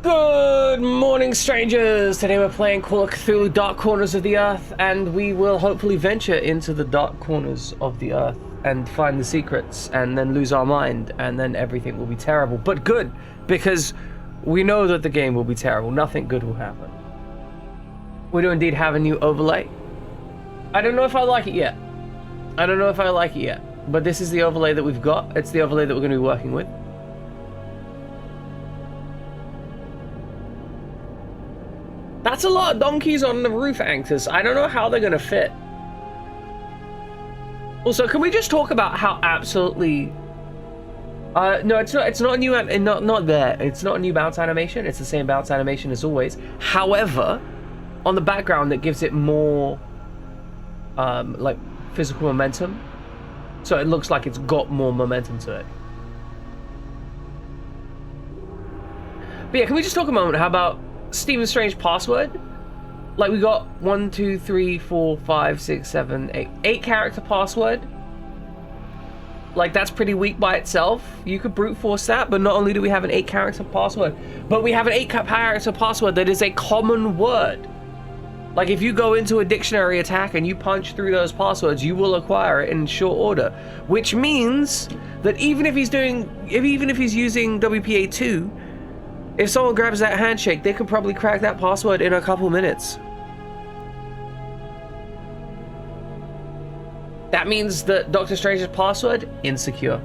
Good morning, strangers! Today we're playing Call of Cthulhu Dark Corners of the Earth, and we will hopefully venture into the dark corners of the Earth and find the secrets, and then lose our mind, and then everything will be terrible. But good, because we know that the game will be terrible. Nothing good will happen. We do indeed have a new overlay. I don't know if I like it yet. But this is the overlay that we've got. It's the overlay that we're going to be working with. That's a lot of donkeys on the roof anchors. I don't know how they're gonna fit. Also, can we just talk about how absolutely... no, it's not a new... Not there. It's not a new bounce animation. It's the same bounce animation as always. However, on the background, that gives it more, like, physical momentum. So it looks like it's got more momentum to it. But yeah, can we just talk a moment? How about Stephen Strange password? Like, we got 1, 2, 3, 4, 5, 6, 7, 8. 8 character password. Like, that's pretty weak by itself. You could brute force that, but not only do we have an 8 character password, but we have an 8 character password that is a common word. Like, if you go into a dictionary attack and you punch through those passwords, you will acquire it in short order. Which means that even if he's using WPA2, if someone grabs that handshake, they could probably crack that password in a couple minutes. That means that Doctor Strange's password, insecure.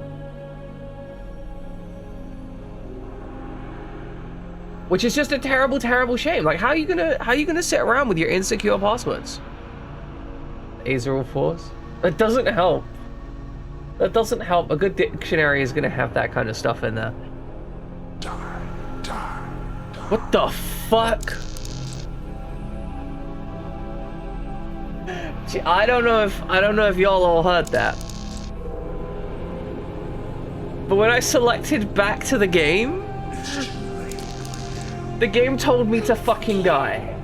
Which is just a terrible, terrible shame. Like, how are you gonna sit around with your insecure passwords? A's are all 4s? That doesn't help. That doesn't help. A good dictionary is gonna have that kind of stuff in there. What the fuck? Gee, I don't know if y'all all heard that. But when I selected back to the game told me to fucking die.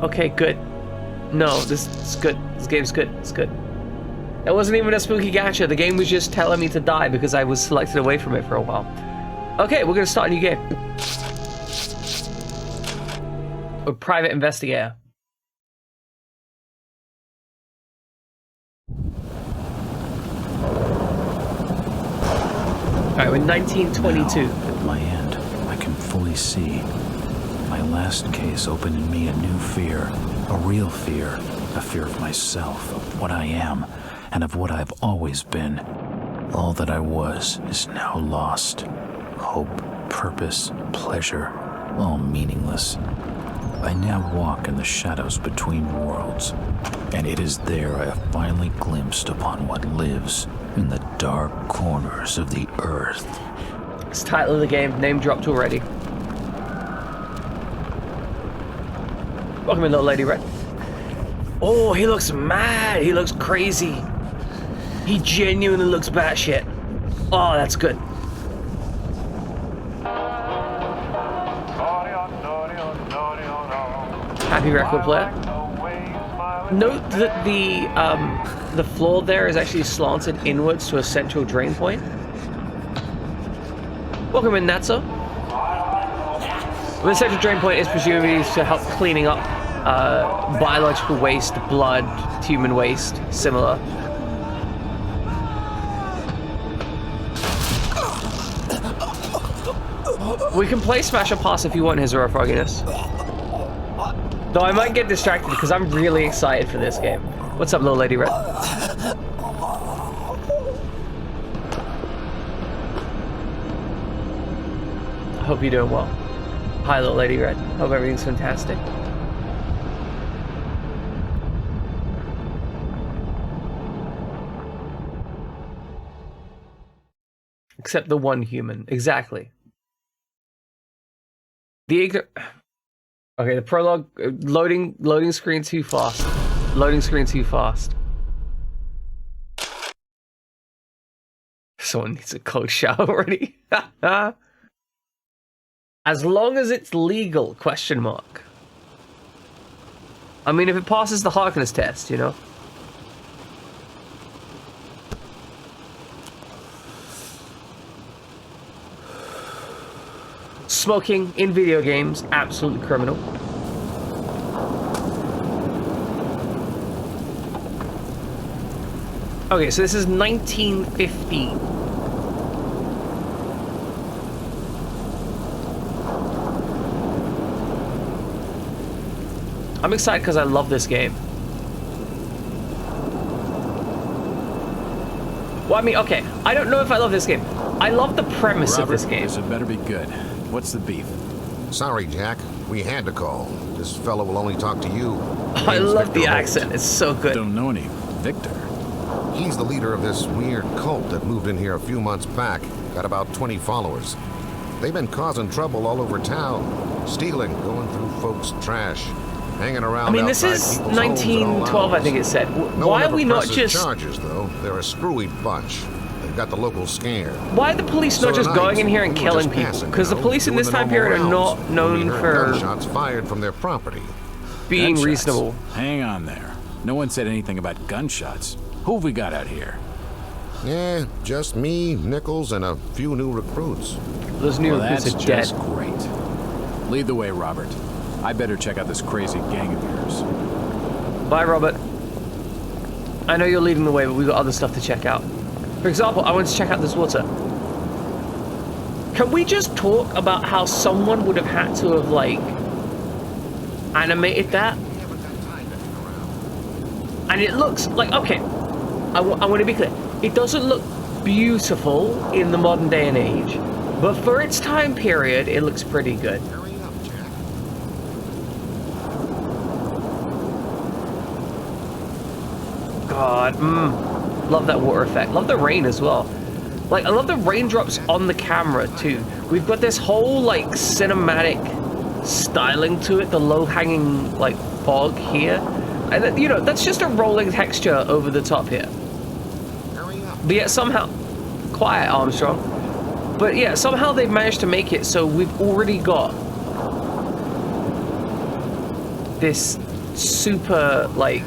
Okay, good. No, this is good. This game's good. It's good. That wasn't even a spooky gacha. The game was just telling me to die because I was selected away from it for a while. Okay, we're gonna start a new game. A private investigator. Alright, we're 1922. Now, at my end, I can fully see. My last case opened in me a new fear, a real fear, a fear of myself, of what I am, and of what I've always been. All that I was is now lost. Hope, purpose, pleasure, all meaningless. I now walk in the shadows between worlds, and it is there I have finally glimpsed upon what lives in the dark corners of the earth. It's the title of the game, name dropped already. Welcome in, little lady red. Oh, he looks mad. He looks crazy. He genuinely looks batshit. Oh, that's good. Happy record player. Note that the floor there is actually slanted inwards to a central drain point. Welcome in, Natso. The central drain point is presumably to help cleaning up biological waste, blood, human waste, similar. We can play Smash or Pass if you want, his Hero Frogginess. Though I might get distracted because I'm really excited for this game. What's up, little lady red? I hope you're doing well. Hi, little lady red. Hope everything's fantastic. Except the one human. Exactly. Okay, the prologue, loading screen too fast. Loading screen too fast. Someone needs a cold shower already. As long as it's legal, question mark. I mean, if it passes the Harkness test, you know. Smoking in video games, absolutely criminal. Okay, so this is 1950. I'm excited because I love this game. Well, I mean, okay, I don't know if I love this game. I love the premise of this game. This had better be good. What's the beef? Sorry, Jack. We had to call. This fellow will only talk to you. I Name's love Victor the Holt. accent. It's so good. Don't know any Victor. He's the leader of this weird cult that moved in here a few months back. Got about 20 followers. They've been causing trouble all over town. Stealing, going through folks' trash, hanging around. I mean, this is 1912, I think it said. Why are we not just... charges, though. They're a screwy bunch. They've got the locals scared. Why are the police not just going in here and killing people? Because the police in this time period are not known for gunshots fired from their property. being Gunshots. reasonable. Hang on there. No one said anything about gunshots. Who have we got out here? Yeah, just me, Nichols, and a few new recruits. Those new Well, recruits that's are dead. just great. Lead the way, Robert. I better check out this crazy gang of yours. Bye, Robert. I know you're leading the way, but we've got other stuff to check out. For example, I want to check out this water. Can we just talk about how someone would have had to have, like, animated that? And it looks like, okay, I want to be clear. It doesn't look beautiful in the modern day and age, but for its time period, it looks pretty good. Hurry up, Jack. God, love that water effect. Love the rain as well. Like, I love the raindrops on the camera too. We've got this whole like cinematic styling to it, the low-hanging like fog here. And then, you know, that's just a rolling texture over the top here. Hurry up. But yet somehow, quiet Armstrong. But yeah, somehow they've managed to make it so we've already got this super like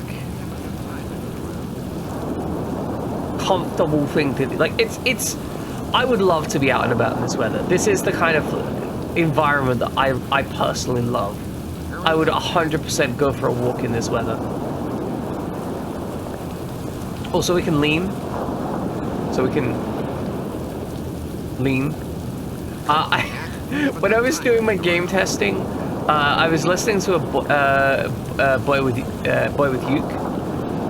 comfortable thing to do. Like it's I would love to be out and about in this weather. This is the kind of environment that I personally love. I would 100% go for a walk in this weather. Also, we can lean. So we can lean. When I was doing my game testing, I was listening to a boy with uke.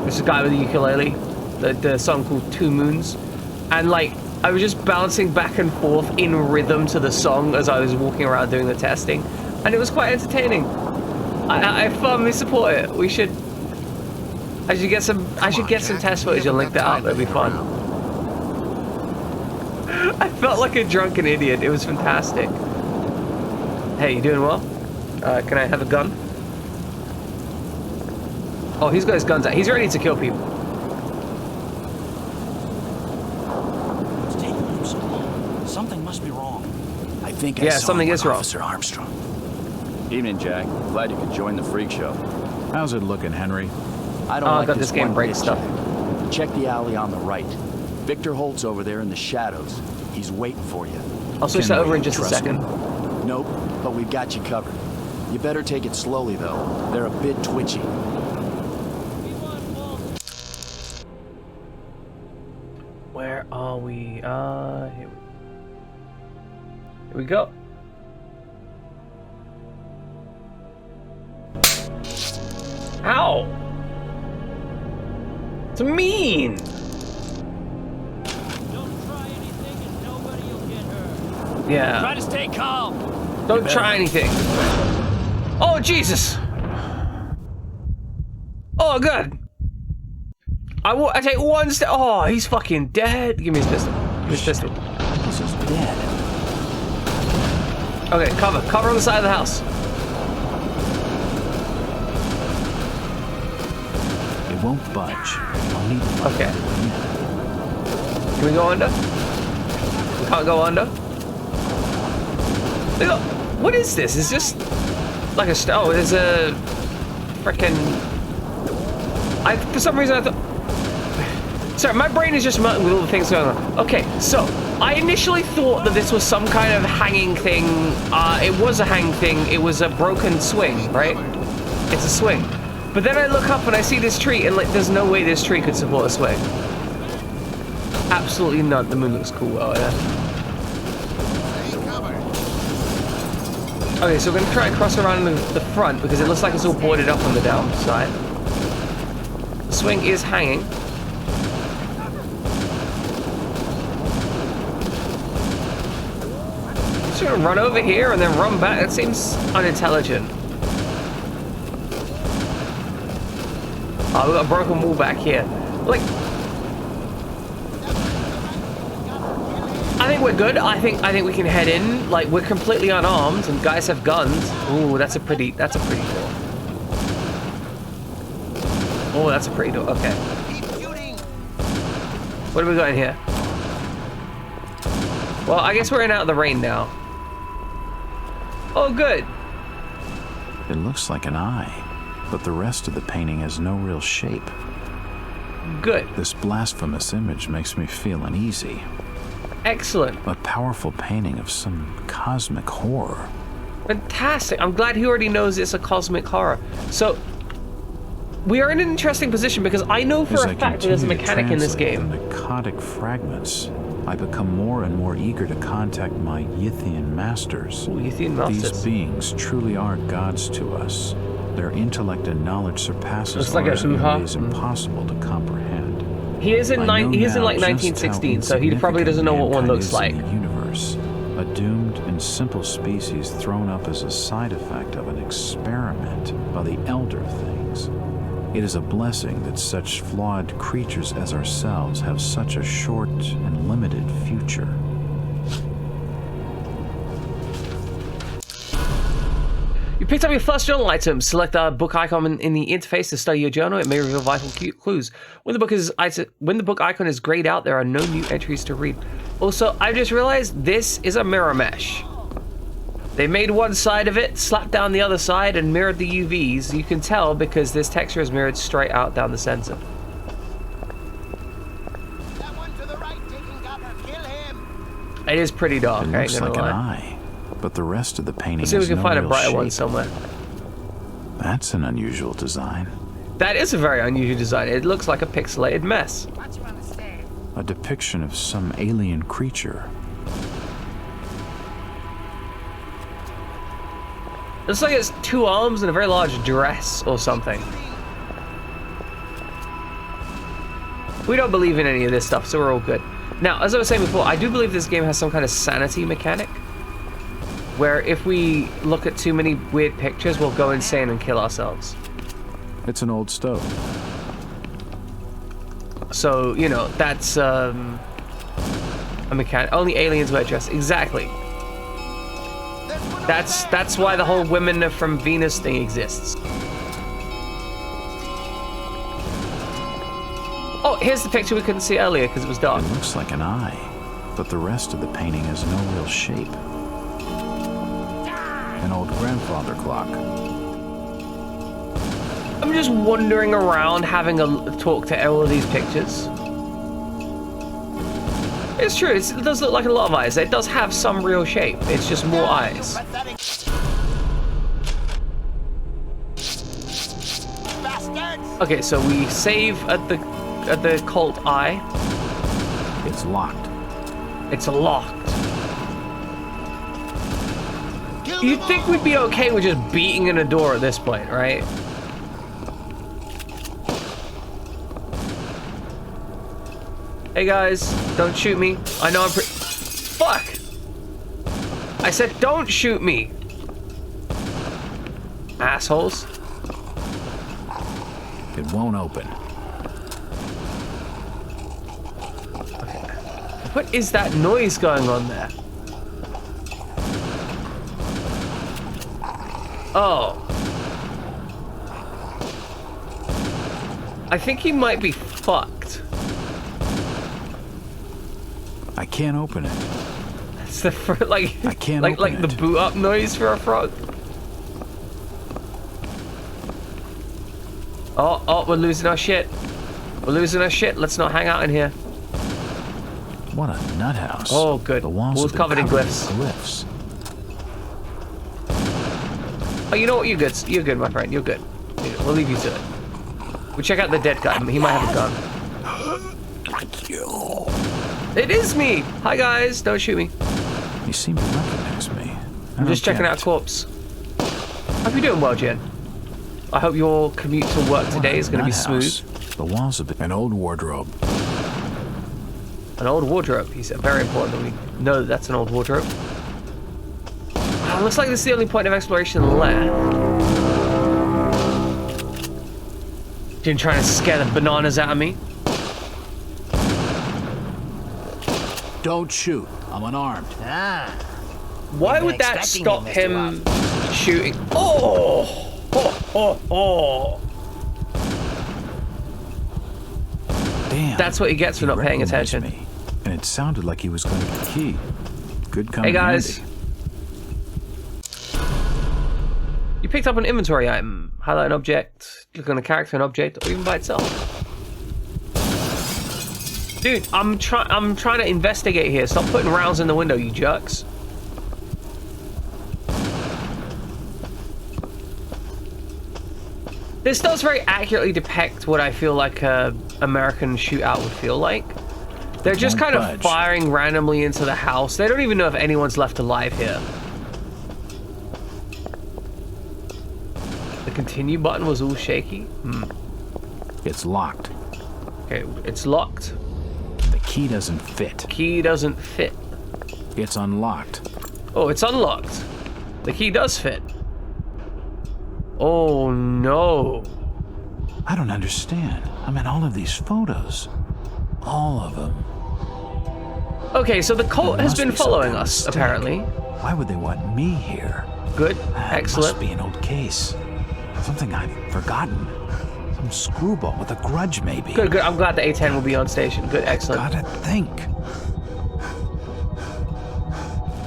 This is a guy with a ukulele. The song called 2 Moons, and like I was just bouncing back and forth in rhythm to the song as I was walking around doing the testing, and it was quite entertaining. I firmly support it. We should. I should get some. I should get some test footage and link that out. That'd be fun. I felt like a drunken idiot. It was fantastic. Hey, you doing well? Can I have a gun? Oh, he's got his guns out. He's ready to kill people. It's taking him so long. Something must be wrong. I think Yeah, I saw something him is with wrong. Officer Armstrong. Evening, Jack. Glad you could join the freak show. How's it looking, Henry? I don't Oh, I like got this game one break bit, stuff. Jack. Check the alley on the right. Victor Holt's over there in the shadows. He's waiting for you. I'll switch Can that over we in just a trust second. Nope, but we've got you covered. You better take it slowly, though. They're a bit twitchy. Where are we? Here we go. Ow! It's mean! Don't try anything and nobody will get hurt. Yeah. Try to stay calm. Don't try anything. Oh, Jesus! Oh, good. I take one step. Oh, he's fucking dead. Give me his pistol. Give me his pistol. This is dead. Okay, cover. Cover on the side of the house. It won't budge. I'll need to Okay. Can we go under? We can't go under. Look up. What is this? It's just like a oh, there's a freaking. For some reason I thought. Sorry, my brain is just melting with all the things going on. Okay, so I initially thought that this was some kind of hanging thing. It was a hanging thing. It was a broken swing, right? It's a swing. But then I look up and I see this tree, and like, there's no way this tree could support a swing. Absolutely not. The moon looks cool out there. Okay, so we're gonna try and cross around the front because it looks like it's all boarded up on the downside. The swing is hanging. Just gonna run over here and then run back. That seems unintelligent. Oh, we've got a broken wall back here. Like, I think we're good. I think we can head in. Like, we're completely unarmed and guys have guns. Ooh, that's a pretty door. Oh, that's a pretty door. Okay. What do we got in here? Well, I guess we're in out of the rain now. Oh, good. It looks like an eye, but the rest of the painting has no real shape. Good. This blasphemous image makes me feel uneasy. Excellent. A powerful painting of some cosmic horror. Fantastic. I'm glad he already knows it's a cosmic horror. So, we are in an interesting position because I know for a fact that there's a mechanic in this game. The narcotic fragments, I become more and more eager to contact my Yithian masters. Ooh, Yithian masters. These beings truly are gods to us. Their intellect and knowledge surpasses like ours in hoo-ha. ways impossible to comprehend. He is in like 1916, so he probably doesn't know what one looks like. In the universe, a doomed and simple species thrown up as a side effect of an experiment by the elder things. It is a blessing that such flawed creatures as ourselves have such a short and limited future. You picked up your first journal item. Select the book icon in the interface to study your journal. It may reveal vital clues. When the book icon is grayed out, there are no new entries to read. Also, I just realized this is a mirror mesh. They made one side of it, slapped down the other side, and mirrored the UVs. You can tell because this texture is mirrored straight out down the center. That one to the right taking cover. Kill him. It is pretty dark. It looks like an eye, but the rest of the painting Let's see if we has can no find a real brighter one shape. somewhere. That's an unusual design. That is a very unusual design. It looks like a pixelated mess. What you wanna say? A depiction of some alien creature. Looks like it's two arms and a very large dress or something. We don't believe in any of this stuff, so we're all good. Now, as I was saying before, I do believe this game has some kind of sanity mechanic, where if we look at too many weird pictures, we'll go insane and kill ourselves. It's an old stove. So, you know, that's a mechanic. Only aliens wear dress. Exactly. That's why the whole women are from Venus thing exists. Oh, here's the picture we couldn't see earlier because it was dark. It looks like an eye, but the rest of the painting has no real shape. An old grandfather clock. I'm just wandering around having a talk to all of these pictures. It's true, it does look like a lot of eyes. It does have some real shape. It's just more eyes. Bastards! Okay, so we save at the cult eye. It's locked. It's locked. You'd think we'd be okay with just beating in a door at this point, right? Hey guys, don't shoot me. I know I'm Fuck! I said don't shoot me! Assholes. It won't open. What is that noise going on there? Oh. I think he might be fucked. I can't open it. It's the like I can't like open the it. boot up noise for a frog. Oh, we're losing our shit. We're losing our shit. Let's not hang out in here. What a nut house. Oh, good. The walls Walls have been covered in glyphs. Oh, you know what? You're good. You're good, my friend. You're good. We'll leave you to it. We'll check out the dead guy. He might have a gun. It is me! Hi, guys. Don't shoot me. You seem to recognize me. I'm just checking out a corpse. Hope you're doing well, Jen. I hope your commute to work today is going to be smooth. The walls have been... An old wardrobe. An old wardrobe. He said very important that we know that that's an old wardrobe. Looks like this is the only point of exploration left. Jen trying to scare the bananas out of me. Don't shoot. I'm unarmed. Ah. Why would that stop him shooting? Oh! Damn. That's what he gets for not paying recognized attention. me, and it sounded like he was going to get the key. Good coming. Hey guys. Handy. You picked up an inventory item. Highlight an object, click on a character, an object, or even by itself. Dude, I'm trying to investigate here. Stop putting rounds in the window, you jerks. This does very accurately depict what I feel like a American shootout would feel like. They're just kind of firing randomly into the house. They don't even know if anyone's left alive here. The continue button was all shaky. It's locked. Okay, it's locked. The key doesn't fit. Key doesn't fit. It's unlocked. Oh, it's unlocked. The key does fit. Oh no. I don't understand. I mean, all of these photos. All of them. Okay, so the cult There has must been be some following kind of us, mistake. apparently. Why would they want me here? Good. That Excellent. must be an old case. Something I've forgotten. Some screwball with a grudge, maybe. Good, good. I'm glad the A10 will be on station. Good, excellent. Gotta think.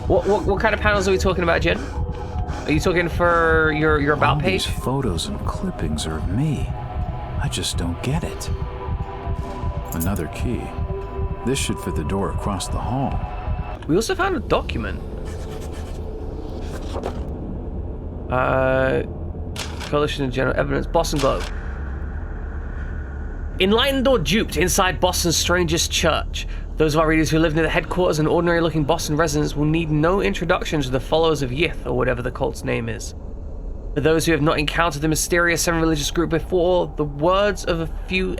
What kind of panels are we talking about, Jen? Are you talking for your about All page? these photos and clippings are of me. I just don't get it. Another key. This should fit the door across the hall. We also found a document. Coalition of General Evidence, Boston Globe. Enlightened or duped inside Boston's strangest church. Those of our readers who live near the headquarters and ordinary-looking Boston residents will need no introduction to the followers of Yith, or whatever the cult's name is. For those who have not encountered the mysterious and religious group before, the words of a few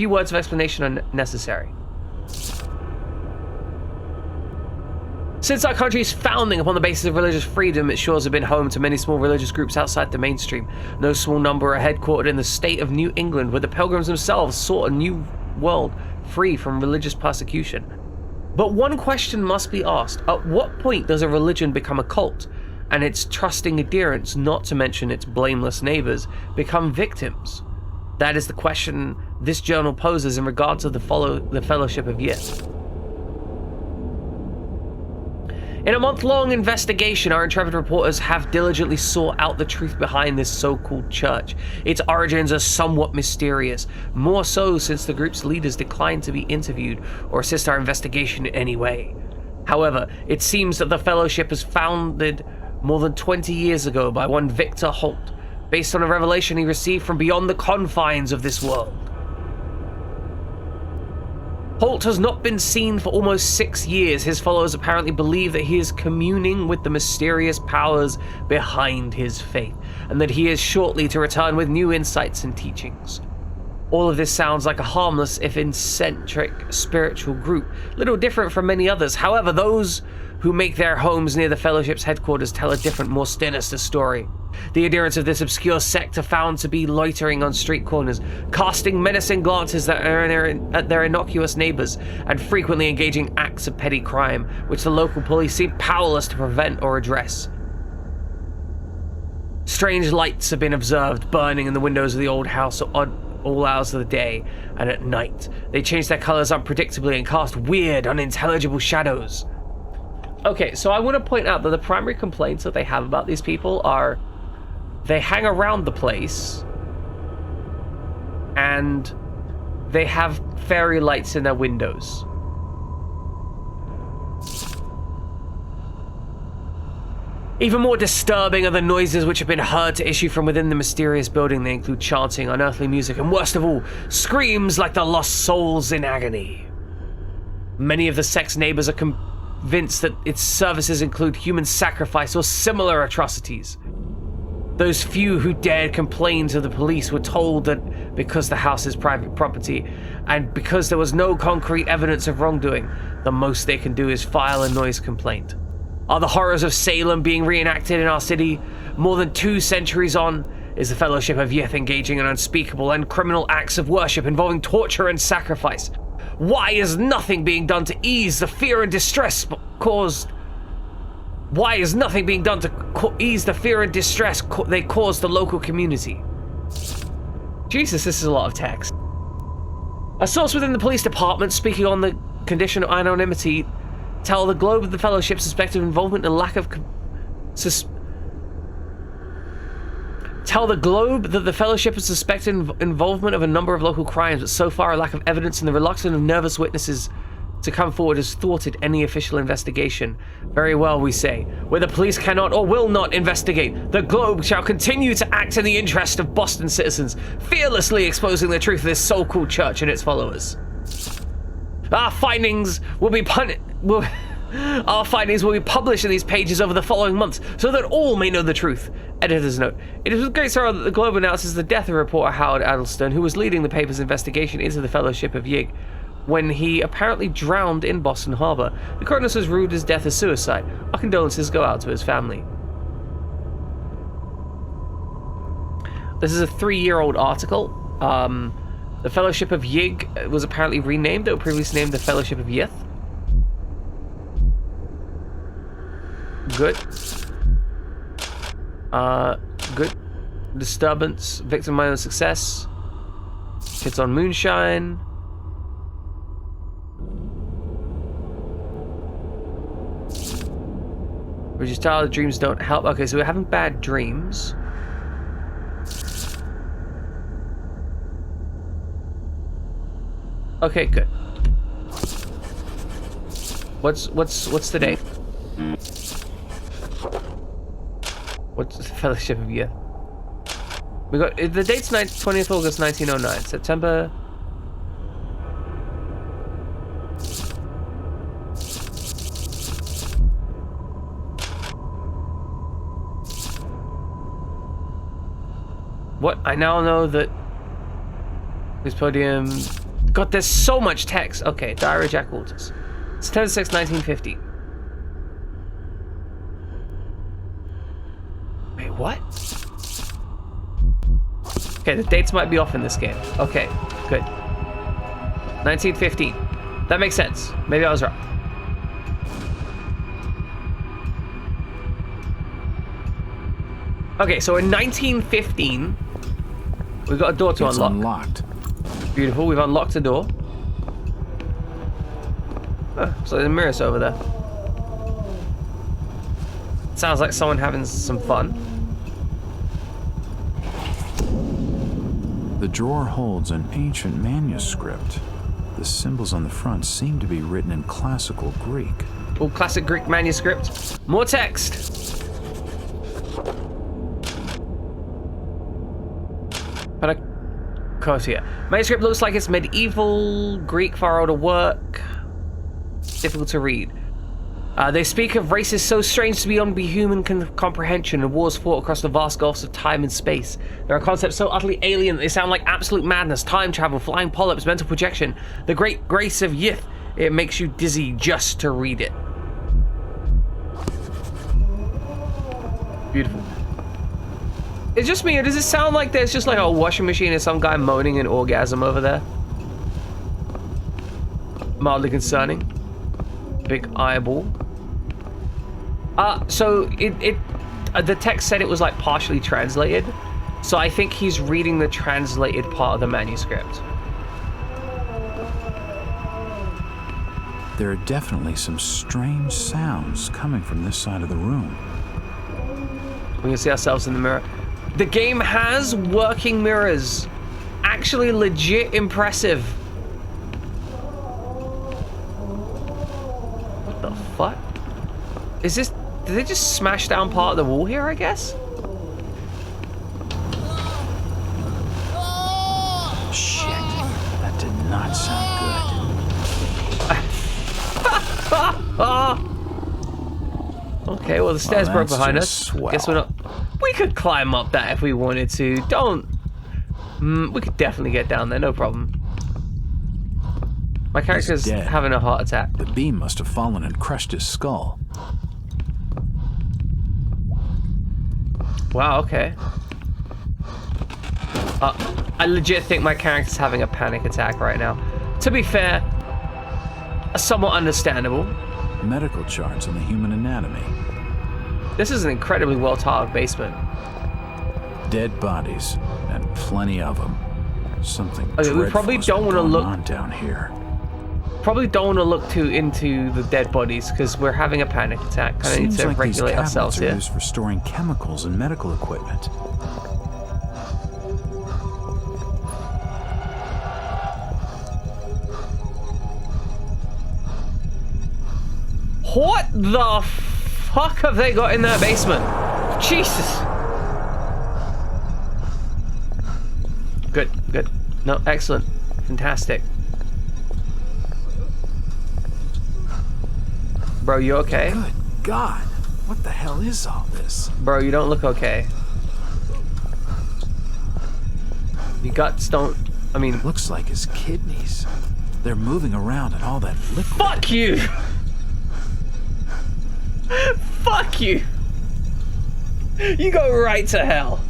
words of explanation are necessary. Since our country's founding upon the basis of religious freedom, its shores have been home to many small religious groups outside the mainstream. No small number are headquartered in the state of New England, where the Pilgrims themselves sought a new world free from religious persecution. But one question must be asked: at what point does a religion become a cult, and its trusting adherents, not to mention its blameless neighbors, become victims? That is the question this journal poses in regard to the Fellowship of Yith. In a month-long investigation, our intrepid reporters have diligently sought out the truth behind this so-called church. Its origins are somewhat mysterious, more so since the group's leaders declined to be interviewed or assist our investigation in any way. However, it seems that the Fellowship was founded more than 20 years ago by one Victor Holt, based on a revelation he received from beyond the confines of this world. Holt has not been seen for almost 6 years. His followers apparently believe that he is communing with the mysterious powers behind his faith, and that he is shortly to return with new insights and teachings. All of this sounds like a harmless, if eccentric, spiritual group, little different from many others. However, those who make their homes near the Fellowship's headquarters tell a different, more sinister story. The adherents of this obscure sect are found to be loitering on street corners, casting menacing glances at their innocuous neighbors, and frequently engaging acts of petty crime, which the local police seem powerless to prevent or address. Strange lights have been observed burning in the windows of the old house at all hours of the day and at night. They change their colors unpredictably and cast weird, unintelligible shadows. Okay, so I want to point out that the primary complaints that they have about these people are they hang around the place and they have fairy lights in their windows. Even more disturbing are the noises which have been heard to issue from within the mysterious building. They include chanting, unearthly music, and worst of all, screams like the lost souls in agony. Many of the sect's neighbors are convinced that its services include human sacrifice or similar atrocities. Those few who dared complain to the police were told that because the house is private property and because there was no concrete evidence of wrongdoing, the most they can do is file a noise complaint. Are the horrors of Salem being reenacted in our city? More than 2 centuries on, is the Fellowship of Yith engaging in unspeakable and criminal acts of worship involving torture and sacrifice? Why is nothing being done to ease the fear and distress caused? Why is nothing being done to ease the fear and distress they cause the local community? Jesus, this is a lot of text. A source within the police department speaking on the condition of anonymity tell the Globe of the Fellowship suspected involvement and lack of tell the Globe that the Fellowship has suspected involvement of a number of local crimes, but so far a lack of evidence and the reluctance of nervous witnesses to come forward has thwarted any official investigation. Very well, we say. Where the police cannot or will not investigate, the Globe shall continue to act in the interest of Boston citizens, fearlessly exposing the truth of this so-called church and its followers. Our findings will be published in these pages over the following months, so that all may know the truth. Editor's note. It is with great sorrow that the Globe announces the death of reporter Howard Addlestone, who was leading the paper's investigation into the Fellowship of Yig, when he apparently drowned in Boston Harbor. The coroner has ruled his death as suicide. Our condolences go out to his family. This is a 3-year-old article. The Fellowship of Yig was apparently renamed. It was previously named the Fellowship of Yith. Good. Good. Disturbance. Victim minor success. Kids on moonshine. Bridges Tower, dreams don't help. Okay, so we're having bad dreams. Okay, good. What's the date? What's the Fellowship of Youth? We got the date's 20th August 1909. September. What? I now know that this podium. God, there's so much text. Okay, Diary of Jack Walters. September 6, 1950. Wait, what? Okay, the dates might be off in this game. Okay, good. 1915. That makes sense. Maybe I was wrong. Okay, so in 1915, we've got a door to unlock. It's unlocked. Beautiful, we've unlocked the door. Oh, so there's a mirror over there. Sounds like someone having some fun. The drawer holds an ancient manuscript. The symbols on the front seem to be written in classical Greek. Oh, classic Greek manuscript. More text. Paracosia. Manuscript looks like it's medieval Greek, far older work. Difficult to read. They speak of races so strange to beyond human comprehension and wars fought across the vast gulfs of time and space. There are concepts so utterly alien that they sound like absolute madness, time travel, flying polyps, mental projection. The great grace of Yith, it makes you dizzy just to read it. Beautiful. It's just me, or does it sound like there's just like a washing machine and some guy moaning an orgasm over there? Mildly concerning. Big eyeball. So the text said it was like partially translated, so I think he's reading the translated part of the manuscript. There are definitely some strange sounds coming from this side of the room. We can see ourselves in the mirror. The game has working mirrors. Actually legit impressive. What the fuck? Is this... Did they just smash down part of the wall here, I guess? Shit, that did not sound good. Okay, well the stairs broke that's behind us. just swell. Guess we're not. We could climb up that if we wanted to. Don't. We could definitely get down there, no problem. My character's dead. having a heart attack. The beam must have fallen and crushed his skull. Wow, okay. I legit think my character's having a panic attack right now. To be fair, somewhat understandable. Medical charts on the human anatomy. This is an incredibly well-tiled basement. Dead bodies, and plenty of them. Something Okay, we dreadful probably has don't been want to going look. on down here. Probably don't want to look too into the dead bodies because we're having a panic attack. Kind of need Seems to like these regulate cabinets ourselves are here. used for storing chemicals and medical equipment. What the fuck have they got in that basement? Jesus. Good, good. No, excellent. Fantastic. Bro, you okay? Good God, what the hell is all this? Bro, you don't look okay. Your guts don't... I mean... Looks like his kidneys. They're moving around in all that liquid. Fuck you! Fuck you! You go right to hell.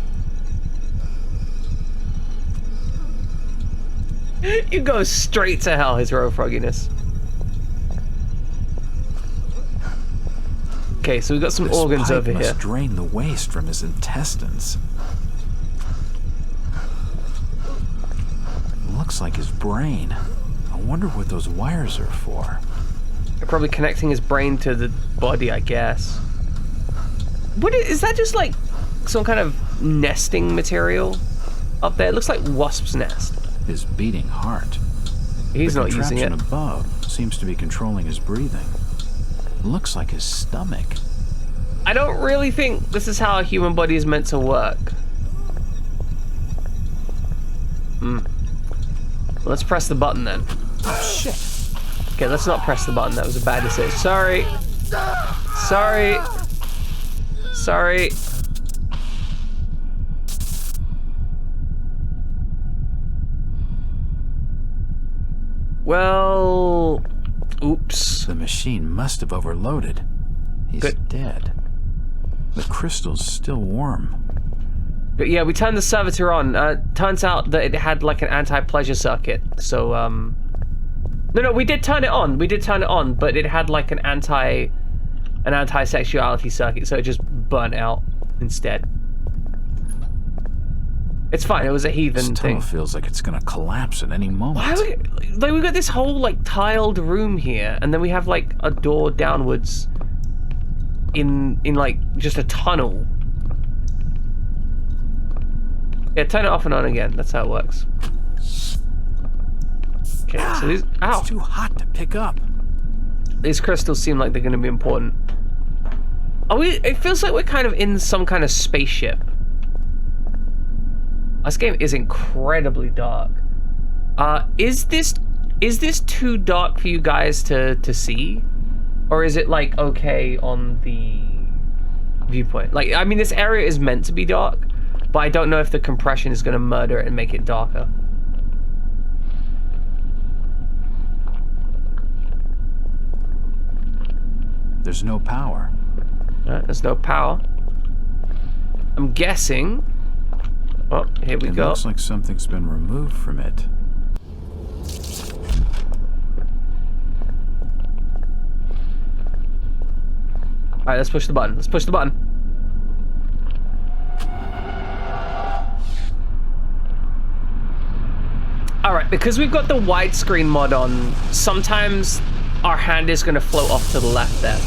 You go straight to hell, his row frogginess. Okay, so we've got some This organs pipe over must here. drain the waste from his intestines. Looks like his brain. I wonder what those wires are for. They're probably connecting his brain to the body, I guess. What is that? Just like some kind of nesting material up there? It looks like wasp's nest. His beating heart. He's The not using it. contraption above seems to be controlling his breathing. Looks like his stomach. I don't really think this is how a human body is meant to work. Let's press the button then. Oh shit! Okay, let's not press the button. That was a bad decision. Sorry. Sorry. Sorry. Well... Oops. The machine must have overloaded. He's Good. dead. The crystal's still warm. But yeah, we turned the servitor on. Turns out that it had like an anti-pleasure circuit. So, No, we did turn it on. We did turn it on, but it had like an anti-sexuality circuit, so it just burnt out instead. It's fine. It was a heathen This thing. tunnel feels like it's gonna collapse at any moment. Why we like we got this whole like tiled room here, and then we have like a door downwards in like just a tunnel. Yeah, turn it off and on again. That's how it works. Okay, so these It's too hot to pick up. these crystals seem like they're going to be important. Are we? It feels like we're kind of in some kind of spaceship. This game is incredibly dark. Is this too dark for you guys to see? Or is it like okay on the viewpoint? Like, I mean, this area is meant to be dark, but I don't know if the compression is going to murder it and make it darker. There's no power. There's no power. I'm guessing... Oh, here we It go. looks like something's been removed from it. Alright, let's push the button. Let's push the button. Alright, because we've got the widescreen mod on, sometimes our hand is going to float off to the left there.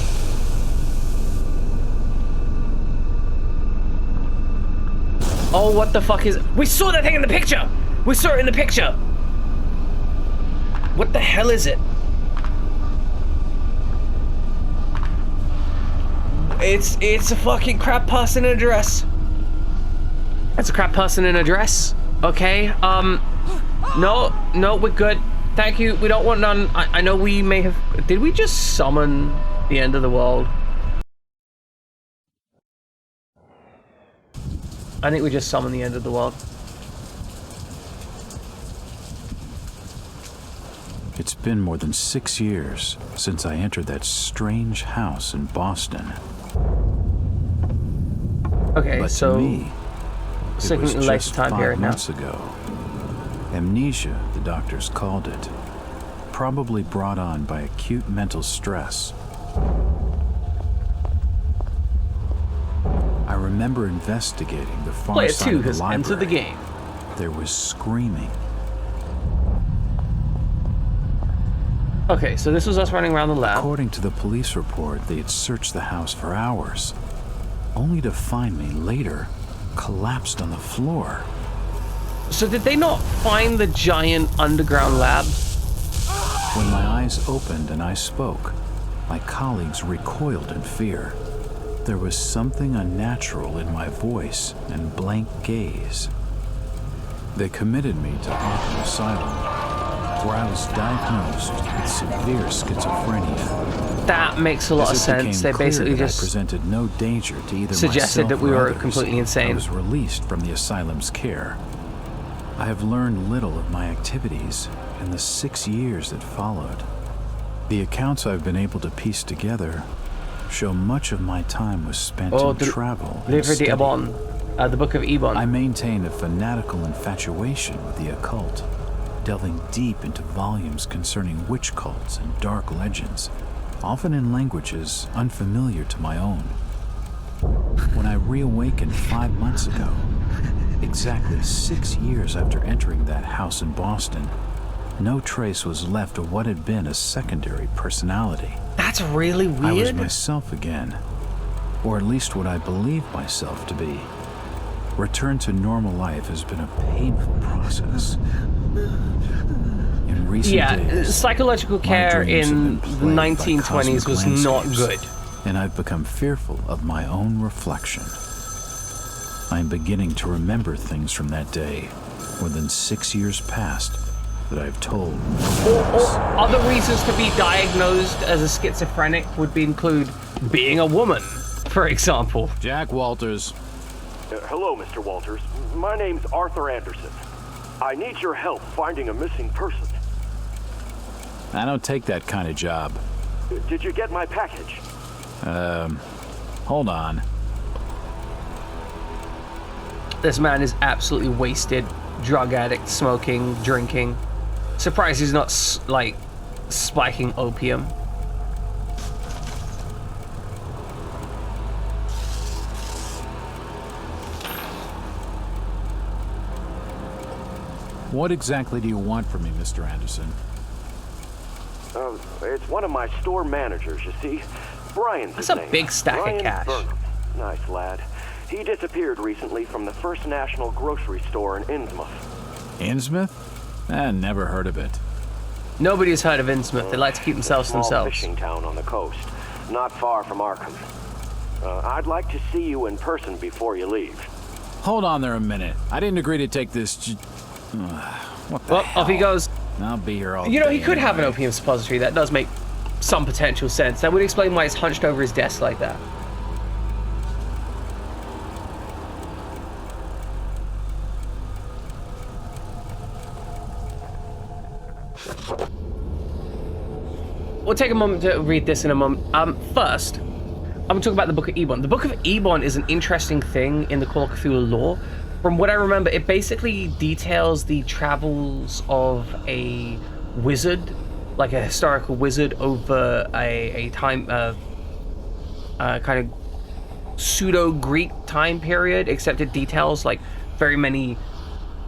Oh, what the fuck is... We saw that thing in the picture! We saw it in the picture! What the hell is it? It's a fucking crap person in a dress. It's a crap person in a dress. Okay. No, we're good. Thank you. We don't want none. I know we may have. Did we just summon the end of the world? I think we just summoned the end of the world. It's been more than 6 years since I entered that strange house in Boston. Okay, But so to me, it was later just time 5 period now. months ago. Amnesia, the doctors called it, probably brought on by acute mental stress. I remember investigating the far Player side 2 of the has library. entered the game. There was screaming. Okay, so this was us running around the lab. According to the police report, they had searched the house for hours, only to find me later collapsed on the floor. So did they not find the giant underground lab? When my eyes opened and I spoke, my colleagues recoiled in fear. There was something unnatural in my voice and blank gaze. They committed me to Arkham Asylum, where I was diagnosed with severe schizophrenia. That makes a lot of As it sense. They became clear basically that I just presented no danger to either suggested myself that we or were others. completely insane. I was released from the asylum's care. I have learned little of my activities in the 6 years that followed. The accounts I've been able to piece together show much of my time was spent in travel and Livre study. d'Ebon, the Book of Ebon. I maintain a fanatical infatuation with the occult, delving deep into volumes concerning witch cults and dark legends, often in languages unfamiliar to my own. When I reawakened 5 months ago, exactly 6 years after entering that house in Boston, no trace was left of what had been a secondary personality. That's really weird. I was myself again, or at least what I believed myself to be. Return to normal life has been a painful process. In recent days, psychological my care dreams have in been the plagued by 1920s was cosmic not landscapes, good. and I've become fearful of my own reflection. I'm beginning to remember things from that day, more than 6 years past, that I've told. Or other reasons to be diagnosed as a schizophrenic would include being a woman, for example. Jack Walters. Hello, Mr. Walters. My name's Arthur Anderson. I need your help finding a missing person. I don't take that kind of job. Did you get my package? Hold on. This man is absolutely wasted. Drug addict, smoking, drinking. Surprised he's not, like, spiking opium. What exactly do you want from me, Mr. Anderson? It's one of my store managers, you see. Brian's his That's a name. big stack of Brian cash. Burnham. Nice lad. He disappeared recently from the First National grocery store in Innsmouth. Innsmouth? Never heard of it. Nobody's heard of Innsmouth. They like to keep themselves to Small themselves. fishing town on the coast, not far from Arkham. I'd like to see you in person before you leave. Hold on there a minute. I didn't agree to take this. What the Well, hell? off he goes. I'll be here all You know, day he could have an anyway. opium suppository. That does make some potential sense. That would explain why he's hunched over his desk like that. We'll take a moment to read this in a moment. First, I'm going to talk about the Book of Ebon. The Book of Ebon is an interesting thing in the Call of Cthulhu lore. From what I remember, it basically details the travels of a wizard, like a historical wizard, over a time, kind of pseudo-Greek time period, except it details like very many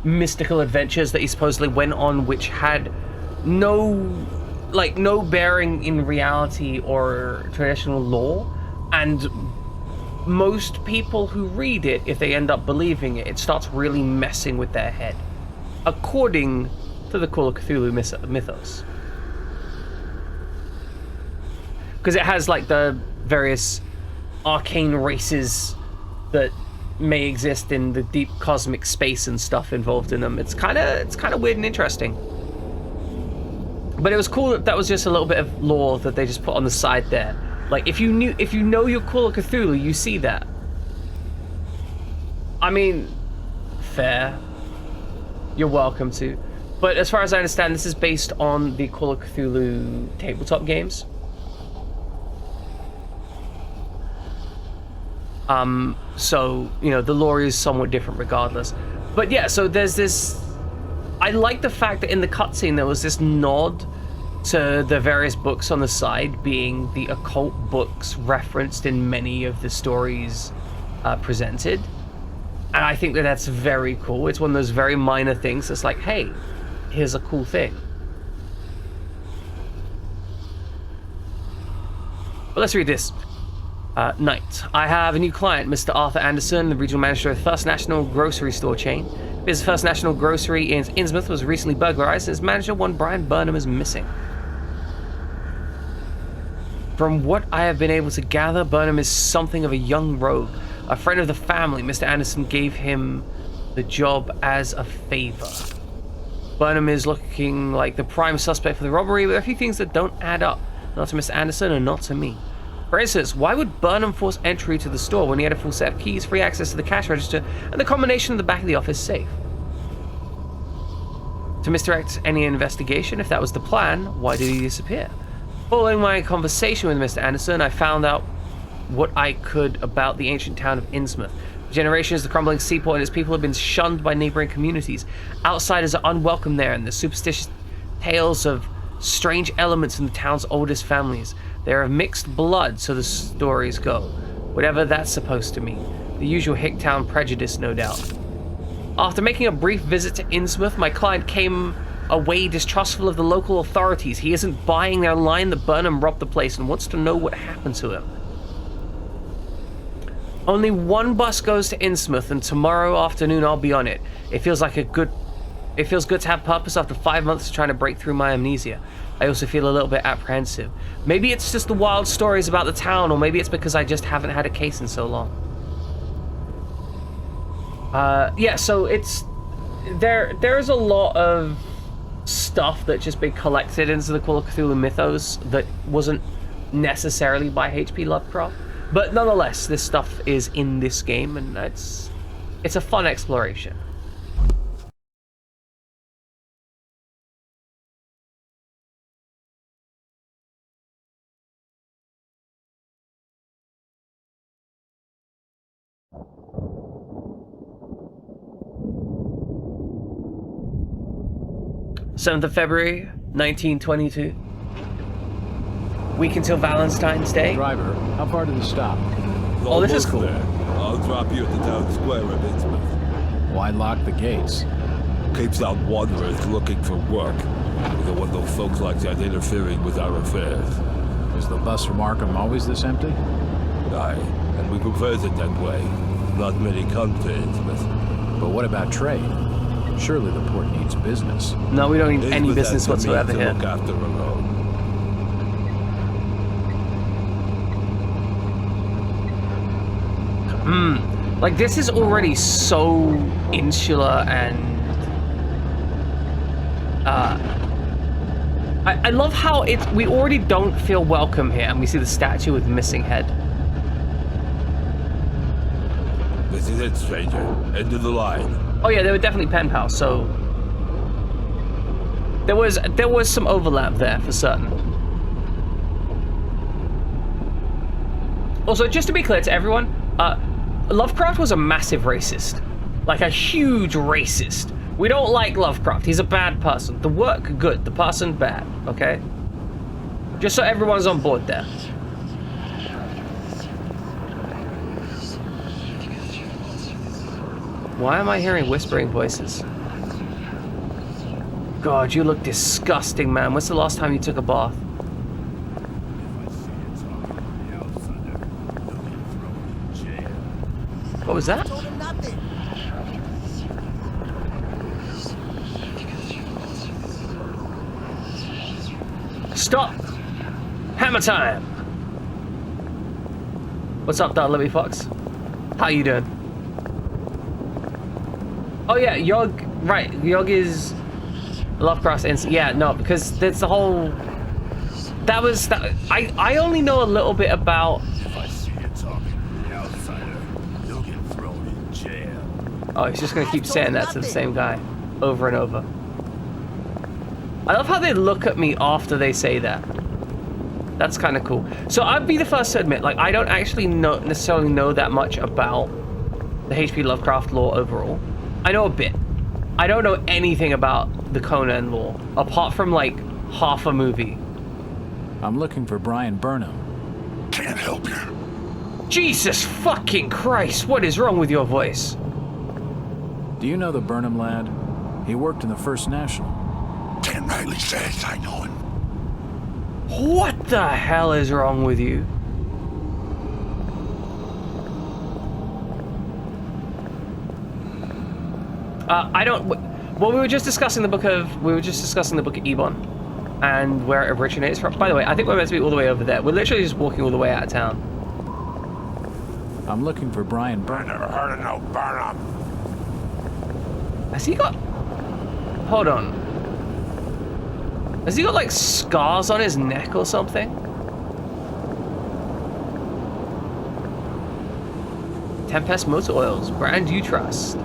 mystical adventures that he supposedly went on, which had no bearing in reality or traditional lore. And most people who read it, if they end up believing it, it starts really messing with their head, according to the Call of Cthulhu mythos. Because it has like the various arcane races that may exist in the deep cosmic space and stuff involved in them. It's kind of weird and interesting. But it was cool that was just a little bit of lore that they just put on the side there. Like, if you know your Call of Cthulhu, you see that. I mean, fair. You're welcome to. But as far as I understand, this is based on the Call of Cthulhu tabletop games. So, you know, the lore is somewhat different regardless. But yeah, so there's this... I like the fact that in the cutscene there was this nod to the various books on the side being the occult books referenced in many of the stories presented. And I think that that's very cool. It's one of those very minor things that's like, hey, here's a cool thing. But let's read this. Night. I have a new client, Mr. Arthur Anderson, the regional manager of First National grocery store chain. His First National grocery in Innsmouth was recently burglarized, and his manager, one Brian Burnham, is missing. From what I have been able to gather, Burnham is something of a young rogue. A friend of the family, Mr. Anderson, gave him the job as a favor. Burnham is looking like the prime suspect for the robbery, with a few things that don't add up. Not to Mr. Anderson and not to me. For instance, why would Burnham force entry to the store when he had a full set of keys, free access to the cash register, and the combination of the back of the office safe? To misdirect any investigation, if that was the plan, why did he disappear? Following my conversation with Mr. Anderson, I found out what I could about the ancient town of Innsmouth. For generations, the crumbling seaport and its people have been shunned by neighboring communities. Outsiders are unwelcome there, and the superstitious tales of strange elements in the town's oldest families. They are of mixed blood, so the stories go. Whatever that's supposed to mean. The usual Hicktown prejudice, no doubt. After making a brief visit to Innsmouth, my client came away distrustful of the local authorities. He isn't buying their line that Burnham robbed the place and wants to know what happened to him. Only one bus goes to Innsmouth, and tomorrow afternoon I'll be on it. It feels good to have purpose after 5 months of trying to break through my amnesia. I also feel a little bit apprehensive. Maybe it's just the wild stories about the town, or maybe it's because I just haven't had a case in so long. Yeah, so it's... There's a lot of stuff that's just been collected into the Call of Cthulhu mythos that wasn't necessarily by H.P. Lovecraft. But nonetheless, this stuff is in this game, and it's a fun exploration. _7th of February, 1922. Week until Valentine's Day. Driver, how far to the stop? Oh, this is cool. There. I'll drop you at the town square of Innsmouth. Why lock the gates? Keeps out wanderers looking for work. We don't want those folks like that interfering with our affairs. Is the bus from Arkham always this empty? Aye, and we prefers it that way. Not many come to Innsmouth. But what about trade? Surely the port needs business. No, we don't need any business whatsoever here. Look after our own. Like, this is already so insular and... I love how we already don't feel welcome here, and we see the statue with missing head. This is it, stranger. End of the line. Oh yeah, they were definitely pen pals, so... There was some overlap there, for certain. Also, just to be clear to everyone, Lovecraft was a massive racist. Like, a huge racist. We don't like Lovecraft. He's a bad person. The work, good. The person, bad. Okay? Just so everyone's on board there. Why am I hearing whispering voices? God, you look disgusting, man. When's the last time you took a bath? What was that? Stop! Hammer time! What's up, Libby Fox? How you doing? Oh yeah, Yog. Right, Yog is Lovecraft's. Yeah, no, because there's the whole. That was that. I only know a little bit about. If I see you talking to the outsider, you'll get thrown in jail. Oh, he's just gonna keep saying that to the same guy, over and over. I love how they look at me after they say that. That's kind of cool. So I'd be the first to admit, like, I don't actually necessarily know that much about the H.P. Lovecraft lore overall. I know a bit. I don't know anything about the Conan lore, apart from, like, half a movie. I'm looking for Brian Burnham. Can't help you. Jesus fucking Christ, what is wrong with your voice? Do you know the Burnham lad? He worked in the First National. Ken Riley says I know him. What the hell is wrong with you? I don't. Well, we were just discussing the book of Ebon, and where it originates from. By the way, I think we're meant to be all the way over there. We're literally just walking all the way out of town. I'm looking for Brian I Burnham. never heard of no Burnham. Has he got? Hold on. Has he got like scars on his neck or something? Tempest Motor Oils, brand you trust.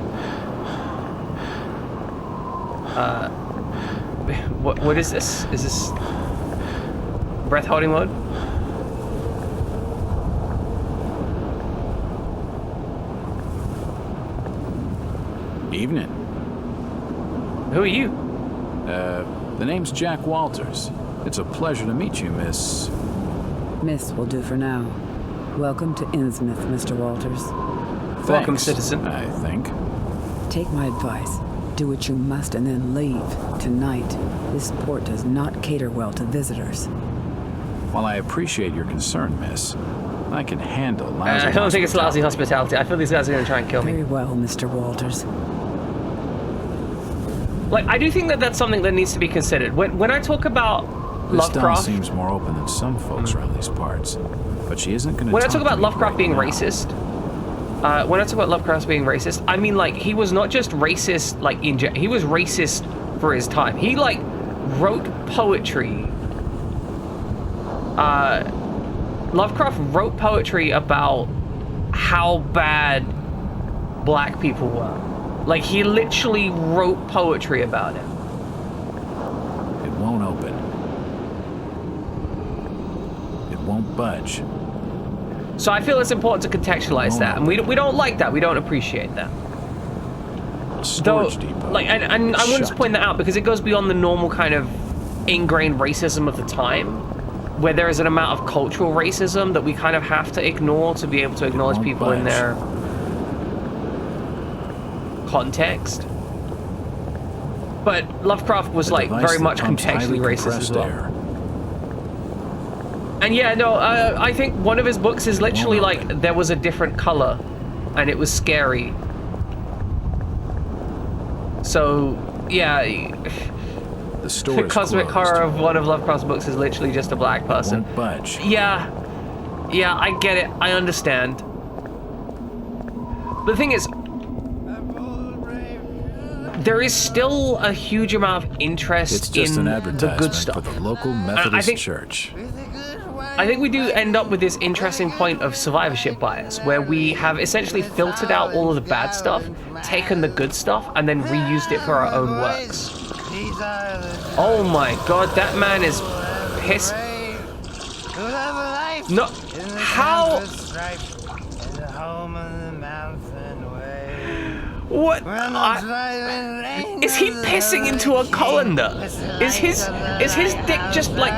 What is this? Is this breath holding mode? Evening. Who are you? The name's Jack Walters. It's a pleasure to meet you, Miss... Miss will do for now. Welcome to Innsmouth, Mr. Walters. Welcome, Thanks, citizen. I think. Take my advice. Do what you must and then leave. Tonight, this port does not cater well to visitors. While I appreciate your concern, Miss, I can handle lousy I don't think it's lousy hospitality. hospitality. I feel these guys are going to try and kill me. Very well, Mr. Walters. Like, I do think that that's something that needs to be considered. When I talk about This doll Lovecraft... seems more open than some folks around these parts, but she isn't going to. When I talk about Lovecraft being racist, I mean, like, he was not just racist, like, he was racist for his time. He, like, wrote poetry. Lovecraft wrote poetry about how bad black people were. Like, he literally wrote poetry about it. It won't open. It won't budge. So I feel it's important to contextualize that, and we don't like that. We don't appreciate that. Storage depot. Like, and I wanted to point that out because it goes beyond the normal kind of ingrained racism of the time, where there is an amount of cultural racism that we kind of have to ignore to be able to acknowledge won't people in budge. their context. But Lovecraft was A like device very that much pumps highly contextually racist as compressed well. air. And yeah, no, I think one of his books is literally like there was a different color, and it was scary. So yeah, The store the is cosmic closed. horror of one of Lovecraft's books is literally just a black person. Won't budge. Yeah, I get it. I understand. But the thing is, there is still a huge amount of interest It's just in an the advertisement good stuff. for the local I Methodist think- church. I think we do end up with this interesting point of survivorship bias, where we have essentially filtered out all of the bad stuff, taken the good stuff, and then reused it for our own works. Oh my god, that man is pissed. No, how? What? Is he pissing into a colander? Is his dick just like?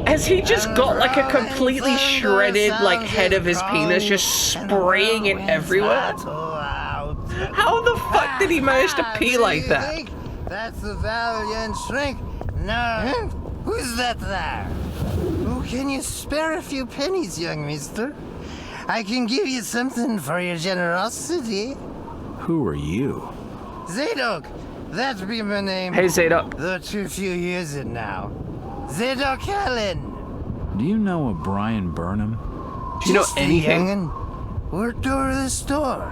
Has he just got like a completely shredded like head of his penis just spraying it everywhere? How the fuck did he manage to pee like that? That's the valiant shrink. No. Who's that there? Oh, can you spare a few pennies, young mister? I can give you something for your generosity. Who are you? Zadok. That be my name. Hey Zadok. Though too few use it now. Zadok Allen. Do you know a Brian Burnham? Do you know Just a anything? young'un. Worked over the store.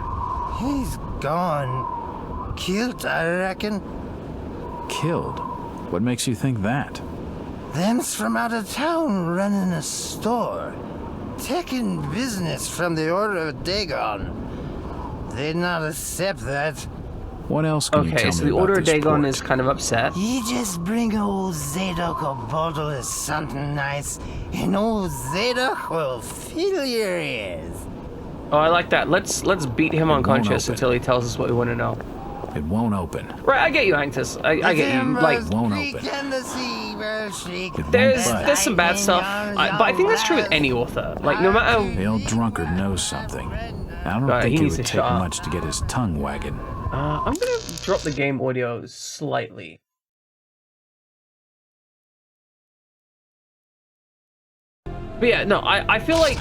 He's gone. Killed, I reckon. Killed? What makes you think that? Them's from out of town running a store. Taking business from the Order of Dagon. They'd not accept that. What else can you tell Okay, me so the about Order of this Dagon port? is kind of upset. You just bring old Zadok a bottle of something nice, and old Zadok will fill your ears. Oh, I like that. Let's beat him won't unconscious open. until he tells us what we want to know. It won't open. Right, I get you, Anctus. I get you. Like, won't open. It there's won't budge. there's some bad stuff, but I think that's true with any author. Like, no matter. The old drunkard knows something. I don't Right, he think it needs would to take shut up. much to get his tongue wagging. I'm gonna drop the game audio slightly. But yeah, no, I feel like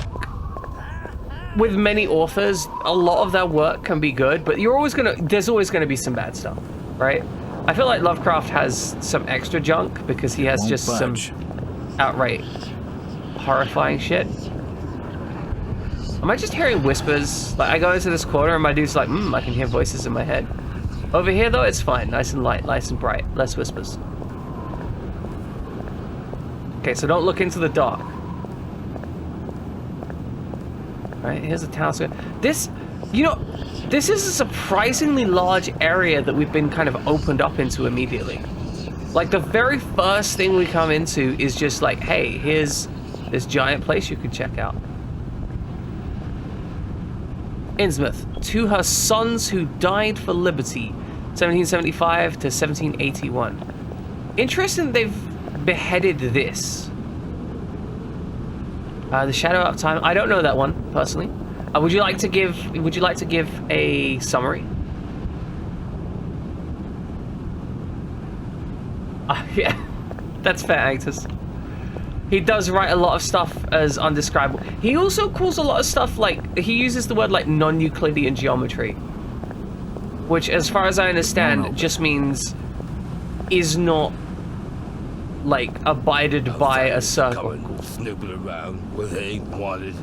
with many authors, a lot of their work can be good, but there's always gonna be some bad stuff, right? I feel like Lovecraft has some extra junk because he has Won't just budge. some outright horrifying shit. Am I just hearing whispers? Like, I go into this corner and my dude's like, I can hear voices in my head. Over here, though, it's fine. Nice and light, nice and bright. Less whispers. Okay, so don't look into the dark. Alright, here's the town square. This is a surprisingly large area that we've been kind of opened up into immediately. Like, the very first thing we come into is just like, hey, here's this giant place you can check out. Innsmouth, to her sons who died for liberty, 1775 to 1781. Interesting they've beheaded this. The Shadow of Time. I don't know that one personally. Would you like to give a summary? Yeah, that's fair, Actus. He does write a lot of stuff as undescribable. He also calls a lot of stuff like, he uses the word like non-Euclidean geometry, which, as far as I understand, just means is not like abided by a circle. Snooping around where they ain't wanted.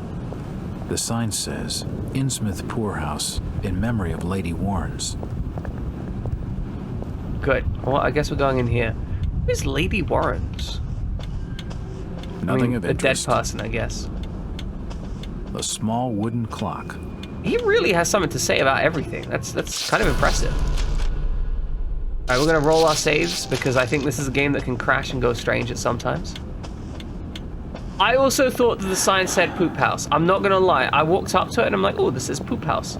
The sign says, Innsmouth Poorhouse, in memory of Lady Warrens. Good. Well, I guess we're going in here. Who's Lady Warrens? Nothing of a dead interest. person, I guess. A small wooden clock. He really has something to say about everything. That's kind of impressive. Alright, we're gonna roll our saves because I think this is a game that can crash and go strange at sometimes. I also thought that the sign said poop house. I'm not gonna lie, I walked up to it and I'm like, oh, this is poop house.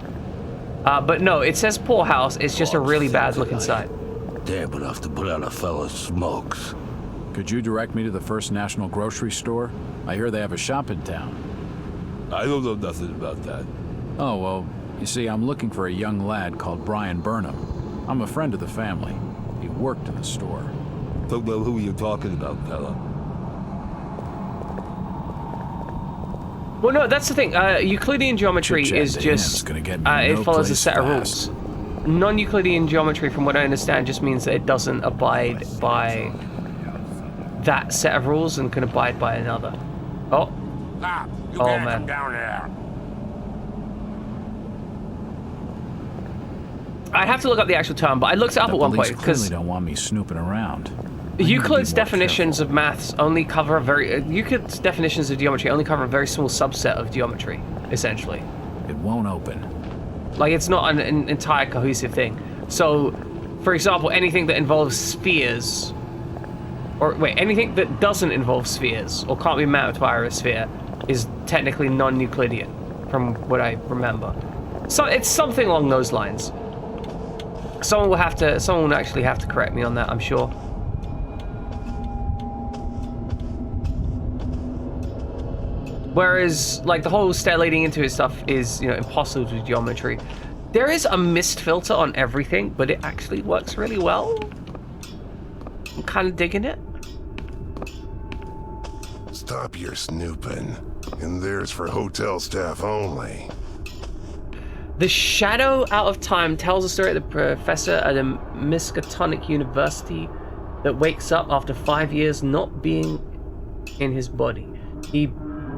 But no, it says poor house. It's just a really bad looking sign. Damn enough to put out a fella's smokes. Could you direct me to the First National Grocery Store? I hear they have a shop in town. I don't know nothing about that. Oh, well, you see, I'm looking for a young lad called Brian Burnham. I'm a friend of the family. He worked in the store. Don't know who you're talking about, fella. Well, no, that's the thing. Euclidean geometry Chit-chat is to him is just gonna get me it no follows a place set of fast. rules. Non-Euclidean geometry, from what I understand, just means that it doesn't abide by that set of rules and can abide by another. Oh. You Oh, can't man. come down there. I have to look up the actual term, but I looked it up The at one police point clearly because don't want me snooping around. I need to be Euclid's more definitions careful. of maths only cover a very Euclid's definitions of geometry only cover a very small subset of geometry, essentially. It won't open. Like, it's not an entire cohesive thing. So, for example, anything that involves spheres, or wait, anything that doesn't involve spheres or can't be mapped via a sphere is technically non-Euclidean, from what I remember. So it's something along those lines. Someone will actually have to correct me on that, I'm sure. Whereas, like, the whole stair leading into his stuff is, impossible with geometry. There is a mist filter on everything, but it actually works really well. I'm kind of digging it. Stop your snooping. And there's for hotel staff only. The Shadow Out of Time tells a story of the professor at a Miskatonic University that wakes up after 5 years not being in his body. He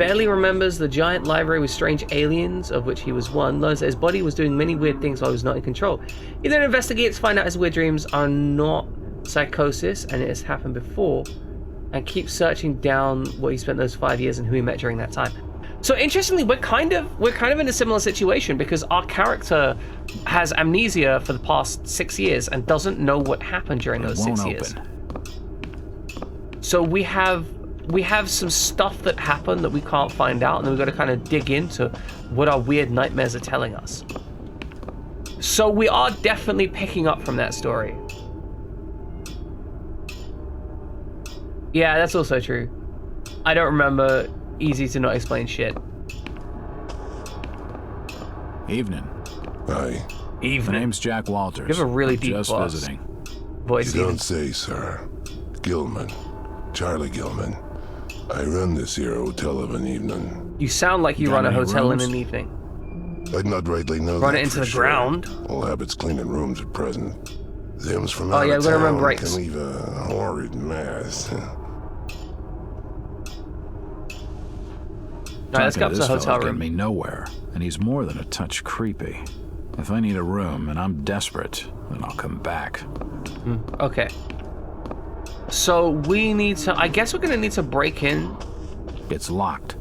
barely remembers the giant library with strange aliens, of which he was one, learns that his body was doing many weird things while he was not in control. He then investigates, find out his weird dreams are not psychosis, and it has happened before, and keeps searching down what he spent those 5 years and who he met during that time. So interestingly, we're kind of in a similar situation because our character has amnesia for the past 6 years and doesn't know what happened during those 6 years. So we have some stuff that happened that we can't find out, and then we've got to kind of dig into what our weird nightmares are telling us. So we are definitely picking up from that story. Yeah, that's also true. I don't remember. Easy to not explain shit. Evening. Hi. Evening. My name's Jack Walters. You have a really deep just voice. visiting. Voice. You don't say, sir. Gilman. Charlie Gilman. I run this here hotel of an evening. You sound like you Got run a any hotel rooms? in an evening. I'd not rightly know Run that it into for the sure. ground. All habits cleaning rooms at present. Them's from Oh, out yeah, of we're gonna run town breaks. can leave a horrid mess. Alright, let's go up to the This hotel fella's room. getting me nowhere, and he's more than a touch creepy. If I need a room and I'm desperate, then I'll come back. Okay. So we need to, I guess we're gonna need to break in. It's locked.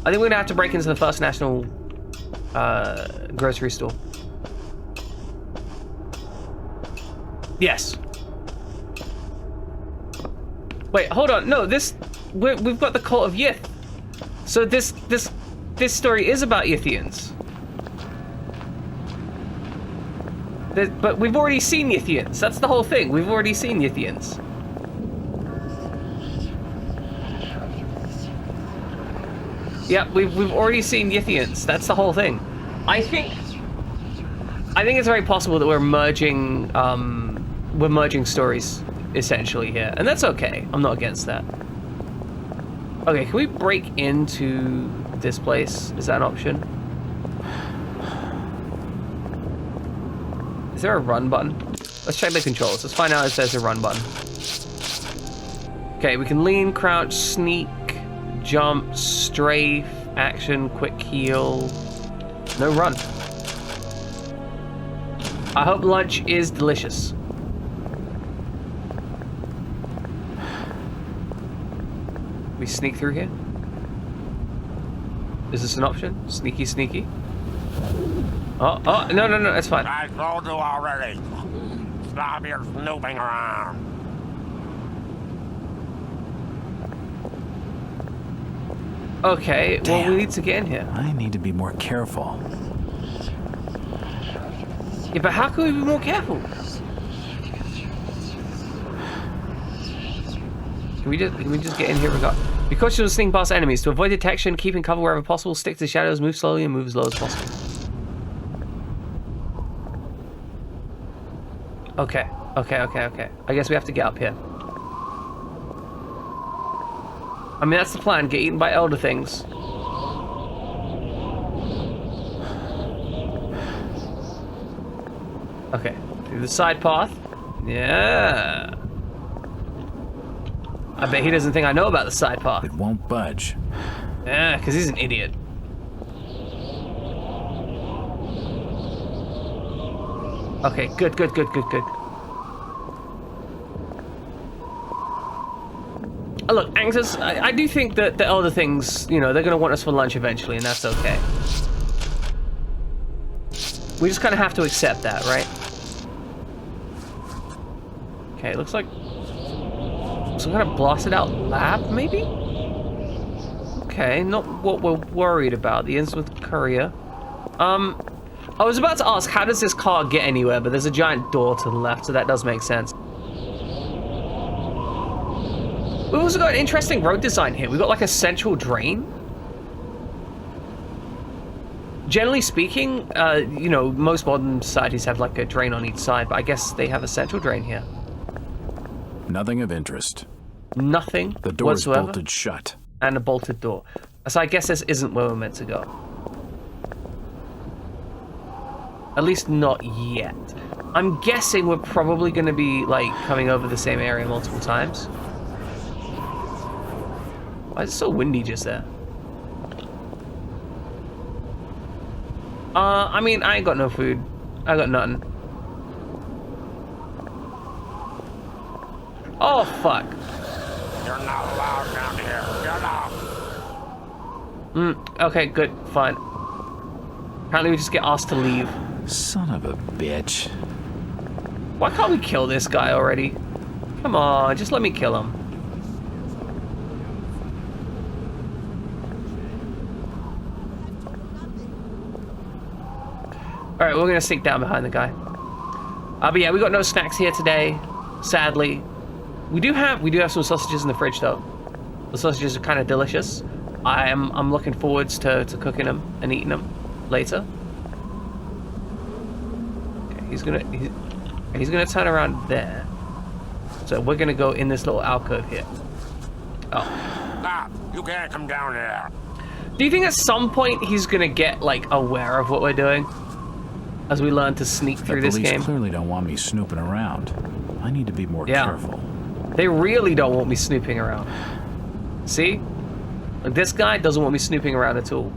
I think we're gonna have to break into the First National grocery store. Yes. Wait, hold on. No, we've got the Cult of Yith. So this story is about Yithians. But we've already seen Yithians. That's the whole thing. We've already seen Yithians. Yep, we've already seen Yithians. That's the whole thing. I think it's very possible that we're merging stories essentially here, and that's okay. I'm not against that. Okay, can we break into this place? Is that an option? Is there a run button? Let's check the controls. Let's find out if there's a run button. Okay, we can lean, crouch, sneak, jump, strafe, action, quick heal. No run. I hope lunch is delicious. We sneak through here? Is this an option? Sneaky, sneaky? Oh, no, it's fine. I told you already. Stop your snooping around. Okay, well, Damn. we need to get in here. I need to be more careful. Yeah, but how can we be more careful? Can we just get in here? Be cautious of sneaking past enemies. To avoid detection, keeping cover wherever possible, stick to the shadows, move slowly, and move as low as possible. Okay. I guess we have to get up here. I mean, that's the plan. Get eaten by elder things. Okay. Through the side path. Yeah. I bet he doesn't think I know about the side path. It won't budge. Yeah, because he's an idiot. Okay, good. Look, Angus, I do think that the elder things, they're going to want us for lunch eventually, and that's okay. We just kind of have to accept that, right? Okay, it looks like some kind of blasted out lab, maybe? Okay, not what we're worried about. The Innsmouth Courier. I was about to ask, how does this car get anywhere? But there's a giant door to the left, so that does make sense. We've also got an interesting road design here. We've got like a central drain. Generally speaking, most modern societies have like a drain on each side, but I guess they have a central drain here. Nothing of interest. Nothing The door's whatsoever. bolted shut. And a bolted door. So I guess this isn't where we're meant to go. At least not yet. I'm guessing we're probably going to be like coming over the same area multiple times. Why is it so windy just there? I mean, I ain't got no food. I got nothing. Oh, fuck. You're not allowed down here. Get off. Okay, good. Fine. Apparently we just get asked to leave. Son of a bitch. Why can't we kill this guy already? Come on, just let me kill him. Alright, we're gonna sneak down behind the guy. But yeah, we got no snacks here today, sadly. We do have some sausages in the fridge though. The sausages are kind of delicious. I'm looking forwards to cooking them and eating them later. Okay, he's gonna turn around there. So we're gonna go in this little alcove here. Oh. Stop. You can't come down here. Do you think at some point he's gonna get like aware of what we're doing? As we learn to sneak through this game. The police clearly don't want me snooping around. I need to be more careful. They really don't want me snooping around. See? Like, this guy doesn't want me snooping around at all.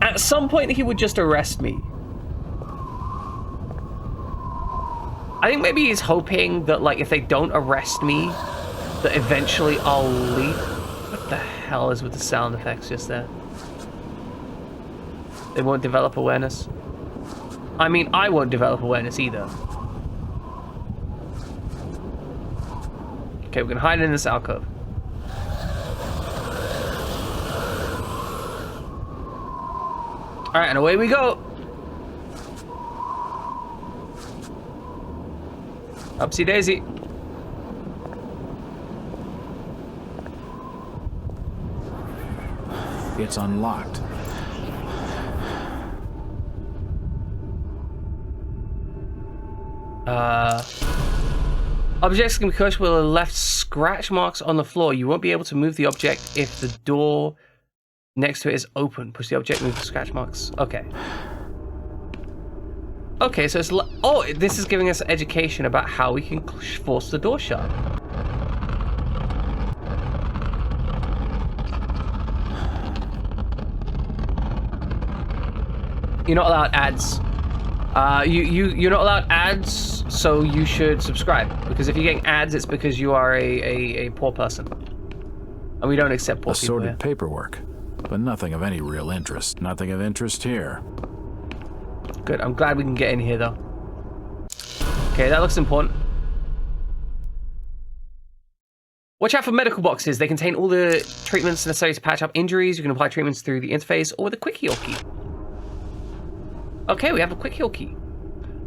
At some point he would just arrest me. I think maybe he's hoping that like if they don't arrest me, that eventually I'll leave. What the hell is with the sound effects just there? They won't develop awareness. I mean, I won't develop awareness either. Okay, we're gonna hide in this alcove. Alright, and away we go! Upsy daisy. It's unlocked. Objects can be crushed with left scratch marks on the floor. You won't be able to move the object if the door next to it is open. Push the object, move the scratch marks. Okay. Okay, so it's... Oh, this is giving us education about how we can force the door shut. You're not allowed ads. You're not allowed ads, so you should subscribe. Because if you're getting ads, it's because you are a poor person. And we don't accept poor people Assorted here. paperwork, but nothing of any real interest. Nothing of interest here. Good, I'm glad we can get in here, though. Okay, that looks important. Watch out for medical boxes. They contain all the treatments necessary to patch up injuries. You can apply treatments through the interface or with a quick heal key. Okay, we have a quick heal key.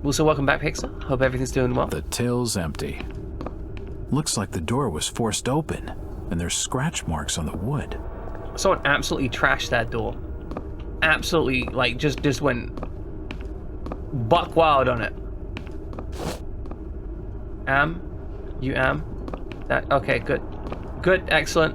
Also, welcome back, Pixar. Hope everything's doing well. The till's empty. Looks like the door was forced open, and there's scratch marks on the wood. Someone absolutely trashed that door. Absolutely, like, just went buck wild on it. You am? That, okay, good. Good, excellent.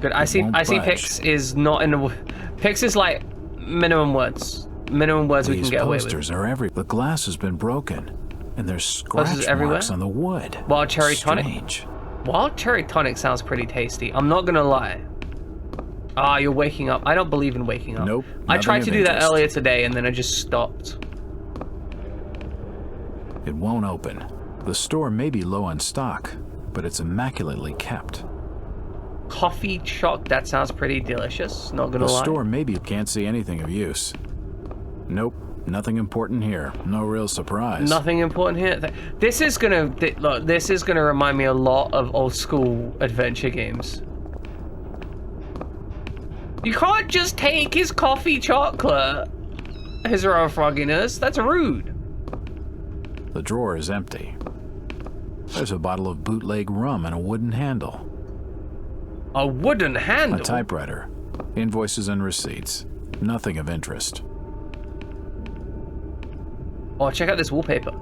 Good, I see Pix is not in the... Pix is like minimum words. Minimum words we can get away with. These posters are everywhere. The glass has been broken, and there's scratch marks on the wood. Wild cherry tonic. Strange. Wild cherry tonic sounds pretty tasty. I'm not gonna lie. Ah, you're waking up. I don't believe in waking up. Nope. I tried to do that earlier today, and then I just stopped. It won't open. The store may be low on stock, but it's immaculately kept. Coffee choc. That sounds pretty delicious. Not gonna lie. The store maybe can't see anything of use. Nope, nothing important here. No real surprise. Nothing important here. This is gonna look. This is gonna remind me a lot of old school adventure games. You can't just take his coffee chocolate. His raw frogginess. That's rude. The drawer is empty. There's a bottle of bootleg rum and a wooden handle. A wooden handle? A typewriter. Invoices and receipts. Nothing of interest. Oh, check out this wallpaper.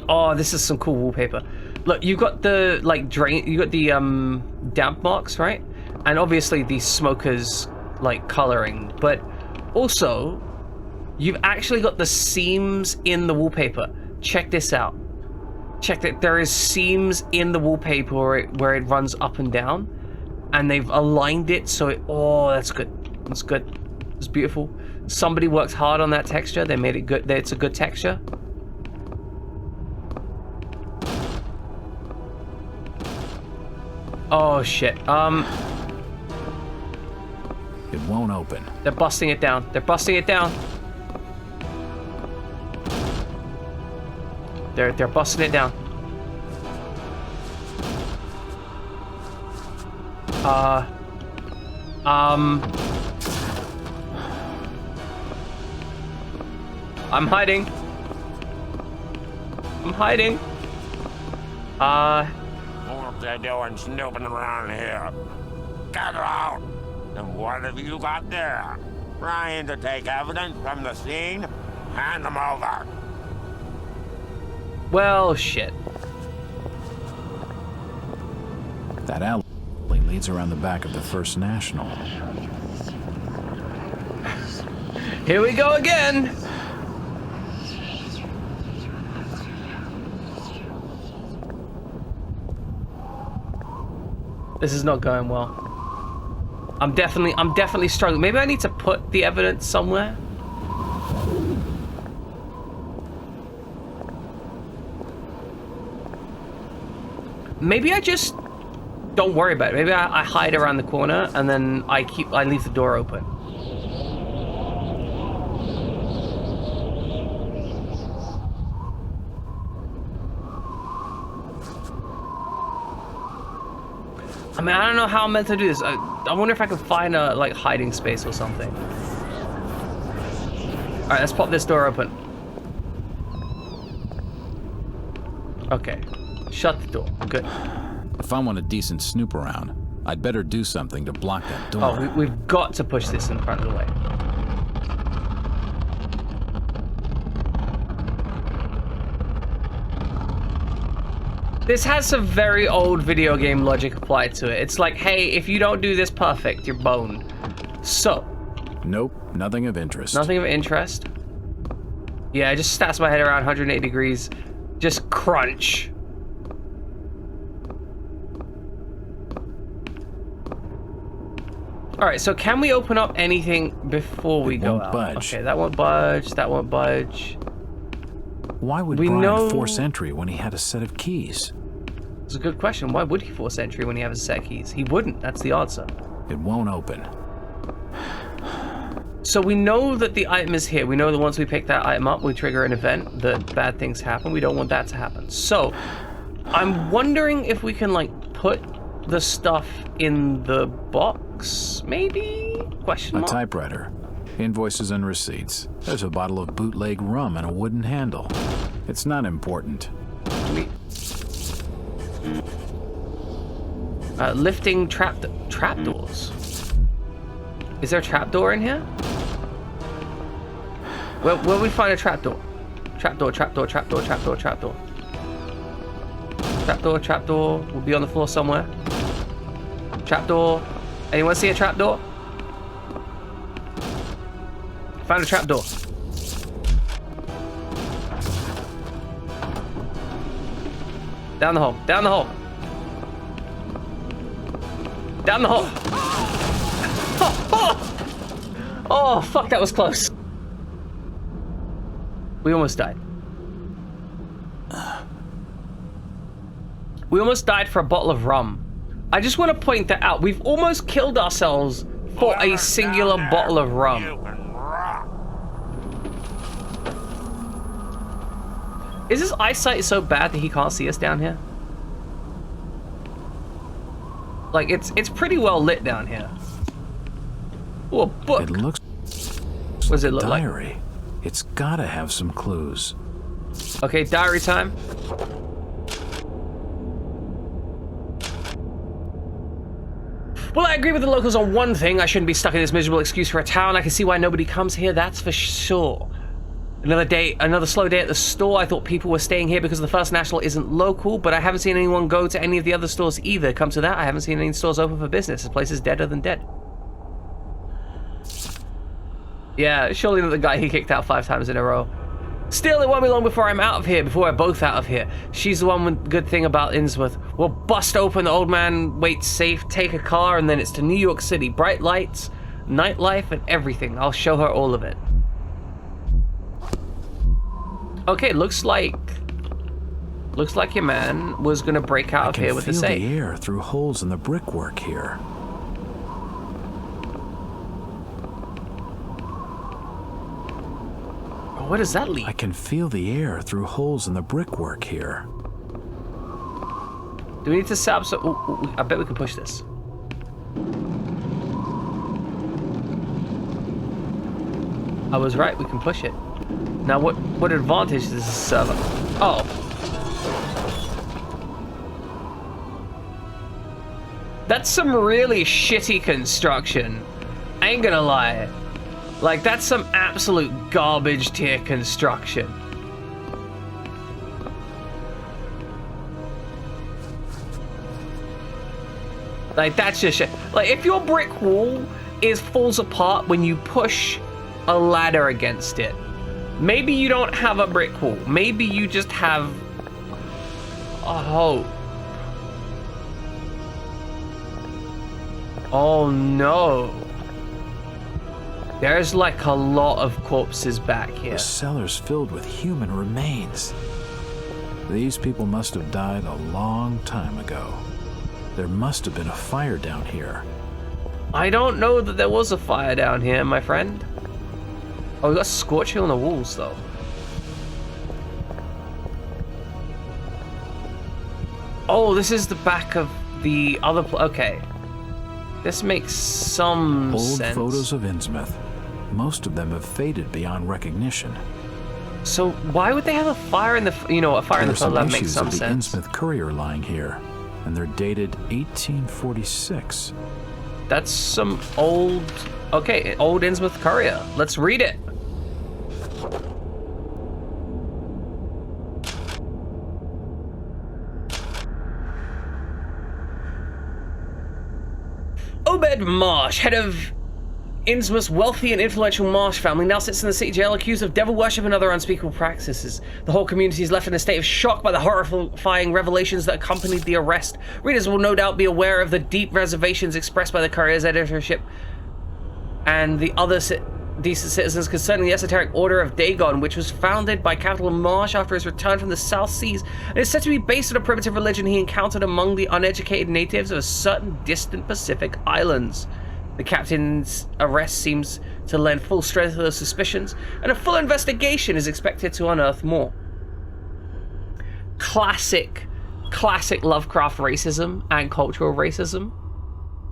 Oh, this is some cool wallpaper. Look, you got the like drain. You got the damp marks, right? And obviously the smoker's like coloring, but also you've actually got the seams in the wallpaper. Check this out. check that there is seams in the wallpaper where it runs up and down, and they've aligned it so it. Oh, that's good. That's good. It's beautiful. Somebody worked hard on that texture. They made it good. It's a good texture. Oh shit. It won't open. They're busting it down. They're busting it down. They're busting it down. I'm hiding. I'm hiding. What they doing snooping around here? Get out! And what have you got there? Trying to take evidence from the scene? Hand them over. Well, shit. That alley leads around the back of the First National. Here we go again. This is not going well. I'm definitely struggling. Maybe I need to put the evidence somewhere. Maybe I just don't worry about it. Maybe I hide around the corner and then I leave the door open. I mean, I don't know how I'm meant to do this. I wonder if I can find a like hiding space or something. All right, let's pop this door open. Okay, shut the door. Good. If I want a decent snoop around, I'd better do something to block that door. Oh, we've got to push this in front of the way. This has some very old video game logic applied to it. It's like, hey, if you don't do this perfect, you're boned. So. Nope, nothing of interest. Nothing of interest. Yeah, I just stats my head around 180 degrees. Just crunch. All right, so can we open up anything before we go out? Budge. Okay, that won't budge. That won't budge. Why would Brian force entry when he had a set of keys? It's a good question. Why would he force entry when he has a set of keys? He wouldn't. That's the answer. It won't open. So we know that the item is here. We know that once we pick that item up, we trigger an event, that bad things happen. We don't want that to happen. So I'm wondering if we can like put the stuff in the box, maybe? Question mark? A typewriter. Invoices and receipts. There's a bottle of bootleg rum and a wooden handle. It's not important. Lifting trapdoors. Is there a trapdoor in here? Where we find a trapdoor? Trapdoor. Trapdoor will be on the floor somewhere. Trapdoor. Anyone see a trapdoor? Found a trapdoor. Down the hole. Down the hole. Down the hole. Oh, fuck, that was close. We almost died. We almost died for a bottle of rum. I just want to point that out. We've almost killed ourselves for a singular bottle of rum. Is his eyesight so bad that he can't see us down here? Like, it's pretty well lit down here. Oh, a book. It looks what does it look like? Diary. It's gotta have some clues. Okay, diary time. Well, I agree with the locals on one thing. I shouldn't be stuck in this miserable excuse for a town. I can see why nobody comes here, that's for sure. Another slow day at the store. I thought people were staying here because the First National isn't local, but I haven't seen anyone go to any of the other stores either. Come to that, I haven't seen any stores open for business. This place is deader than dead. Yeah, surely not the guy he kicked out 5 times in a row. Still, it won't be long before I'm out of here, before we're both out of here. She's the one with good thing about Innsmouth. We'll bust open the old man waits safe, take a car, and then it's to New York City. Bright lights, nightlife, and everything. I'll show her all of it. Okay, looks like your man was gonna break out of here with the safe. I can feel the air through holes in the brickwork here. What does that lead? I can feel the air through holes in the brickwork here. Do we need to set up so... I bet we can push this. I was right, we can push it. Now what advantage does this serve? Oh. That's some really shitty construction. I ain't gonna lie. Like, that's some absolute garbage tier construction. Like, that's just shit. Like, if your brick wall falls apart when you push a ladder against it, maybe you don't have a brick wall. Maybe you just have a hope. Oh no. There's like a lot of corpses back here. The cellar's filled with human remains. These people must have died a long time ago. There must have been a fire down here. I don't know that there was a fire down here, my friend. Oh, we got scorching on the walls, though. Oh, this is the back of the other... Okay. This makes some sense. Old photos of Innsmouth. Most of them have faded beyond recognition. So why would they have a fire in the... You know, a fire in the photo that makes some sense. The Innsmouth Courier lying here, and they're dated 1846. That's some old... Okay, old Innsmouth Courier. Let's read it. Obed Marsh, head of Innsmouth's wealthy and influential Marsh family, now sits in the city jail accused of devil worship and other unspeakable practices. The whole community is left in a state of shock by the horrifying revelations that accompanied the arrest. Readers will no doubt be aware of the deep reservations expressed by the Courier's editorship and the other decent citizens concerning the esoteric Order of Dagon, which was founded by Captain Marsh after his return from the South Seas, and is said to be based on a primitive religion he encountered among the uneducated natives of a certain distant Pacific islands. The captain's arrest seems to lend full strength to those suspicions, and a full investigation is expected to unearth more. Classic Lovecraft racism and cultural racism.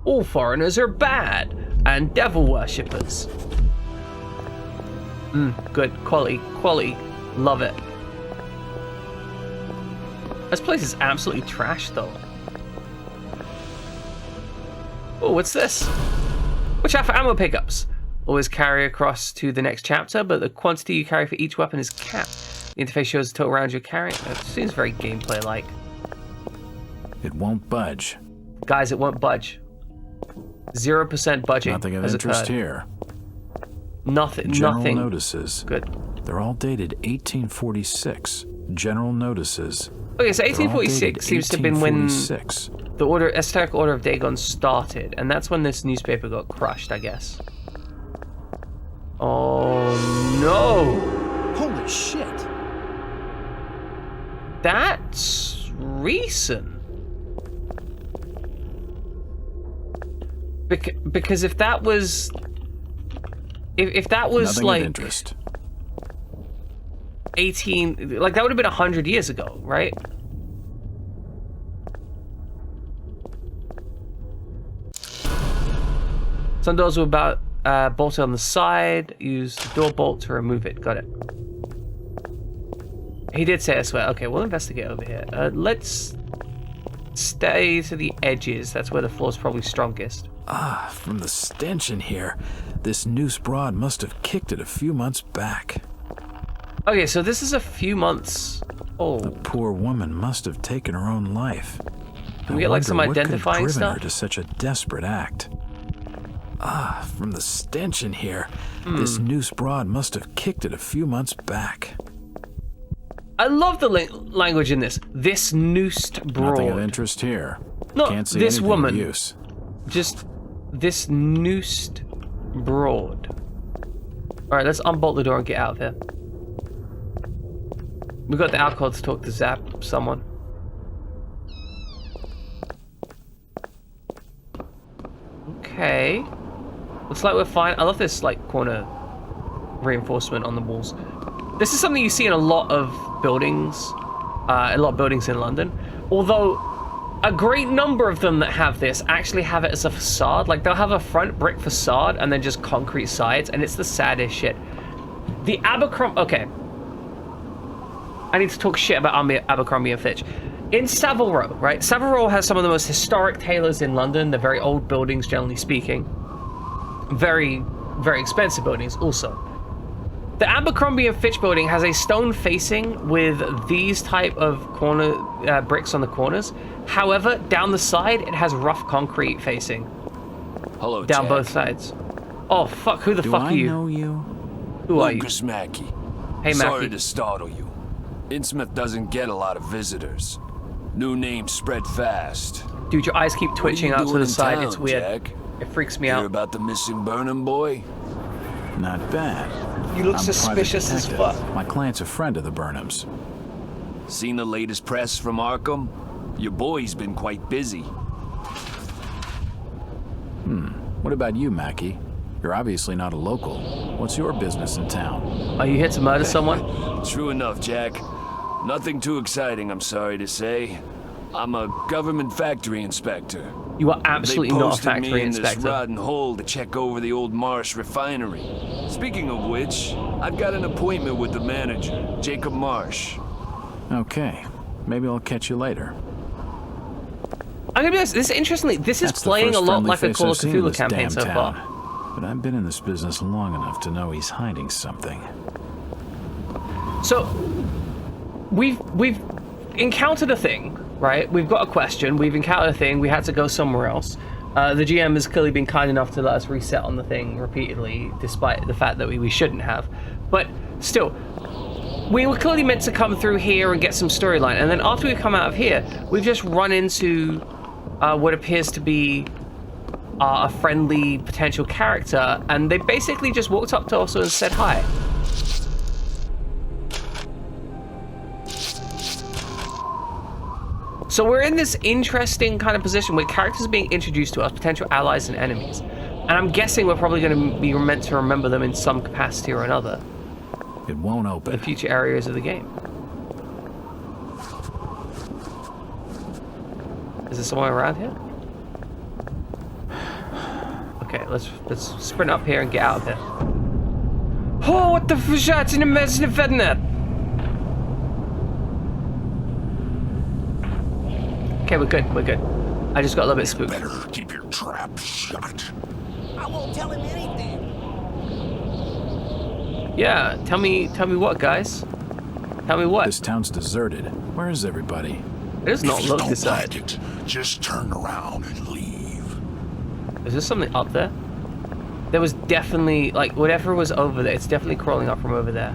All foreigners are bad and devil worshippers. Good. Quality. Love it. This place is absolutely trash, though. Oh, what's this? Watch out for ammo pickups. Always carry across to the next chapter, but the quantity you carry for each weapon is capped. The interface shows the total rounds you're carrying. It seems very gameplay-like. It won't budge. Guys, it won't budge. 0% budging. Nothing of interest here. Nothing. General notices. Good. They're all dated 1846. General notices. Okay, so 1846 seems to have been when the esoteric Order of Dagon started, and that's when this newspaper got crushed, I guess. Oh no! Holy shit! That's recent. Because if that was... If that was nothing like... of interest. 18... Like, that would have been 100 years ago, right? Some doors were bolted on the side. Use the door bolt to remove it. Got it. He did say, I swear. Okay, we'll investigate over here. Let's stay to the edges. That's where the floor's probably strongest. Ah, from the stench in here. This noose broad must have kicked it a few months back. Okay, so this is a few months old. The poor woman must have taken her own life. Can we get like some identifying what could have driven stuff? her to such a desperate act? Ah, from the stench in here. This noose broad must have kicked it a few months back. I love the language in this. This noosed broad. Nothing of interest here. No, Can't see this anything woman. of use. Just this noosed broad. Alright, let's unbolt the door and get out of here. We got the alcohol to talk to Zap, someone. Okay. Looks like we're fine. I love this, like, corner reinforcement on the walls. This is something you see in a lot of buildings. In London. Although, a great number of them that have this actually have it as a facade. Like, they'll have a front brick facade and then just concrete sides, and it's the saddest shit. The Abercrombie... Okay. I need to talk shit about Abercrombie and Fitch. In Savile Row, right? Savile Row has some of the most historic tailors in London. They're very old buildings, generally speaking. Very, very expensive buildings, also. The Abercrombie and Fitch building has a stone facing with these type of corner bricks on the corners. However, down the side, it has rough concrete facing. Hello, down Jack. both sides. Oh, fuck. Who the fuck are you? Do I know you? Who are you? Lucas Mackey. Hey, Mackey. Sorry to startle you. Innsmouth doesn't get a lot of visitors. New names spread fast. Dude, your eyes keep twitching out to the side. It's weird. Jack? It freaks me Hear out. about the missing Burnham boy? Not bad. You look I'm suspicious private as detective. fuck. My client's a friend of the Burnhams. Seen the latest press from Arkham? Your boy's been quite busy. What about you, Mackey? You're obviously not a local. What's your business in town? Are you here to murder someone? True enough, Jack. Nothing too exciting, I'm sorry to say. I'm a government factory inspector. You are absolutely not a They posted me factory in inspector. this rotten hole to check over the old Marsh refinery. Speaking of which, I've got an appointment with the manager, Jacob Marsh. Okay. Maybe I'll catch you later. I'm gonna be honest, this interestingly, this is That's the playing a first lot friendly like a face Call of I've seen in Cthulhu this campaign damn so town. far. But I've been in this business long enough to know he's hiding something. So, we've encountered a thing, right? We've got a question, we've encountered a thing, we had to go somewhere else. The GM has clearly been kind enough to let us reset on the thing repeatedly, despite the fact that we shouldn't have. But still, we were clearly meant to come through here and get some storyline, and then after we come out of here, we've just run into what appears to be a friendly potential character, and they basically just walked up to us and said hi. So we're in this interesting kind of position where characters are being introduced to us, potential allies and enemies. And I'm guessing we're probably going to be meant to remember them in some capacity or another. It won't open. In future areas of the game. Is there someone around here? Okay, let's sprint up here and get out of here. Oh, what the f***? In the mess in the FedNet? Okay, we're good, we're good. I just got a little bit spooked. Better keep your trap shut. I won't tell him anything. Yeah, tell me what, guys? Tell me what? This town's deserted. Where is everybody? It does not If you look don't this side. like it, just turn around and leave. Is there something up there? There was definitely, like, whatever was over there, it's definitely crawling up from over there.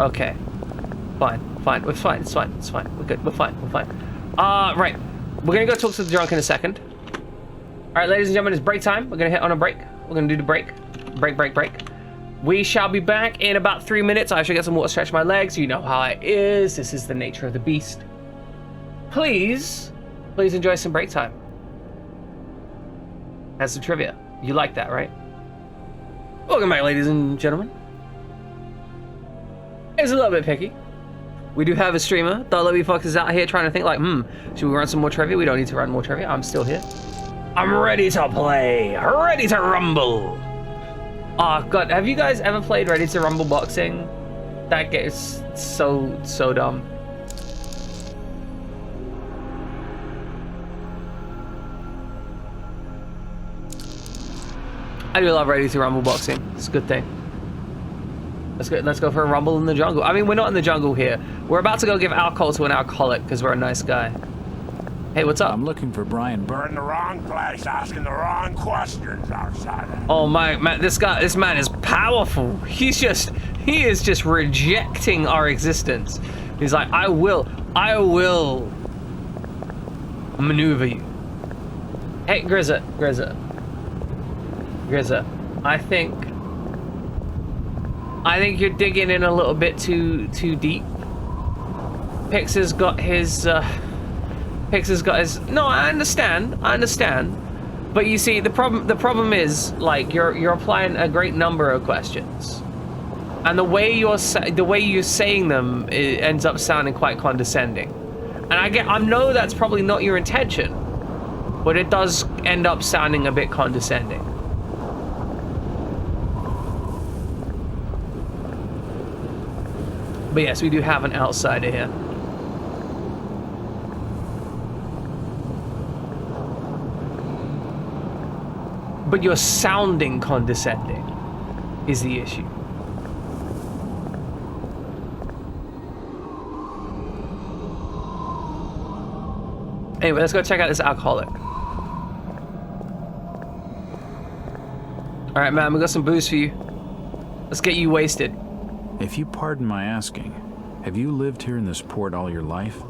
Okay. Fine. We're fine. It's fine. We're good. We're fine. Right. We're gonna go talk to the drunk in a second. Alright, ladies and gentlemen, it's break time. We're gonna hit on a break. We're gonna do the break. Break. We shall be back in about 3 minutes. I should get some water to stretch my legs. You know how it is. This is the nature of the beast. Please enjoy some break time. That's the trivia. You like that, right? Welcome back, ladies and gentlemen. It's a little bit picky. We do have a streamer. The Lobby Fox is out here trying to think like, should we run some more trivia? We don't need to run more trivia. I'm still here. I'm ready to play. Ready to rumble. Oh, God. Have you guys ever played Ready to Rumble Boxing? That gets so dumb. I do love Ready to Rumble Boxing. It's a good thing. Let's go for a rumble in the jungle. I mean, we're not in the jungle here. We're about to go give alcohol to an alcoholic because we're a nice guy. Hey, what's up? I'm looking for Brian We're in the wrong place, asking the wrong questions, outsider. Oh my man, this man is powerful. He is just rejecting our existence. He's like, I will maneuver you. Hey, Grizza. I think you're digging in a little bit too deep. Pix has got his. No, I understand. But you see, the problem is, like, you're applying a great number of questions, and the way you're saying them, it ends up sounding quite condescending. And I know that's probably not your intention, but it does end up sounding a bit condescending. But yes, we do have an outsider here. But you're sounding condescending is the issue. Anyway, let's go check out this alcoholic. All right, man, we got some booze for you. Let's get you wasted. If you pardon my asking, have you lived here in this port all your life?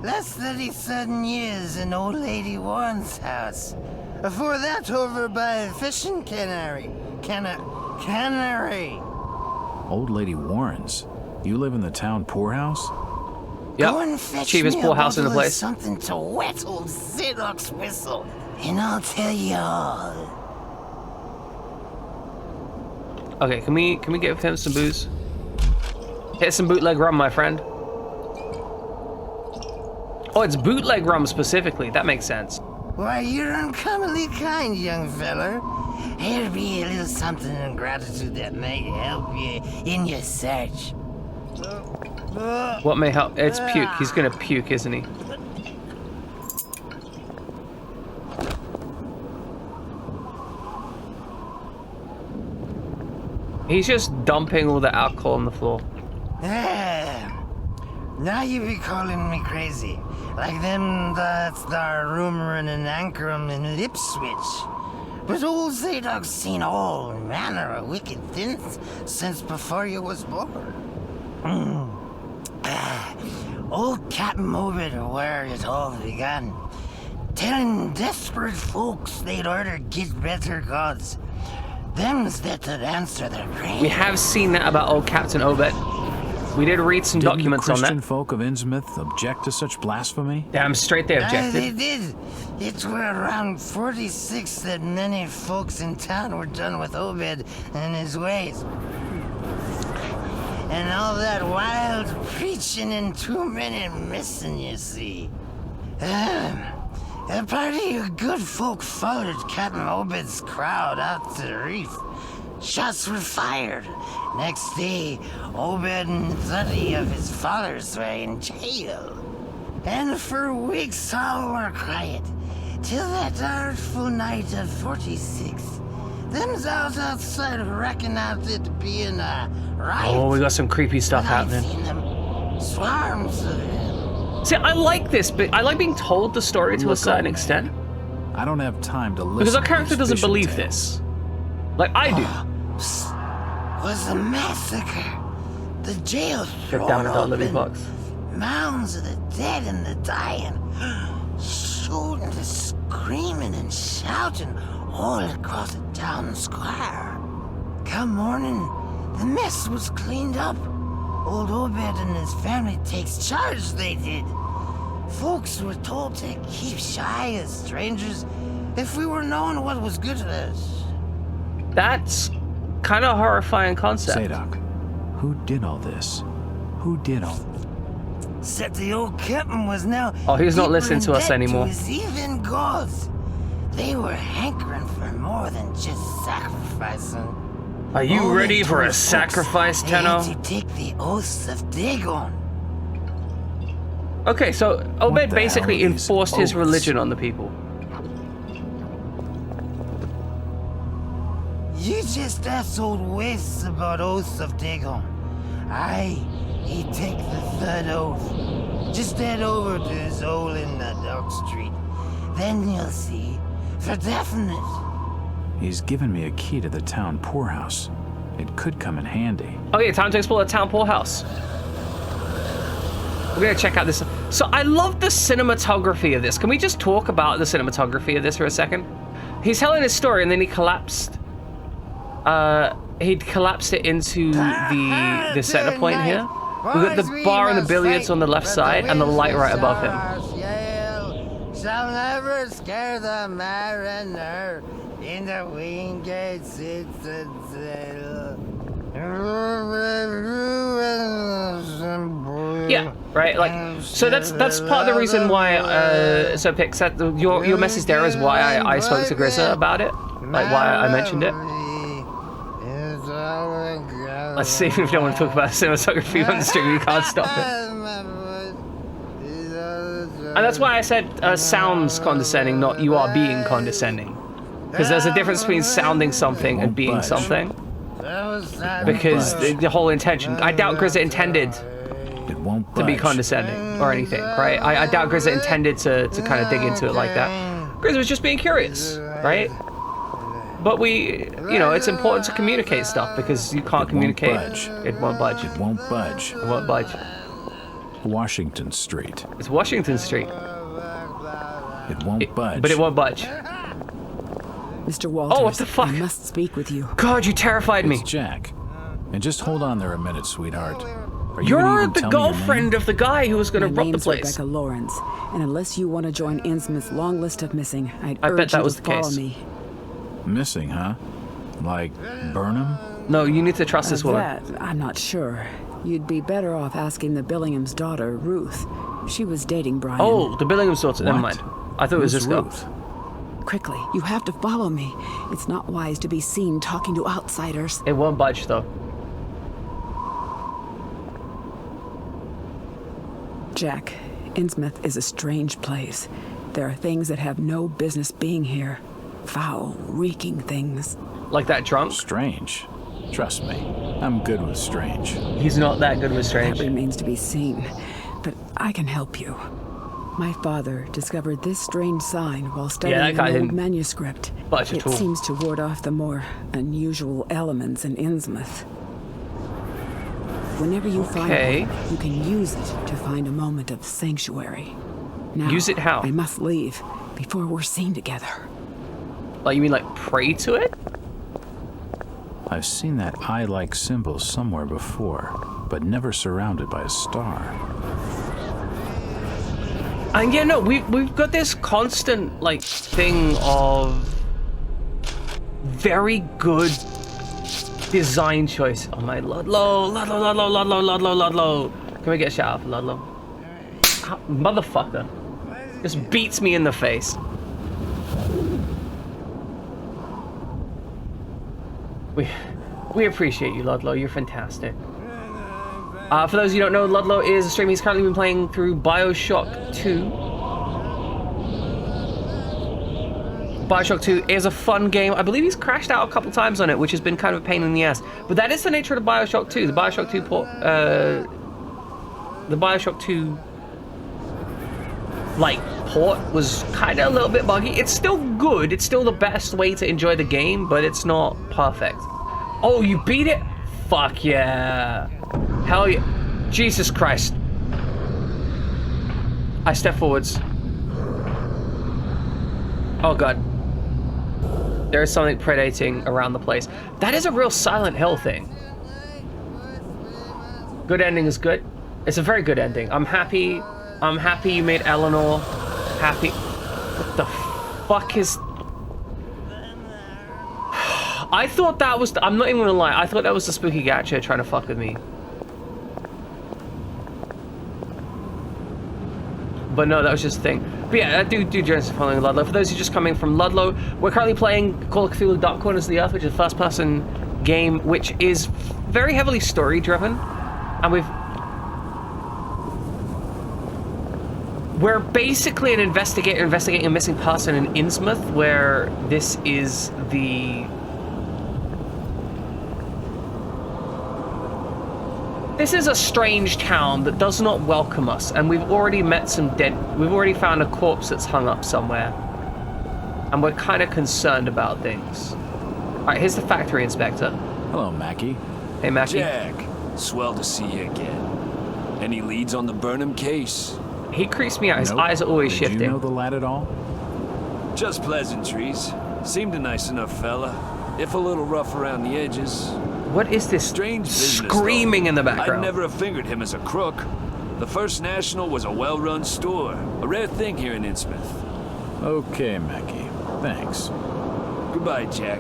Last 37 years in old lady Warren's house. Before that, over by fishing cannery. Cannery. Old lady Warren's? You live in the town poorhouse? Yep. Go and fetch Cheapest me poorhouse in the bottle of place. something to wet old Zadok's whistle, and I'll tell you all. Okay, can we get him some booze? Hit some bootleg rum, my friend. Oh, it's bootleg rum specifically. That makes sense. Why, you're uncommonly kind, young feller. Here'll be a little something in gratitude that may help you in your search. What may help? It's puke. He's gonna puke, isn't he? He's just dumping all the alcohol on the floor. Now you be calling me crazy. Like them that's there rumoring in Ankrum and Ipswich. But old Zadok's seen all manner of wicked things since before you was born. Old Captain Obed where it all began, telling desperate folks they'd order get better gods. Them's that would answer their prayers. We have seen that about old Captain Obed. We did read some documents on that. Christian folk of Innsmouth object to such blasphemy? Damn straight they objected. They did. It were around 46 that many folks in town were done with Obed and his ways. And all that wild preaching and too many missing, you see. A party of good folk followed Captain Obed's crowd out to the reef. Shots were fired. Next day, Obed and 30 of his followers were in jail. And for weeks all were quiet, till that artful night of 46. Them's out outside wrecking out it being a riot. Oh, we got some creepy stuff happening. I've seen them. Swarms of them. See, I like this, but I like being told the story to a certain extent. I don't have time to listen. Because our to character these doesn't fishing believe tales. this. Like I do. Was a massacre. The jail Get down thrown and Living open. Box. Mounds of the dead and the dying. Shooting, screaming and shouting all across the town square. Come morning, the mess was cleaned up. Old Obed and his family takes charge, they did. Folks were told to keep shy as strangers if we were knowing what was good for us. That's kind of a horrifying concept. Zadok, who did all this? Who did all this? Except the old captain was now. Oh, he's not deeper listening in to us debt anymore. To his even gods. They were hankering for more than just sacrificing. Are you All ready they for a told sacrifice, folks, they had Tenno? to take the oaths of Dagon. Okay, so Obed the basically hell are these enforced his oaths? religion on the people. You just asked old Wes about oaths of Dagon. Aye, he take the third oath. Just head over to this hole in the dark street. Then you'll see for definite. He's given me a key to the town poorhouse. It could come in handy. Okay, time to explore the town poorhouse. We're gonna check out this. So I love the cinematography of this. Can we just talk about the cinematography of this for a second? He's telling his story and then he collapsed. He'd collapsed it into the center point here. We've got the bar and the billiards on the left side and the light right above him. Shall never scare the mariner. In the wingate sits a sail. Yeah, right. Like, so that's part of the reason why. So Pix, your message there is why I spoke to Grizza about it, like why I mentioned it. Let's see if we don't want to talk about cinematography on the stream. You can't stop it. And that's why I said sounds condescending, not you are being condescending. Because there's a difference between sounding something and being something. Because the whole intention, I doubt Grizza intended to be condescending or anything, right? I doubt Grizza intended to kind of dig into it like that. Grizza was just being curious, right? But it's important to communicate stuff because you can't communicate. It won't budge. It won't budge. It won't budge. Washington Street. It's Washington Street. It won't budge. But it won't budge. Mr. Walters, oh, what the fuck? I must speak with you. God, you terrified me. It's Jack. And just hold on there a minute, sweetheart. You're the girlfriend of the guy who was going to rob the place. Rebecca Lawrence, and unless you want to join Innsmouth's long list of missing, I bet urge that you was to the follow case. me. Missing, huh? Like Burnham? No, you need to trust this woman. That, I'm not sure. You'd be better off asking the Billingham's daughter, Ruth. She was dating Brian. Oh, the Billingham's daughter. Never mind. I thought it was this girl. Ruth? Quickly, you have to follow me. It's not wise to be seen talking to outsiders. It won't budge, though. Jack, Innsmouth is a strange place. There are things that have no business being here. Foul, reeking things. Like that drunk? Strange. Trust me, I'm good with strange. He's not that good with strange. That remains to be seen, but I can help you. My father discovered this strange sign while studying an old manuscript. It seems to ward off the more unusual elements in Innsmouth. Whenever you find it, you can use it to find a moment of sanctuary. Now, use it how? I must leave before we're seen together. Like, you mean like pray to it? I've seen that eye-like symbol somewhere before, but never surrounded by a star. And yeah, no, we've got this constant like thing of very good design choice. Oh my Ludlow. Can we get a shout out for Ludlow? Motherfucker. Just beats me in the face. We appreciate you, Ludlow. You're fantastic. For those of you who don't know, Ludlow is a streamer. He's currently been playing through Bioshock 2. Bioshock 2 is a fun game. I believe he's crashed out a couple times on it, which has been kind of a pain in the ass. But that is the nature of the Bioshock 2. The Bioshock 2 port, port was kind of a little bit buggy. It's still good. It's still the best way to enjoy the game, but it's not perfect. Oh, you beat it? Fuck yeah. Hell yeah. Jesus Christ. I step forwards. Oh god. There is something predating around the place. That is a real Silent Hill thing. Good ending is good. It's a very good ending. I'm happy you made Eleanor happy. What the fuck is... I thought that was... I'm not even gonna lie. I thought that was the spooky Gacha trying to fuck with me. But no, that was just a thing. But yeah, do join us following Ludlow. For those who are just coming from Ludlow, we're currently playing Call of Cthulhu Dark Corners of the Earth, which is a first-person game, which is very heavily story-driven. And we're basically an investigator investigating a missing person in Innsmouth, where this is the This is a strange town that does not welcome us, and we've already met some dead... We've already found a corpse that's hung up somewhere. And we're kind of concerned about things. Alright, here's the factory inspector. Hello, Mackie. Hey, Mackie. Jack, swell to see you again. Any leads on the Burnham case? He creeps me out. His eyes are always shifting. Did you know the lad at all? Just pleasantries. Seemed a nice enough fella, if a little rough around the edges. What is this strange business, screaming though? in the background? I'd never have fingered him as a crook. The First National was a well-run store. A rare thing here in Innsmouth. Okay, Mackie. Thanks. Goodbye, Jack.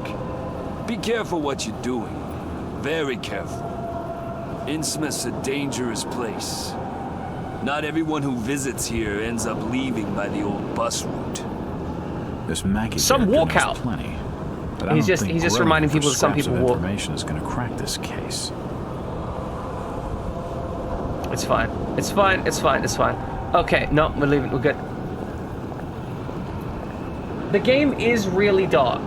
Be careful what you're doing. Very careful. Innsmouth's a dangerous place. Not everyone who visits here ends up leaving by the old bus route. This Mackie some walk out. Plenty. He's just reminding people that some people walk. Information is going to crack this case. It's fine. It's fine. It's fine. It's fine. Okay, no, we're leaving. We're good. The game is really dark.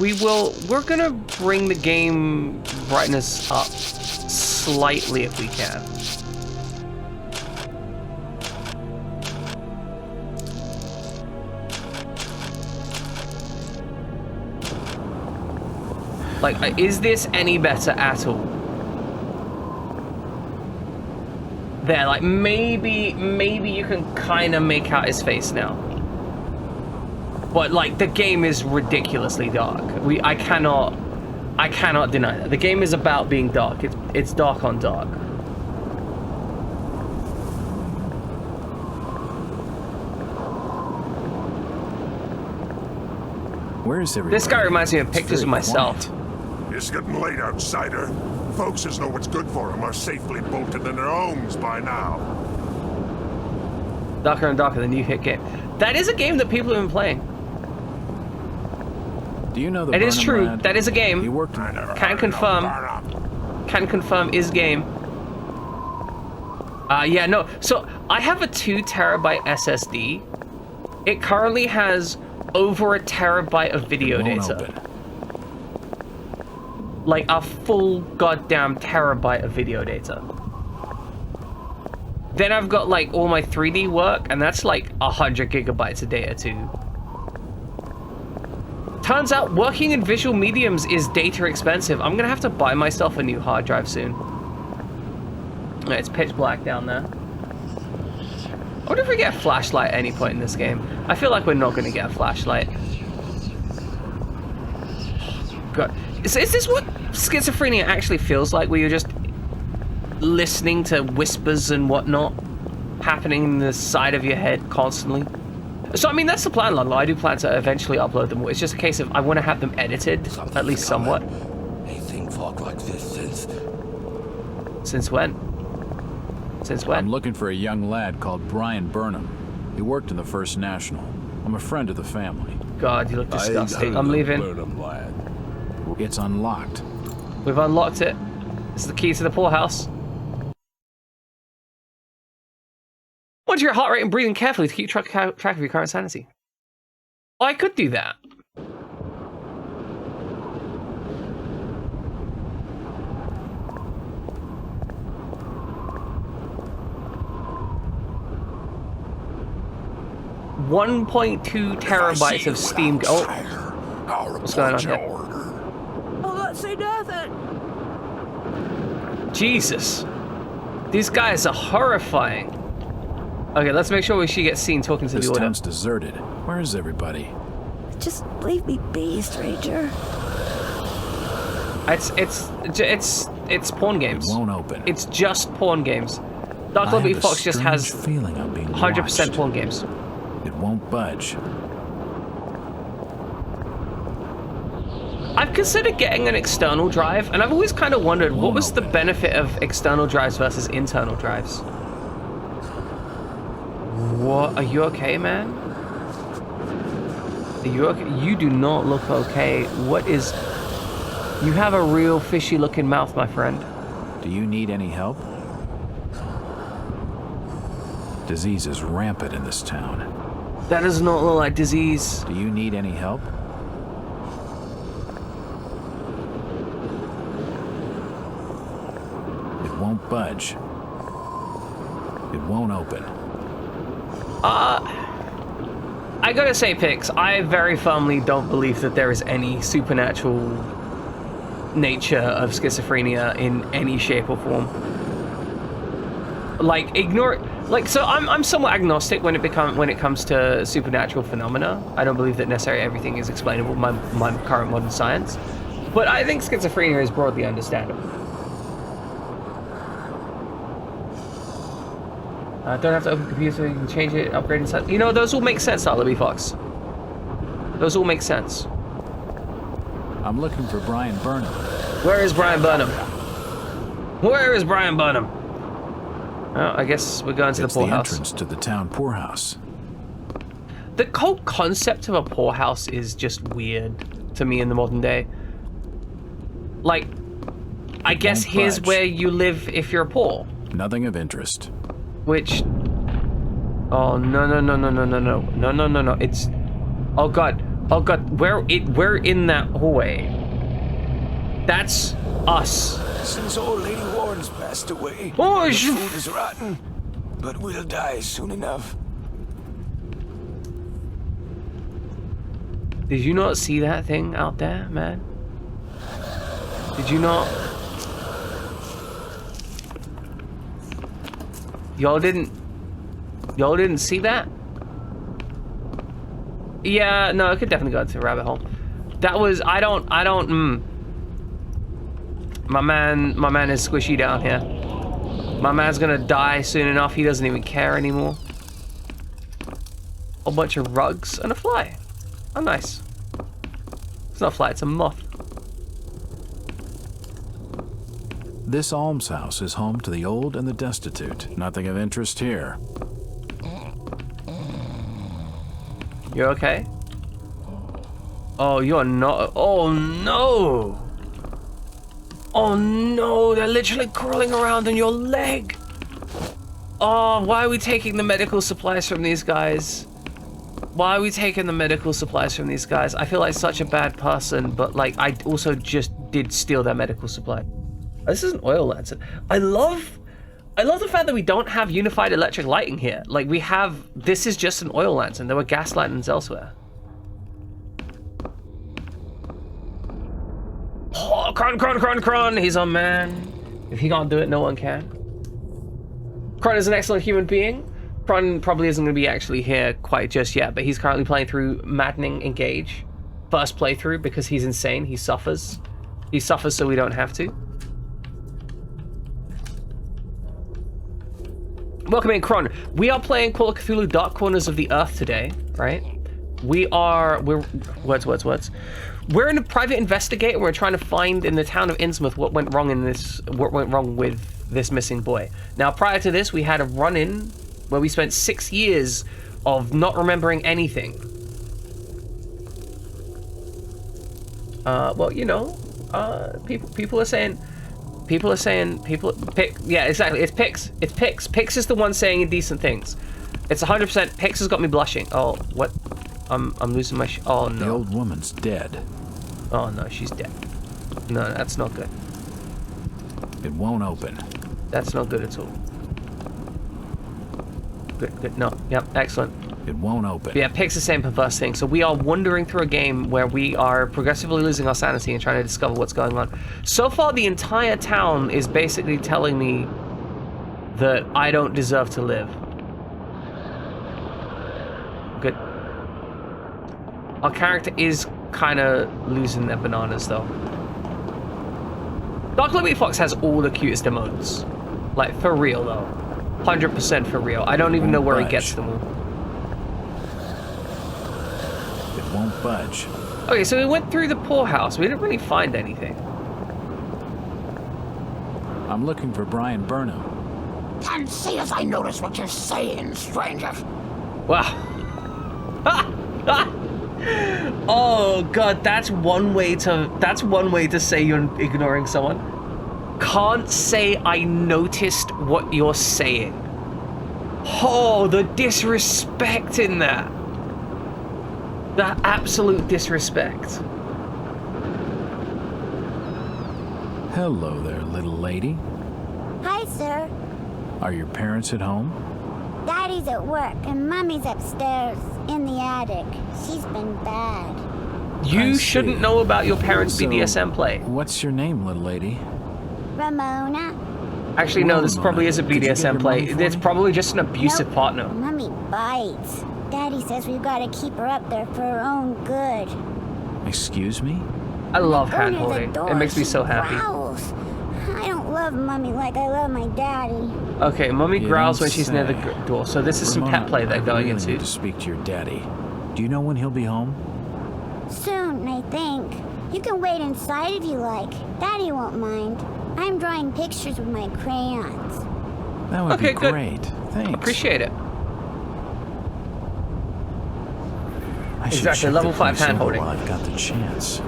We're gonna bring the game brightness up slightly if we can. Like, is this any better at all? There, like, maybe you can kind of make out his face now. But, like, the game is ridiculously dark. I cannot deny that. The game is about being dark. It's dark on dark. Where is everybody? This guy reminds me of pictures of myself. Quiet. It's getting late, outsider. Folks as know what's good for them are safely bolted in their homes by now. Darker and darker, the new hit game. That is a game that people have been playing. Do you know the It is true. lad? That is a game. He worked. Can confirm. Can confirm is game. Yeah, no. So I have a 2 terabyte SSD. It currently has over 1 terabyte of video data. Open. Like a full goddamn terabyte of video data. Then I've got like all my 3D work, and that's like 100 gigabytes of data too. Turns out working in visual mediums is data expensive. I'm gonna have to buy myself a new hard drive soon. It's pitch black down there. I wonder if we get a flashlight at any point in this game. I feel like we're not gonna get a flashlight. God. Is this what schizophrenia actually feels like, where you're just listening to whispers and whatnot happening in the side of your head constantly? So, I mean, that's the plan, Ludlow. I do plan to eventually upload them. It's just a case of I want to have them edited, at least somewhat. Anything fought like this since? Since when? Since when? I'm looking for a young lad called Brian Burnham. He worked in the First National. I'm a friend of the family. God, you look disgusting. I'm leaving. Burnham, lad. It's unlocked. We've unlocked it. This is the key to the poorhouse. Monitor your heart rate and breathing carefully to keep track of your current sanity. Oh, I could do that. $1.2 terabytes of Steam. Oh, what's going on here? I'll not say nothing. Jesus, these guys are horrifying. Okay, let's make sure she gets seen talking to the This order. town's deserted. Where is everybody? Just leave me be, stranger. It's porn games. It won't open. It's just porn games. Dark Lobby Fox just has feeling I'm being 100% watched. porn games. It won't budge. I've considered getting an external drive, and I've always kind of wondered what was the benefit of external drives versus internal drives. What? Are you okay, man? Are you okay? You do not look okay. What is... You have a real fishy-looking mouth, my friend. Do you need any help? Disease is rampant in this town. That does not look like disease. Do you need any help? If won't budge. It won't open. I gotta say, Pix, I very firmly don't believe that there is any supernatural nature of schizophrenia in any shape or form. Like, so I'm somewhat agnostic when it comes to supernatural phenomena. I don't believe that necessarily everything is explainable by my current modern science, but I think schizophrenia is broadly understandable. Don't have to open the computer, so you can change it, upgrade inside. You know, those all make sense, Libby Fox. Those all make sense. I'm looking for Brian Burnham. Where is Brian Burnham? Where is Brian Burnham? Oh, I guess we're going to the poorhouse. It's the entrance to the town poorhouse. The whole concept of a poorhouse is just weird to me in the modern day. Like, I guess here's where you live if you're poor. Nothing of interest. Which... Oh, no. It's... Oh, God. Oh, God. We're in that hallway. That's us. Since old Lady Warren's passed away, the food is rotten, but we'll die soon enough. Did you not see that thing out there, man? Did you not? Y'all didn't see that? Yeah, no, it could definitely go into a rabbit hole. That was, I don't, My man is squishy down here. My man's gonna die soon enough, he doesn't even care anymore. A bunch of rugs and a fly. Oh, nice. It's not a fly, it's a moth. This almshouse is home to the old and the destitute. Nothing of interest here. You're okay? Oh, you're not. Oh, no. Oh, no. They're literally crawling around on your leg. Oh, why are we taking the medical supplies from these guys? Why are we taking the medical supplies from these guys? I feel like such a bad person, but like I also just did steal their medical supply. This is an oil lantern. I love the fact that we don't have unified electric lighting here. Like we have, this is just an oil lantern. There were gas lanterns elsewhere. Oh, Kron, he's our man. If he can't do it, no one can. Kron is an excellent human being. Kron probably isn't going to be actually here quite just yet, but he's currently playing through Maddening Engage. First playthrough because he's insane, he suffers. He suffers so we don't have to. Welcome in, Kron. We are playing Call of Cthulhu Dark Corners of the Earth today, right? We're in a private investigator. We're trying to find in the town of Innsmouth what went wrong with this missing boy. Now, prior to this, we had a run-in where we spent 6 years of not remembering anything. Well, you know, people are saying, yeah, exactly. It's Pix. It's Pix. Pix is the one saying indecent things. It's 100%. Pix has got me blushing. Oh, what? I'm losing my oh, no. The old woman's dead. Oh, no, she's dead. No, that's not good. It won't open. That's not good at all. Good. No. Yep, excellent. It won't open. But yeah, Pix the same perverse thing. So we are wandering through a game where we are progressively losing our sanity and trying to discover what's going on. So far, the entire town is basically telling me that I don't deserve to live. Good. Our character is kind of losing their bananas, though. Dark Liberty Fox has all the cutest emotes. Like, for real, though. 100% for real. I don't even know where he gets them all. It won't budge. Okay, so we went through the poorhouse. We didn't really find anything. I'm looking for Brian Burnham. Can't see as I notice what you're saying, stranger. Wow. Oh god, that's one way to say you're ignoring someone. Can't say I noticed what you're saying. Oh, the disrespect in that. The absolute disrespect. Hello there, little lady. I sir. Are your parents at home? Daddy's at work, and Mummy's upstairs in the attic. She's been bad. You shouldn't know about your parents' BDSM play. What's your name, little lady? Ramona. Actually, no, this probably is a BDSM play. It's probably just an abusive partner. Mummy bites. Daddy says we've got to keep her up there for her own good. Excuse me? I love hand-holding. It makes me so happy. Growls. I don't love Mummy like I love my daddy. Okay, Mummy growls when she's near the door, so this is some pet play they're going into. Need to speak to your daddy. Do you know when he'll be home? Soon, I think. You can wait inside if you like. Daddy won't mind. I'm drawing pictures with my crayons. That would be great. Thanks. Appreciate it. I should Exactly, level 5 hand-holding. While I've got the chance.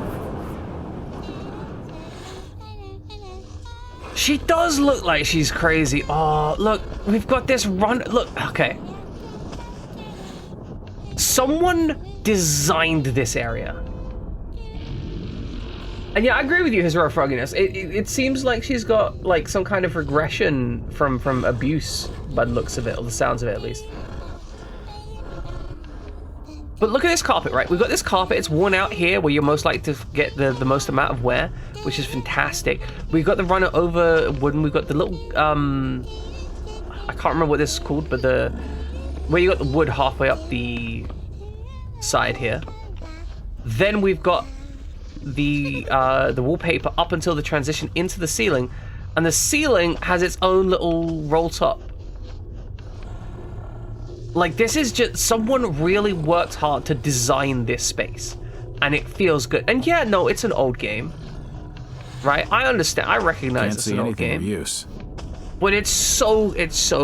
She does look like she's crazy. Oh, look, we've got this run. Look, okay. Someone designed this area. And yeah, I agree with you, his raw frogginess. It seems like she's got like some kind of regression from abuse by the looks of it, or the sounds of it at least. But look at this carpet, right? We've got this carpet, it's worn out here where you're most likely to get the most amount of wear, which is fantastic. We've got the runner over wooden, we've got the little, I can't remember what this is called, but where you got the wood halfway up the side here. Then we've got the wallpaper up until the transition into the ceiling, and the ceiling has its own little roll top. Like, this is just, someone really worked hard to design this space, and it feels good. And yeah, no, it's an old game, right? I understand, I recognize it's an old game. Use. But it's so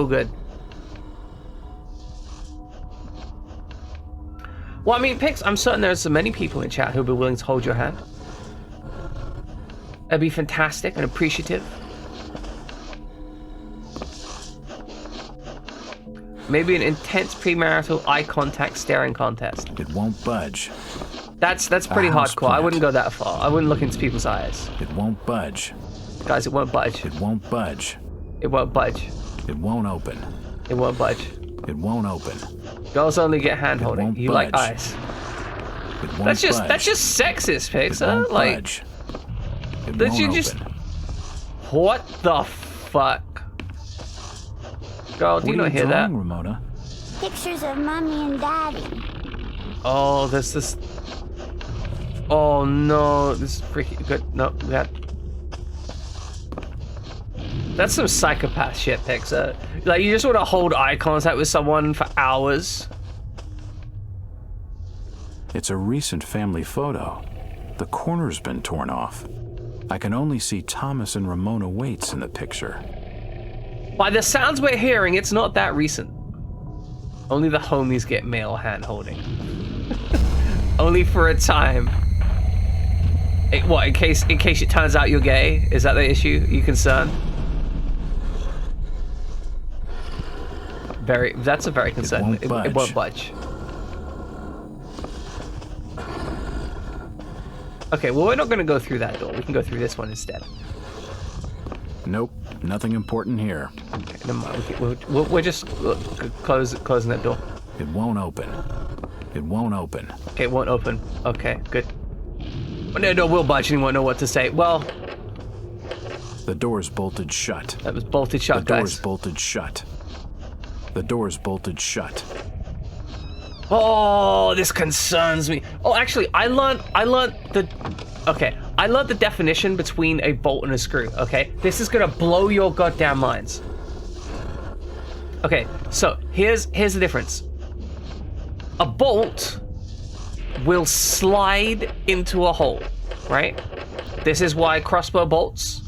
good. Well, I mean, Pix, I'm certain there's so many people in chat who'll be willing to hold your hand. It'd be fantastic and appreciative. Maybe an intense premarital eye contact staring contest. It won't budge. That's pretty hardcore. I wouldn't go that far. I wouldn't look into people's eyes. It won't budge. Guys, it won't budge. It won't budge. It won't budge. It won't open. It won't budge. It won't open. Girls only get hand holding. You like eyes. It won't that's just sexist, Pix. Huh? Like, budge. It won't you open. just what the fuck? Girl, do you not hear that? Ramona? Pictures of Mommy and Daddy. Oh, there's this. Oh no, this is freaking good. No, that's some psychopath shit, Pixar. Like, you just want to hold eye contact with someone for hours. It's a recent family photo. The corner's been torn off. I can only see Thomas and Ramona Waits in the picture. By the sounds we're hearing, it's not that recent. Only the homies get male hand-holding. Only for a time. What, in case it turns out you're gay? Is that the issue? Are you concerned? That's a very concern. It won't budge. Okay, well, we're not going to go through that door. We can go through this one instead. Nope, nothing important here. Okay, never mind. We're just closing that door. It won't open. It won't open. Okay, it won't open. Okay, good. No, we'll budge and won't know what to say. Well, the door's bolted shut. That was bolted shut, The door's bolted shut. The door's bolted shut. Oh, this concerns me. Oh, actually, I learned the definition between a bolt and a screw, okay? This is gonna blow your goddamn minds. Okay, so here's the difference. A bolt will slide into a hole, right? This is why crossbow bolts,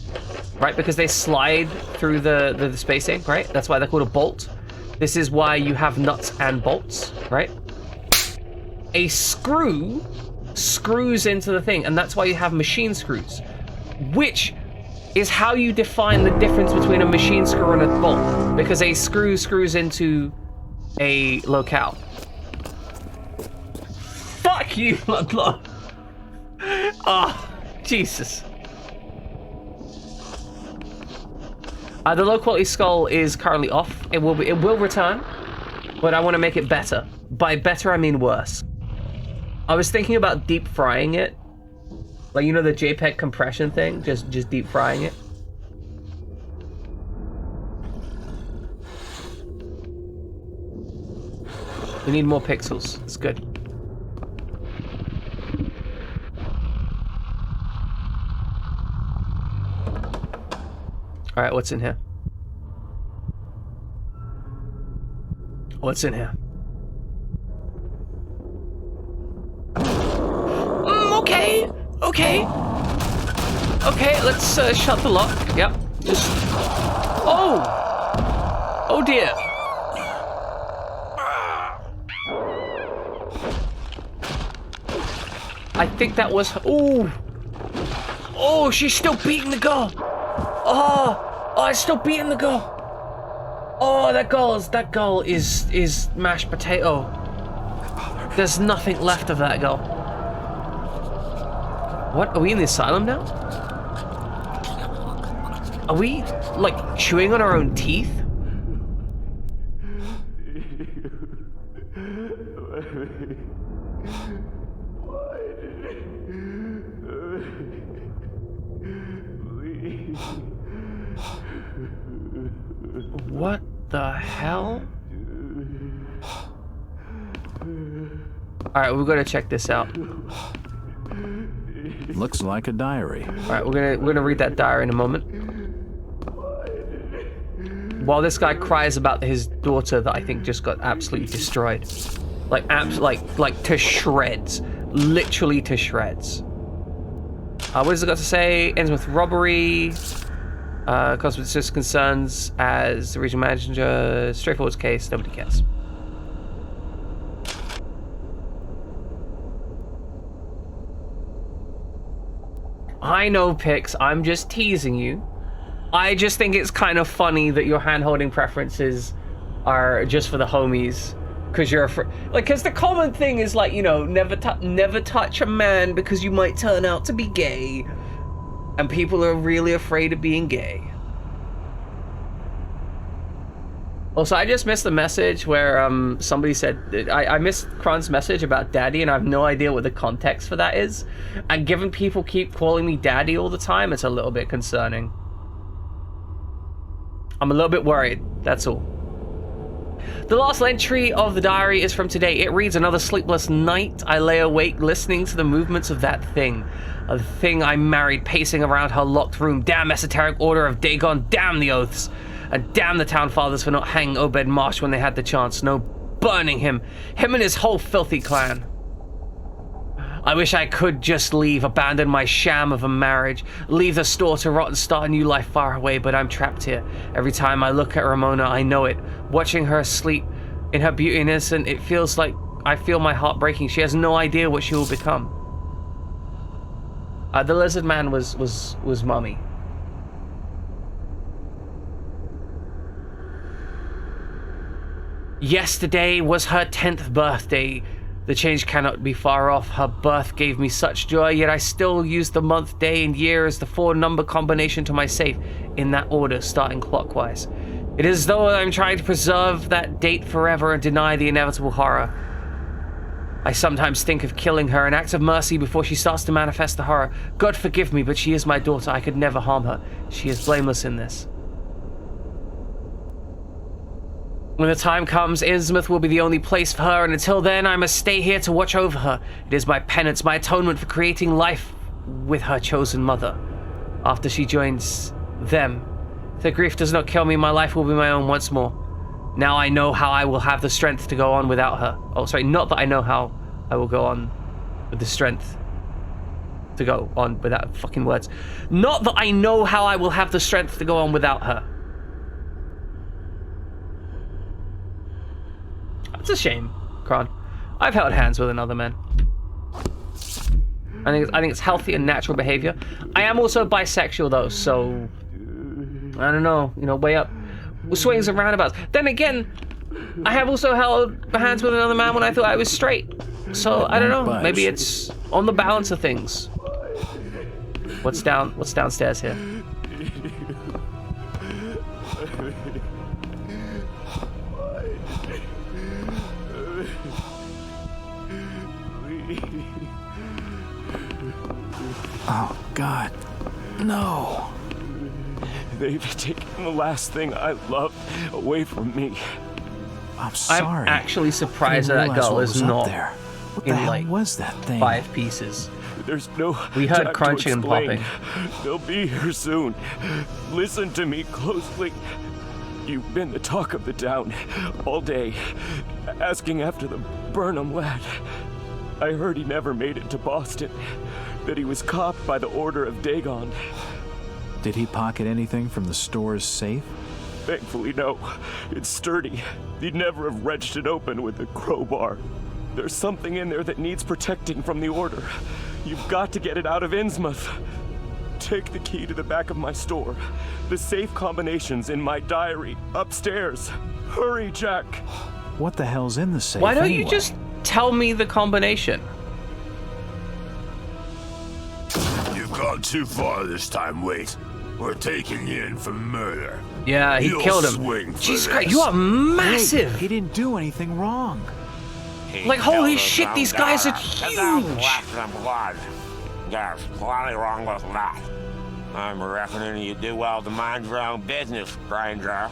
right? Because they slide through the spacing, right? That's why they're called a bolt. This is why you have nuts and bolts, right? A screw screws into the thing, and that's why you have machine screws, which is how you define the difference between a machine screw and a bolt, because a screw screws into a locale. Fuck you, Ludlow. Ah, Jesus. The low quality skull is currently off. It will return, but I want to make it better. By better, I mean worse. I was thinking about deep frying it. Like, you know, the JPEG compression thing? Just deep frying it. We need more pixels. It's good. Alright, what's in here? What's in here? Okay. Okay, let's shut the lock. Yep. Just... Oh! Oh dear. I think that was... Ooh! Oh, she's still beating the girl! Oh, it's still beating the girl! Oh, that girl is mashed potato. There's nothing left of that girl. What? Are we in the asylum now? Are we, like, chewing on our own teeth? What the hell? Alright, we've got to check this out. Looks like a diary. Alright, we're gonna read that diary in a moment. While this guy cries about his daughter that I think just got absolutely destroyed. Like to shreds. Literally to shreds. What has it got to say? Innsmouth robbery. Cosmetic concerns as the regional manager. Straightforward case, nobody cares. I know, Pix, I'm just teasing you. I just think it's kind of funny that your hand-holding preferences are just for the homies. Because you're afraid, like, because the common thing is, like, you know, never touch a man because you might turn out to be gay. And people are really afraid of being gay. Also, I just missed the message where somebody said, I missed Kron's message about daddy, and I have no idea what the context for that is. And given people keep calling me daddy all the time, it's a little bit concerning. I'm a little bit worried, that's all. The last entry of the diary is from today. It reads, another sleepless night. I lay awake listening to the movements of that thing. A thing I married pacing around her locked room. Damn esoteric order of Dagon, damn the oaths. And damn the town fathers for not hanging Obed Marsh when they had the chance. No, burning him and his whole filthy clan. I wish I could just leave, abandon my sham of a marriage, leave the store to rot and start a new life far away, but I'm trapped here. Every time I look at Ramona, I know it. Watching her sleep in her beauty and innocence, it feels like I feel my heart breaking. She has no idea what she will become. The lizard man was Mummy. Yesterday was her 10th birthday. The change cannot be far off. Her birth gave me such joy, yet I still use the month, day, and year as the 4-number combination to my safe, in that order, starting clockwise. It is as though I'm trying to preserve that date forever and deny the inevitable horror. I sometimes think of killing her, an act of mercy before she starts to manifest the horror. God forgive me, but she is my daughter. I could never harm her. She is blameless in this. When the time comes, Innsmouth will be the only place for her, and until then, I must stay here to watch over her. It is my penance, my atonement for creating life with her chosen mother. After she joins them, if the grief does not kill me, my life will be my own once more. Now I know how I will have the strength to go on without her. Oh, sorry, not that I know how I will go on with the strength to go on without fucking words. Not that I know how I will have the strength to go on without her. It's a shame, Kron. I've held hands with another man. I think it's healthy and natural behavior. I am also bisexual though, so I don't know, you know, way up swings and roundabouts. Then again, I have also held hands with another man when I thought I was straight. So I don't know, maybe it's on the balance of things. What's downstairs here? Oh, God. No. They've taken the last thing I love away from me. I'm sorry. I'm actually surprised that girl is not there. What the in hell like was that thing? 5 pieces. There's no We heard time crunching to and explain. popping. They'll be here soon. Listen to me closely. You've been the talk of the town all day, asking after the Burnham lad. I heard he never made it to Boston, that he was copped by the order of Dagon. Did he pocket anything from the store's safe? Thankfully, no. It's sturdy. He'd never have wrenched it open with a crowbar. There's something in there that needs protecting from the order. You've got to get it out of Innsmouth. Take the key to the back of my store. The safe combinations in my diary upstairs. Hurry, Jack. What the hell's in the safe? Why don't anyway? you just tell me the combination? You've gone too far this time, Wait. We're taking you in for murder. Yeah, he You'll killed him. swing for Jesus this. Christ, you are massive! Wait, he didn't do anything wrong. Like, holy shit, these guys are huge! Blood. There's plenty wrong with that. I'm reckoning you do well to mind your own business, stranger.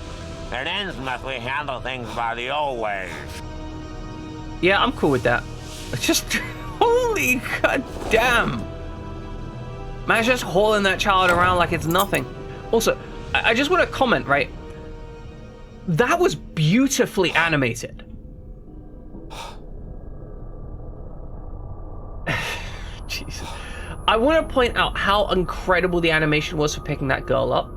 At Innsmouth, we handle things by the old ways. Yeah, I'm cool with that. It's just, holy goddamn! Man's just hauling that child around like it's nothing. Also, I just want to comment, right? That was beautifully animated. Jesus. I want to point out how incredible the animation was for picking that girl up.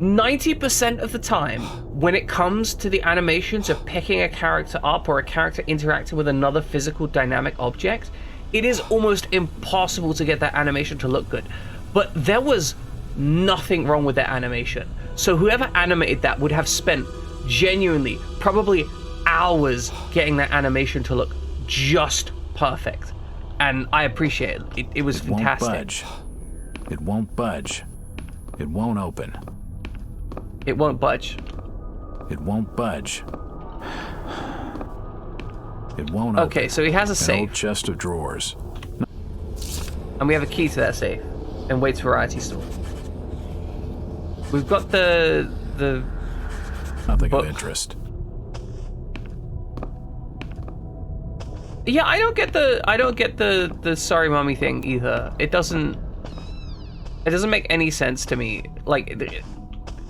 90% of the time, when it comes to the animations of picking a character up or a character interacting with another physical dynamic object, it is almost impossible to get that animation to look good. But there was nothing wrong with that animation. So whoever animated that would have spent genuinely probably hours getting that animation to look just perfect. And I appreciate it. It was fantastic. Won't budge. It won't budge. It won't open. It won't budge. It won't budge. It won't open. Okay, so he has a An safe. old chest of drawers. And we have a key to that safe. And Wade's variety store. We've got the Nothing book. of interest. Yeah, I don't get the sorry mommy thing either. It doesn't make any sense to me. Like,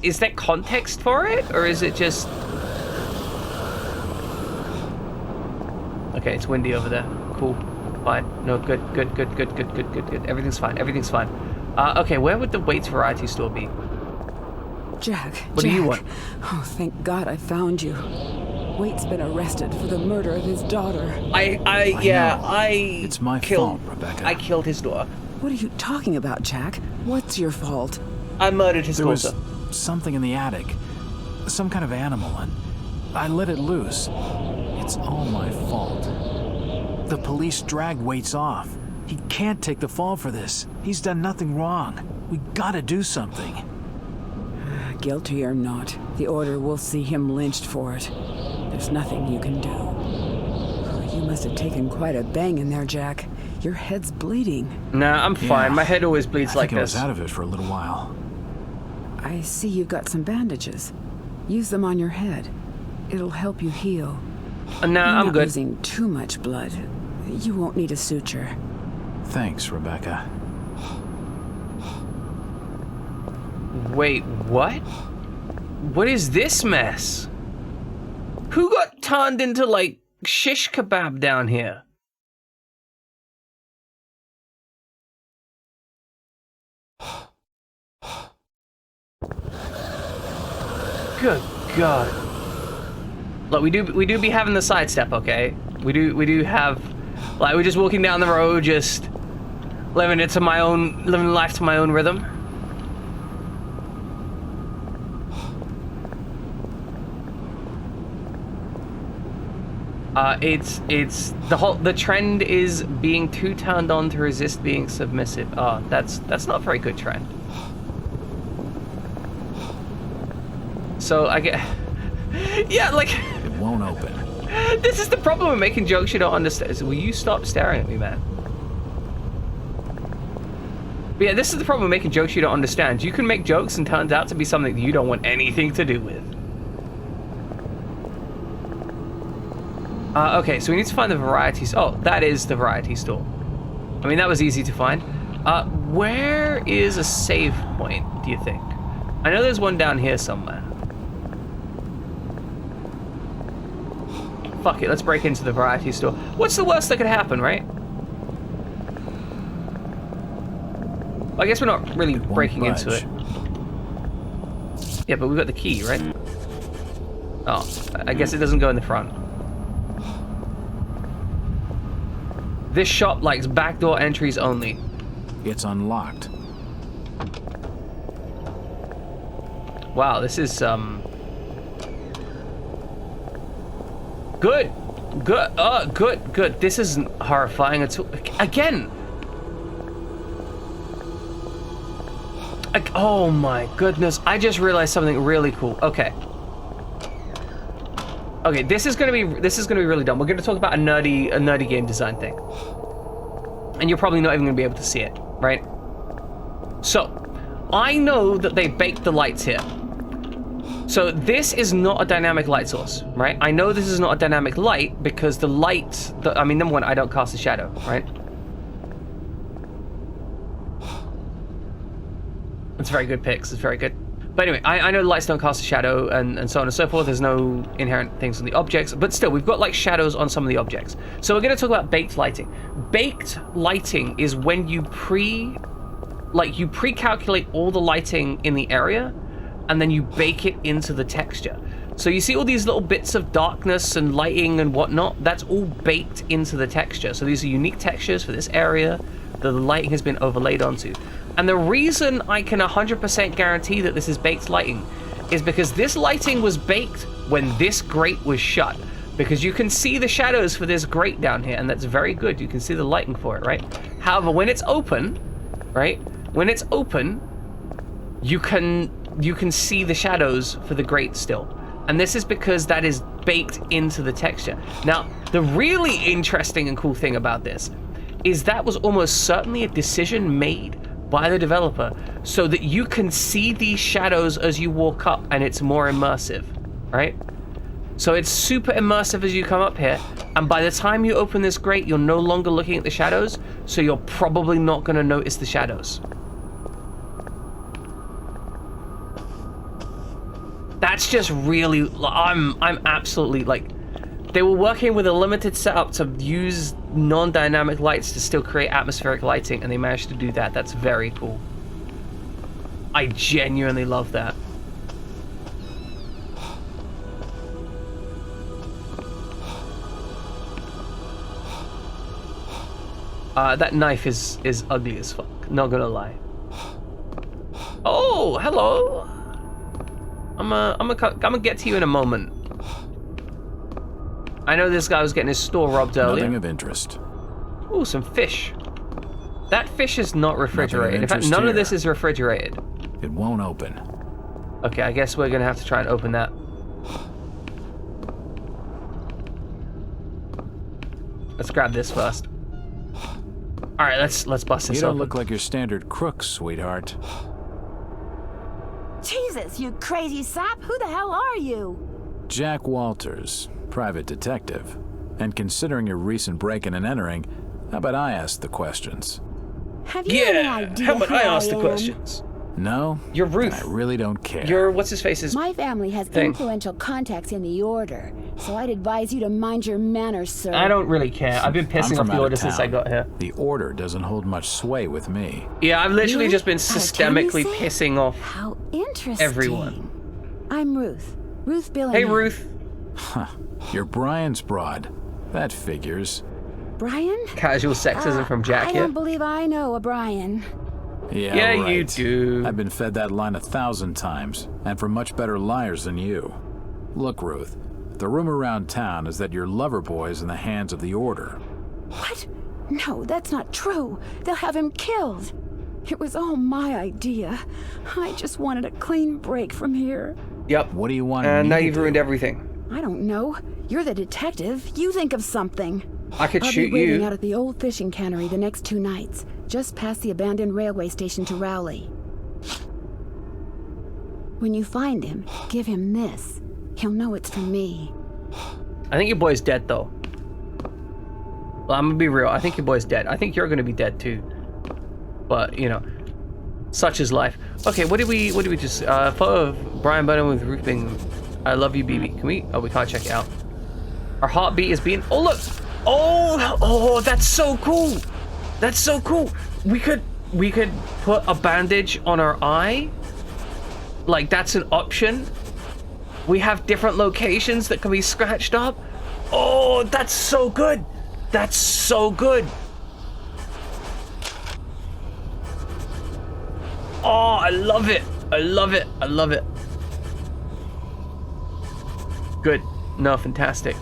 is there context for it, or is it just? Okay, it's windy over there. Cool, fine. No, good. Everything's fine. Okay, where would the Waits variety store be? Jack. What do you want? Oh, thank God I found you. Waite's been arrested for the murder of his daughter. It's my fault, Rebecca. I killed his daughter. What are you talking about, Jack? What's your fault? I murdered his There was daughter. something in the attic. Some kind of animal, and I let it loose. It's all my fault. The police dragged Waits off. He can't take the fall for this. He's done nothing wrong. We gotta do something. Guilty or not, the order will see him lynched for it. There's nothing you can do. You must have taken quite a bang in there, Jack. Your head's bleeding. Nah, I'm fine. Yeah. My head always bleeds like I was this. out of it for a little while. I see you've got some bandages. Use them on your head. It'll help you heal. Nah, You're I'm not good. losing too much blood. You won't need a suture. Thanks, Rebecca. Wait, what? What is this mess? Who got turned into, like, shish kebab down here? Good God. Look, we do be having the sidestep, okay? We do have, like, we're just walking down the road, just living life to my own rhythm. It's the trend is being too turned on to resist being submissive. That's not a very good trend. So I get, yeah, like, It won't open. this is the problem with making jokes you don't understand. So will you stop staring at me, man? But yeah, this is the problem with making jokes you don't understand. You can make jokes and turns out to be something that you don't want anything to do with. Okay, so we need to find the variety. Oh, that is the variety store. I mean, that was easy to find. Where is a save point, do you think? I know there's one down here somewhere. Fuck it, let's break into the variety store. What's the worst that could happen, right? I guess we're not really breaking into it. Yeah, but we've got the key, right? Oh, I guess it doesn't go in the front. This shop likes backdoor entries only. It's unlocked. Wow, this is good. Good. This isn't horrifying at all. Again. Oh my goodness! I just realized something really cool. Okay, this is gonna be really dumb. We're gonna talk about a nerdy game design thing, and you're probably not even gonna be able to see it, right? So, I know that they baked the lights here. So this is not a dynamic light source, right? I know this is not a dynamic light because the light. I mean, number one, I don't cast a shadow, right? It's very good picks, it's very good. But anyway, I know the lights don't cast a shadow and so on and so forth. There's no inherent things on the objects, but still, we've got like shadows on some of the objects. So we're gonna talk about baked lighting. Baked lighting is when you pre-calculate all the lighting in the area and then you bake it into the texture. So you see all these little bits of darkness and lighting and whatnot, that's all baked into the texture. So these are unique textures for this area that the lighting has been overlaid onto. And the reason I can 100% guarantee that this is baked lighting is because this lighting was baked when this grate was shut. Because you can see the shadows for this grate down here, and that's very good. You can see the lighting for it, right? However, when it's open, right? When it's open, you can see the shadows for the grate still. And this is because that is baked into the texture. Now, the really interesting and cool thing about this is that was almost certainly a decision made by the developer so that you can see these shadows as you walk up and it's more immersive, right? So it's super immersive as you come up here, and by the time you open this grate, you're no longer looking at the shadows, so you're probably not going to notice the shadows. That's just really, I'm absolutely like, they were working with a limited setup to use non-dynamic lights to still create atmospheric lighting, and they managed to do that. That's very cool. I genuinely love that. That knife is ugly as fuck, not gonna lie. Oh, hello. I'm gonna get to you in a moment. I know this guy was getting his store robbed earlier. Nothing of interest. Ooh, some fish. That fish is not refrigerated. In fact, none of this is refrigerated. It won't open. Okay, I guess we're gonna have to try and open that. Let's grab this first. All right, let's bust this open. You don't look like your standard crook, sweetheart. Jesus, you crazy sap! Who the hell are you? Jack Walters, private detective. And considering your recent break-in and entering, how about I ask the questions? Have you any idea how about who I ask the am? questions? No? You're Ruth. I really don't care. You're, what's-his-face's My family has influential contacts in the Order, so I'd advise you to mind your manners, sir. I don't really care. I've been pissing off the Order since I got here. The Order doesn't hold much sway with me. Yeah, I've literally just been systemically pissing off How interesting. everyone. I'm Ruth. Ruth Billingham. Hey, Ruth. Huh. You're Brian's broad. That figures. Brian? Casual sexism from Jack I here. don't believe I know a Brian. Yeah, right. You do. I've been fed that line 1,000 times, and from much better liars than you. Look, Ruth, the rumor around town is that your lover boy's in the hands of the Order. What? No, that's not true. They'll have him killed. It was all my idea. I just wanted a clean break from here. Yep. What do you want? And now you've ruined everything. I don't know. You're the detective. You think of something. I could shoot I'll be waiting you. out at the old fishing cannery the next 2 nights. just past the abandoned railway station to Rowley. When you find him, give him this. He'll know it's from me. I think your boy's dead, though. Well, I'm gonna be real. I think your boy's dead. I think you're gonna be dead, too. But, you know, such is life. Okay, what did we just... photo of Brian Burnham with roofing. I love you, BB. Can we... Oh, we can't check it out. Our heartbeat is being... Oh, look! Oh, that's so cool! That's so cool! We could put a bandage on our eye. Like, that's an option. We have different locations that can be scratched up. Oh, that's so good! That's so good! Oh, I love it! I love it! I love it! Good. No, fantastic.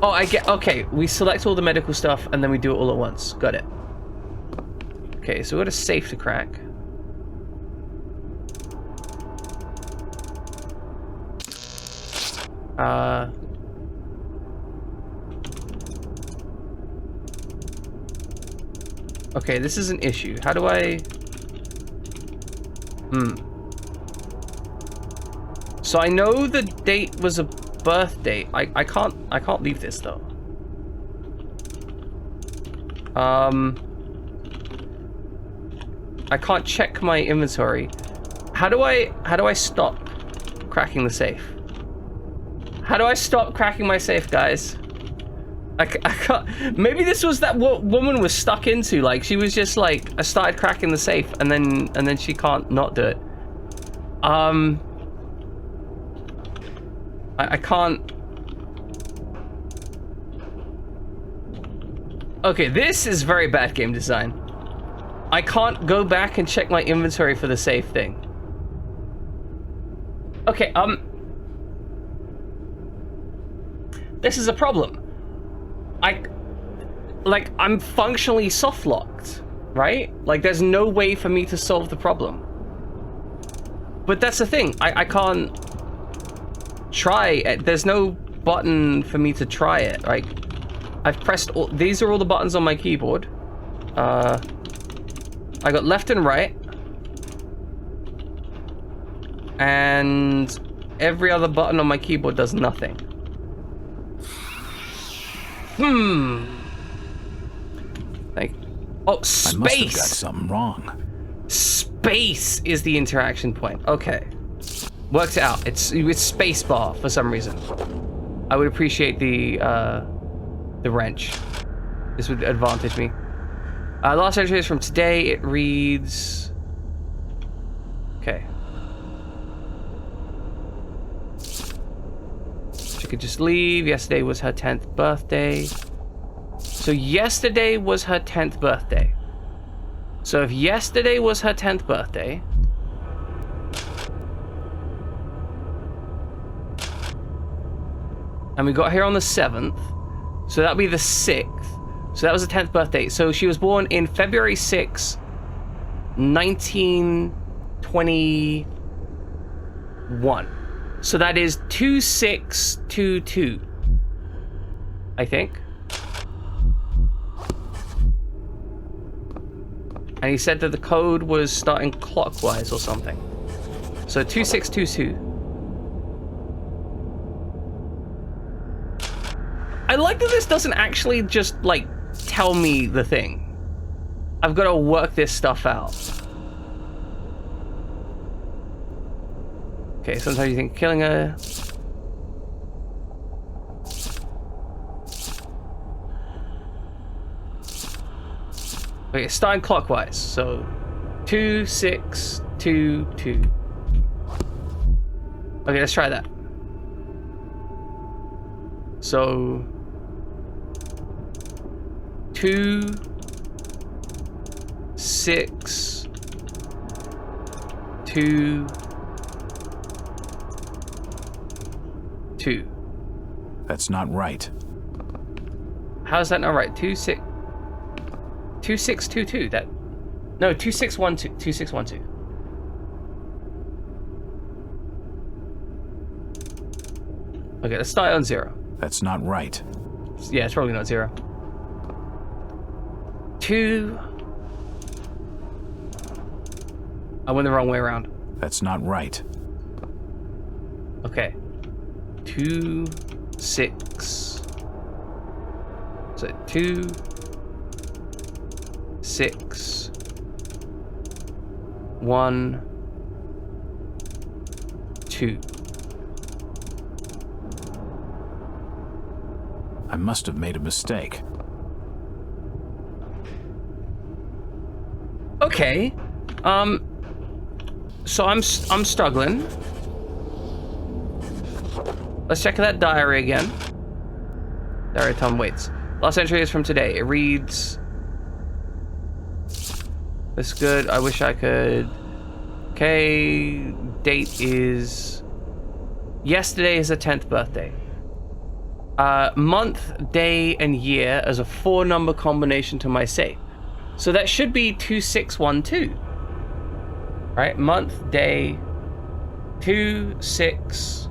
Oh, I get... Okay, we select all the medical stuff and then we do it all at once. Got it. Okay, so we got a safe to crack. Okay, this is an issue. How do I... So I know the date was a birth date. I can't leave this though. I can't check my inventory. How do I stop cracking the safe? How do I stop cracking my safe, guys? I can't. Maybe this was that what woman was stuck into. Like, she was just like, I started cracking the safe and then she can't not do it. I can't. Okay, this is very bad game design. I can't go back and check my inventory for the safe thing. Okay, this is a problem. I'm functionally soft locked, right? Like, there's no way for me to solve the problem. But that's the thing, I can't try it. There's no button for me to try it. Like, I've pressed all, these are all the buttons on my keyboard. I got left and right. And every other button on my keyboard does nothing. Like, oh, space! I must have got something wrong. Space is the interaction point. Okay. Worked it out. It's space bar for some reason. I would appreciate the wrench. This would advantage me. Last entry is from today. It reads... Okay. She could just leave. Yesterday was her 10th birthday. So yesterday was her 10th birthday. So if yesterday was her 10th birthday... And we got here on the 7th. So that'll be the 6th. So that was the 10th birthday. So she was born in February 6, 1921. So that is 2622. I think. And he said that the code was starting clockwise or something. So 2622. I like that this doesn't actually just, like, tell me the thing. I've got to work this stuff out. Okay, sometimes you think killing her... Okay, it's starting clockwise, so... 2622. Okay, let's try that. So... 2 6 2 2. That's not right. How's that not right? 2622. That no 2612. 2612. Okay, let's start on 0. That's not right. Yeah, it's probably not 0. 2. I went the wrong way around. That's not right. Okay. 2, 6. So 2, 6, 1, 2. I must have made a mistake. Okay. So I'm struggling. Let's check that diary again. Diary Tom waits. Last entry is from today. It reads... That's good. I wish I could... Okay. Date is... Yesterday is her 10th birthday. Month, day, and year as a 4-number combination to my safe. So that should be 2612. Right? Month, day, 2, 6,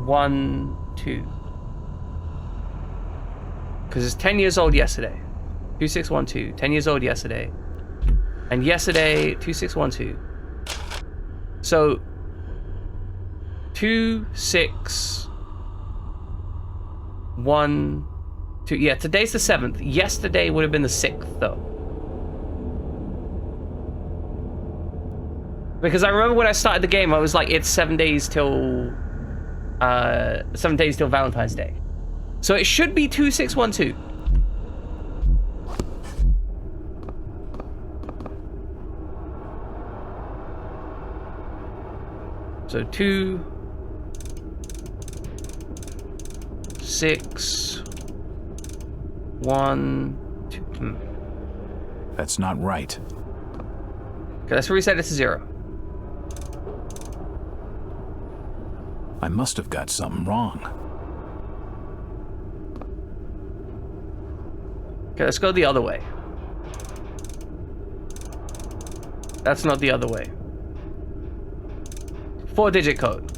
1, 2. Because it's 10 years old yesterday. 2612. 10 years old yesterday. And yesterday, 2612. So 2, 6, 1, 2. Yeah, today's the 7th. Yesterday would have been the 6th, though. Because I remember when I started the game, I was like, it's 7 days till... 7 days till Valentine's Day. So it should be 2612. So 2, 6, 1, 2. That's not right. Okay, let's reset it to 0. I must have got something wrong. Okay, let's go the other way. That's not the other way. 4-digit code.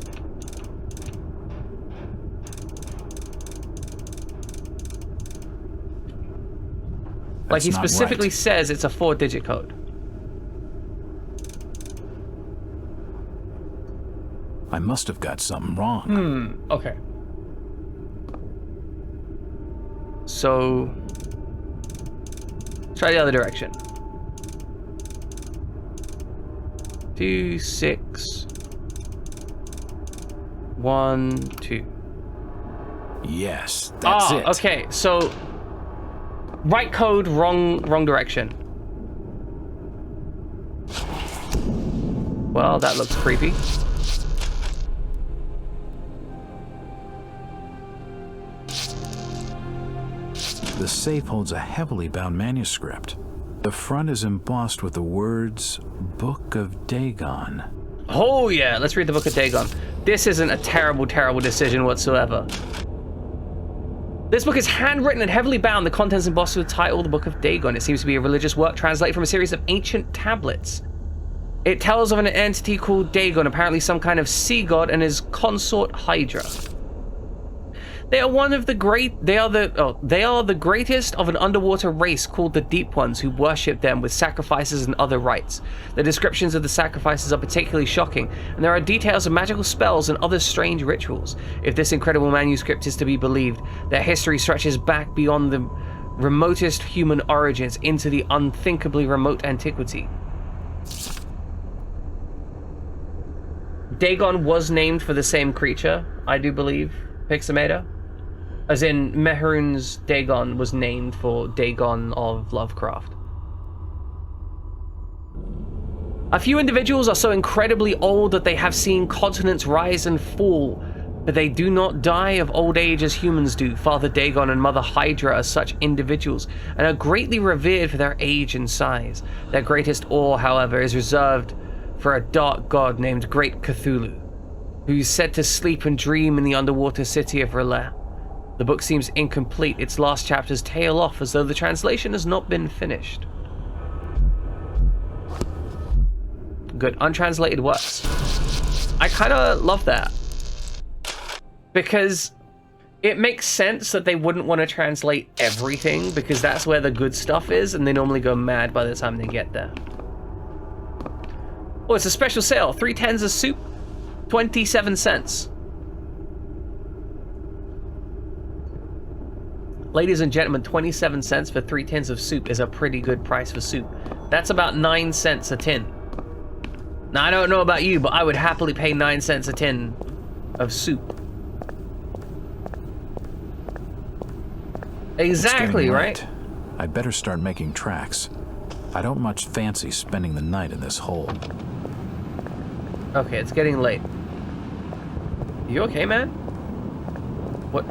Like he specifically says it's a 4-digit code. I must have got something wrong. Okay. So... try the other direction. 2, 6... 1, 2. Yes, that's it. Okay, so... right code, wrong direction. Well, that looks creepy. The safe holds a heavily bound manuscript. The front is embossed with the words, Book of Dagon. Oh yeah, let's read the Book of Dagon. This isn't a terrible, terrible decision whatsoever. This book is handwritten and heavily bound. The contents embossed with the title, The Book of Dagon. It seems to be a religious work translated from a series of ancient tablets. It tells of an entity called Dagon, apparently some kind of sea god, and his consort Hydra. They are the greatest of an underwater race called the Deep Ones, who worship them with sacrifices and other rites. The descriptions of the sacrifices are particularly shocking, and there are details of magical spells and other strange rituals. If this incredible manuscript is to be believed, their history stretches back beyond the remotest human origins into the unthinkably remote antiquity. Dagon was named for the same creature, I do believe, Pixamator. As in, Mehrunes Dagon was named for Dagon of Lovecraft. A few individuals are so incredibly old that they have seen continents rise and fall, but they do not die of old age as humans do. Father Dagon and Mother Hydra are such individuals, and are greatly revered for their age and size. Their greatest awe, however, is reserved for a dark god named Great Cthulhu, who is said to sleep and dream in the underwater city of Relais. The book seems incomplete. Its last chapters tail off as though the translation has not been finished. Good. Untranslated works. I kind of love that. because it makes sense that they wouldn't want to translate everything, because that's where the good stuff is, and they normally go mad by the time they get there. Oh, it's a special sale. 3 tins of soup, 27 cents. Ladies and gentlemen, 27 cents for 3 tins of soup is a pretty good price for soup. That's about 9 cents a tin. Now, I don't know about you, but I would happily pay 9 cents a tin of soup. Exactly, right? I'd better start making tracks. I don't much fancy spending the night in this hole. Okay, it's getting late. You okay, man? What?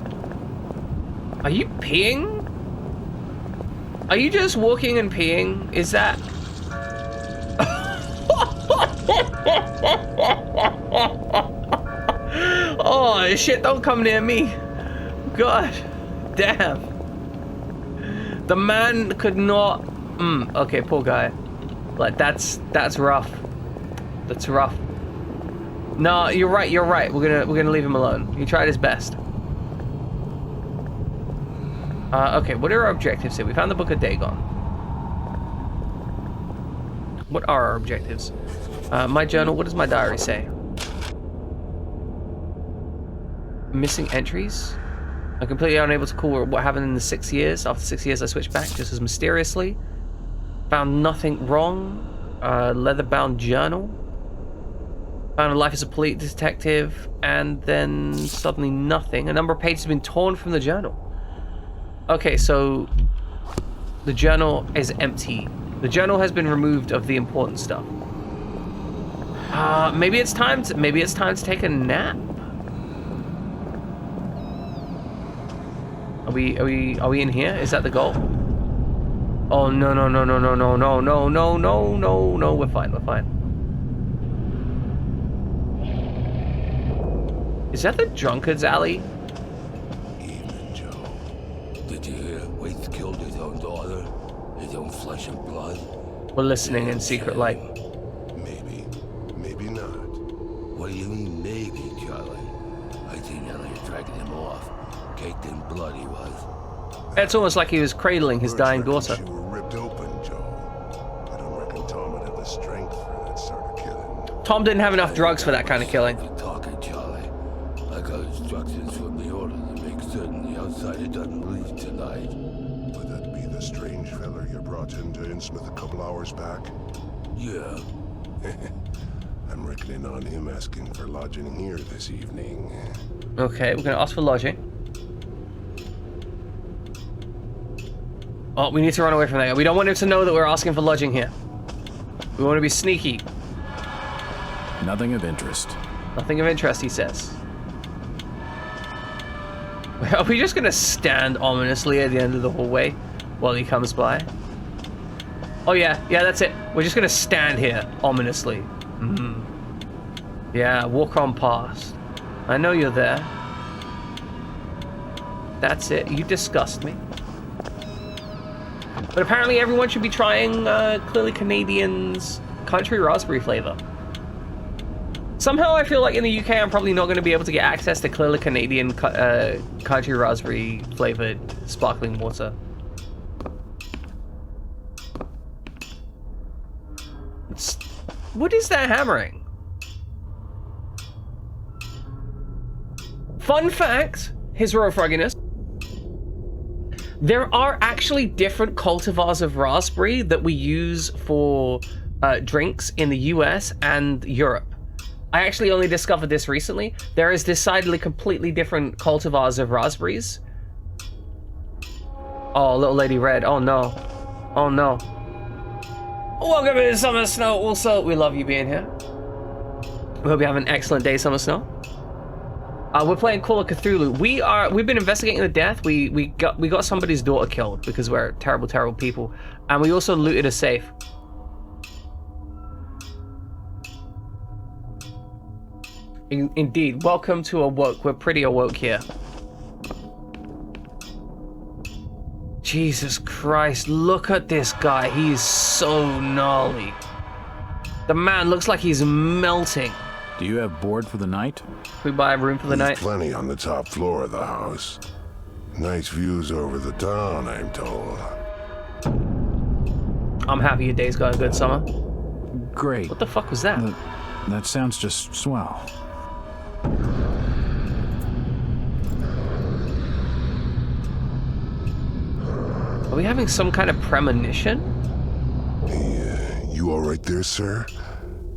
Are you peeing? Are you just walking and peeing? Is that... Oh, shit, don't come near me. God damn. The man could not... okay, poor guy. Like, that's rough. That's rough. No, you're right. We're gonna leave him alone. He tried his best. Okay, what are our objectives here? We found the Book of Dagon. What are our objectives? My journal, what does my diary say? Missing entries? I'm completely unable to call what happened in the 6 years. After 6 years, I switched back just as mysteriously. Found nothing wrong. Leather-bound journal. Found a life as a police detective, and then suddenly nothing. A number of pages have been torn from the journal. Okay, so the journal is empty. The journal has been removed of the important stuff. Maybe it's time to take a nap. Are we in here? Is that the goal? Oh no, we're fine. Is that the drunkard's alley? Evening, Joe. Did you hear Waits killed his own daughter? His own flesh and blood? We're listening in secret light. Maybe not. What do you mean, maybe, Charlie? I seen Elliot dragging him off. Caked in blood he was. It's almost like he was cradling his dying daughter. She were ripped open, Joe. I don't reckon Tom would have the strength for that sort of killing. Tom didn't have enough drugs for that kind of killing. Talking, Charlie. I got instructions from the order to make certain the outsider doesn't leave tonight. Would that be the strange feller you brought into Innsmouth a couple hours back? Yeah. I'm reckoning on him asking for lodging here this evening. Okay, we're gonna ask for lodging. Oh, we need to run away from that guy. We don't want him to know that we're asking for lodging here. We want to be sneaky. Nothing of interest. Nothing of interest, he says. Are we just gonna stand ominously at the end of the hallway while he comes by? Oh yeah, that's it. We're just gonna stand here ominously. Yeah, walk on past. I know you're there. That's it. You disgust me. But apparently everyone should be trying Clearly Canadian's country raspberry flavor. Somehow I feel like in the UK I'm probably not going to be able to get access to Clearly Canadian country raspberry flavored sparkling water. What is that hammering? Fun fact, his royal frogginess. There are actually different cultivars of raspberry that we use for drinks in the US and Europe. I actually only discovered this recently. There is decidedly completely different cultivars of raspberries. Oh, Little Lady Red. Oh no. Oh no. Welcome to Summer Snow. Also, we love you being here. We hope you have an excellent day, Summer Snow. We're playing Call of Cthulhu. We've been investigating the death. We got somebody's daughter killed because we're terrible, terrible people, and we also looted a safe. Indeed. Welcome to Awoke. We're pretty awoke here. Jesus Christ! Look at this guy. He's so gnarly. The man looks like he's melting. Do you have board for the night? We buy a room for the night? Plenty on the top floor of the house. Nice views over the town, I'm told. I'm happy your day's got a good summer. Great. What the fuck was that? That sounds just swell. Are we having some kind of premonition? Hey, you all right there, sir?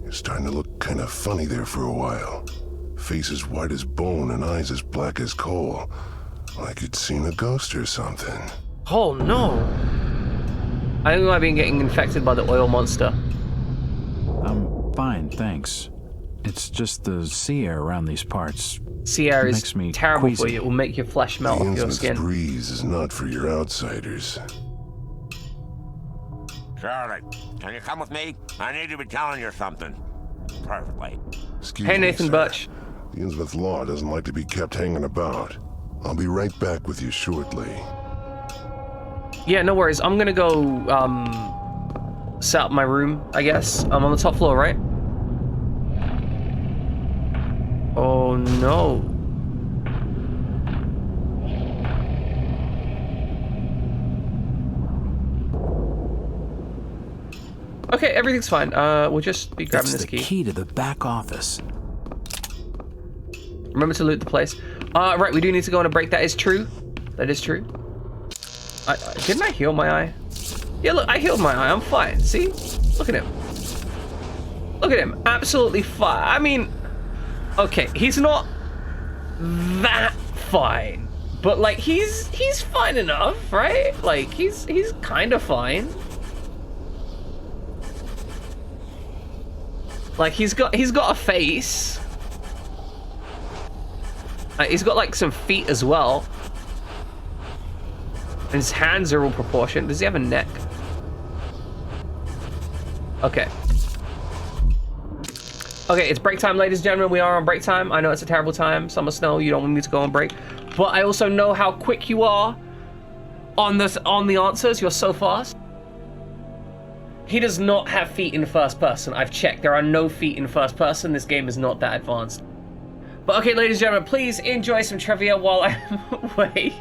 You're starting to look kind of funny there for a while. Face as white as bone and eyes as black as coal. Like you'd seen a ghost or something. Oh no! I think I've been getting infected by the oil monster. I'm fine, thanks. It's just the sea air around these parts. Sea air is terrible queasy. for you. It will make your flesh melt off your skin. The breeze is not for your outsiders. Charlie, can you come with me? I need to be telling you something. Perfectly. Excuse hey, me, Nathan sir. Birch. The Innsmouth law doesn't like to be kept hanging about. I'll be right back with you shortly. Yeah, no worries. I'm gonna go set up my room, I guess. I'm on the top floor, right? Oh no. Okay, everything's fine. We'll just be grabbing this key. It's the key to the back office. Remember to loot the place. Right, we do need to go on a break. That is true. That is true. Didn't I heal my eye? Yeah, look, I healed my eye. I'm fine. See? Look at him. Look at him. Absolutely fine. I mean, okay, he's not that fine, but like he's fine enough, right? Like he's kind of fine. Like he's got a face. He's got like some feet as well. And his hands are all proportioned. Does he have a neck? Okay. Okay, it's break time, ladies and gentlemen. We are on break time. I know it's a terrible time. Summer snow. You don't want me to go on break. But I also know how quick you are on the answers. You're so fast. He does not have feet in first person. I've checked. There are no feet in first person. This game is not that advanced. But okay, ladies and gentlemen, please enjoy some trivia while I'm away.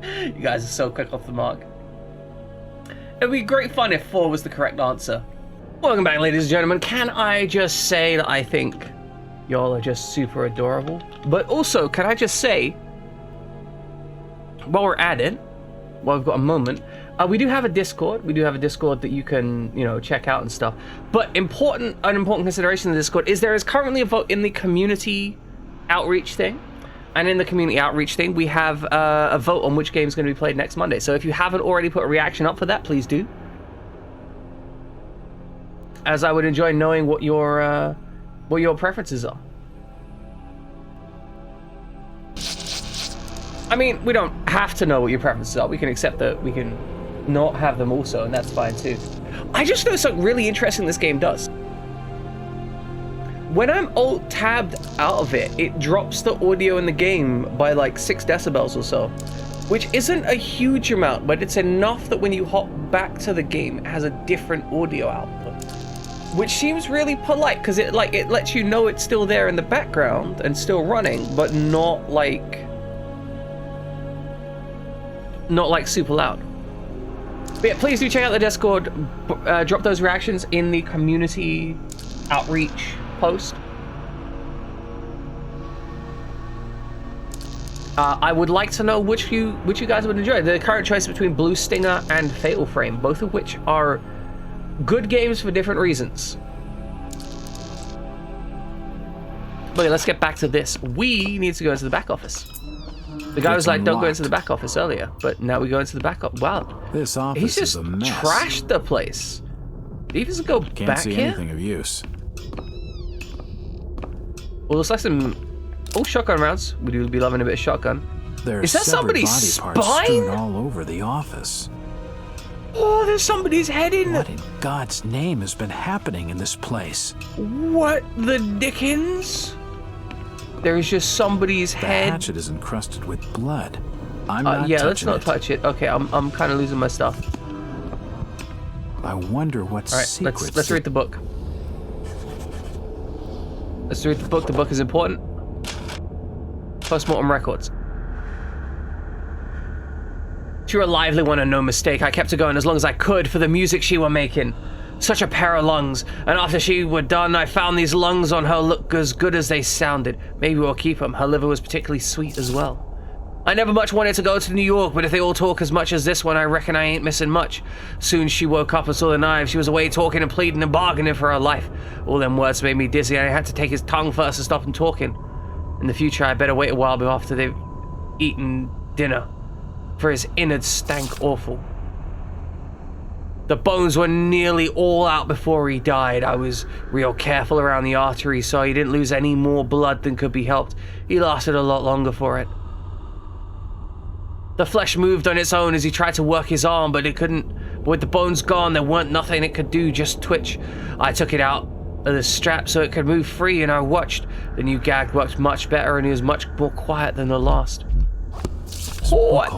You guys are so quick off the mark. It'd be great fun if 4 was the correct answer. Welcome back, ladies and gentlemen. Can I just say that I think y'all are just super adorable? But also, can I just say, while we're at it, while we've got a moment, we do have a Discord. We do have a Discord that you can, check out and stuff. But an important consideration in the Discord is there is currently a vote in the community outreach thing. And in the community outreach thing, we have a vote on which game is going to be played next Monday. So if you haven't already put a reaction up for that, please do. As I would enjoy knowing what your preferences are. I mean, we don't have to know what your preferences are. We can accept that we can not have them also, and that's fine too. I just know something really interesting this game does. When I'm alt-tabbed out of it, it drops the audio in the game by like 6 decibels or so, which isn't a huge amount, but it's enough that when you hop back to the game, it has a different audio output, which seems really polite because it lets you know it's still there in the background and still running, but not like super loud. But yeah, please do check out the Discord. Drop those reactions in the community outreach post. I would like to know which you guys would enjoy. The current choice between Blue Stinger and Fatal Frame, both of which are good games for different reasons. But let's get back to this. We need to go into the back office. The guy was like, don't go into the back office earlier, but now we go into the back office. Wow. This office is a mess. He's just trashed the place. Did he just go back here? Can't see anything of use. Well, looks like some shotgun rounds. We do be loving a bit of shotgun. There's is that somebody's body parts strewn spine? all over the office. Oh, there's somebody's head in. What in God's name has been happening in this place? What the dickens? There is just somebody's head. The hatchet is encrusted with blood. I'm not yeah, touching let's not touch it. Okay, I'm kind of losing my stuff. I wonder what All right, secrets. let's read the book. Let's read the book. The book is important. Postmortem records. She were a lively one and no mistake. I kept her going as long as I could for the music she were making. Such a pair of lungs. And after she were done, I found these lungs on her look as good as they sounded. Maybe we'll keep them. Her liver was particularly sweet as well. I never much wanted to go to New York, but if they all talk as much as this one, I reckon I ain't missing much. Soon she woke up and saw the knives. She was away talking and pleading and bargaining for her life. All them words made me dizzy, and I had to take his tongue first to stop him talking. In the future, I better wait a while after they've eaten dinner, for his innards stank awful. The bones were nearly all out before he died. I was real careful around the arteries so he didn't lose any more blood than could be helped. He lasted a lot longer for it. The flesh moved on its own as he tried to work his arm, but it couldn't. With the bones gone, there weren't nothing it could do, just twitch. I took it out of the strap so it could move free, and I watched. The new gag worked much better, and he was much more quiet than the last. What?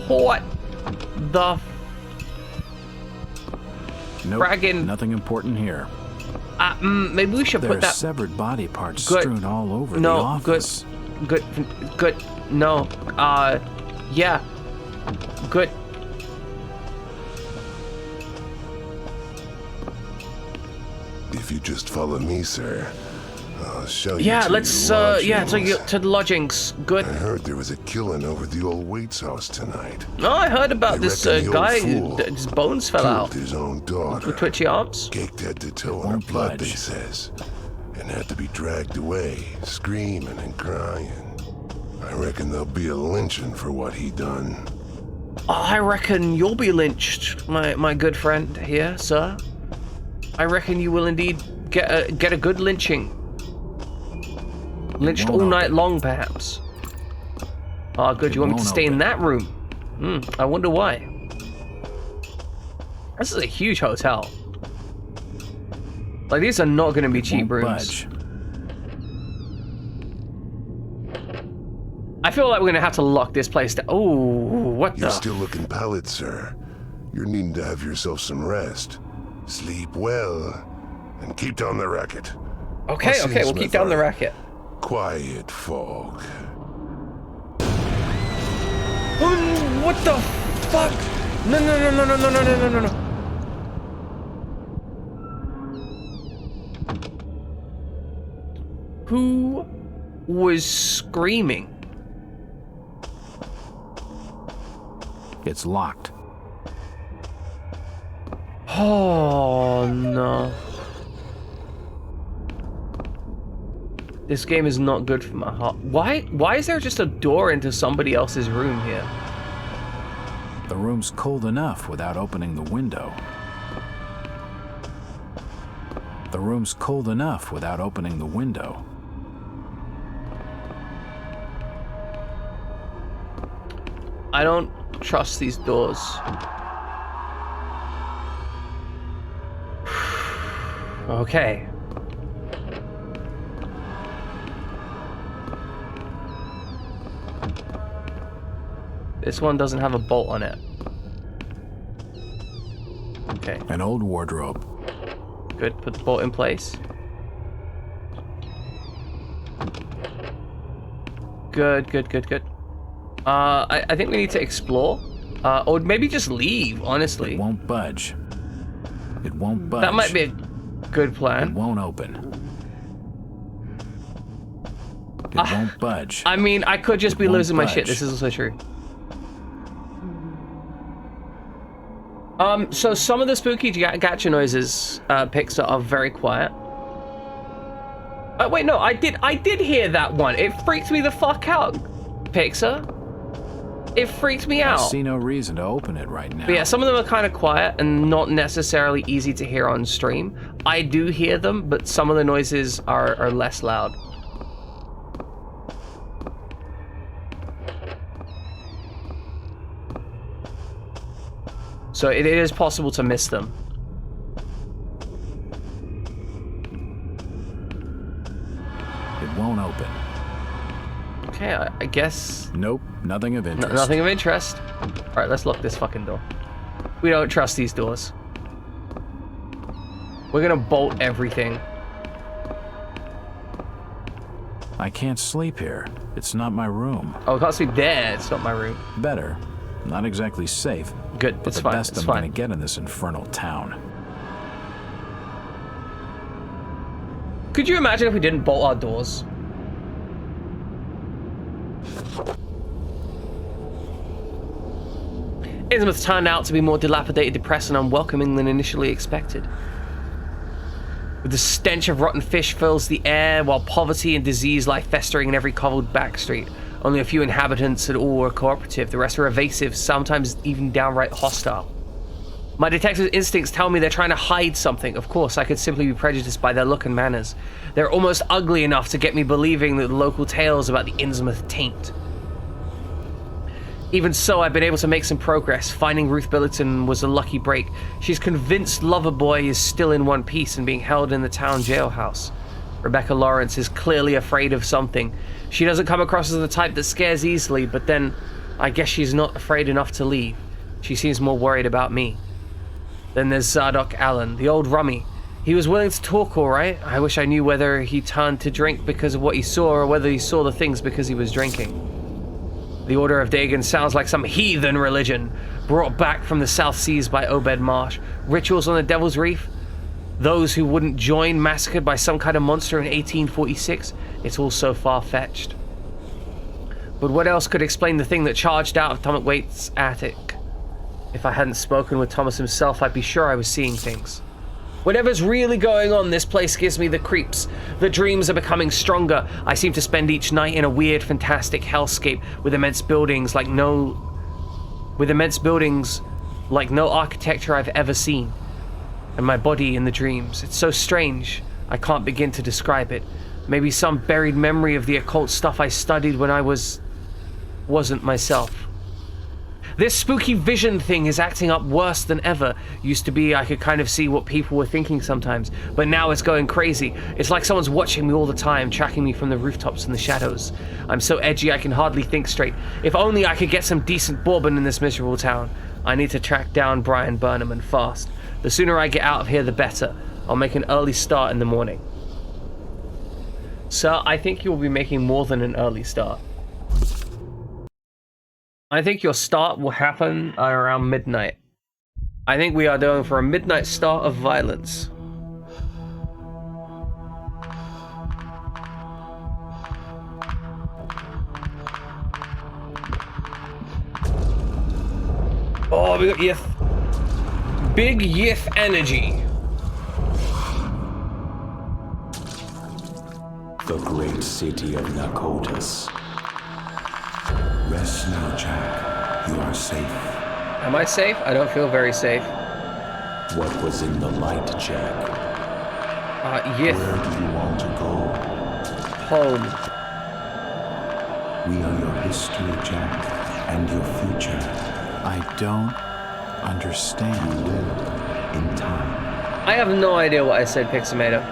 What the nope, fragging? Nothing important here. Maybe we should put that. There's severed body parts strewn all over the office. Good. No. Yeah. Good. If you just follow me, sir, I'll show you. Yeah, let's to the lodgings. Good. I heard there was a killing over at the old Waits house tonight. No, I heard about this guy. His bones fell out. His own daughter. With twitchy arms. Caked head to toe in her blood, they says, and had to be dragged away, screaming and crying. I reckon there'll be a lynching for what he done. I reckon you'll be lynched, my good friend here, sir. I reckon you will indeed get a good lynching. Lynched all night long, perhaps. Ah, good. You want me to stay in that room? I wonder why. This is a huge hotel. Like, these are not going to be cheap rooms. I feel like we're going to have to lock this place down. Oh, what the? You're still looking pallid, sir. You're needing to have yourself some rest. Sleep well, and keep down the racket. Okay, we'll keep down the racket. Quiet, folk. What the fuck? No. Who was screaming? It's locked. Oh no. This game is not good for my heart. Why is there just a door into somebody else's room here? The room's cold enough without opening the window. The room's cold enough without opening the window. I don't trust these doors. Okay. This one doesn't have a bolt on it. Okay. An old wardrobe. Good. Put the bolt in place. Good. I think we need to explore. Or maybe just leave, honestly. It won't budge. It won't budge. That might be a good plan. It won't open. It won't budge. I mean, I could just be losing my shit. This is also true. So some of the spooky gacha noises, Pixar, are very quiet. Wait, no, I did hear that one. It freaked me the fuck out, Pixar. It freaked me out. I see no reason to open it right now. But yeah, some of them are kind of quiet and not necessarily easy to hear on stream. I do hear them, but some of the noises are less loud. So it is possible to miss them. It won't open. Okay, I guess... Nope, nothing of interest. Nothing of interest. Alright, let's lock this fucking door. We don't trust these doors. We're gonna bolt everything. I can't sleep here. It's not my room. Oh, I can't sleep there. It's not my room. Better. Not exactly safe. Good, but it's the fine. best I'm gonna get in this infernal town. Could you imagine if we didn't bolt our doors? Innsmouth turned out to be more dilapidated, depressed, and unwelcoming than initially expected. With the stench of rotten fish fills the air, while poverty and disease lie festering in every cobbled back street. Only a few inhabitants at all were cooperative, the rest were evasive, sometimes even downright hostile. My detective instincts tell me they're trying to hide something. Of course, I could simply be prejudiced by their look and manners. They're almost ugly enough to get me believing the local tales about the Innsmouth taint. Even so, I've been able to make some progress. Finding Ruth Billiton was a lucky break. She's convinced Loverboy is still in one piece and being held in the town jailhouse. Rebecca Lawrence is clearly afraid of something. She doesn't come across as the type that scares easily, but then I guess she's not afraid enough to leave. She seems more worried about me. Then there's Zadok Allen, the old rummy. He was willing to talk, all right. I wish I knew whether he turned to drink because of what he saw or whether he saw the things because he was drinking. The Order of Dagon sounds like some heathen religion brought back from the South Seas by Obed Marsh. Rituals on the Devil's Reef? Those who wouldn't join massacred by some kind of monster in 1846? It's all so far-fetched. But what else could explain the thing that charged out of Thomas Waite's attic? If I hadn't spoken with Thomas himself, I'd be sure I was seeing things. Whatever's really going on, this place gives me the creeps. The dreams are becoming stronger. I seem to spend each night in a weird, fantastic hellscape with immense buildings like no architecture I've ever seen. And my body in the dreams. It's so strange. I can't begin to describe it. Maybe some buried memory of the occult stuff I studied when I wasn't myself. This spooky vision thing is acting up worse than ever. Used to be I could kind of see what people were thinking sometimes, but now it's going crazy. It's like someone's watching me all the time, tracking me from the rooftops and the shadows. I'm so edgy I can hardly think straight. If only I could get some decent bourbon in this miserable town. I need to track down Brian Burnham and fast. The sooner I get out of here, the better. I'll make an early start in the morning. Sir, I think you'll be making more than an early start. I think your start will happen around midnight. I think we are going for a midnight start of violence. Oh, we got Yith. Big Yith energy. The great city of Nakotas. Rest now, Jack. You are safe. Am I safe? I don't feel very safe. What was in the light, Jack? Yith. Where do you want to go? Home. We are your history, Jack, and your future. I don't understand. You will, in time. I have no idea what I said, Pixomato.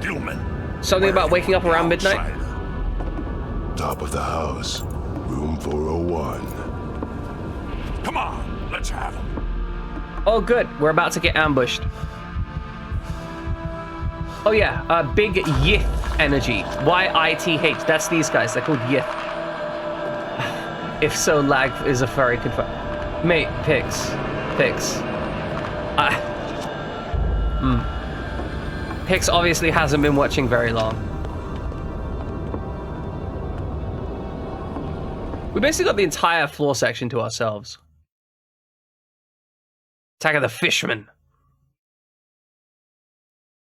Gilman. Something about waking up around midnight? Top of the house, room 401. Come on, let's have him. Oh, good. We're about to get ambushed. Oh yeah, big Yith energy. Y-I-T-H. That's these guys. They're called Yith. If so, lag is a furry confirm. Mate, Pix. Pix obviously hasn't been watching very long. We basically got the entire floor section to ourselves. Attack of the Fishmen.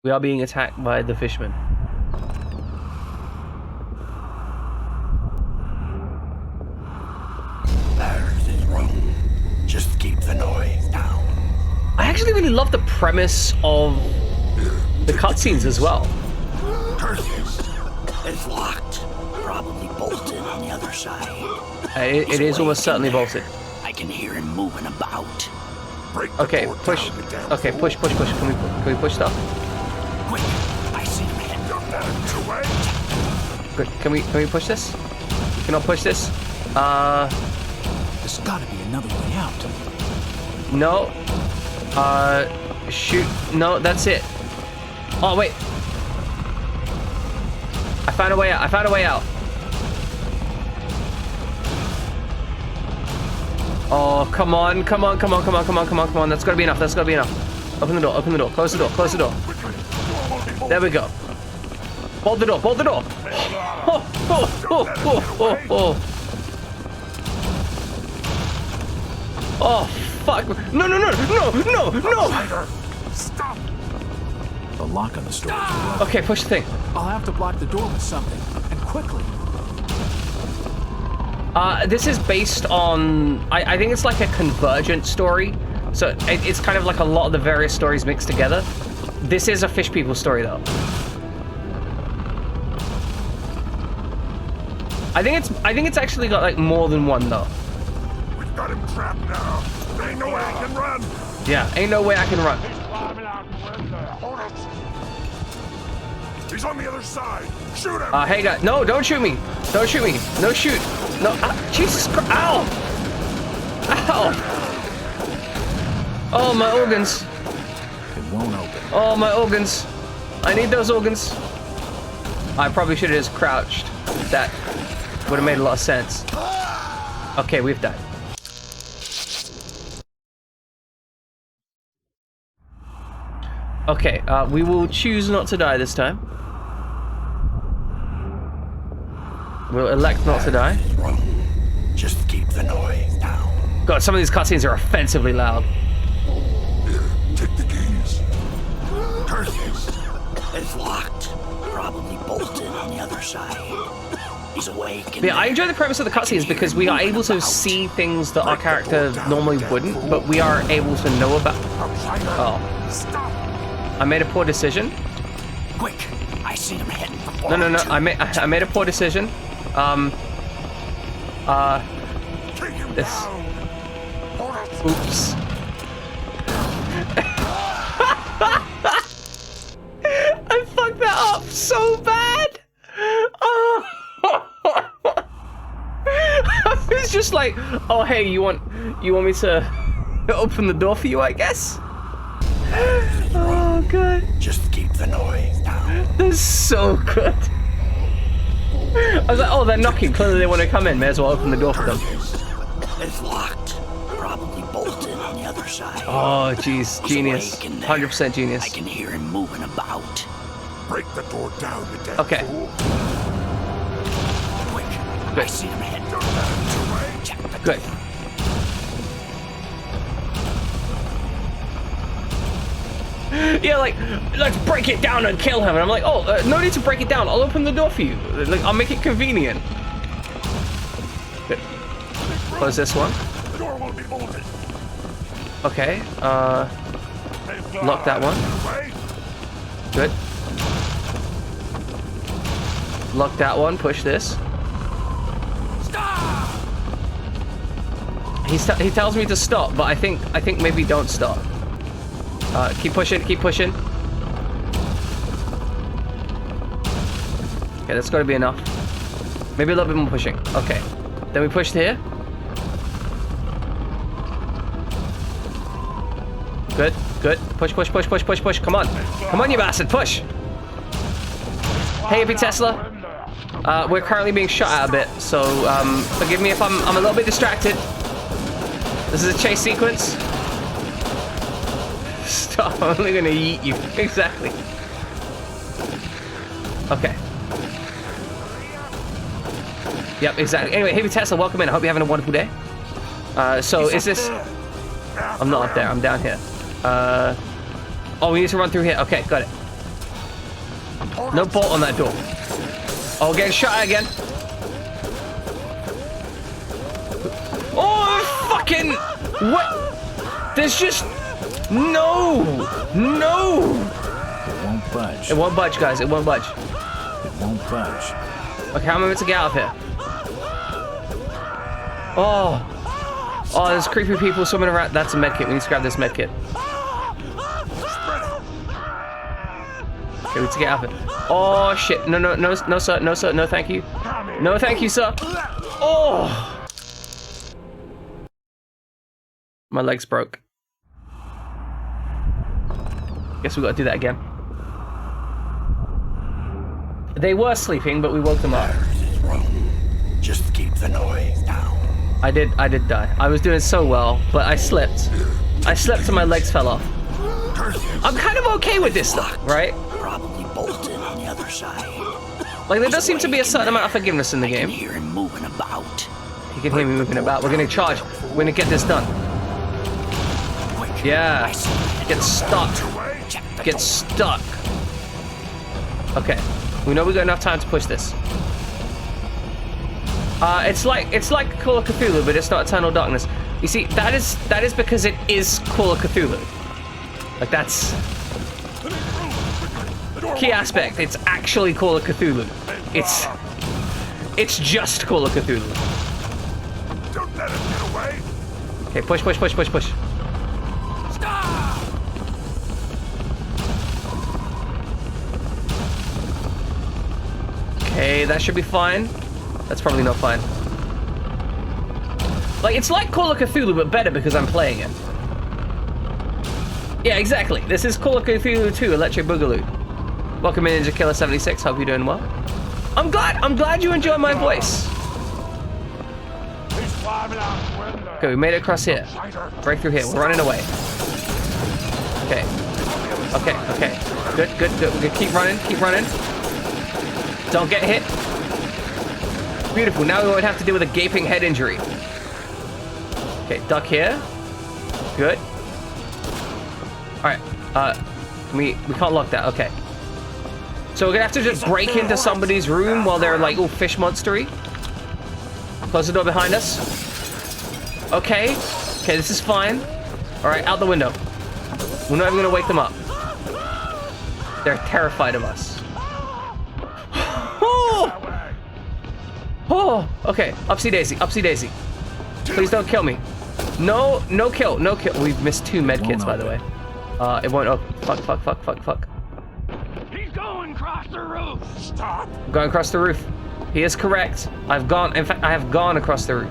We are being attacked by the Fishmen. There's his room. Just keep the noise down. I actually really love the premise of the cutscenes as well. Curses. It's locked. Probably bolted on the other side. It is almost certainly bolted. I can hear him moving about. Okay, push. Okay, push. Can we push stuff? Quick! I see him heading down. Good. Can we push this? We cannot push this. There's gotta be another way out. No. Shoot. No, that's it. Oh wait. found a way out. I found a way out. Oh, come on. Come on, come on, come on, come on, come on, come on. That's gotta be enough. That's gotta be enough. Open the door, open the door. Close the door, close the door. There we go. Bolt the door, bolt the door. Oh, oh, oh, oh, oh, oh. Oh, fuck. No, no, no, no, no, no. Stop. The lock on the store is broken. Okay, push the thing. I'll have to block the door with something, and quickly. This is based on, I think it's like a convergent story. So it's kind of like a lot of the various stories mixed together. This is a Fish People story though. I think it's actually got like more than one though. We've got him trapped now. There ain't no way I can run. Yeah, ain't no way I can run. Hold it. He's on the other side. Shoot him. Hey guys, no, don't shoot me. Don't shoot me. No shoot. No, Jesus Christ. Ow. Ow. Oh, my organs. It won't open. Oh, my organs. I need those organs. I probably should have just crouched. That would have made a lot of sense. Okay, we've died. Okay, we will choose not to die this time. We'll elect not to die. Just keep the noise down. God, some of these cutscenes are offensively loud. Take the keys. Curses. It's locked. Probably bolted on the other side. He's awake. Yeah, I enjoy the premise of the cutscenes because we are able to see things that our character normally wouldn't, but we are able to know about. Oh. I made a poor decision. Quick! I see him heading for No, no, no. I made a poor decision. This. Oops. I fucked that up so bad. Oh. I was just like, oh hey, you want me to open the door for you, I guess? Oh god. Just keep the noise down. That's so good. I was like, oh, they're knocking. Clearly they want to come in. May as well open the door for them. It's locked. Probably bolted on the other side. Oh, jeez. Genius. 100% genius. I can hear him moving about. Break the door down, you dead okay. fool. Quick. Good. I see him heading. Good. Yeah, like, let's break it down and kill him. And I'm like, oh, no need to break it down. I'll open the door for you. Like, I'll make it convenient. Good. Close this one. The door won't be bolted. Okay, lock that one. Good. Lock that one, push this. Stop! He tells me to stop, but I think maybe don't stop. Keep pushing, keep pushing. Okay, that's gotta be enough. Maybe a little bit more pushing. Okay. Then we push to here. Good, good. Push, push, push, push, push, push. Come on. Come on, you bastard, push. Hey, Hippie Tesla. We're currently being shot at a bit, so forgive me if I'm a little bit distracted. This is a chase sequence. Stop, I'm only gonna yeet you. Exactly. Okay. Yep, exactly. Anyway, Hippie Tesla, welcome in. I hope you're having a wonderful day. So is this... I'm not up there, I'm down here. Oh, we need to run through here. Okay, got it. No bolt on that door. Oh, getting shot at again. Oh, fucking... What? There's just... No! No! It won't budge. It won't budge, guys. It won't budge. It won't budge. Okay, how am I meant to get out of here? Oh. Oh, there's creepy people swimming around. That's a medkit. We need to grab this medkit. Okay, we need to get out of it. Oh, shit. No, no, no, no, sir. No, sir. No, thank you. No, thank you, sir. Oh. My legs broke. Guess we gotta do that again. They were sleeping, but we woke them up. Just keep the noise down. I did die. I was doing so well, but I slipped. I slipped and my legs fell off. I'm kind of okay with this stuff, right? Probably bolted on the other side. Like, there does seem to be a certain amount of forgiveness in the game. I can hear him moving about. You can hear me moving about. We're gonna charge. We're gonna get this done. Yeah. Get stuck. Get stuck. Okay. We know we got enough time to push this. It's like Call of Cthulhu, but it's not Eternal Darkness. You see, that is because it is Call of Cthulhu. Like, that's key aspect. It's actually Call of Cthulhu. It's just Call of Cthulhu. Don't let him get away. Okay, push, push, push, push, push. Stop! Okay, that should be fine. That's probably not fine. Like, it's like Call of Cthulhu, but better because I'm playing it. Yeah, exactly. This is Call of Cthulhu 2, Electric Boogaloo. Welcome in, Ninja Killer 76. Hope you're doing well. I'm glad you enjoy my voice. Okay, we made it across here. Break through here. We're running away. Okay. Okay, okay. Good, good, good. We're gonna keep running, keep running. Don't get hit. Beautiful. Now we won't have to deal with a gaping head injury. Okay, duck here. Good. Alright, we can't lock that, okay. So we're gonna have to just break into somebody's room while they're like all fish monstery. Close the door behind us. Okay. Okay, this is fine. Alright, out the window. We're not even gonna wake them up. They're terrified of us. Oh! Oh! Okay, upsy daisy, upsy daisy. Please don't kill me. No, no kill, no kill. We've missed 2 medkits, by the way. It won't open. Fuck, fuck, fuck, fuck, fuck. He's going across the roof. Stop. Going across the roof. He is correct. I've gone, in fact, I have gone across the roof.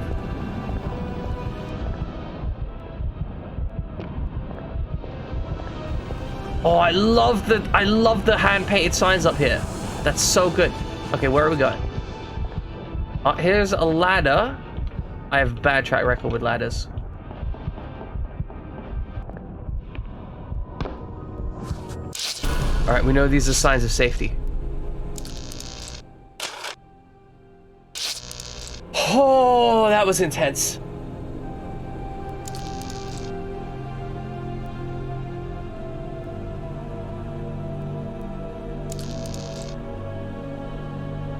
Oh, I love the hand-painted signs up here. That's so good. Okay, where are we going? Here's a ladder. I have a bad track record with ladders. Alright, we know these are signs of safety. Oh, that was intense.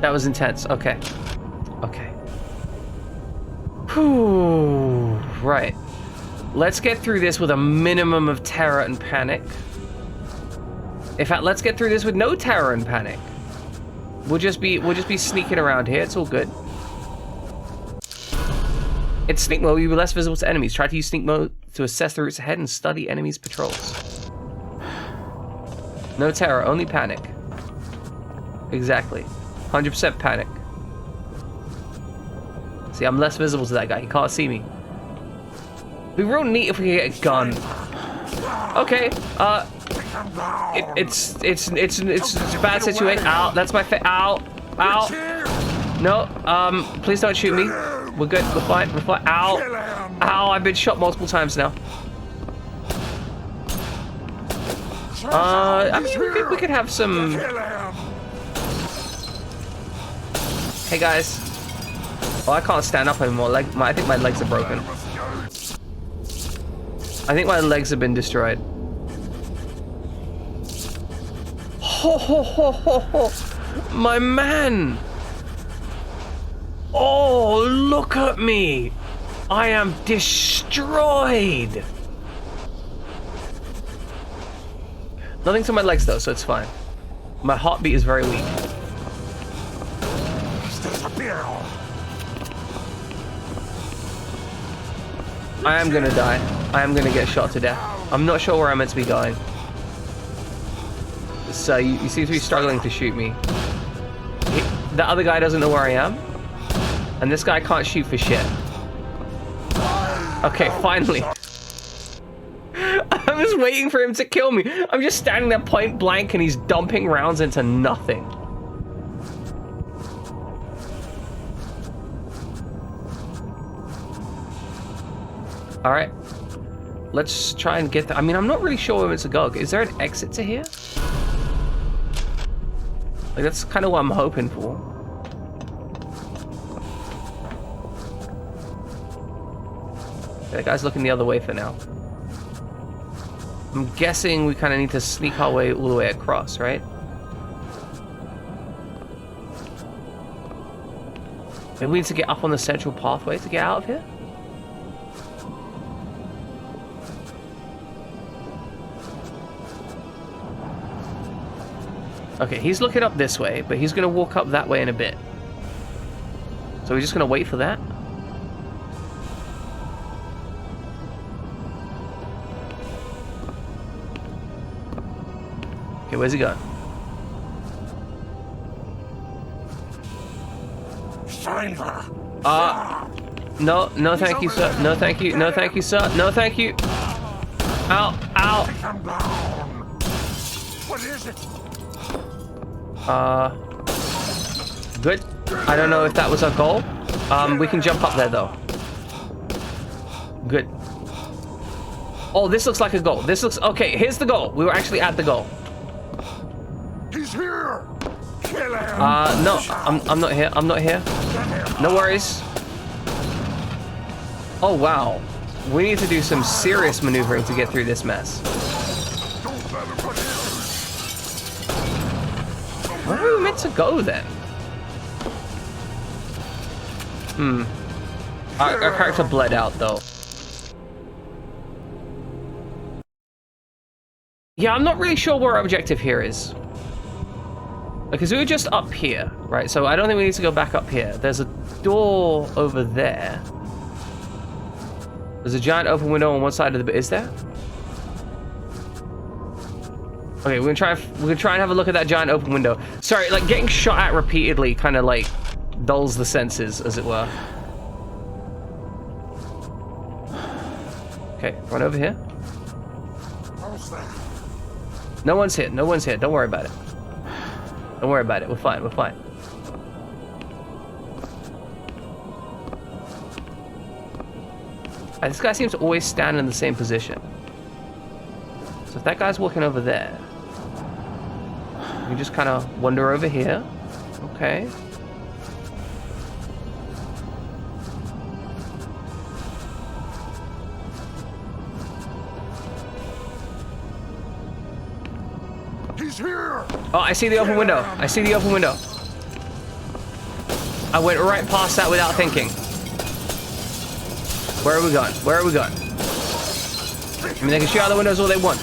That was intense. Okay. Okay. Whew. Right. Let's get through this with a minimum of terror and panic. In fact, let's get through this with no terror and panic. We'll just be sneaking around here. It's all good. In sneak mode, you'll be less visible to enemies. Try to use sneak mode to assess the routes ahead and study enemies' patrols. No terror, only panic. Exactly. 100% panic. See, I'm less visible to that guy. He can't see me. It'd be real neat if we could get a gun. Okay. It's a bad situation. Ow, that's my face. Ow, ow. No, please don't shoot me. We're good. We're fine. We're fine. Ow, ow. I've been shot multiple times now. I mean, we could have some. Hey guys. Oh, I can't stand up anymore. I think my legs are broken. I think my legs have been destroyed. Ho ho ho ho ho! My man! Oh, look at me! I am destroyed! Nothing to my legs though, so it's fine. My heartbeat is very weak. I am gonna die. I am gonna get shot to death. I'm not sure where I'm meant to be going. So you seem to be struggling to shoot me. The other guy doesn't know where I am. And this guy can't shoot for shit. Okay, finally. I was waiting for him to kill me. I'm just standing there point blank and he's dumping rounds into nothing. Alright. Let's try and get I mean, I'm not really sure where it's to go. Is there an exit to here? Like, that's kind of what I'm hoping for. That guy's looking the other way for now. I'm guessing we kind of need to sneak our way all the way across, right? Maybe we need to get up on the central pathway to get out of here? Okay, he's looking up this way, but he's gonna walk up that way in a bit. So we're just gonna wait for that? Okay, where's he going? No, no thank you, sir. No thank you, no thank you, sir. No thank you. Ow, ow. What is it? Good. I don't know if that was our goal. We can jump up there though. Good. Oh, this looks like a goal. This looks okay. Here's the goal. We were actually at the goal. He's here. Kill him. No, I'm not here. I'm not here. No worries. Oh wow, we need to do some serious maneuvering to get through this mess. Where are we meant to go then? Our character bled out though. Yeah, I'm not really sure where our objective here is. Because we were just up here, right? So I don't think we need to go back up here. There's a door over there. There's a giant open window on one side of the... Is there? Okay, we're gonna try and have a look at that giant open window. Sorry, like getting shot at repeatedly kind of like dulls the senses, as it were. Okay, run over here. No one's here. No one's here. Don't worry about it. Don't worry about it. We're fine. We're fine. This guy seems to always stand in the same position. So if that guy's walking over there, we can just kind of wander over here. Okay. He's here. Oh, I see the open window. I see the open window. I went right past that without thinking. Where are we going? Where are we going? I mean, they can shoot out the windows all they want,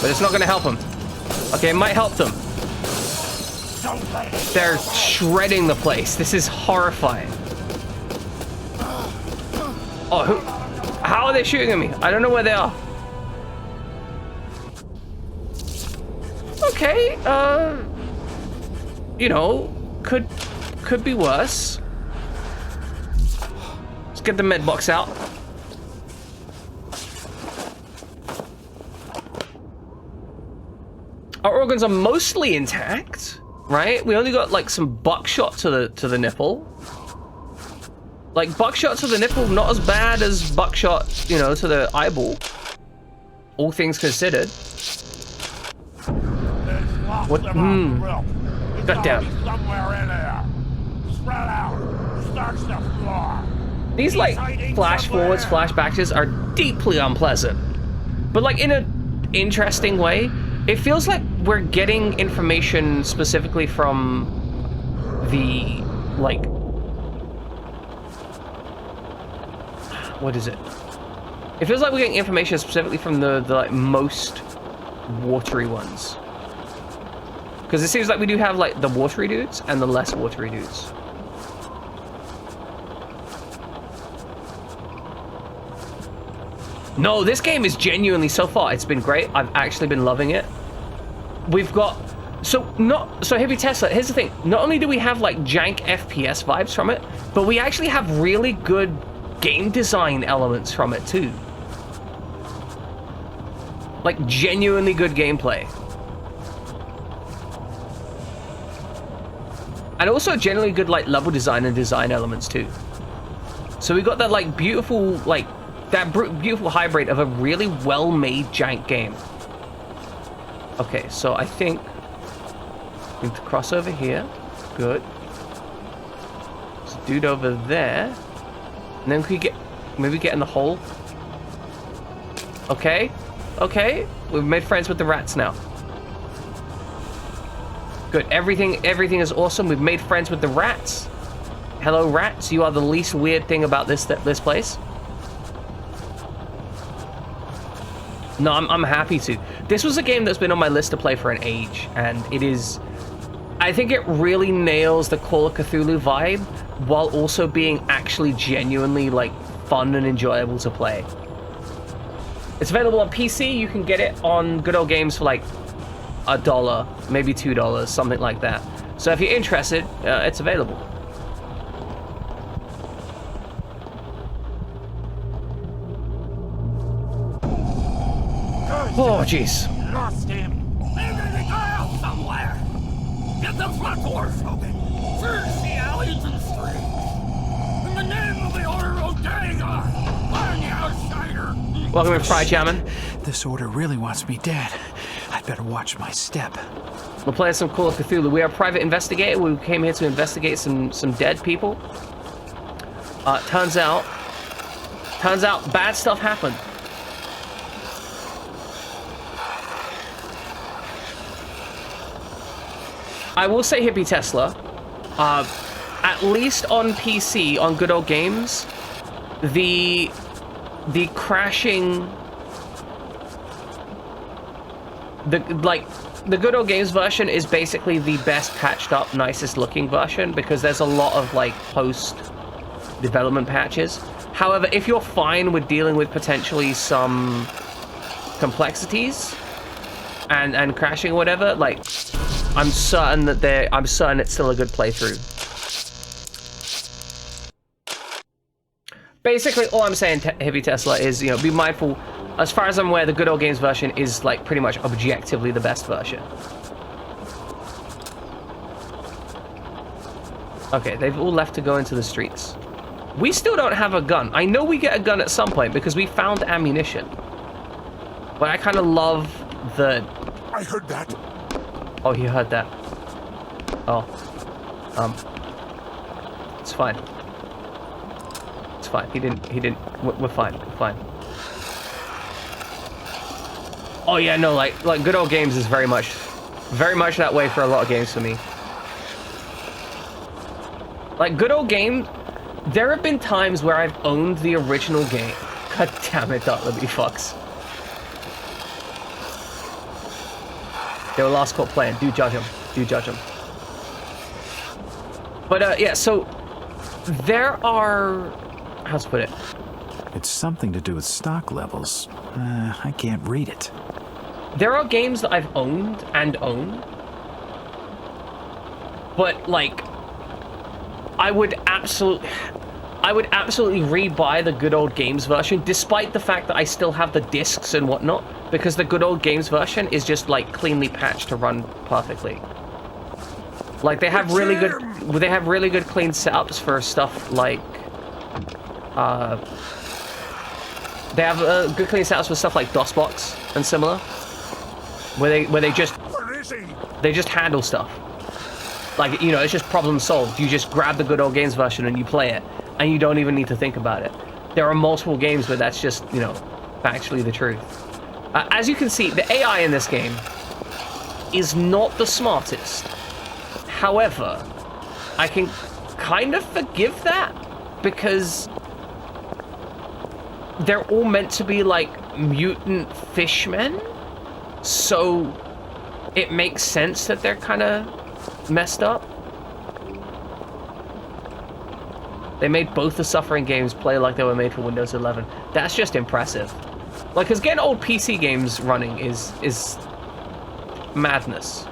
but it's not going to help them. Okay, it might help them. They're shredding the place. This is horrifying. Oh, how are they shooting at me? I don't know where they are. Okay, you know, could be worse. Let's get the med box out. Our organs are mostly intact, right? We only got like some buckshot to the nipple. Like buckshot to the nipple, not as bad as buckshot, you know, to the eyeball. All things considered. What? Goddamn. Somewhere in there. Spread out. Search the floor. These like flash forwards, flashbacks are deeply unpleasant, but like in an interesting way. It feels like we're getting information specifically from the like. What is it? It feels like we're getting information specifically from the like most watery ones. Because it seems like we do have like the watery dudes and the less watery dudes. No, this game is genuinely, so far, it's been great. I've actually been loving it. We've got, so Hippie Tesla, here's the thing. Not only do we have like jank FPS vibes from it, but we actually have really good game design elements from it too. Like genuinely good gameplay. And also generally good like level design and design elements too. So we got that like beautiful like that beautiful hybrid of a really well-made jank game. Okay, so I think we need to cross over here. Good. There's a dude over there. And then we could maybe get in the hole. Okay. Okay. We've made friends with the rats now. Good. Everything is awesome. We've made friends with the rats. Hello, rats. You are the least weird thing about this place. No, I'm happy to. This was a game that's been on my list to play for an age, and it is... I think it really nails the Call of Cthulhu vibe, while also being actually genuinely, like, fun and enjoyable to play. It's available on PC. You can get it on Good Old Games for, like, $1, maybe $2, something like that. So if you're interested, it's available. Oh, jeez. Lost him. Maybe they got out somewhere. Get the front doors open. Search the alleys and streets. In the name of the Order of Dagon, find the outsider. Welcome in, Fry Jamming. This order really wants me dead. I'd better watch my step. We're playing some Call of Cthulhu. We are a private investigator. We came here to investigate some dead people. Turns out bad stuff happened. I will say, Hippie Tesla, at least on PC, on Good Old Games, the crashing, the Good Old Games version is basically the best patched up, nicest looking version, because there's a lot of, like, post-development patches. However, if you're fine with dealing with potentially some complexities and crashing or whatever, like, I'm certain it's still a good playthrough. Basically, all I'm saying, Heavy Tesla, is, you know, be mindful. As far as I'm aware, the Good Old Games version is, like, pretty much objectively the best version. Okay, they've all left to go into the streets. We still don't have a gun. I know we get a gun at some point because we found ammunition. But I kind of love the... I heard that. Oh, he heard that. Oh. It's fine. It's fine. He didn't. We're fine. We're fine. Oh yeah, no, like Good Old Games is very much that way for a lot of games for me. Like, Good Old Games, there have been times where I've owned the original game. God damn it, .libby fucks. They were last caught playing. Do judge them. Do judge them. But, yeah, so there are... How to put it? It's something to do with stock levels. I can't read it. There are games that I've owned and own. But, like, I would absolutely rebuy the Good Old Games version, despite the fact that I still have the discs and whatnot, because the Good Old Games version is just, like, cleanly patched to run perfectly. Like, they have really good clean setups for stuff like, they have good clean setups for stuff like DOSBox and similar, where they just handle stuff. Like, you know, it's just problem solved. You just grab the Good Old Games version and you play it, and you don't even need to think about it. There are multiple games where that's just, you know, factually the truth. As you can see, the AI in this game is not the smartest. However, I can kind of forgive that, because they're all meant to be, like, mutant fishmen, so it makes sense that they're kind of messed up. They made both the Suffering games play like they were made for Windows 11. That's just impressive. Like, because getting old PC games running is madness.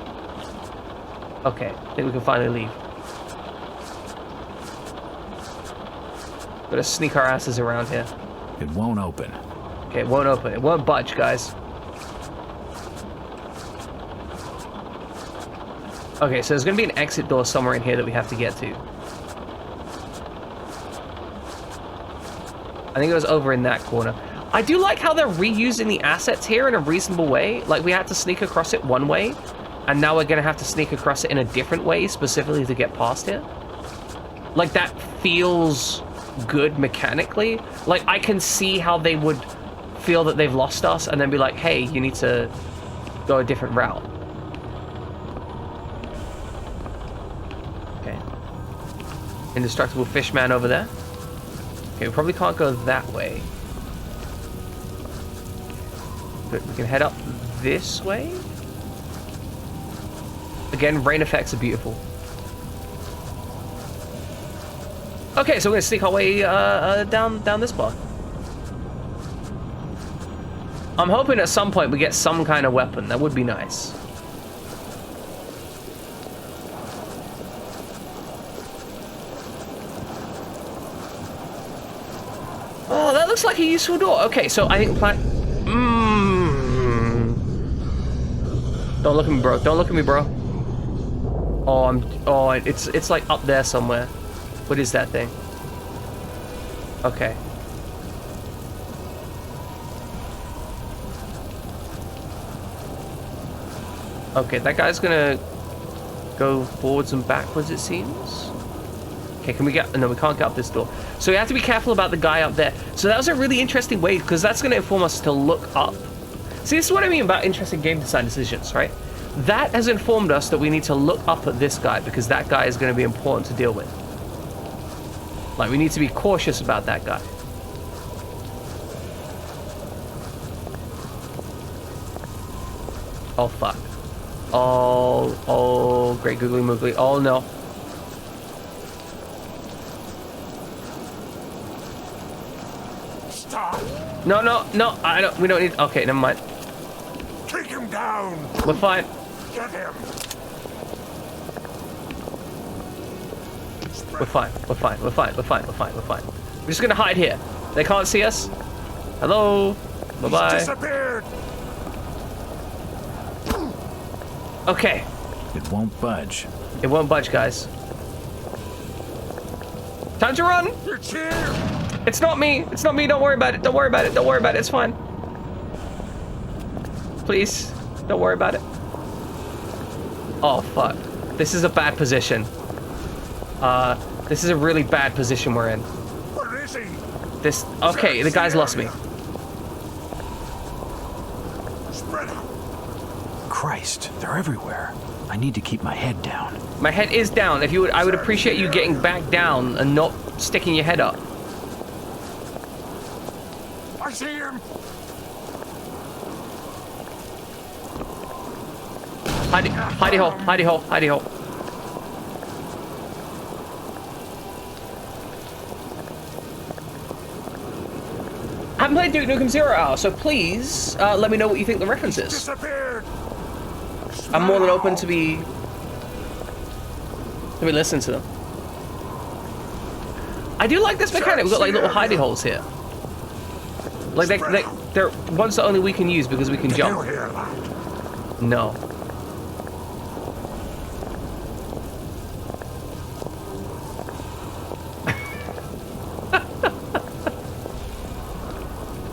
Okay, I think we can finally leave. Gotta sneak our asses around here. It won't open. Okay, it won't open. It won't budge, guys. Okay, so there's gonna be an exit door somewhere in here that we have to get to. I think it was over in that corner. I do like how they're reusing the assets here in a reasonable way. Like, we had to sneak across it one way, and now we're gonna have to sneak across it in a different way, specifically to get past here. Like, that feels good mechanically. Like, I can see how they would feel that they've lost us and then be like, hey, you need to go a different route. Okay. Indestructible Fishman over there. Okay, we probably can't go that way. But we can head up this way. Again, rain effects are beautiful. Okay, so we're gonna sneak our way down this path. I'm hoping at some point we get some kind of weapon. That would be nice. Oh, that looks like a useful door. Okay, so I think Don't look at me, bro. Don't look at me, bro. Oh, it's like up there somewhere. What is that thing? Okay. Okay, that guy's gonna go forwards and backwards, it seems. Okay, can we get... No, we can't get up this door. So we have to be careful about the guy up there. So that was a really interesting way, because that's gonna inform us to look up. See, this is what I mean about interesting game design decisions, right? That has informed us that we need to look up at this guy, because that guy is gonna be important to deal with. Like, we need to be cautious about that guy. Oh, fuck. Oh, great googly moogly. Oh, no. Stop. No, we don't need... Okay, never mind. Take him down. We're fine. Get him. We're fine. We're just gonna hide here. They can't see us. Hello. Bye-bye. Disappeared. Okay. It won't budge. It won't budge, guys. Time to run. It's here. It's not me. It's not me. Don't worry about it. Don't worry about it. Don't worry about it. It's fine. Please, don't worry about it. Oh, fuck. This is a bad position. This is a really bad position we're in. Where is he? This... Okay, the guy's lost me. Spread out. Christ, they're everywhere. I need to keep my head down. My head is down. If you would, I would appreciate you getting back down and not sticking your head up. I see him. Hidey hole, hidey hole, hidey hole. I haven't played Duke Nukem 0 Hour, so please let me know what you think the reference is. Disappeared. I'm more than open to be listening to them. I do like this mechanic. We've got like little hidey holes here. Like they're ones that only we can use because we can jump. No.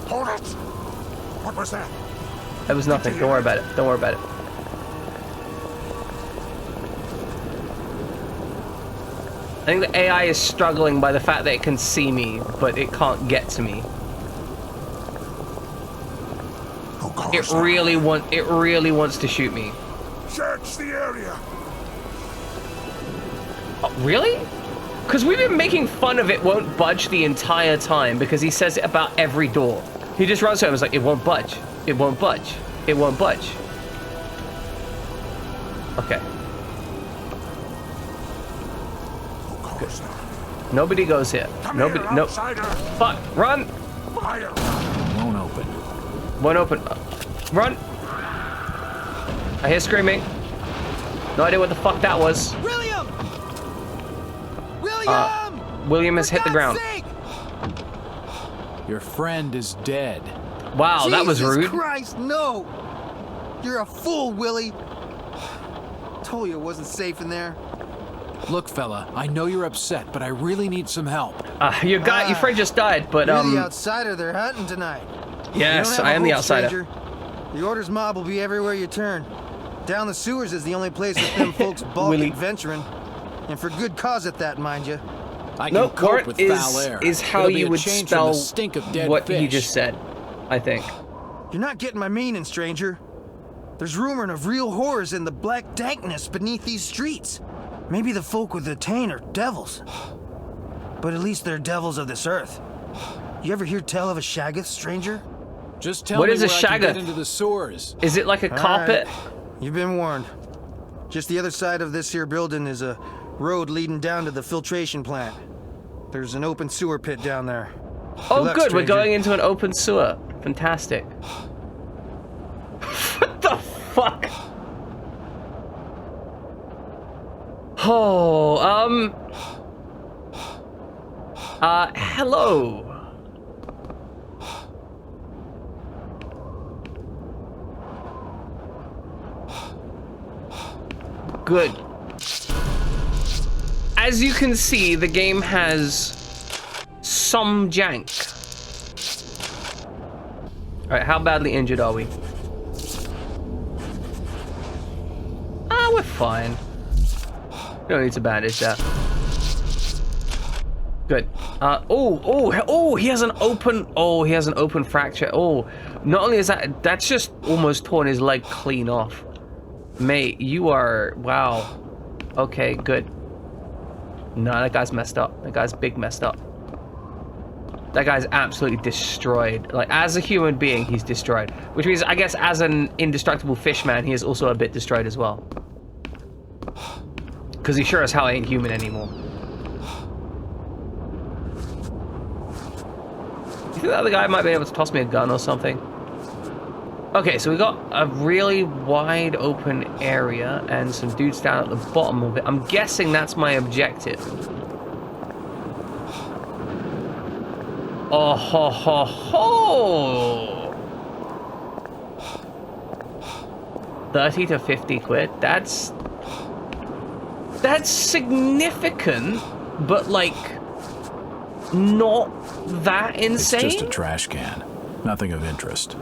Hold it. What was that? That was nothing. Don't worry about it. Don't worry about it. I think the AI is struggling by the fact that it can see me, but it can't get to me. It really wants to shoot me. Search the area. Oh, really? Because we've been making fun of it won't budge the entire time because he says it about every door. He just runs to him and is like, it won't budge. It won't budge. It won't budge. Okay. Good. Nobody goes here. Nobody. No. Fuck. Run. Fire. Won't open. Won't open. Run. I hear screaming. No idea what the fuck that was. William! William has hit the ground. Your friend is dead. Wow, that was rude. Jesus Christ, no! You're a fool, Willie. Told you it wasn't safe in there. Look, fella, I know you're upset, but I really need some help. Your friend just died, but You're the outsider they're hunting tonight. Yes, I am the outsider. Stranger. The Order's mob will be everywhere you turn. Down the sewers is the only place that them folks bulk adventuring. And for good cause at that, mind you. I can cope with foul air. Is how It'll be you a would change spell from the stink of dead what fish. you just said, I think. You're not getting my meaning, stranger. There's rumoring of real horrors in the black dankness beneath these streets. Maybe the folk with the Tain are devils. But at least they're devils of this earth. You ever hear tell of a Shaggoth, stranger? Just tell me where I can get into the sewers. Is it like a carpet? Right. You've been warned. Just the other side of this here building is a road leading down to the filtration plant. There's an open sewer pit down there. Oh, luck, good. stranger. We're going into an open sewer. Fantastic. What the fuck? Oh, hello. Good. As you can see, the game has some jank. Alright, how badly injured are we? We're fine. We don't need to bandage that. Good. He has an open fracture. Oh, not only is that's just almost torn his leg clean off. Mate, you are, wow. Okay, good. No, that guy's messed up. That guy's big messed up. That guy's absolutely destroyed. Like, as a human being, he's destroyed. Which means, I guess, as an indestructible fish man, he is also a bit destroyed as well. Because he sure as hell ain't human anymore. You think the other guy might be able to toss me a gun or something? Okay, so we got a really wide open area and some dudes down at the bottom of it. I'm guessing that's my objective. Oh ho ho ho! 30 to 50 quid. That's significant, but like not that insane. It's just a trash can. Nothing of interest.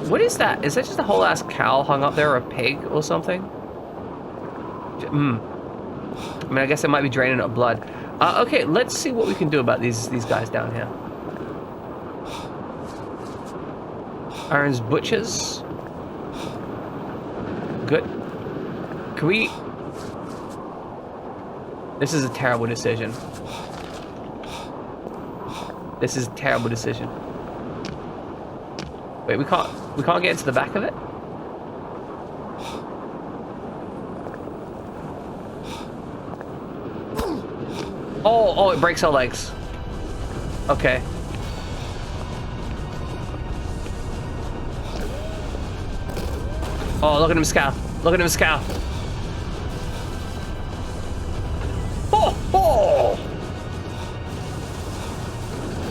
What is that? Is that just a whole ass cow hung up there, or a pig or something? I mean, I guess it might be draining up blood. Okay, let's see what we can do about these guys down here. Aaron's Butchers. Good. Can we... This is a terrible decision. This is a terrible decision. Wait, we can't get into the back of it? Oh, it breaks our legs. Okay. Oh, look at him scowl. Look at him scowl.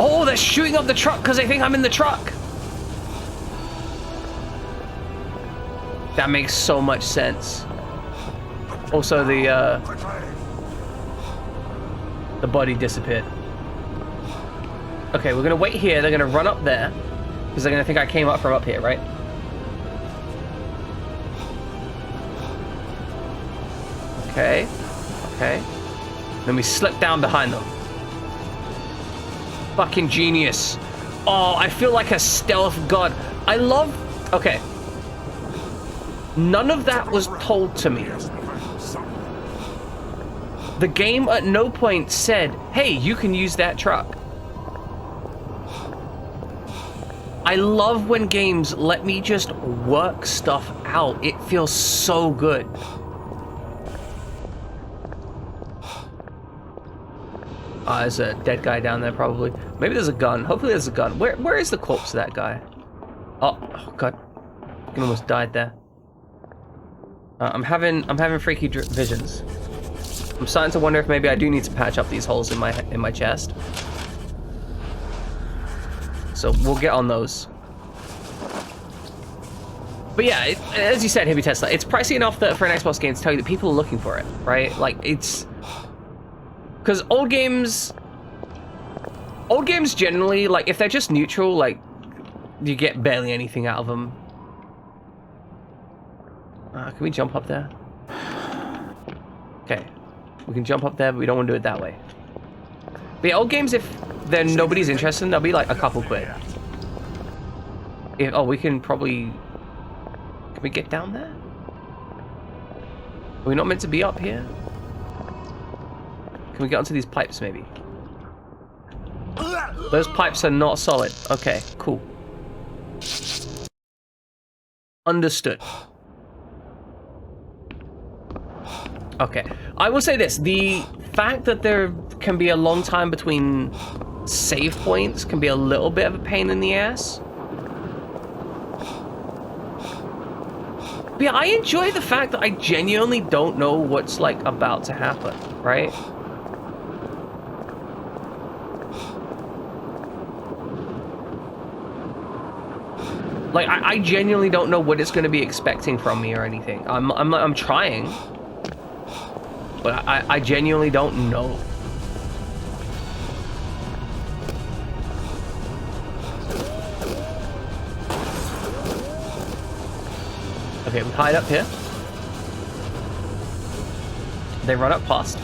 Oh, they're shooting up the truck because they think I'm in the truck. That makes so much sense. Also, the body disappeared. Okay, we're gonna wait here. They're gonna run up there because they're gonna think I came up from up here, right? Okay. Then we slip down behind them. Fucking genius. Oh, I feel like a stealth god. I love... Okay. None of that was told to me. The game at no point said, hey, you can use that truck. I love when games let me just work stuff out. It feels so good. There's a dead guy down there, probably. Maybe there's a gun. Hopefully there's a gun. Where is the corpse of that guy? Oh God. I almost died there. I'm having freaky visions. I'm starting to wonder if maybe I do need to patch up these holes in my chest. So we'll get on those. But yeah, as you said, Hippie Tesla, it's pricey enough that for an Xbox game to tell you that people are looking for it, right? Like, it's... Because old games generally, like, if they're just neutral, like, you get barely anything out of them. Can we jump up there? Okay. We can jump up there, but we don't want to do it that way. But yeah, old games, if nobody's interested, they'll be like a couple quid. Oh, we can probably... Can we get down there? Are we not meant to be up here? Can we get onto these pipes, maybe? Those pipes are not solid. Okay, cool. Understood. Okay, I will say this. The fact that there can be a long time between save points can be a little bit of a pain in the ass. But yeah, I enjoy the fact that I genuinely don't know what's, like, about to happen, right? Like, I genuinely don't know what it's going to be expecting from me or anything. I'm trying. But I genuinely don't know. Okay, we hide up here. They run up past.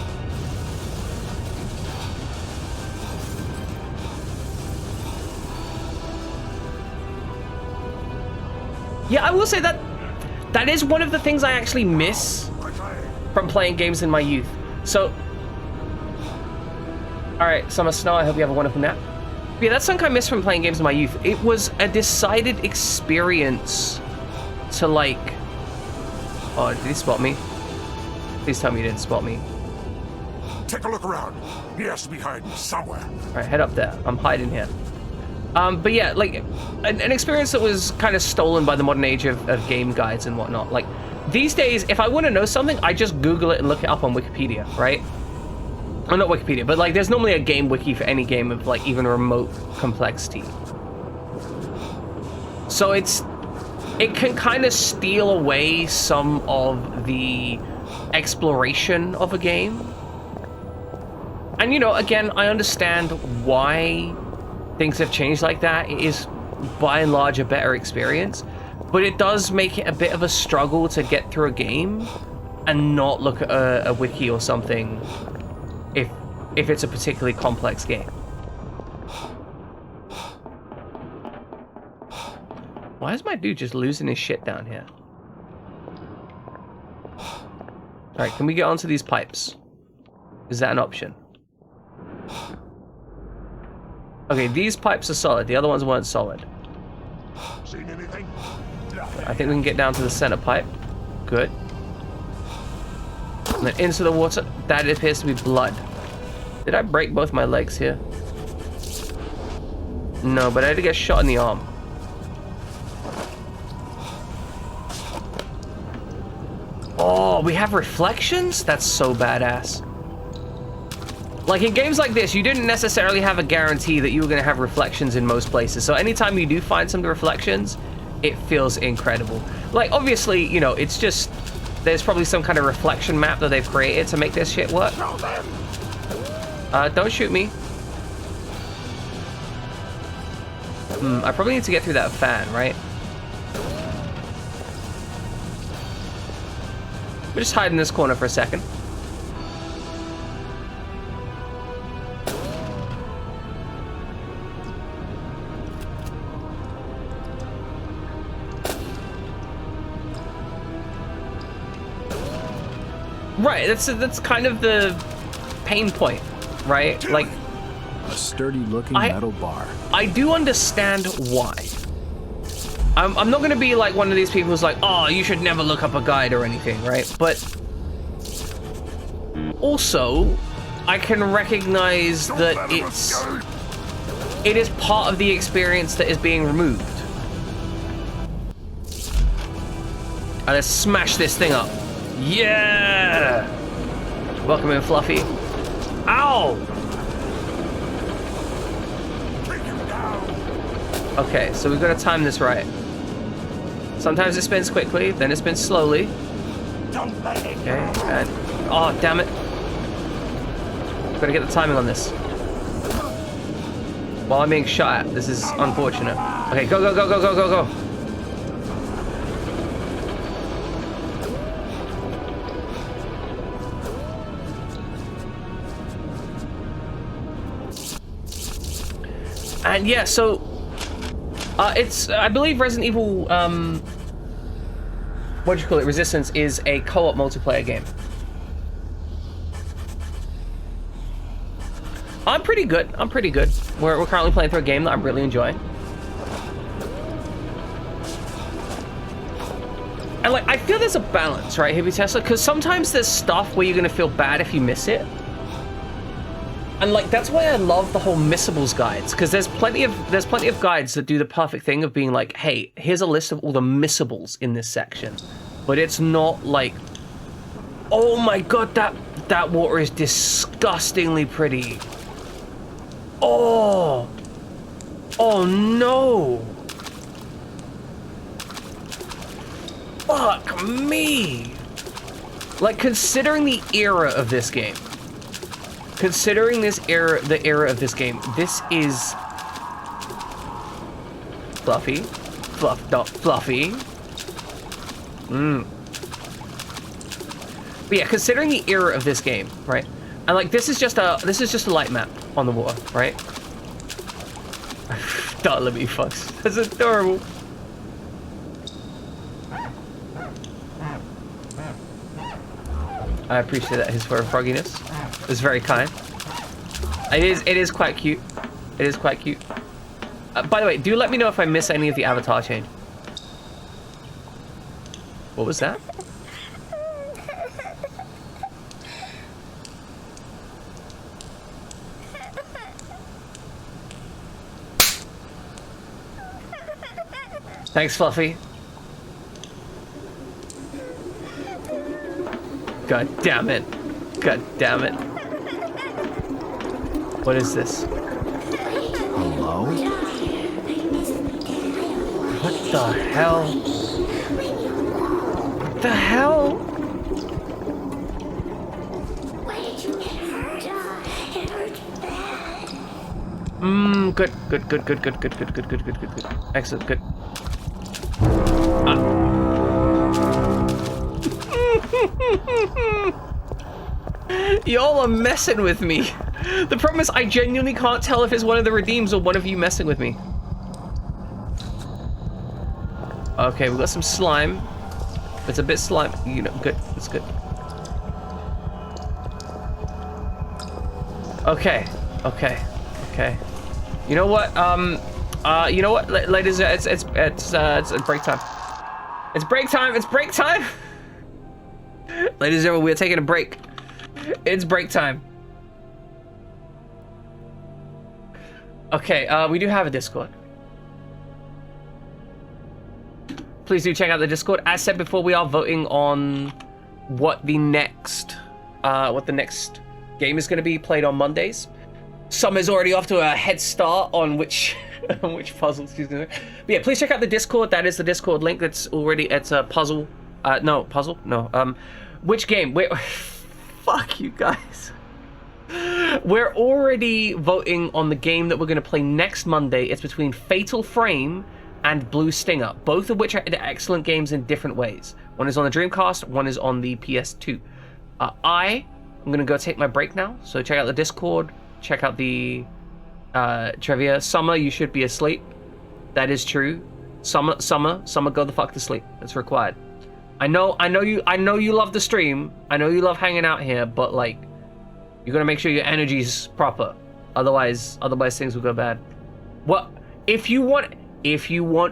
Yeah, I will say that is one of the things I actually miss from playing games in my youth. So, alright, Summer Snow, I hope you have a wonderful nap. But yeah, that's something I miss from playing games in my youth. It was a decided experience to, like... Oh, did he spot me? Please tell me he didn't spot me. Take a look around. He has to be hiding somewhere. Alright, head up there. I'm hiding here. But yeah, like, an experience that was kind of stolen by the modern age of game guides and whatnot. Like, these days, if I want to know something, I just Google it and look it up on Wikipedia, right? Or not Wikipedia, but, like, there's normally a game wiki for any game of, like, even remote complexity. So it can kind of steal away some of the exploration of a game. And, you know, again, I understand why things have changed like that. It is, by and large, a better experience. But it does make it a bit of a struggle to get through a game and not look at a wiki or something if it's a particularly complex game. Why is my dude just losing his shit down here? Alright, can we get onto these pipes? Is that an option? Okay, these pipes are solid. The other ones weren't solid. Seen anything? I think we can get down to the center pipe. Good. And then into the water. That appears to be blood. Did I break both my legs here? No, but I had to get shot in the arm. Oh, we have reflections? That's so badass. Like, in games like this, you didn't necessarily have a guarantee that you were going to have reflections in most places. So anytime you do find some reflections, it feels incredible. Like, obviously, you know, it's just... There's probably some kind of reflection map that they've created to make this shit work. Don't shoot me. I probably need to get through that fan, right? We'll just hide in this corner for a second. Right, that's kind of the pain point, right? Like, a sturdy-looking metal bar. I do understand why. I'm not going to be like one of these people who's like, oh, you should never look up a guide or anything, right? But also, I can recognize that it is part of the experience that is being removed. Alright, let's smash this thing up. Yeah! Welcome in, Fluffy. Ow! Okay, so we've got to time this right. Sometimes it spins quickly, then it spins slowly. Okay, and... Oh, damn it. Gotta get the timing on this. While I'm being shot at, this is unfortunate. Okay, go, go, go, go, go, go, go. And yeah, so it's I believe Resident Evil what do you call it? Resistance is a co-op multiplayer game. I'm pretty good. I'm pretty good. We're currently playing through a game that I'm really enjoying. And like I feel there's a balance, right, Hippie Tesla? Because sometimes there's stuff where you're gonna feel bad if you miss it. And like that's why I love the whole missables guides, because there's plenty of guides that do the perfect thing of being like, hey, here's a list of all the missables in this section, but it's not like, oh my god, that water is disgustingly pretty. Oh no, fuck me. Like considering the era of this game. Considering this era, the era of this game, this is fluffy, fluffy. But yeah, considering the era of this game, right? And like this is just a light map on the water, right? Don't let me fucks. That's adorable. I appreciate that his fur frogginess. It's very kind. It is quite cute. It is quite cute. By the way, do let me know if I miss any of the avatar change. What was that? Thanks, Fluffy. God damn it. God damn it. What is this? Hello? What the hell? What the hell? Good. Excellent, good. Y'all are messing with me. The problem is I genuinely can't tell if it's one of the redeems or one of you messing with me. Okay, we got some slime. It's a bit slime, you know, good, it's good. Okay. You know what, ladies, it's break time. It's break time. Ladies and gentlemen, we're taking a break. It's break time. Okay, we do have a Discord. Please do check out the Discord. As said before, we are voting on what the next game is going to be played on Mondays. Summer's already off to a head start on which puzzles she's going to. But yeah, please check out the Discord. That is the Discord link. It's a puzzle. Which game? Wait, fuck you guys. We're already voting on the game that we're going to play next Monday. It's between Fatal Frame and Blue Stinger, both of which are excellent games in different ways. One is on the Dreamcast, one is on the PS2. I'm going to go take my break now, so check out the Discord, check out the trivia. Summer, you should be asleep. That is true. Summer, go the fuck to sleep. It's required. I know you love the stream. I know you love hanging out here, but like, you're gonna make sure your energy's proper. Otherwise things will go bad. What if you want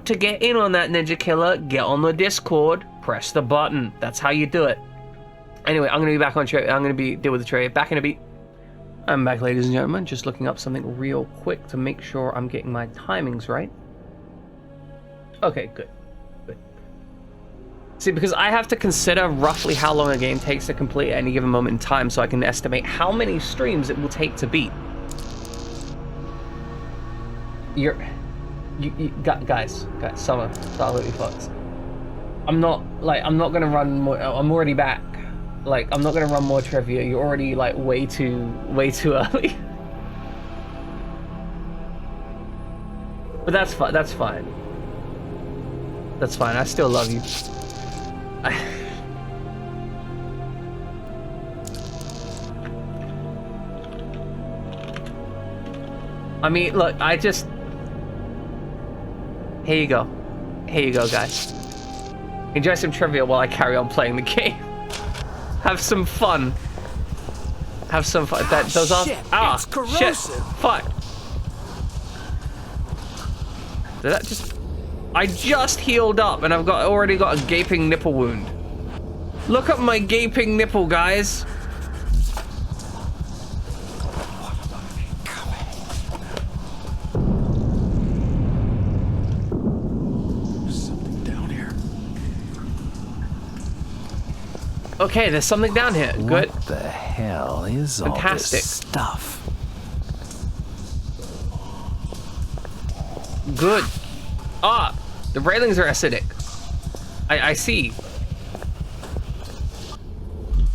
to get in on that, Ninja Killer? Get on the Discord. Press the button. That's how you do it. Anyway, I'm gonna be back on trade. I'm gonna deal with the trade. Back in a beat. I'm back, ladies and gentlemen. Just looking up something real quick to make sure I'm getting my timings right. Okay, good. See, because I have to consider roughly how long a game takes to complete at any given moment in time, so I can estimate how many streams it will take to beat. Guys, Summer, stop with me fucks. I'm not gonna run more. I'm already back. Like, I'm not gonna run more trivia. You're already like way too early. But that's fine. That's fine. That's fine. I still love you. I mean, look, here you go. Here you go, guys. Enjoy some trivia while I carry on playing the game. Have some fun. Have some fun. Those are... Ah, it's corrosive. Shit. Fuck. Did that just... I just healed up and I've already got a gaping nipple wound. Look at my gaping nipple, guys. Okay, there's something down here. Good. What the hell is Fantastic. all this stuff? Good. Ah, the railings are acidic. I see.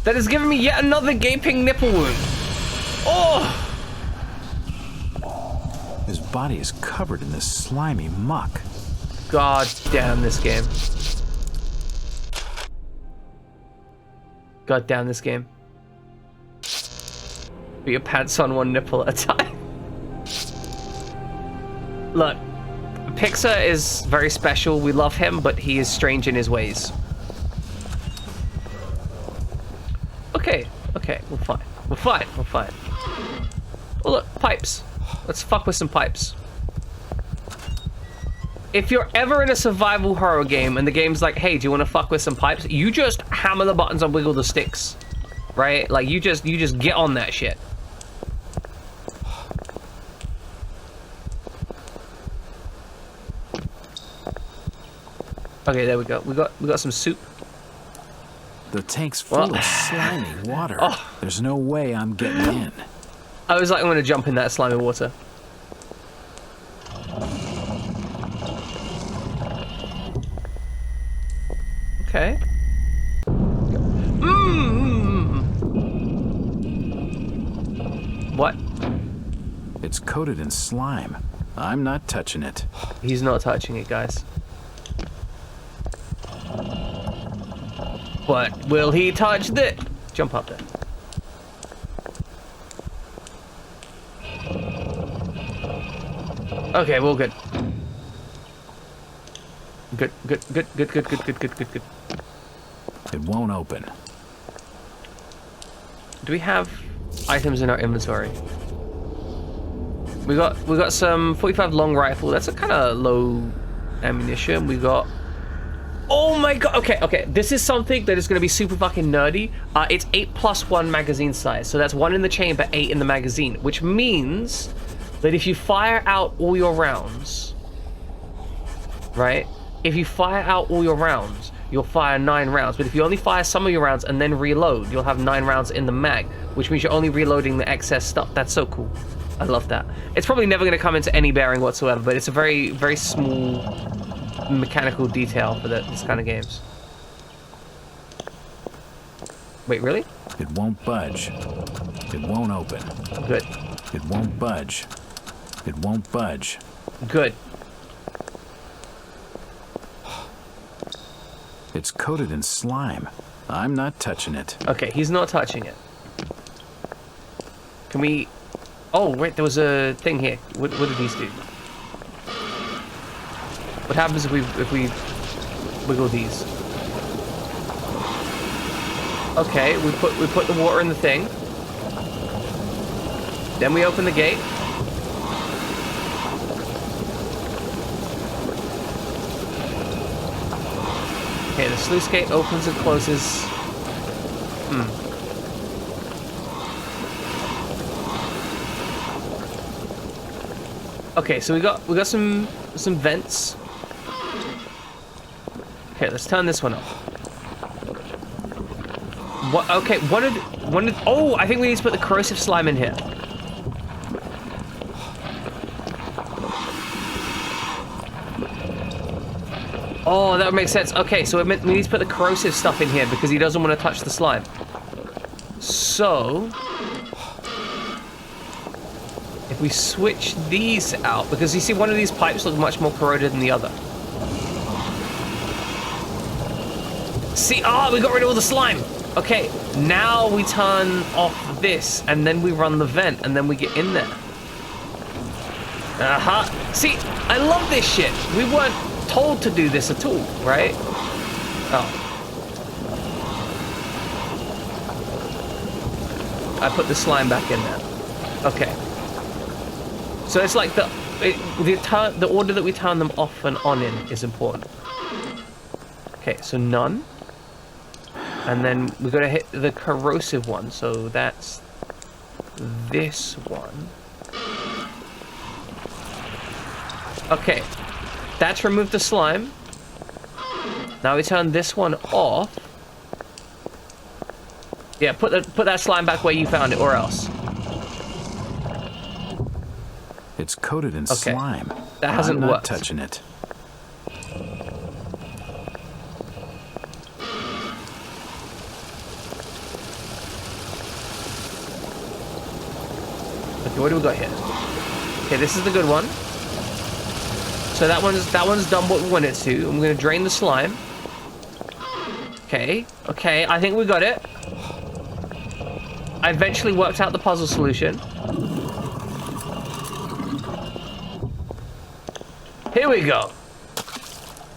That is giving me yet another gaping nipple wound. Oh! His body is covered in this slimy muck. God damn this game. God damn this game. Put your pants on one nipple at a time. Look, Pixar is very special. We love him, but he is strange in his ways. Okay, we're fine. We're fine. Oh look, pipes. Let's fuck with some pipes. If you're ever in a survival horror game and the game's like, hey, do you want to fuck with some pipes? You just hammer the buttons and wiggle the sticks, right? Like, you just get on that shit. Okay, there we go. We got some soup. The tank's full of slimy water. Oh. There's no way I'm getting in. I was like, I'm gonna jump in that slimy water. Okay. What? It's coated in slime. I'm not touching it. He's not touching it, guys. But will he touch the... Jump up there. Okay, we're good. Good. It won't open. Do we have items in our inventory? We got some 45 long rifle. That's a kind of low ammunition. We got... Oh my god. Okay. This is something that is going to be super fucking nerdy. It's 8+1 magazine size. So that's 1 in the chamber, 8 in the magazine. Which means that if you fire out all your rounds, right? If you fire out all your rounds, you'll fire 9 rounds. But if you only fire some of your rounds and then reload, you'll have 9 rounds in the mag, which means you're only reloading the excess stuff. That's so cool. I love that. It's probably never going to come into any bearing whatsoever, but it's a very, very small mechanical detail for this kind of games. Wait, really? It won't budge. It won't open. Good. It won't budge. It won't budge. Good. It's coated in slime. I'm not touching it. Okay, he's not touching it. Can we... Oh, wait, there was a thing here. What did these do? What happens if we wiggle these? Okay, we put the water in the thing. Then we open the gate. Okay, the sluice gate opens and closes. Okay, so we got some vents. Okay, let's turn this one off. What? Okay, one of. Oh, I think we need to put the corrosive slime in here. Oh, that would make sense. Okay, so we need to put the corrosive stuff in here because he doesn't want to touch the slime. So, if we switch these out, because you see one of these pipes looks much more corroded than the other. See, we got rid of all the slime. Okay, now we turn off this, and then we run the vent, and then we get in there. See, I love this shit. We weren't told to do this at all, right? Oh. I put the slime back in there. Okay. So it's like the order that we turn them off and on in is important. Okay, so none. And then we've got to hit the corrosive one, so that's this one. Okay, that's removed the slime. Now we turn this one off. Yeah, put that slime back where you found it, or else. It's coated in slime. That hasn't I'm not worked. touching it. Okay, what do we got here? Okay, this is the good one. So that one's done what we want it to. I'm gonna drain the slime. Okay, I think we got it. I eventually worked out the puzzle solution. Here we go.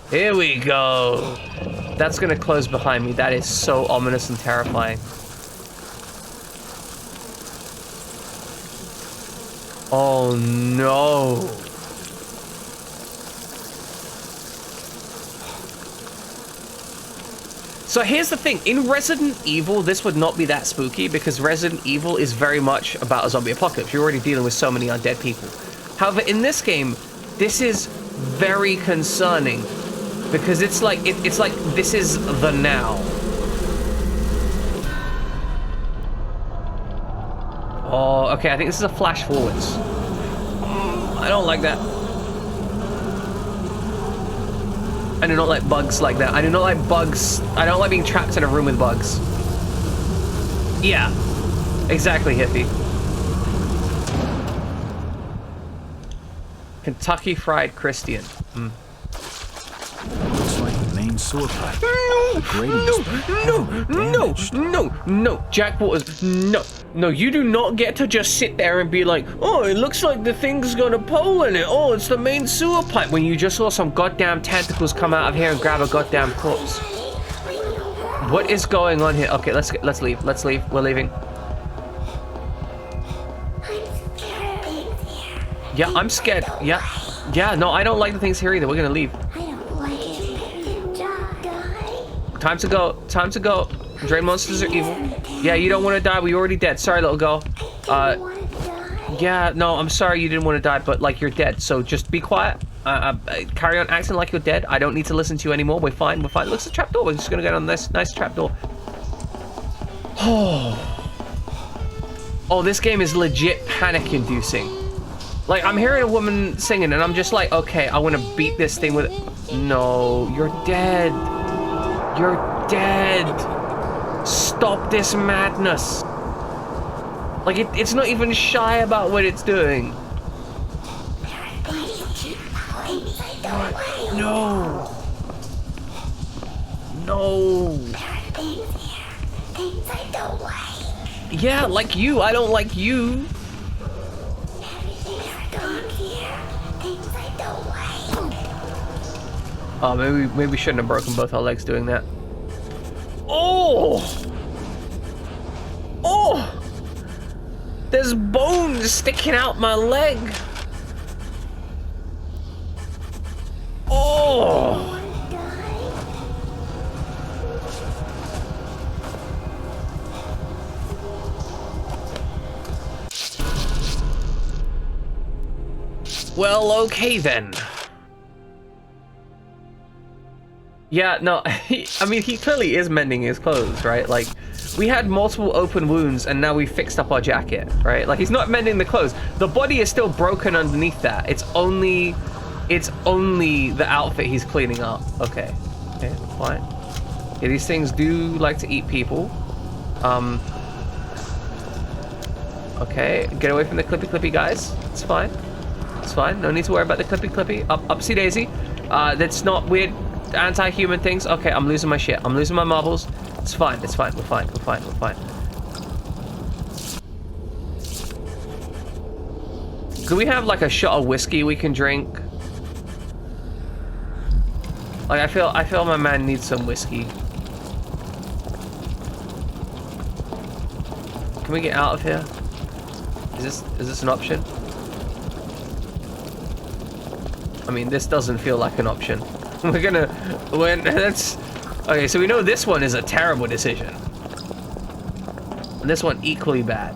Here we go. That's gonna close behind me. That is so ominous and terrifying. Oh no. So here's the thing, in Resident Evil, this would not be that spooky because Resident Evil is very much about a zombie apocalypse. You're already dealing with so many undead people. However, in this game, this is very concerning because it's like this is the now. Oh, okay, I think this is a flash forwards. I don't like that. I do not like bugs like that. I do not like bugs. I don't like being trapped in a room with bugs. Yeah, exactly, hippie. Kentucky Fried Christian. Looks like the main sewer pipe. No, Jack Waters, no, you do not get to just sit there and be like, oh, it looks like the thing's got a pole in it. Oh, it's the main sewer pipe, when you just saw some goddamn tentacles come out of here and grab a goddamn corpse. What is going on here? Okay, let's leave. We're leaving. Yeah, I'm scared. Yeah, no, I don't like the things here either. We're gonna leave. Time to go. Drain monsters are evil. Yeah, you don't want to die. We already dead. Sorry, little girl. Yeah, no, I'm sorry you didn't want to die, but like you're dead. So just be quiet. Carry on acting like you're dead. I don't need to listen to you anymore. We're fine. Look, it's a trapdoor. We're just gonna get on this nice trapdoor. Oh, this game is legit panic-inducing. Like, I'm hearing a woman singing, and I'm just like, okay, I want to beat this thing with it. No, you're dead. You're dead. Stop this madness. Like, it's not even shy about what it's doing. No. Yeah, like you. I don't like you. Oh, maybe we shouldn't have broken both our legs doing that. Oh! There's bones sticking out my leg. Oh! Well, okay then. Yeah, no, I mean, he clearly is mending his clothes, right? Like, we had multiple open wounds and now we fixed up our jacket, right? Like, he's not mending the clothes. The body is still broken underneath that. It's only It's only the outfit he's cleaning up. Okay. Okay, fine. Yeah, these things do like to eat people. Okay, get away from the clippy guys. It's fine. It's fine. No need to worry about the clippy. Upsy daisy. That's not weird anti-human things. Okay, I'm losing my shit. I'm losing my marbles. It's fine. It's fine. We're fine. We're fine. We're fine. Do we have like a shot of whiskey we can drink? Like I feel my man needs some whiskey. Can we get out of here? Is this an option? I mean, this doesn't feel like an option. That's okay. So we know this one is a terrible decision, and this one equally bad.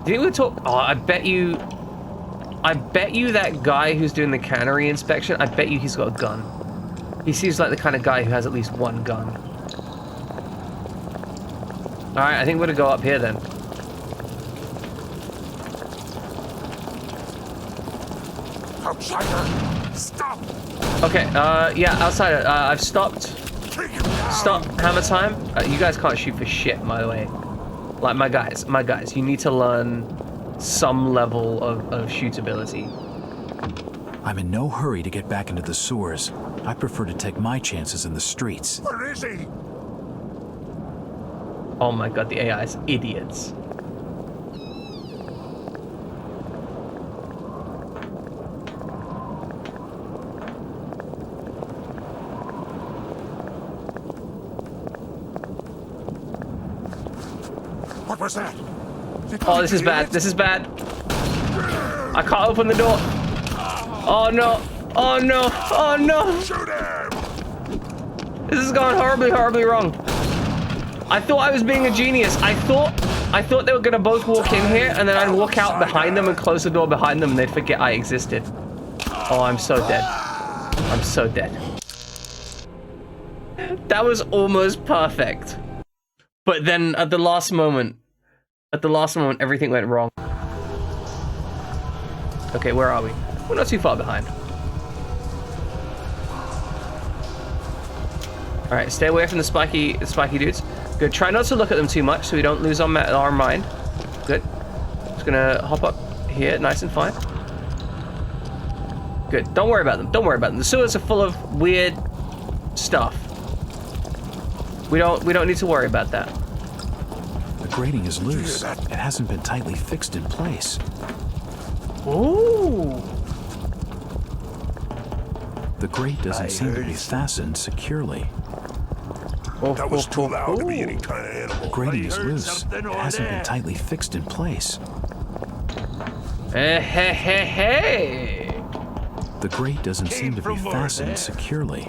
Didn't we talk? Oh, I bet you that guy who's doing the cannery inspection, I bet you he's got a gun. He seems like the kind of guy who has at least one gun. Alright, I think we're gonna go up here then. Outsider, stop! Okay, yeah, outsider, I've stopped. Stop, hammer time. You guys can't shoot for shit, by the way. Like, my guys, you need to learn some level of shootability. I'm in no hurry to get back into the sewers. I prefer to take my chances in the streets. Where is he? Oh my god, the AI's idiots. What was that? Oh, this is bad. This is bad. I can't open the door. Oh no. Oh no. Oh no. This has gone horribly wrong. I thought I was being a genius. I thought they were gonna both walk in here and then I'd walk out behind them and close the door behind them and they'd forget I existed. Oh, I'm so dead. I'm so dead. That was almost perfect. But then at the last moment, everything went wrong. Okay, where are we? We're not too far behind. All right, stay away from the spiky dudes. Good. Try not to look at them too much so we don't lose our mind. Good. Just gonna hop up here, nice and fine. Good. Don't worry about them. Don't worry about them. The sewers are full of weird stuff. We don't need to worry about that. The grating is loose. It hasn't been tightly fixed in place. Ooh. The grate doesn't seem to be fastened securely. That was too loud to be any kind of animal. The grating is loose. It hasn't been tightly fixed in place. Hey. The grate doesn't seem to be fastened securely.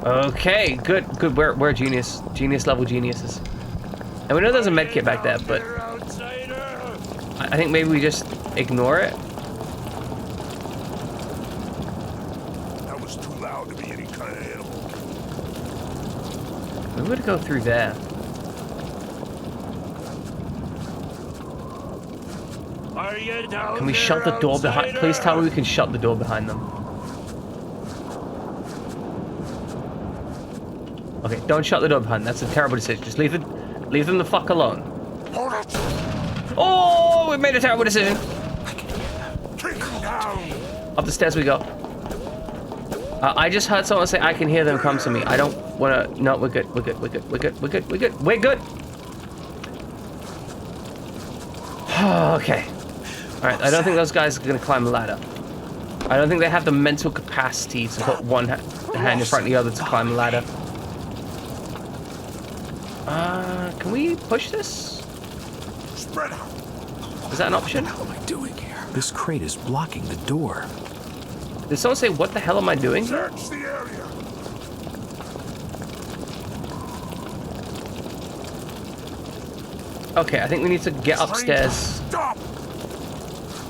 Okay, good. We're genius level geniuses. And we know there's a med kit back there, but I think maybe we just ignore it. That was too loud to be any kind of animal. We would go through there. Can we shut the door behind? Please tell me we can shut the door behind them. Okay, don't shut the door behind them. That's a terrible decision. Just leave them the fuck alone. Hold it. Oh, we made a terrible decision. Take him down. Up the stairs we go. I just heard someone say I can hear them come to me. I don't wanna. No, we're good. We're good. We're good. We're good. We're good. We're good. We're good. Okay. All right. I don't think those guys are gonna climb a ladder. I don't think they have the mental capacity to put one hand in front of the other to climb a ladder. Can we push this? Spread out. Is that an option? What am I doing here? This crate is blocking the door. Did someone say, what the hell am I doing? Search the area. Okay, I think we need to get upstairs. Stop.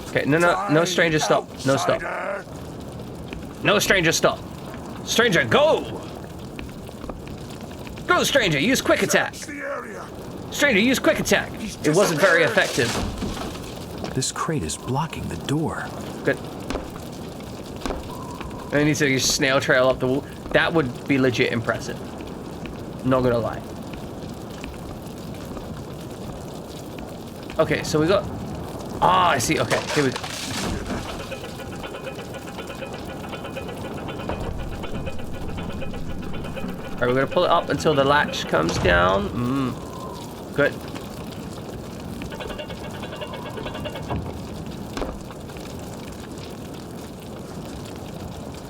Okay, no stranger, stop. No, stop. No stranger, stop. Stranger, go! Go, stranger, use quick attack. Stranger, use quick attack. It wasn't very effective. This crate is blocking the door. Good. I need to just snail trail up the wall. That would be legit impressive. Not gonna lie. Okay, so we got... Ah, I see. Okay, here we go. Alright, we're gonna pull it up until the latch comes down. Good.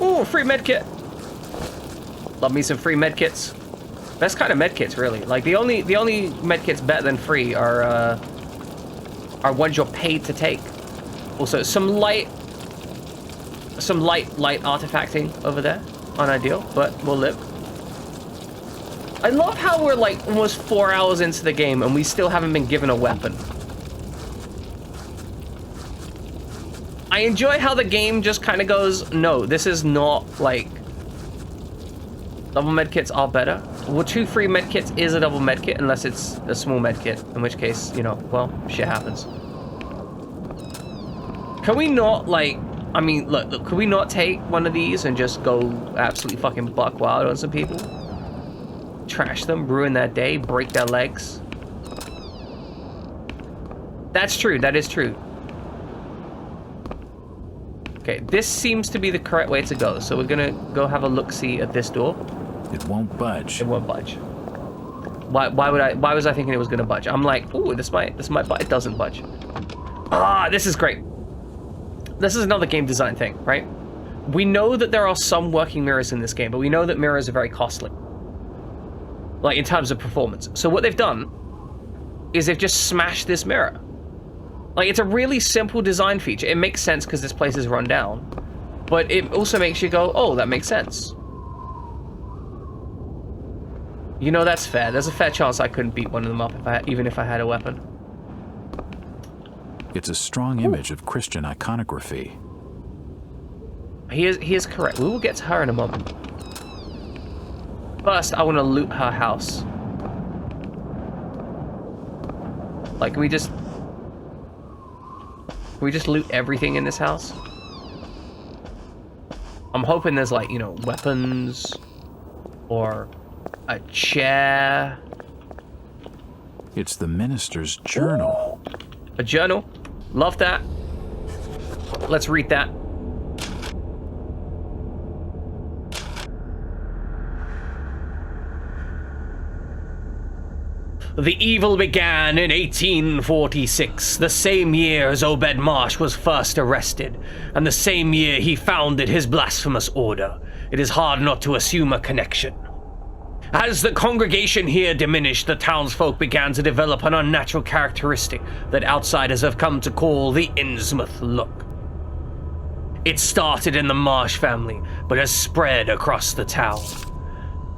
Ooh, free medkit. Love me some free medkits. Best kind of medkits, really. Like the only medkits better than free are ones you're paid to take. Also, some light artifacting over there. Unideal, but we'll live. I love how we're like almost 4 hours into the game and we still haven't been given a weapon. I enjoy how the game just kind of goes, no, this is not like... Double medkits are better. Well, 2 free medkits is a double medkit unless it's a small medkit, in which case, you know, well, shit happens. Can we not, like... I mean, look, could we not take one of these and just go absolutely fucking buck wild on some people? Trash them, ruin their day, break their legs. That's true, that is true. Okay, this seems to be the correct way to go, so we're gonna go have a look-see at this door. It won't budge. It won't budge. Why was I thinking it was gonna budge? I'm like, ooh, this might budge. It doesn't budge. Ah, this is great. This is another game design thing, right? We know that there are some working mirrors in this game, but we know that mirrors are very costly. Like, in terms of performance. So what they've done is they've just smashed this mirror. Like, it's a really simple design feature. It makes sense because this place is run down. But it also makes you go, oh, that makes sense. You know, that's fair. There's a fair chance I couldn't beat one of them up even if I had a weapon. It's a strong image of Christian iconography. He is correct. We will get to her in a moment. First, I want to loot her house. Like, can we just loot everything in this house? I'm hoping there's, like, you know, weapons or a chair. It's the minister's journal. A journal. Love that. Let's read that. The evil began in 1846, the same year as Obed Marsh was first arrested, and the same year he founded his blasphemous order. It is hard not to assume a connection. As the congregation here diminished, the townsfolk began to develop an unnatural characteristic that outsiders have come to call the Innsmouth look. It started in the Marsh family, but has spread across the town.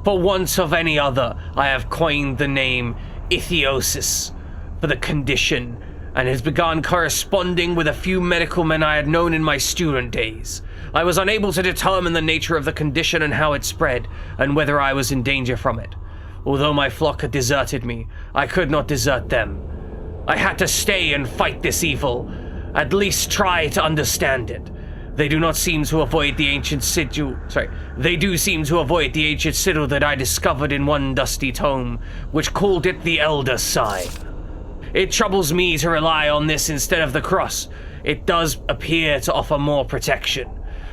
For want of any other, I have coined the name Ichthyosis for the condition, and has begun corresponding with a few medical men I had known in my student days. I was unable to determine the nature of the condition and how it spread, and whether I was in danger from it. Although my flock had deserted me, I could not desert them. I had to stay and fight this evil, at least try to understand it. They do seem to avoid the ancient sigil that I discovered in one dusty tome, which called it the Elder Sign. It troubles me to rely on this instead of the cross. It does appear to offer more protection.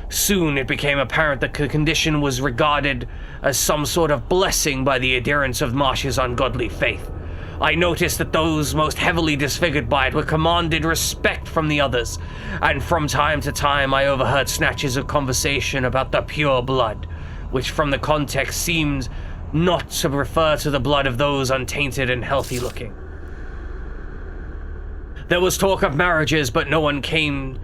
Soon it became apparent that the condition was regarded as some sort of blessing by the adherents of Marsh's ungodly faith. I noticed that those most heavily disfigured by it were commanded respect from the others, and from time to time I overheard snatches of conversation about the pure blood, which from the context seemed not to refer to the blood of those untainted and healthy looking. There was talk of marriages, but no one came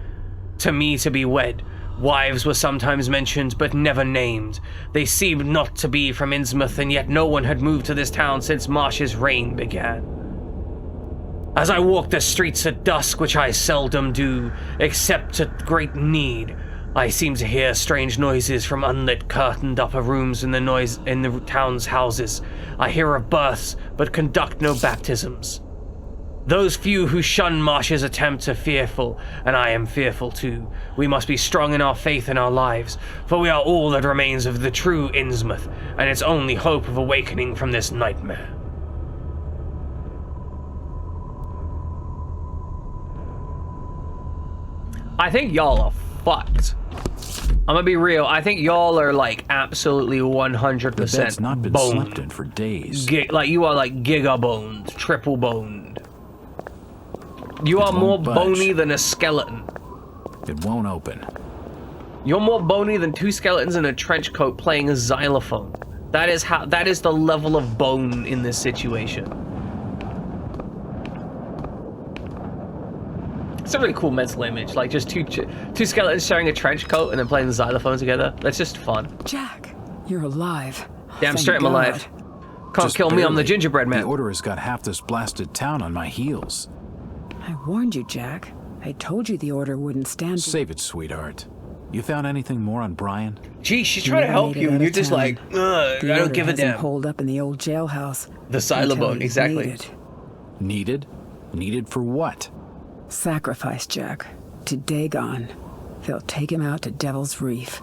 to me to be wed. Wives were sometimes mentioned, but never named. They seemed not to be from Innsmouth, and yet no one had moved to this town since Marsh's reign began. As I walked the streets at dusk, which I seldom do, except at great need, I seem to hear strange noises from unlit, curtained upper rooms in the town's houses. I hear of births, but conduct no baptisms. Those few who shun Marsh's attempts are fearful, and I am fearful too. We must be strong in our faith and our lives, for we are all that remains of the true Innsmouth, and its only hope of awakening from this nightmare. I think y'all are fucked. I'm gonna be real. I think y'all are like absolutely 100% The bed's not been boned. slept in for days. Like you are like giga boned, triple boned. You It are more won't budge. bony than a skeleton. It won't open. You're more bony than two skeletons in a trench coat playing a xylophone. That is the level of bone in this situation. It's a really cool mental image, like just two skeletons sharing a trench coat and then playing the xylophone together. That's just fun. Jack, you're alive. Damn Thank straight I'm God. alive. Can't Just kill me, I'm the barely. gingerbread man. The Order has got half this blasted town on my heels. I warned you, Jack. I told you the Order wouldn't stand. Save it, sweetheart. You found anything more on Brian? Gee, she's He trying to never help made you, it and out you're of just town. like, The I don't Order give a has him damn. holed up in the old jailhouse. The until xylobone, he's exactly. needed. Needed? Needed for what? Sacrifice, Jack. To Dagon. They'll take him out to Devil's Reef,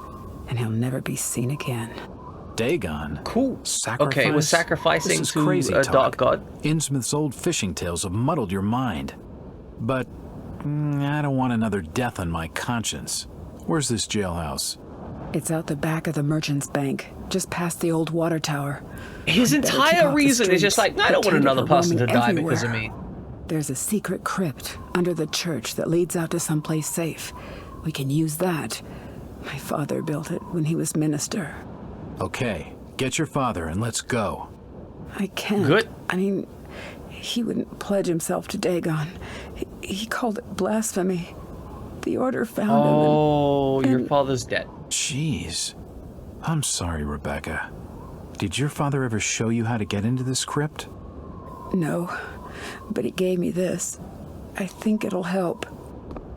and he'll never be seen again. Dagon? Cool. Sacrifice? Okay, we're sacrificing This is to crazy a talk. dark god. Innsmouth's old fishing tales have muddled your mind. But I don't want another death on my conscience. Where's this jailhouse? It's out the back of the Merchant's Bank, just past the old water tower. His I'd better keep entire off the reason is just streets. like, I don't want Attendants another are person to roaming die everywhere. because of me. There's a secret crypt under the church that leads out to someplace safe. We can use that. My father built it when he was minister. Okay, get your father and let's go. I can't. Good. I mean, he wouldn't pledge himself to Dagon. He called it blasphemy. The Order found Oh, him. your father's dead. Jeez. I'm sorry, Rebecca. Did your father ever show you how to get into this crypt? No, but he gave me this. I think it'll help.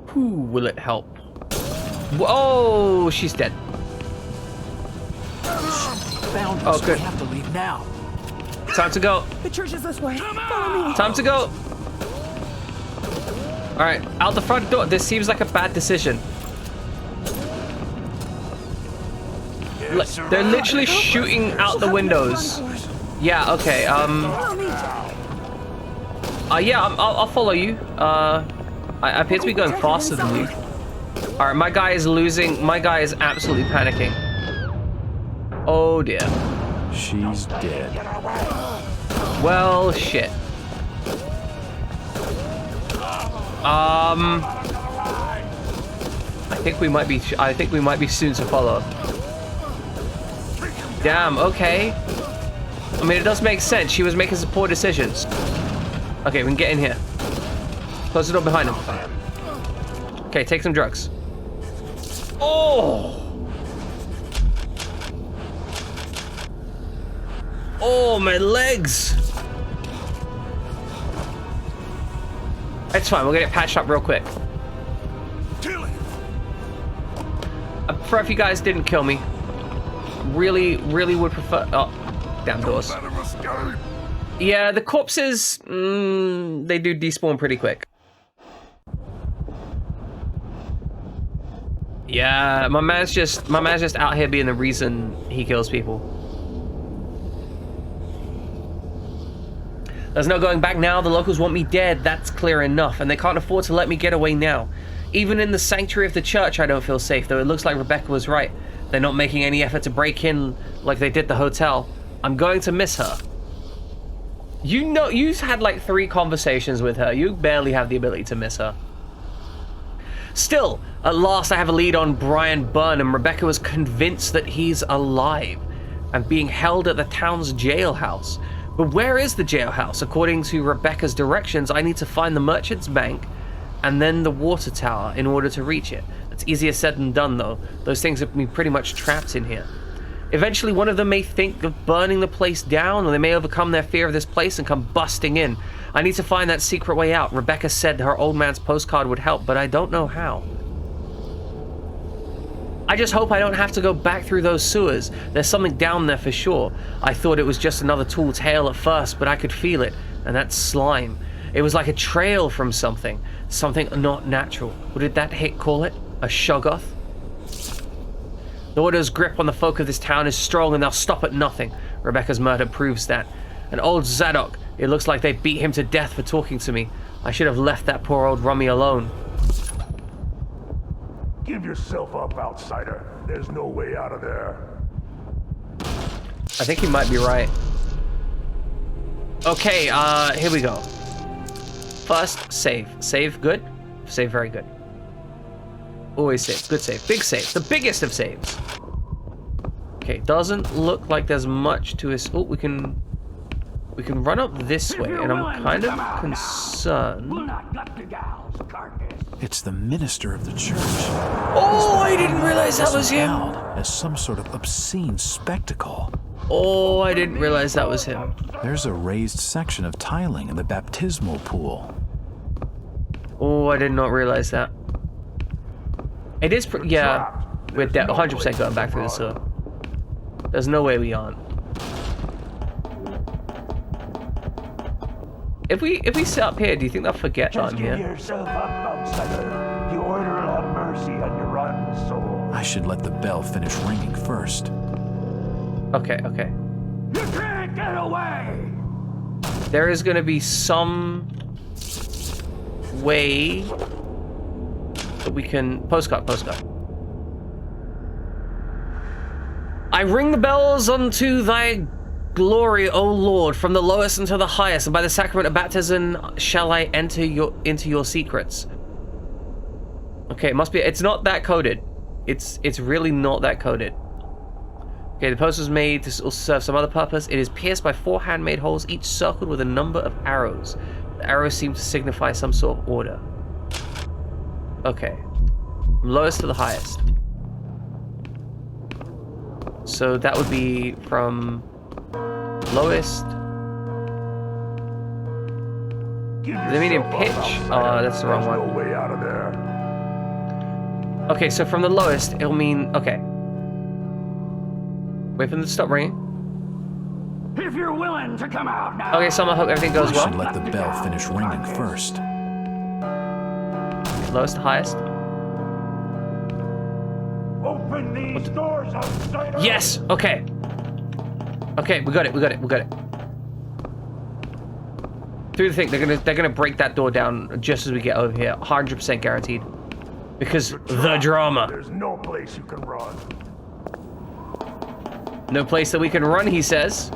Who will it help? Whoa, she's dead. Found us. Oh, good. We have to leave now. Time to go. The church is this way. Follow me. Time to go. All right, out the front door. This seems like a bad decision. They're literally shooting out the windows. Yeah. Okay. Yeah. I'll follow you. I appear to be going faster than you. All right. My guy is losing. My guy is absolutely panicking. Oh dear. She's dead. Well, shit. I think we might be soon to follow. Damn, okay. I mean, it does make sense. She was making some poor decisions. Okay, we can get in here. Close the door behind him. Okay, take some drugs. Oh! Oh, my legs! It's fine, we'll get it patched up real quick. I prefer if you guys didn't kill me. Really would prefer... Oh, damn doors. Yeah, the corpses, they do despawn pretty quick. Yeah, my man's just out here being the reason he kills people. There's no going back now. The locals want me dead. That's clear enough, and they can't afford to let me get away now. Even in the sanctuary of the church, I don't feel safe, though it looks like Rebecca was right. They're not making any effort to break in like they did the hotel. I'm going to miss her. You know, you've had like 3 conversations with her. You barely have the ability to miss her. Still, at last I have a lead on Brian Byrne, and Rebecca was convinced that he's alive and being held at the town's jailhouse. But where is the jailhouse? According to Rebecca's directions, I need to find the Merchant's Bank and then the water tower in order to reach it. It's easier said than done, though. Those things have been pretty much trapped in here. Eventually, one of them may think of burning the place down, or they may overcome their fear of this place and come busting in. I need to find that secret way out. Rebecca said her old man's postcard would help, but I don't know how. I just hope I don't have to go back through those sewers. There's something down there for sure. I thought it was just another tall tale at first, but I could feel it, and that's slime. It was like a trail from something. Something not natural. What did that hit call it? A shoggoth? The Order's grip on the folk of this town is strong and they'll stop at nothing. Rebecca's murder proves that. And old Zadok, it looks like they beat him to death for talking to me. I should have left that poor old rummy alone. Give yourself up, outsider. There's no way out of there. I think he might be right. Okay, here we go. First, save. Save good. Save very good. Always save. Good save. Big save. The biggest of saves. Okay, doesn't look like there's much to us. Oh, we can run up this way, and I'm kind of concerned. It's the minister of the church. Oh, I didn't realize that was him. As some sort of obscene spectacle. Oh, I didn't realize that was him. There's a raised section of tiling in the baptismal pool. Oh, I did not realize that. It is, yeah, we're 100% going back through the sewer. There's no way we aren't. If we sit up here, do you think they'll forget that I'm here? Give yourself up, outsider. The Order will have mercy on your rotten soul. I should let the bell finish ringing first. Okay, okay. You can't get away! There is going to be some way that we can... Postcard. I ring the bells unto thy glory, O Lord, from the lowest unto the highest, and by the sacrament of baptism shall I enter into your secrets. Okay, it must be... It's not that coded. It's really not that coded. Okay, the post was made to serve some other purpose. It is pierced by 4 handmade holes, each circled with a number of arrows. The arrows seem to signify some sort of order. Okay. From lowest to the highest. So that would be from lowest. Does it mean in pitch? Oh, that's the wrong one. No way out of there. Okay, so from the lowest, it'll mean... Okay. Wait for them to stop ringing. If you're willing to come out now. Okay, so I hope everything goes well. I should let the bell finish ringing first. Lowest to highest. Open these doors, outsider. Yes. Okay. Okay, we got it. Through the thing, they're gonna break that door down just as we get over here. 100% guaranteed. Because the drama. There's no place you can run. No place that we can run, he says.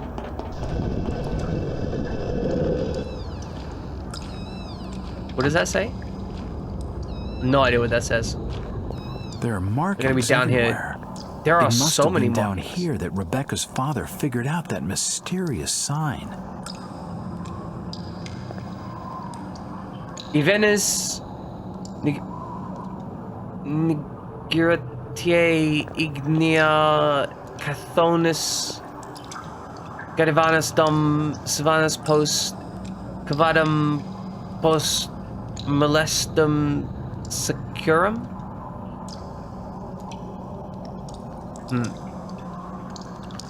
What does that say? No idea what that says. There are markings They're gonna be down everywhere. here. There are so many down markings. here that Rebecca's father figured out that mysterious sign. Ivenis Nigiratiae Ignea Cathonis Gadivanus Dum Savanus Post Cavadum Post Molestum Securum.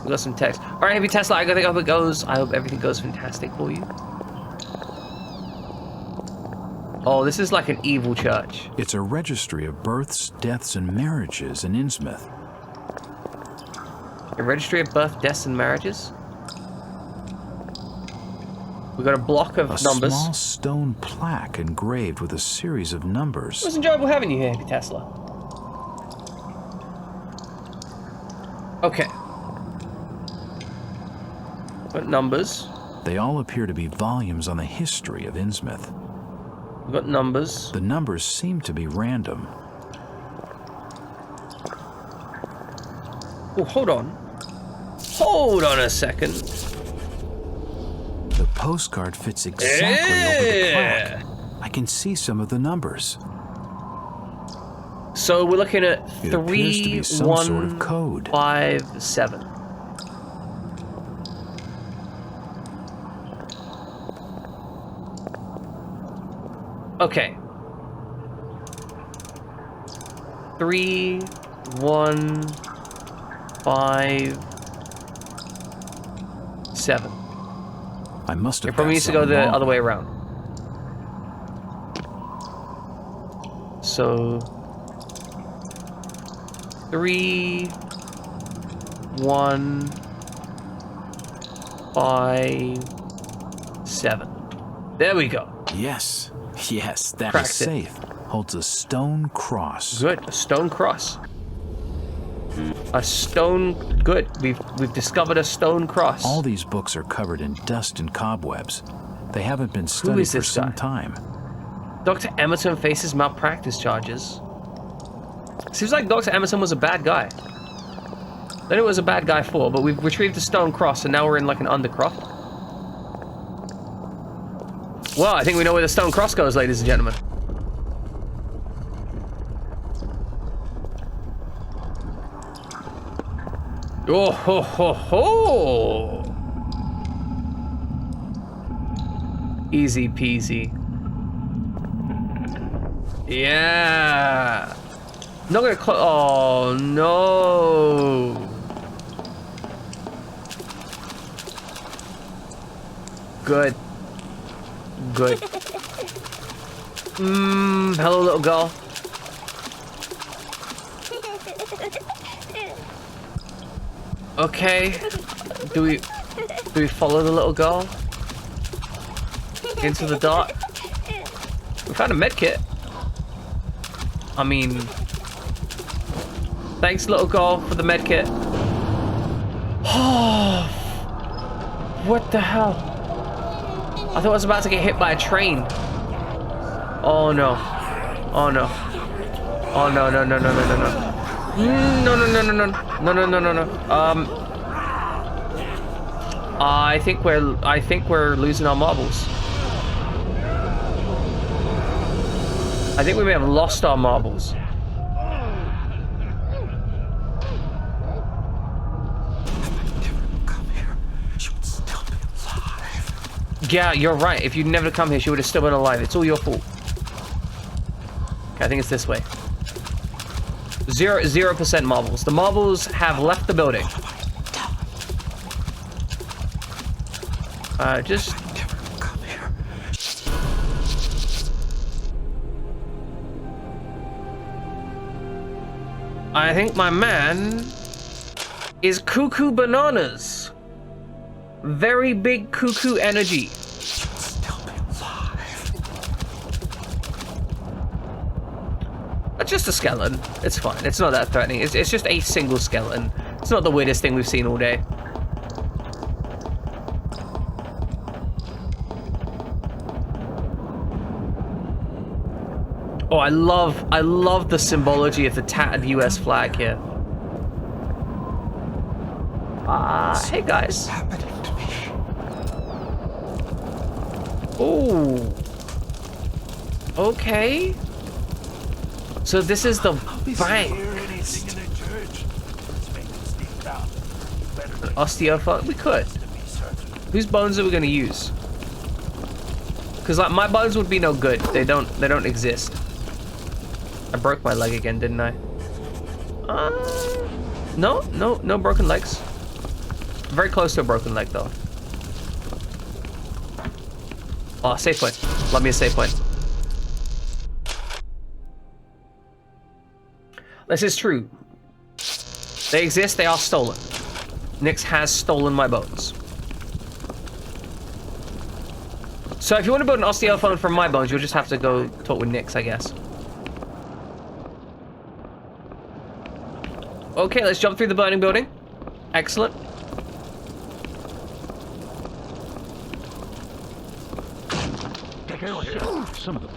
We got some text. Alright, Heavy Tesla, I hope it goes. I hope everything goes fantastic for you. Oh, this is like an evil church. It's a registry of births, deaths, and marriages in Innsmouth. A registry of birth, deaths, and marriages? We got a block of numbers. A small stone plaque engraved with a series of numbers. It was enjoyable having you here, Heavy Tesla. Okay. What numbers? They all appear to be volumes on the history of Innsmouth. We've got numbers. The numbers seem to be random. Oh, hold on. Hold on a second. The postcard fits exactly over the plaque. I can see some of the numbers. So we're looking at It appears to be some sort of code. 3157. Okay. 3, 1, 5, 7. I must have It probably needs to go the other way around. So 3, 1, 5, 7. There we go. Yes, yes, that Cracked is safe. Holds a stone cross. Good, a stone cross. A stone. Good. We've discovered a stone cross. All these books are covered in dust and cobwebs. They haven't been studied for some time. Dr. Emerson faces malpractice charges. Seems like Dr. Emerson was a bad guy. Then it was a bad guy for, but we've retrieved the stone cross, and now we're in like an undercroft. Well, I think we know where the stone cross goes, ladies and gentlemen. Oh ho ho ho! Easy peasy. Yeah. Not gonna close. Oh no. Good. Good. Hello, little girl. Okay. Do we follow the little girl into the dark? We found a med kit. I mean, thanks, little girl, for the med kit. Oh, what the hell? I thought I was about to get hit by a train. Oh no. Oh no. Oh no no no no no no no. No no no no no no no no no no. I think we're losing our marbles. I think we may have lost our marbles. Yeah, you're right. If you'd never come here, she would have still been alive. It's all your fault. Okay, I think it's this way. 0% marbles. The marbles have left the building. Just... I think my man is cuckoo bananas. Very big cuckoo energy. That's just a skeleton. It's fine. It's not that threatening. It's just a single skeleton. It's not the weirdest thing we've seen all day. Oh, I love the symbology of the tattered US flag here. Hey guys. Oh. Okay. So this is the bank. An osteophone? We could. Whose bones are we gonna use? Because like my bones would be no good. They don't exist. I broke my leg again, didn't I? No broken legs. Very close to a broken leg though. Oh, save point. Love me a save point. This is true. They exist, they are stolen. Nyx has stolen my bones. So if you want to build an osteophone from my bones, you'll just have to go talk with Nyx, I guess. Okay, let's jump through the burning building. Excellent.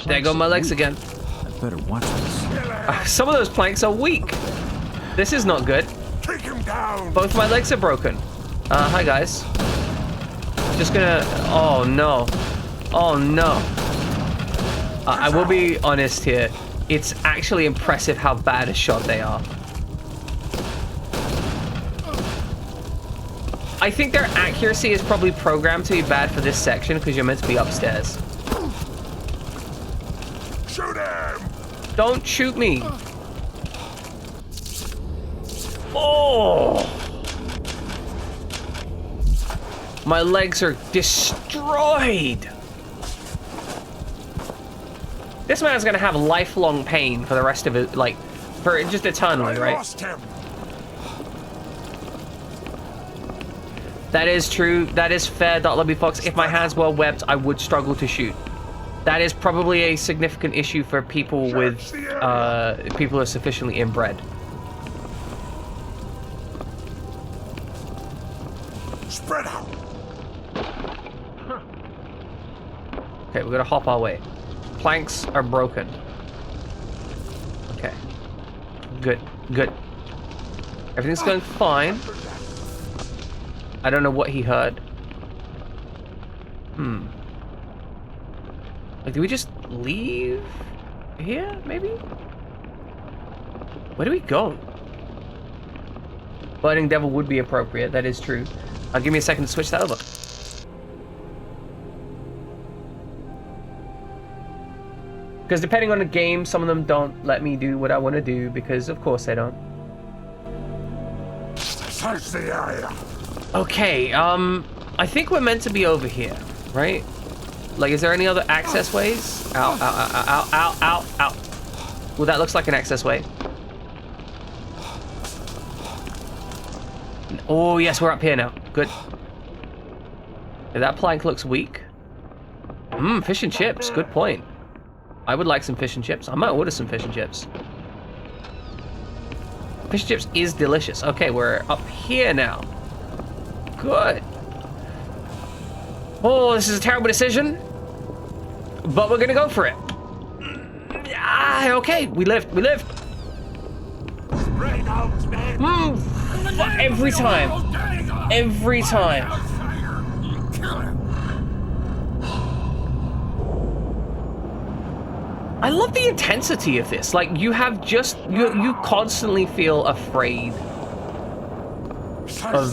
There go my legs again. I better watch this. Some of those planks are weak. This is not good. Take him down. Both my legs are broken. Hi guys. Just gonna... Oh no. Oh no. I will be honest here. It's actually impressive how bad a shot they are. I think their accuracy is probably programmed to be bad for this section because you're meant to be upstairs. Shoot him! Don't shoot me. Oh! My legs are destroyed. This man's gonna have lifelong pain for the rest of it, like, for just eternally, right? Lost him. That is true. That is fair, Lobby Fox. If my hands were webbed, I would struggle to shoot. That is probably a significant issue for people with, people who are sufficiently inbred. Spread out. Okay, we're gonna hop our way. Planks are broken. Okay. Good, good. Everything's going fine. I don't know what he heard. Like, do we just leave here, maybe? Where do we go? Burning Devil would be appropriate, that is true. Give me a second to switch that over. Because depending on the game, some of them don't let me do what I want to do, because of course they don't. Search the area. Okay, I think we're meant to be over here, right? Like, is there any other access ways? Ow, ow, ow, ow, ow, ow, ow. Well, that looks like an access way. Oh, yes, we're up here now. Good. That plank looks weak. Fish and chips. Good point. I would like some fish and chips. I might order some fish and chips. Fish and chips is delicious. Okay, we're up here now. Good. Oh, this is a terrible decision, but we're gonna go for it. Okay, we lived. We lived. Every time. Every time. I love the intensity of this. Like, you have just you constantly feel afraid of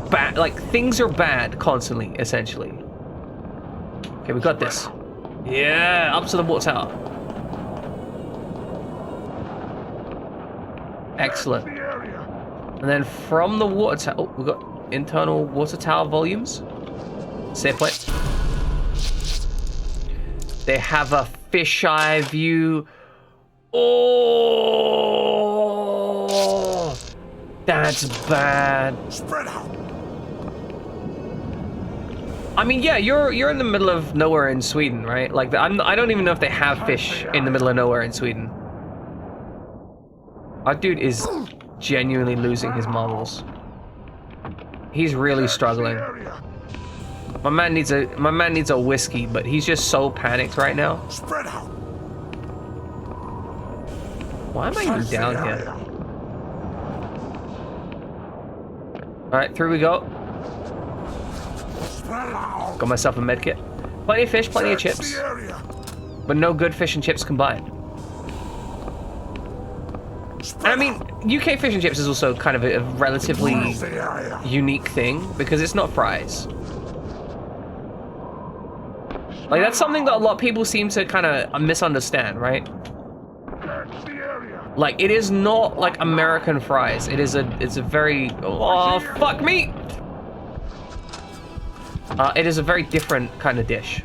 bad, like, things are bad constantly, essentially. Okay, we got this. Yeah, up to the water tower. Excellent. And then from the water tower, oh, we got internal water tower volumes. Save point. They have a fisheye view. Oh, that's bad. Spread out. I mean, yeah, you're in the middle of nowhere in Sweden, right? Like, I don't even know if they have fish in the middle of nowhere in Sweden. Our dude is genuinely losing his marbles. He's really struggling. My man needs a whiskey, but he's just so panicked right now. Spread out. Why am I even down here? All right, through we go. Got myself a medkit. Plenty of fish, plenty of chips, but no good fish and chips combined. And I mean, UK fish and chips is also kind of a relatively unique thing because it's not fries. Like, that's something that a lot of people seem to kind of misunderstand, right? Like, it is not like American fries. It's a very, oh, fuck me! It is a very different kind of dish.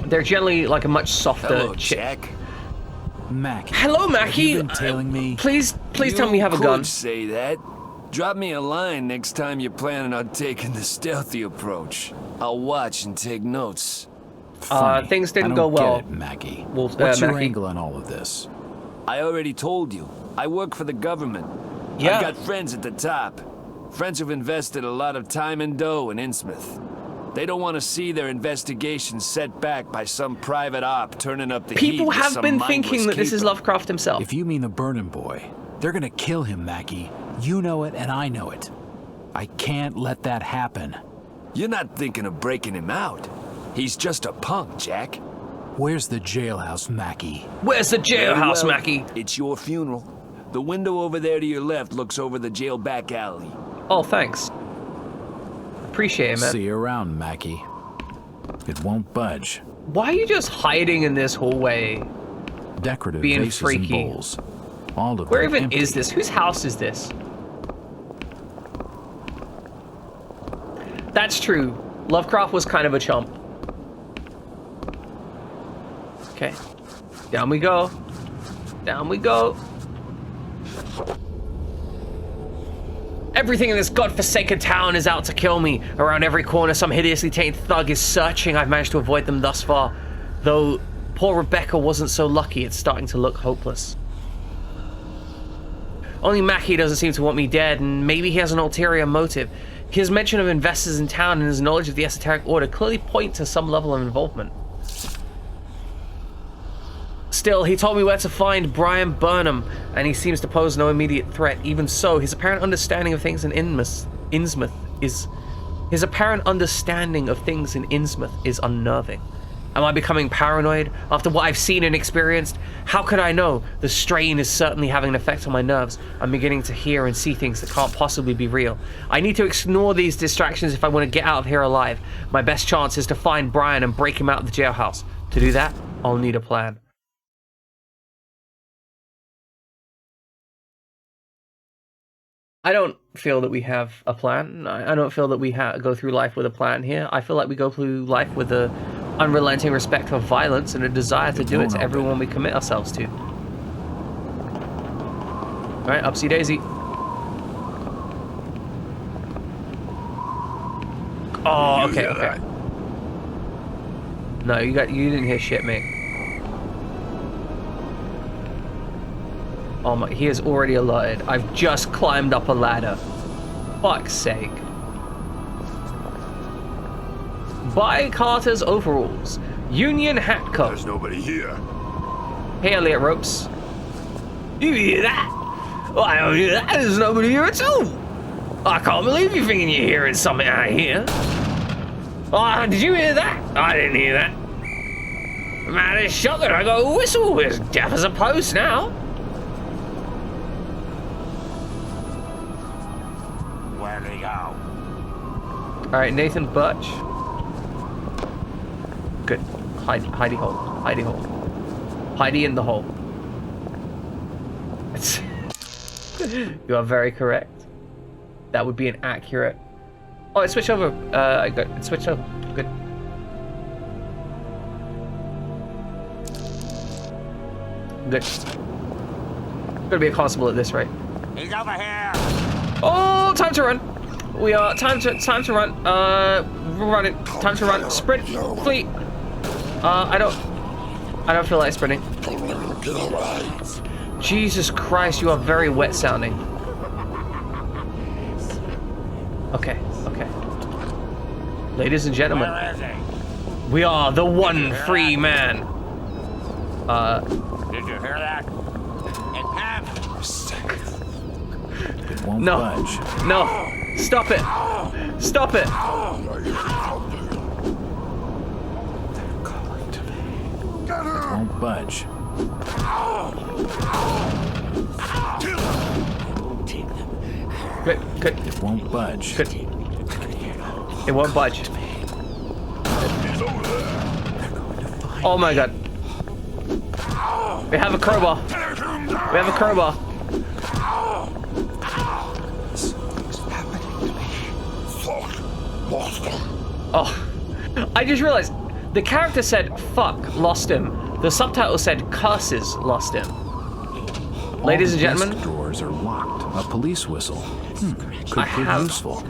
They're generally like a much softer chip. Jack. Mackie. Hello, Mackie. Have you been tailing me? Please tell me you have a gun. Say that. Drop me a line next time you're planning on taking the stealthy approach. I'll watch and take notes. Things didn't go well. Get it, Mackie. Well, what's your Mackie? angle on all of this? I already told you. I work for the government. Yeah. I've got friends at the top. Friends who've invested a lot of time and dough in Innsmouth. They don't want to see their investigation set back by some private op turning up the heat. People have been thinking that this is Lovecraft himself. If you mean the Burning Boy, they're gonna kill him, Mackie. You know it, and I know it. I can't let that happen. You're not thinking of breaking him out. He's just a punk, Jack. Where's the jailhouse, Mackie? Where's the jailhouse, Mackie? It's your funeral. The window over there to your left looks over the jail back alley. Oh, thanks. Appreciate it, man. See you around, Mackie. It won't budge. Why are you just hiding in this hallway? Decorative being vases freaky. and bowls. All of Where them even empty. is this? Whose house is this? That's true. Lovecraft was kind of a chump. Okay. Down we go. Down we go. Everything in this godforsaken town is out to kill me. Around every corner, some hideously tainted thug is searching. I've managed to avoid them thus far. Though poor Rebecca wasn't so lucky, it's starting to look hopeless. Only Mackie doesn't seem to want me dead, and maybe he has an ulterior motive. His mention of investors in town and his knowledge of the esoteric order clearly point to some level of involvement. Still, he told me where to find Brian Burnham, and he seems to pose no immediate threat. Even so, his apparent understanding of things in Innsmouth is unnerving. Am I becoming paranoid? After what I've seen and experienced, how could I know? The strain is certainly having an effect on my nerves. I'm beginning to hear and see things that can't possibly be real. I need to ignore these distractions if I want to get out of here alive. My best chance is to find Brian and break him out of the jailhouse. To do that, I'll need a plan. I don't feel that we have a plan. I don't feel that we go through life with a plan here. I feel like we go through life with a unrelenting respect for violence and a desire to do it to everyone we commit ourselves to. Alright, upsy daisy. Oh, okay, okay. No, you didn't hear shit, mate. Oh my, he is already alerted. I've just climbed up a ladder. Fuck's sake. Buy Carter's overalls. Union hat coat. There's nobody here. Hey, Elliot Ropes. You hear that? Well, I don't hear that. There's nobody here at all. I can't believe you're thinking you're hearing something out here. Oh, did you hear that? I didn't hear that. Man, it's shot that I got a whistle. As deaf as a post now. Where'd he go? Alright, Nathan Butch. Good. Hidey hole. Hidey hole. Hidey in the hole. You are very correct. That would be an accurate. Oh, it switched over. I got it switched over. Good. Good. Gonna be a constable at this rate. He's over here. Oh, time to run. We are time to run. We're running. Time to run. Sprint. Fleet. I don't feel like sprinting. Jesus Christ, you are very wet sounding. Okay, okay. Ladies and gentlemen, we are the one free man. Did you hear that? It won't no, budge. no, stop it, stop it. It won't budge. Good, good. It won't budge. Good. It won't budge. Oh my god. We have a crowbar. We have a crowbar. Oh, I just realized the character said "fuck," lost him. The subtitle said "curses," lost him. Ladies and gentlemen, desk drawers are locked. A police whistle. Could prove useful.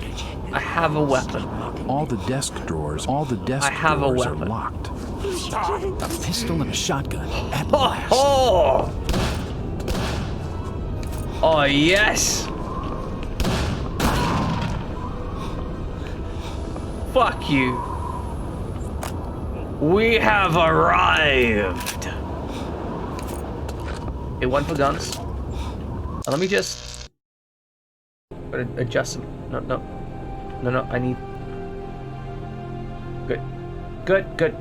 I have a weapon. All the desk drawers are locked. A pistol and a shotgun. At last. Oh! Oh yes! Fuck you. We have arrived. It went for guns. Let me just adjust them. No, I need. Good. Good.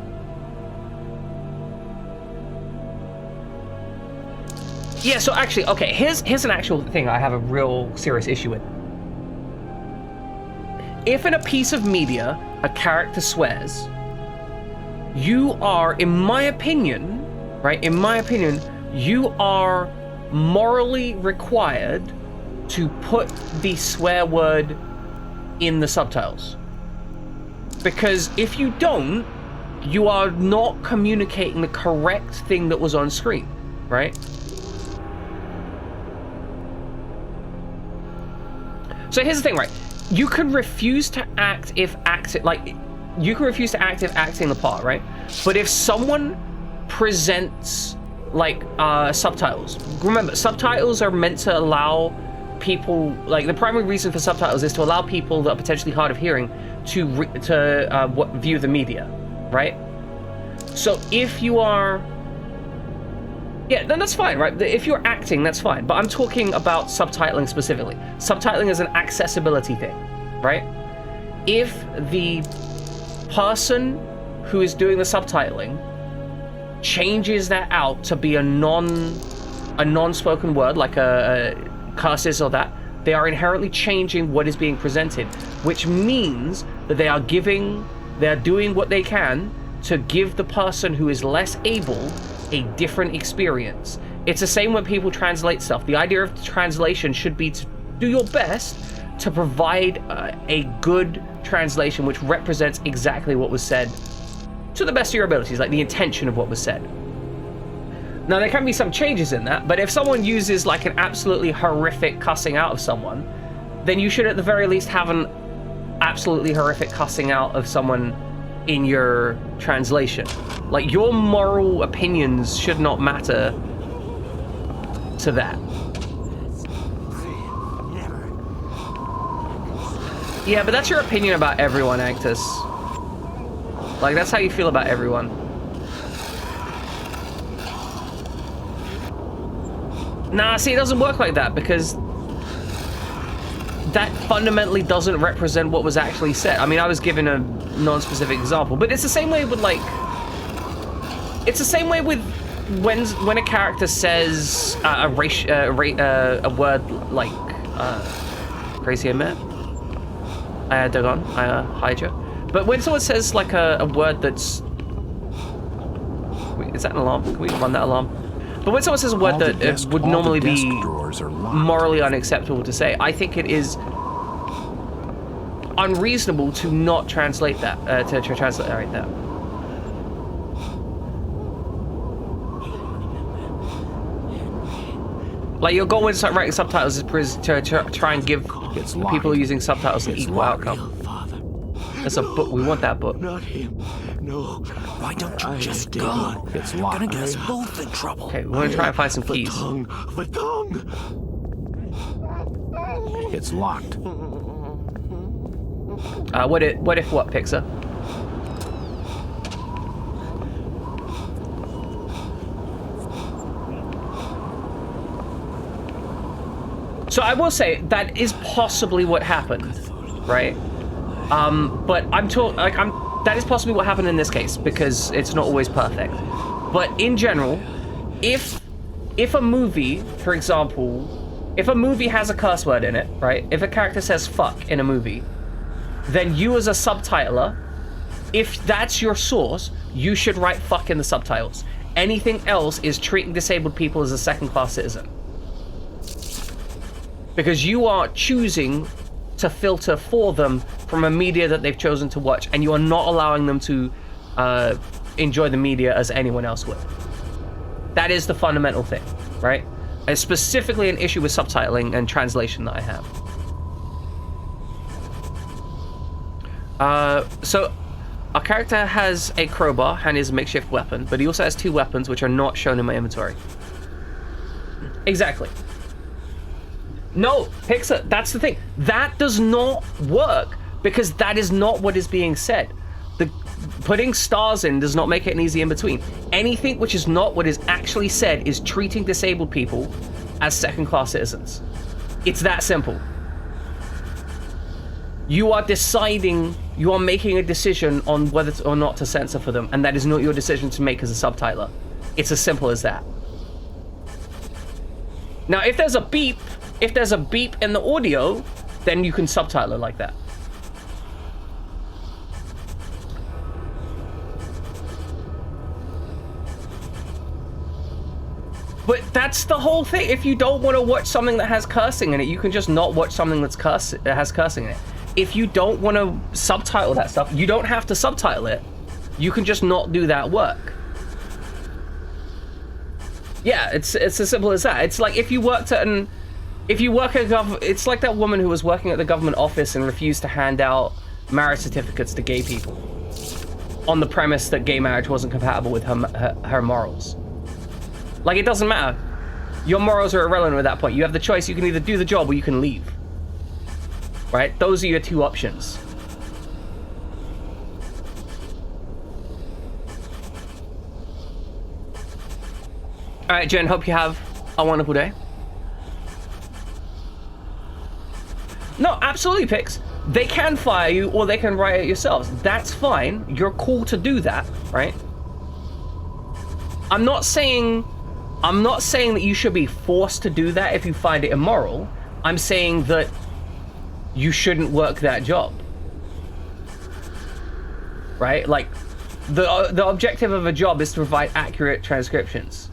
Yeah, so actually, okay, here's an actual thing I have a real serious issue with. If in a piece of media a character swears, you are, in my opinion, right, you are morally required to put the swear word in the subtitles. Because if you don't, you are not communicating the correct thing that was on screen, right? So here's the thing, right? You can refuse to act if acting the part, right? But if someone presents like subtitles, remember, subtitles are meant to allow people, like the primary reason for subtitles is to allow people that are potentially hard of hearing to view the media, right? So if you are, yeah, then that's fine, right? If you're acting, that's fine. But I'm talking about subtitling specifically. Subtitling is an accessibility thing, right? If the person who is doing the subtitling changes that out to be a non-spoken word, like a curses or that, they are inherently changing what is being presented, which means that they are doing what they can to give the person who is less able a different experience. It's the same when people translate stuff. The idea of translation should be to do your best to provide a good translation which represents exactly what was said to the best of your abilities, like the intention of what was said. Now, there can be some changes in that, but if someone uses like an absolutely horrific cussing out of someone, then you should at the very least have an absolutely horrific cussing out of someone in your translation. Like, your moral opinions should not matter to that. Yeah, but that's your opinion about everyone, Actus. Like, that's how you feel about everyone. Nah, see, it doesn't work like that, because that fundamentally doesn't represent what was actually said. I mean, I was given a non-specific example, but it's the same way with, like... It's the same way with when a character says a word like crazy Emmett, Dagon, Hydra. But when someone says like a word that's... Wait, is that an alarm? Can we run that alarm? But when someone says a word that would normally be morally unacceptable to say, I think it is unreasonable to not translate that, to translate that. Like, your goal when writing subtitles is to try and give people using subtitles an equal outcome. That's a book. We want that book. Not him. No. Why don't you just go? It's You're gonna get us both in trouble. Okay, we want to try and find some keys. The tongue. It's locked. What if what, Pixar? So I will say that is possibly what happened, right? But that is possibly what happened in this case, because it's not always perfect. But in general, if a movie, for example, if a movie has a curse word in it, right? If a character says fuck in a movie, then you as a subtitler, if that's your source, you should write fuck in the subtitles. Anything else is treating disabled people as a second-class citizen. Because you are choosing to filter for them from a media that they've chosen to watch, and you are not allowing them to enjoy the media as anyone else would. That is the fundamental thing, right? It's specifically an issue with subtitling and translation that I have. So our character has a crowbar and his makeshift weapon, but he also has two weapons which are not shown in my inventory. Exactly. No, Pixar, that's the thing. That does not work, because that is not what is being said. Putting stars in does not make it an easy in-between. Anything which is not what is actually said is treating disabled people as second-class citizens. It's that simple. You are making a decision on whether or not to censor for them, and that is not your decision to make as a subtitler. It's as simple as that. Now, if there's a beep in the audio, then you can subtitle it like that. But that's the whole thing. If you don't want to watch something that has cursing in it, you can just not watch something that has cursing in it. If you don't want to subtitle that stuff, you don't have to subtitle it. You can just not do that work. Yeah, it's as simple as that. It's like if you work at it's like that woman who was working at the government office and refused to hand out marriage certificates to gay people on the premise that gay marriage wasn't compatible with her morals. Like, it doesn't matter. Your morals are irrelevant at that point. You have the choice. You can either do the job or you can leave. Right? Those are your two options. All right, Jen, hope you have a wonderful day. No, absolutely, Pix. They can fire you or they can write it yourselves. That's fine. You're cool to do that, right? I'm not saying that you should be forced to do that if you find it immoral. I'm saying that you shouldn't work that job. Right? Like, the objective of a job is to provide accurate transcriptions.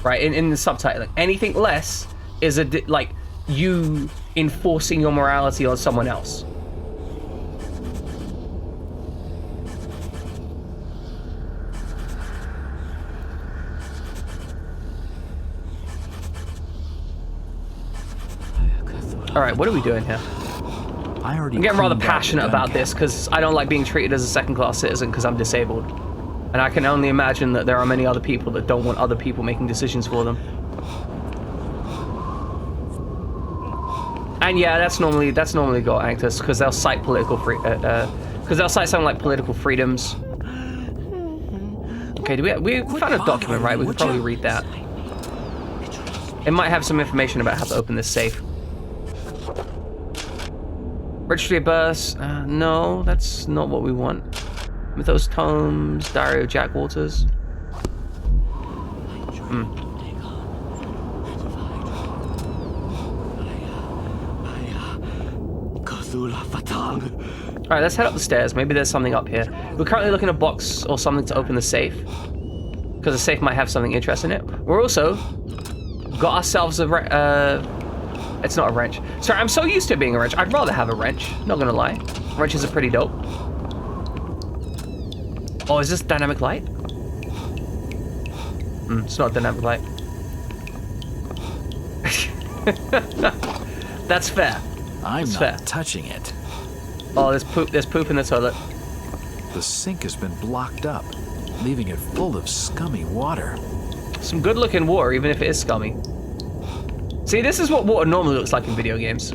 Right? In the subtitling. Anything less is like you enforcing your morality on someone else. All right, what are we doing here? I'm getting rather passionate about this because I don't like being treated as a second-class citizen because I'm disabled. And I can only imagine that there are many other people that don't want other people making decisions for them. And yeah, that's normally got Anctus because they'll cite something like political freedoms. Okay, we found a document, right? We could probably read that. It might have some information about how to open this safe. Registry of births? No, that's not what we want. Mythos Tomes, Diary of Jack Waters. Alright, let's head up the stairs. Maybe there's something up here. We're currently looking at a box or something to open the safe, because the safe might have something interesting in it. We're also got ourselves it's not a wrench. Sorry, I'm so used to it being a wrench. I'd rather have a wrench, not gonna lie. Wrenches are pretty dope. Oh, is this dynamic light? It's not dynamic light. That's fair. I'm not touching it. Oh, there's poop in the toilet. The sink has been blocked up, leaving it full of scummy water. Some good looking water, even if it is scummy. See, this is what water normally looks like in video games.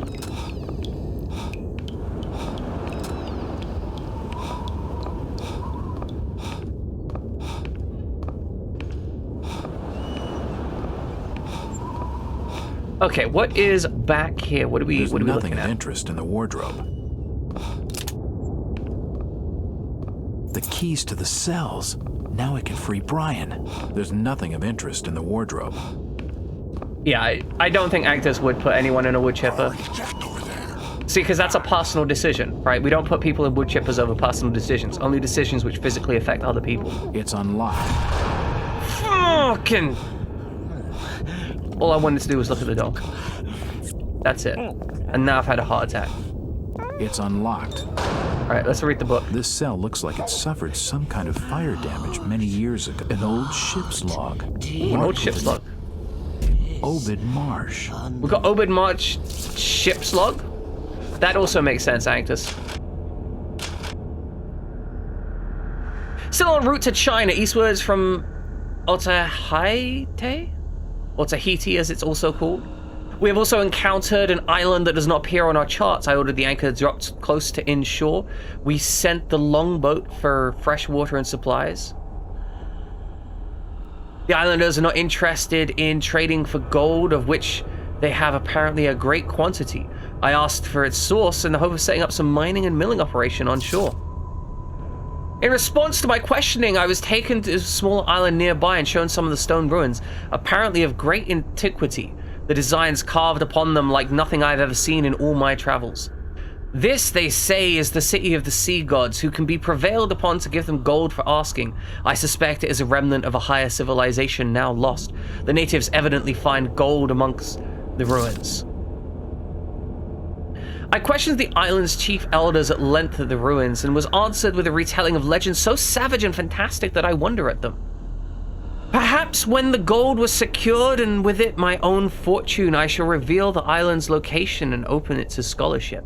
Okay, what is back here? What are we looking at? There's nothing of interest in the wardrobe. The keys to the cells. Now I can free Brian. There's nothing of interest in the wardrobe. Yeah, I don't think Anctus would put anyone in a wood chipper. See, because that's a personal decision, right? We don't put people in wood chippers over personal decisions. Only decisions which physically affect other people. It's unlocked. Fucking... All I wanted to do was look at the door. That's it. And now I've had a heart attack. It's unlocked. Alright, let's read the book. This cell looks like it suffered some kind of fire damage many years ago. An old ship's log. An old ship's log? Obed Marsh. We've got Obed Marsh ship's log? That also makes sense, Anctus. Still en route to China, eastwards from Otaheite? Or Tahiti, as it's also called. We have also encountered an island that does not appear on our charts. I ordered the anchor dropped close to inshore. We sent the longboat for fresh water and supplies. The islanders are not interested in trading for gold, of which they have apparently a great quantity. I asked for its source in the hope of setting up some mining and milling operation on shore. In response to my questioning, I was taken to a small island nearby and shown some of the stone ruins, apparently of great antiquity. The designs carved upon them like nothing I've ever seen in all my travels. This, they say, is the city of the sea gods, who can be prevailed upon to give them gold for asking. I suspect it is a remnant of a higher civilization now lost. The natives evidently find gold amongst the ruins. I questioned the island's chief elders at length at the ruins and was answered with a retelling of legends so savage and fantastic that I wonder at them. Perhaps when the gold was secured and with it my own fortune, I shall reveal the island's location and open it to scholarship.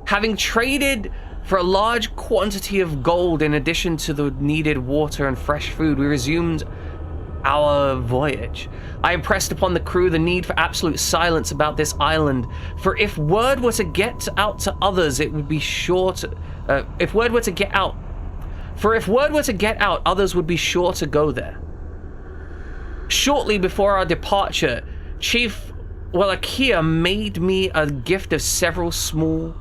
Having traded for a large quantity of gold in addition to the needed water and fresh food, we resumed our voyage. I impressed upon the crew the need for absolute silence about this island, for if word were to get out to others, it would be sure to... if word were to get out, others would be sure to go there. Shortly before our departure, Chief Wallachia made me a gift of several small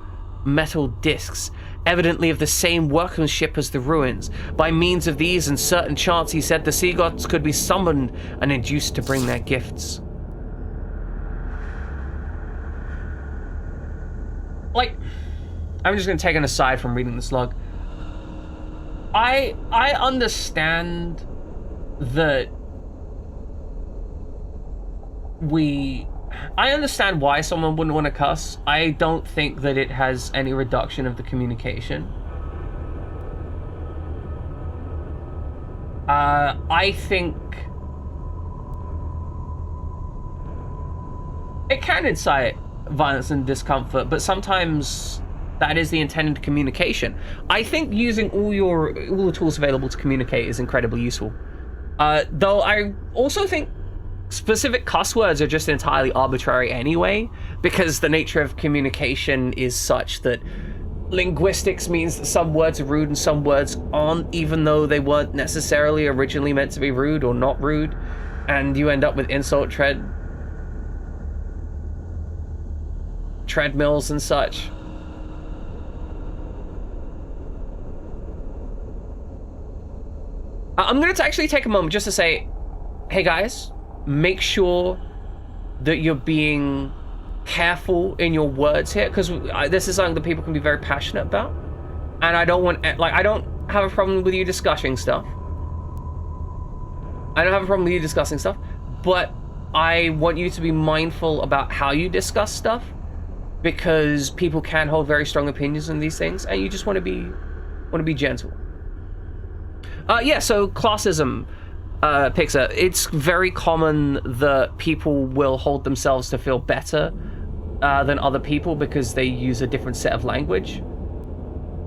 metal discs, evidently of the same workmanship as the ruins. By means of these and certain chants, he said, the sea gods could be summoned and induced to bring their gifts. Like, I'm just gonna take an aside from reading this log. I understand that I understand why someone wouldn't want to cuss. I don't think that it has any reduction of the communication. I think it can incite violence and discomfort, but sometimes that is the intended communication. I think using all the tools available to communicate is incredibly useful. Though I also think specific cuss words are just entirely arbitrary anyway, because the nature of communication is such that linguistics means that some words are rude and some words aren't, even though they weren't necessarily originally meant to be rude or not rude, and you end up with insult treadmills and such. I'm going to actually take a moment just to say, hey guys, make sure that you're being careful in your words here, because this is something that people can be very passionate about, and I don't want, like, I don't have a problem with you discussing stuff. But I want you to be mindful about how you discuss stuff, because people can hold very strong opinions on these things, and you just want to be gentle. Yeah, so classism, Pixar, it's very common that people will hold themselves to feel better than other people because they use a different set of language.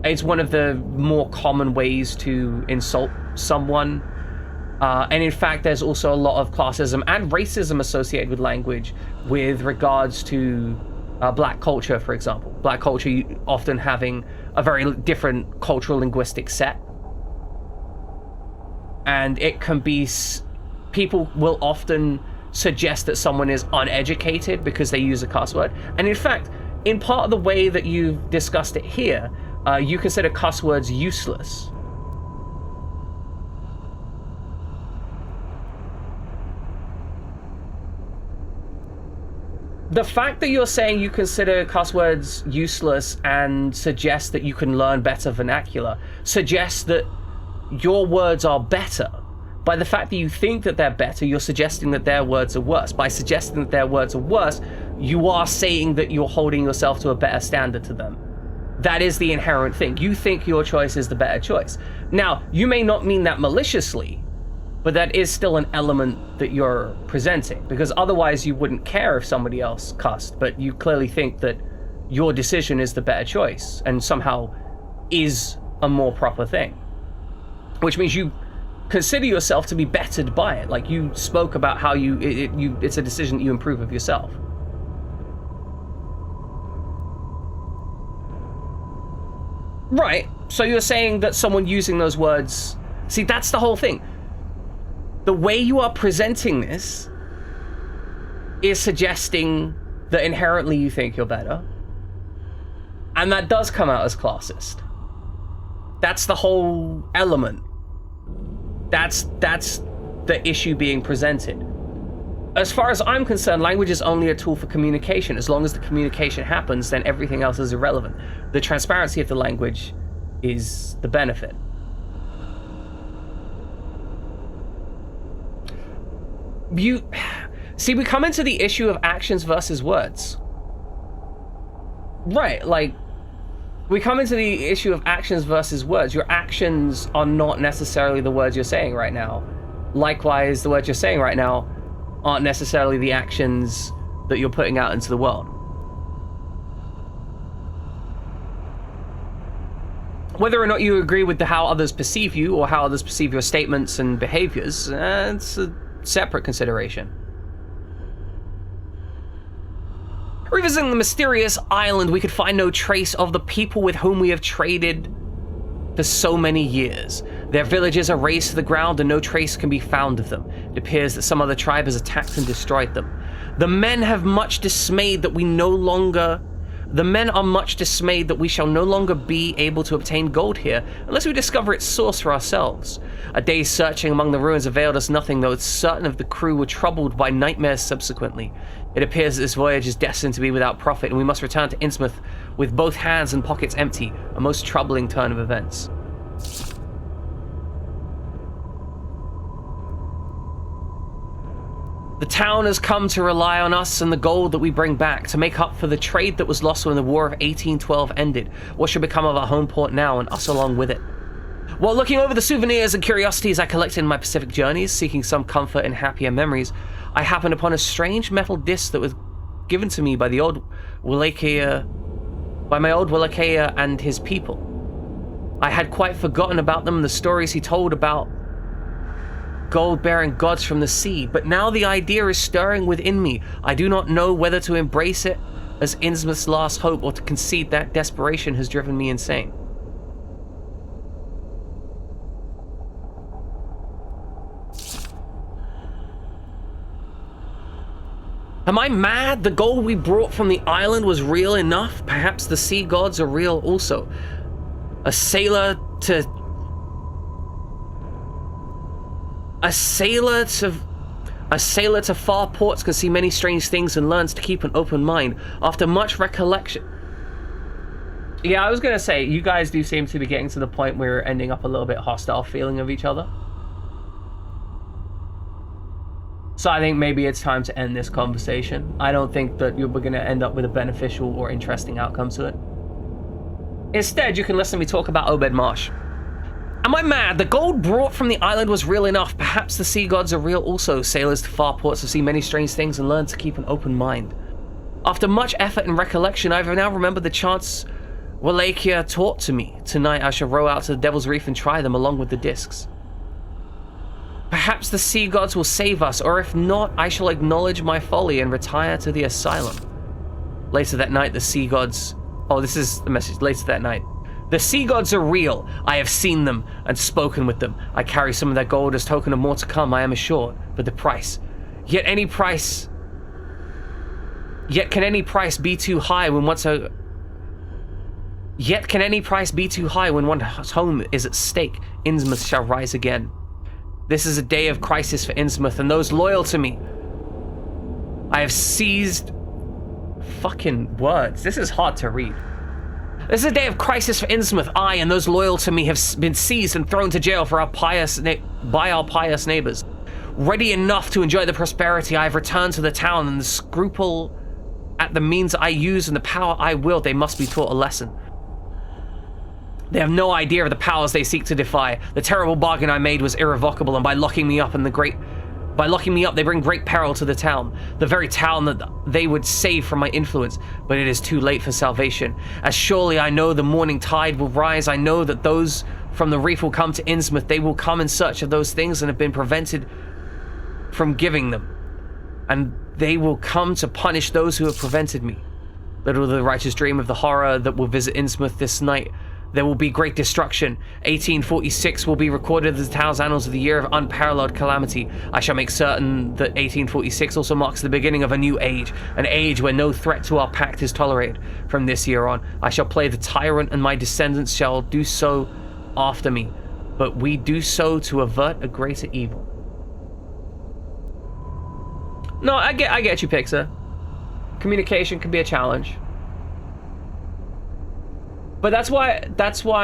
It's one of the more common ways to insult someone. And in fact, there's also a lot of classism and racism associated with language with regards to black culture, for example. Black culture often having a very different cultural linguistic set. And it can be, people will often suggest that someone is uneducated because they use a cuss word. And in fact, in part of the way that you've discussed it here, you consider cuss words useless. The fact that you're saying you consider cuss words useless and suggest that you can learn better vernacular suggests that your words are better. By the fact that you think that they're better, you're suggesting that their words are worse. By suggesting that their words are worse, you are saying that you're holding yourself to a better standard to them. That is the inherent thing. You think your choice is the better choice. Now, you may not mean that maliciously, but that is still an element that you're presenting, because otherwise you wouldn't care if somebody else cussed, but you clearly think that your decision is the better choice and somehow is a more proper thing. Which means you consider yourself to be bettered by it. Like, you spoke about how it's a decision that you improve of yourself. Right, so you're saying that someone using those words... See, that's the whole thing. The way you are presenting this is suggesting that inherently you think you're better. And that does come out as classist. That's the whole element. That's the issue being presented. As far as I'm concerned, language is only a tool for communication. As long as the communication happens, then everything else is irrelevant. The transparency of the language is the benefit. See, we come into the issue of actions versus words. Right, like, we come into the issue of actions versus words. Your actions are not necessarily the words you're saying right now. Likewise, the words you're saying right now aren't necessarily the actions that you're putting out into the world. Whether or not you agree with how others perceive you or how others perceive your statements and behaviors, it's a separate consideration. Revisiting the mysterious island, we could find no trace of the people with whom we have traded for so many years. Their villages are razed to the ground and no trace can be found of them. It appears that some other tribe has attacked and destroyed them. The men are much dismayed that we shall no longer be able to obtain gold here unless we discover its source for ourselves. A day's searching among the ruins availed us nothing, though it's certain of the crew were troubled by nightmares subsequently. It appears that this voyage is destined to be without profit, and we must return to Innsmouth with both hands and pockets empty, a most troubling turn of events. The town has come to rely on us and the gold that we bring back to make up for the trade that was lost when the War of 1812 ended. What should become of our home port now, and us along with it? While looking over the souvenirs and curiosities I collected in my Pacific journeys, seeking some comfort in happier memories, I happened upon a strange metal disc that was given to me by my old Wallachia and his people. I had quite forgotten about them and the stories he told about gold-bearing gods from the sea, but now the idea is stirring within me. I do not know whether to embrace it as Innsmouth's last hope or to concede that desperation has driven me insane. Am I mad? The gold we brought from the island was real enough? Perhaps the sea gods are real also. A sailor to far ports can see many strange things and learns to keep an open mind. After much recollection. Yeah, I was gonna say, you guys do seem to be getting to the point where you're ending up a little bit hostile feeling of each other. So I think maybe it's time to end this conversation. I don't think that we're going to end up with a beneficial or interesting outcome to it. Instead, you can listen to me talk about Obed Marsh. Am I mad? The gold brought from the island was real enough. Perhaps the sea gods are real also. Sailors to far ports have seen many strange things and learned to keep an open mind. After much effort and recollection, I've now remembered the chants Wallachia taught to me. Tonight I shall row out to the Devil's Reef and try them along with the discs. Perhaps the sea gods will save us, or if not, I shall acknowledge my folly and retire to the asylum. Later that night, the sea gods... Oh, this is the message. Later that night. The sea gods are real. I have seen them and spoken with them. I carry some of their gold as token of more to come, I am assured. But the price... Yet can any price be too high when one's home is at stake? Innsmouth shall rise again. This is a day of crisis for Innsmouth and those loyal to me. I have seized... Fucking words. This is hard to read. This is a day of crisis for Innsmouth. I and those loyal to me have been seized and thrown to jail by our pious neighbors. Ready enough to enjoy the prosperity, I have returned to the town, and the scruple at the means I use and the power I wield, they must be taught a lesson. They have no idea of the powers they seek to defy. The terrible bargain I made was irrevocable, and by locking me up, they bring great peril to the town. The very town that they would save from my influence. But it is too late for salvation. As surely I know the morning tide will rise, I know that those from the reef will come to Innsmouth. They will come in search of those things and have been prevented from giving them. And they will come to punish those who have prevented me. Little do the righteous dream of the horror that will visit Innsmouth this night. There will be great destruction. 1846 will be recorded as the town's annals of the year of unparalleled calamity. I shall make certain that 1846 also marks the beginning of a new age, an age where no threat to our pact is tolerated. From this year on, I shall play the tyrant and my descendants shall do so after me, but we do so to avert a greater evil. No, I get you, Pixar. Communication can be a challenge. But that's why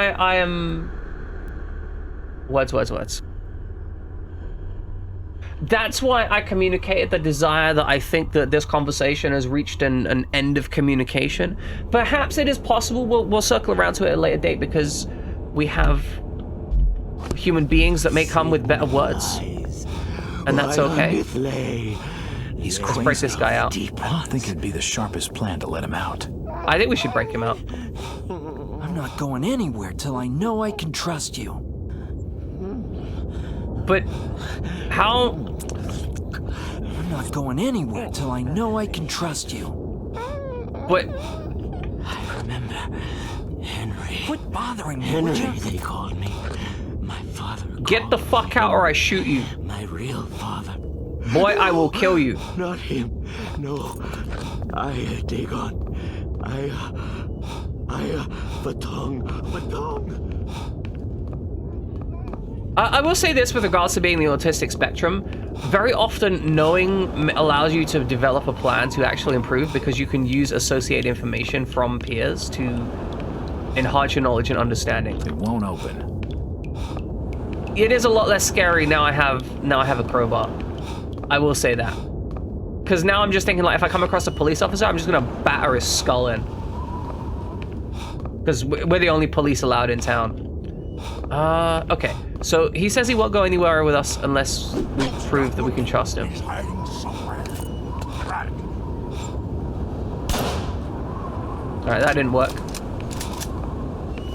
I am... Words. That's why I communicated the desire that I think that this conversation has reached an end of communication. Perhaps it is possible we'll circle around to it at a later date because we have human beings that may come with better words. And that's okay. He's Let's crazy. break this guy out. I don't think it'd be the sharpest plan to let him out. I think we should break him out. I'm not going anywhere till I know I can trust you. But how? I'm not going anywhere till I know I can trust you. But I remember Henry. Quit bothering me, Henry, would you? they called me. My father. Get the fuck out or I shoot you. My real father. Boy, I will kill you. Not him. No. Dagon. Fatong. I will say this with regards to being the autistic spectrum. Very often, knowing allows you to develop a plan to actually improve because you can use associated information from peers to enhance your knowledge and understanding. It won't open. It is a lot less scary now I have a crowbar. I will say that. Because now I'm just thinking, like, if I come across a police officer, I'm just gonna batter his skull in. Because we're the only police allowed in town. Okay. So he says he won't go anywhere with us unless we prove that we can trust him. Alright, that didn't work.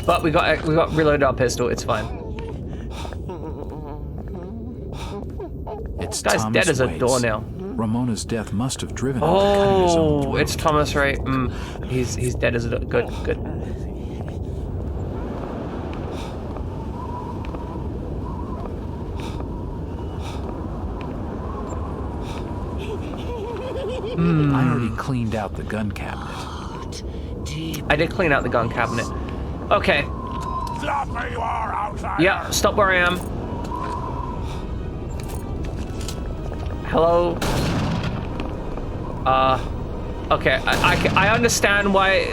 But we got reloaded our pistol, it's fine. It's This guy's Thomas dead as a Waits. doornail. Ramona's death must have driven him to cutting his own throat. It's Thomas, right? He's dead as a good. I already cleaned out the gun cabinet. I did clean out the gun cabinet. Okay. Stop where you are, outsider! Yeah, stop where I am. Hello? Okay, I understand why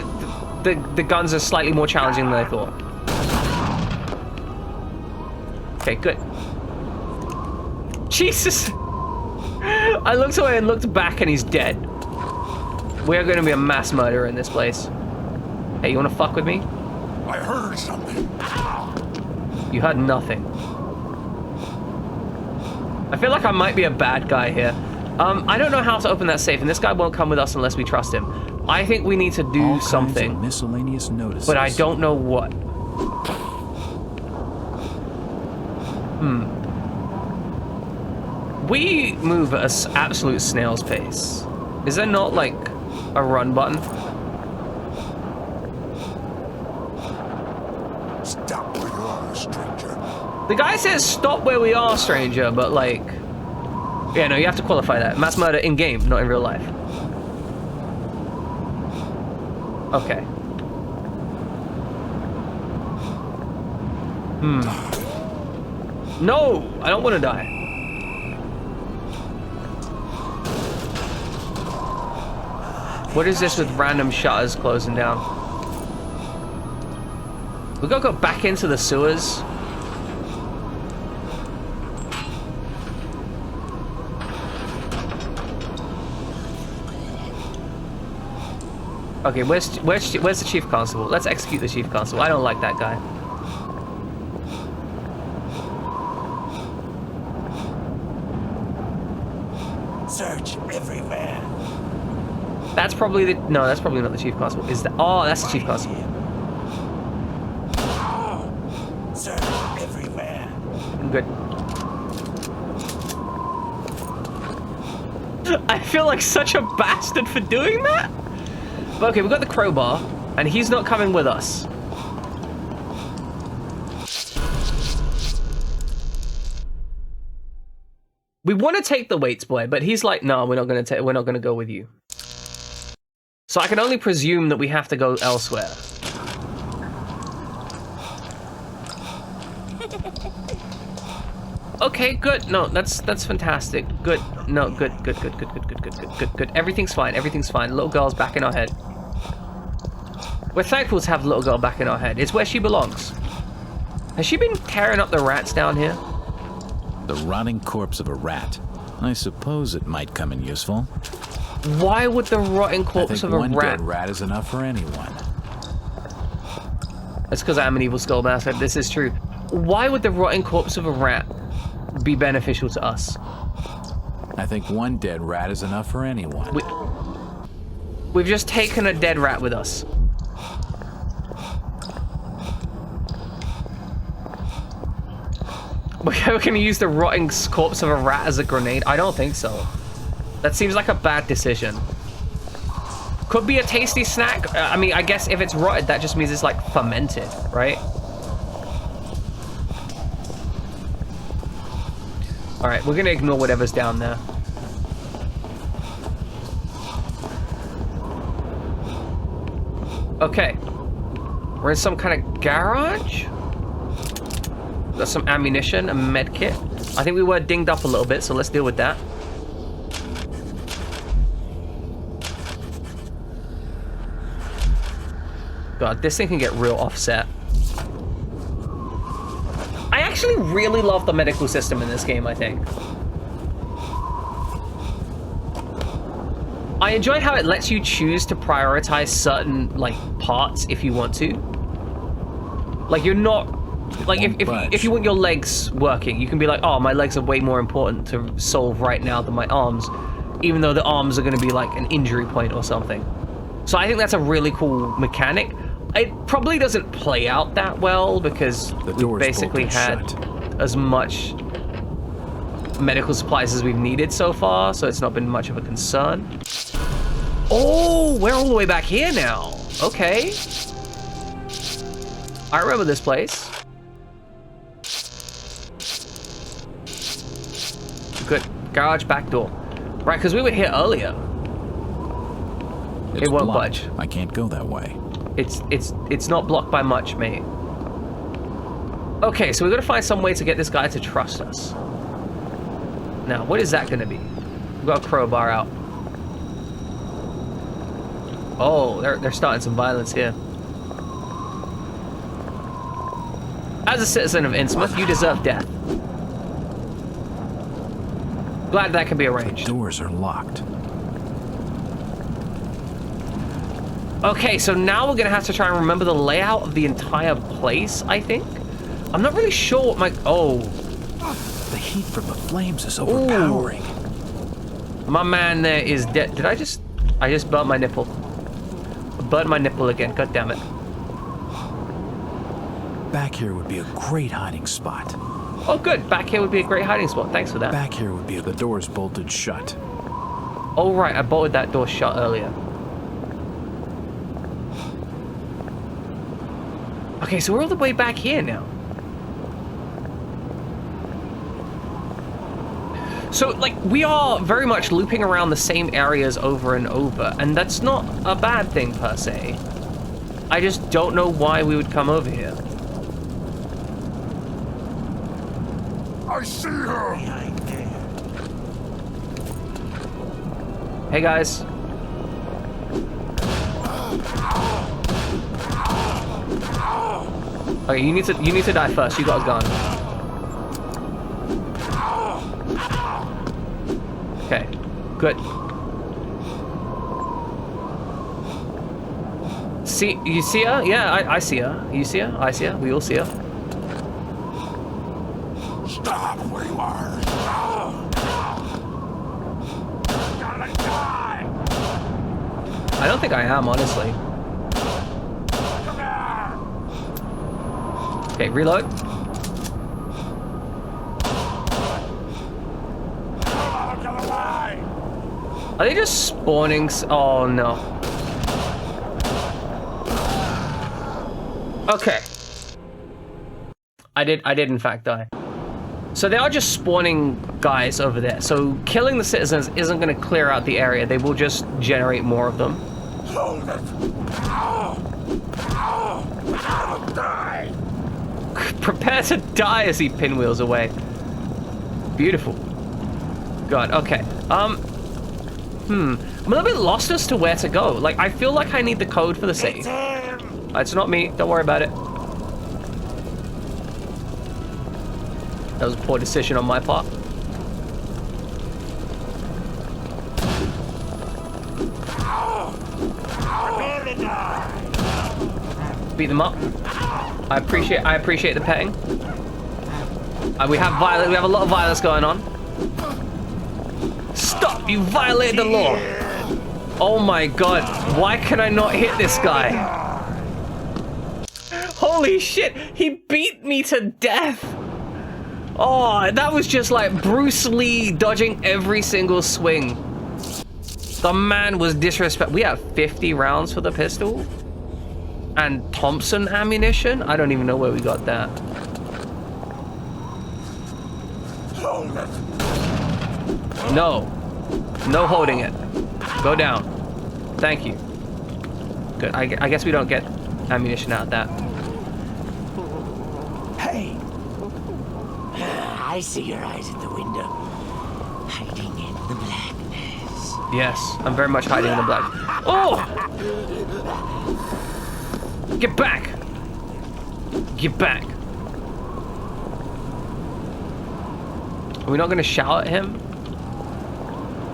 the guns are slightly more challenging than I thought. Okay, good. Jesus! I looked away and looked back and he's dead. We're gonna be a mass murderer in this place. Hey, you wanna fuck with me? I heard something. You heard nothing. I feel like I might be a bad guy here. I don't know how to open that safe, and this guy won't come with us unless we trust him. I think we need to do All something. kinds of miscellaneous notices. But I don't know what. We move at an absolute snail's pace. Is there not, like, a run button? Stop where you are, stranger. The guy says stop where we are, stranger, but, like... Yeah, no, you have to qualify that. Mass murder in-game, not in real life. Okay. No! I don't want to die. What is this with random shutters closing down? We gotta go back into the sewers. Okay, where's the chief constable? Let's execute the chief constable. I don't like that guy. Search everywhere. That's probably the... No, that's probably not the chief constable. Is that... Oh, that's the chief constable. Search everywhere. Good. I feel like such a bastard for doing that. But okay, we've got the crowbar, and he's not coming with us. We want to take the weights boy, but he's like, no, we're not going to go with you. So I can only presume that we have to go elsewhere. Okay, good. No, that's fantastic. Good. No, good. Everything's fine. Everything's fine. Little girl's back in our head. We're thankful to have little girl back in our head. It's where she belongs. Has she been tearing up the rats down here? The rotting corpse of a rat. I suppose it might come in useful. Why would the rotting corpse of a one rat... dead rat is enough for anyone. That's because I'm an evil skullmaster. This is true. Why would the rotting corpse of a rat be beneficial to us? I think one dead rat is enough for anyone. We've just taken a dead rat with us. We're gonna use the rotting corpse of a rat as a grenade? I don't think so. That seems like a bad decision. Could be a tasty snack. I mean, I guess if it's rotted, that just means it's like fermented, right? All right, we're gonna ignore whatever's down there. Okay, we're in some kind of garage. Got some ammunition, a med kit. I think we were dinged up a little bit, so let's deal with that. God, this thing can get real offset. I actually really love the medical system in this game, I think. I enjoy how it lets you choose to prioritize certain, like, parts if you want to. Like, you're not... Like, if you want your legs working, you can be like, oh, my legs are way more important to solve right now than my arms, even though the arms are going to be like an injury point or something. So I think that's a really cool mechanic. It probably doesn't play out that well because we basically had as much medical supplies as we've needed so far, so it's not been much of a concern. Oh, we're all the way back here now. Okay. I remember this place. Good. Garage back door. Right, because we were here earlier. It won't budge. I can't go that way. It's not blocked by much, mate. Okay, so we've got to find some way to get this guy to trust us. Now, what is that going to be? We've got a crowbar out. Oh, they're starting some violence here. As a citizen of Innsmouth, you deserve death. Glad that can be arranged. The doors are locked. Okay, so now we're gonna have to try and remember the layout of the entire place, I think. I'm not really sure what my... Oh. The heat from the flames is overpowering. Ooh. My man there is dead. Did I just burnt my nipple. I burnt my nipple again, god damn it. Back here would be a great hiding spot. Oh good, back here would be a great hiding spot. Thanks for that. Back here would be the doors bolted shut. Oh right, I bolted that door shut earlier. Okay, so we're all the way back here now. So, like, we are very much looping around the same areas over and over, and that's not a bad thing per se. I just don't know why we would come over here. I see her! Hey guys. Okay, you need to die first. You got a gun. Okay, good. See, you see her? Yeah, I see her. You see her? I see her. We all see her. Stop where you are. I don't think I am, honestly. Okay, reload. Are they just spawning? Oh no. Okay. I did in fact die. So they are just spawning guys over there. So killing the citizens isn't going to clear out the area. They will just generate more of them. Hold it. Die. Prepare to die as he pinwheels away. Beautiful. God, okay. I'm a little bit lost as to where to go. Like, I feel like I need the code for the save. It's not me. Don't worry about it. That was a poor decision on my part. Beat them up. I appreciate the petting. We have a lot of violence going on. Stop! You violated the law. Oh my god! Why can I not hit this guy? Holy shit! He beat me to death. Oh, that was just like Bruce Lee dodging every single swing. The man was disrespectful. We have 50 rounds for the pistol. And Thompson ammunition? I don't even know where we got that. No. No holding it. Go down. Thank you. Good. I guess we don't get ammunition out of that. Hey! I see your eyes at the window. Hiding in the blackness. Yes, I'm very much hiding in the black. Oh! Get back! Get back. Are we not going to shout at him?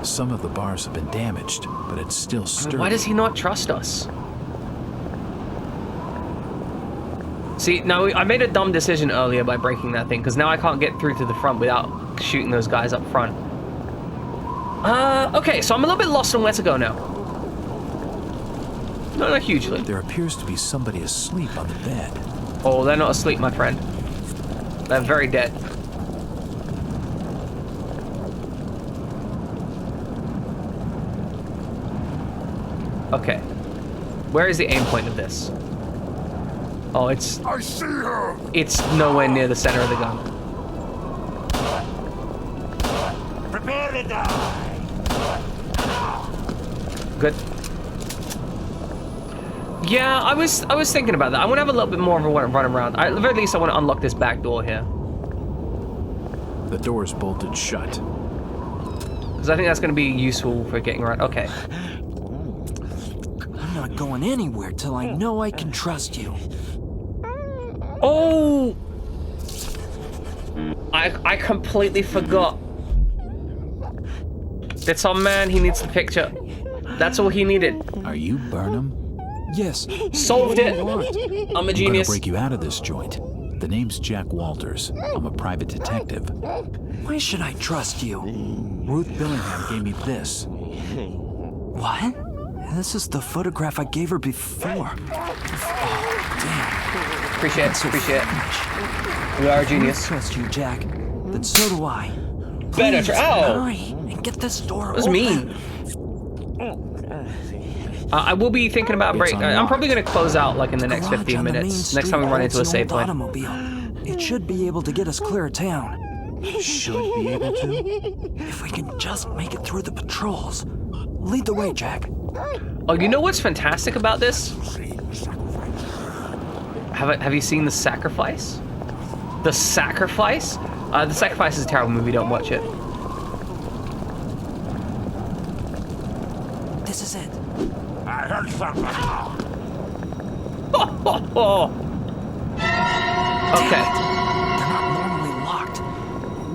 Some of the bars have been damaged, but it's still sturdy. Why does he not trust us? See, now I made a dumb decision earlier by breaking that thing, because now I can't get through to the front without shooting those guys up front. Okay, so I'm a little bit lost on where to go now. No, not hugely. There appears to be somebody asleep on the bed. Oh, they're not asleep, my friend. They're very dead. Okay. Where is the aim point of this? Oh, it's... I see her! It's nowhere near the center of the gun. Prepare to die! Good. Yeah, I was thinking about that. I want to have a little bit more of a run around. At the very least, I want to unlock this back door here. The door's bolted shut. Because I think that's going to be useful for getting around. Okay. I'm not going anywhere till I know I can trust you. Oh! I completely forgot. It's some man, he needs the picture. That's all he needed. Are you Burnham? Yes. Solved it. I'm a genius. I'm gonna break you out of this joint. The name's Jack Walters. I'm a private detective. Why should I trust you? Ruth Billingham gave me this. What? This is the photograph I gave her before. Oh, damn. Appreciate it. Appreciate it. You are a genius. I trust you, Jack. Then so do I. Better. Oh. Hurry and get this door That was open. mean. I will be thinking about break. I'm probably going to close out like in the next 15 minutes. Next time we run into a safe point. Automobile. It should be able to get us clear of town. Should be able to? If we can just make it through the patrols. Lead the way, Jack. Oh, you know what's fantastic about this? Have you seen The Sacrifice? The Sacrifice? The Sacrifice is a terrible movie. Don't watch it. This is it. I heard something. Okay. They're not normally locked.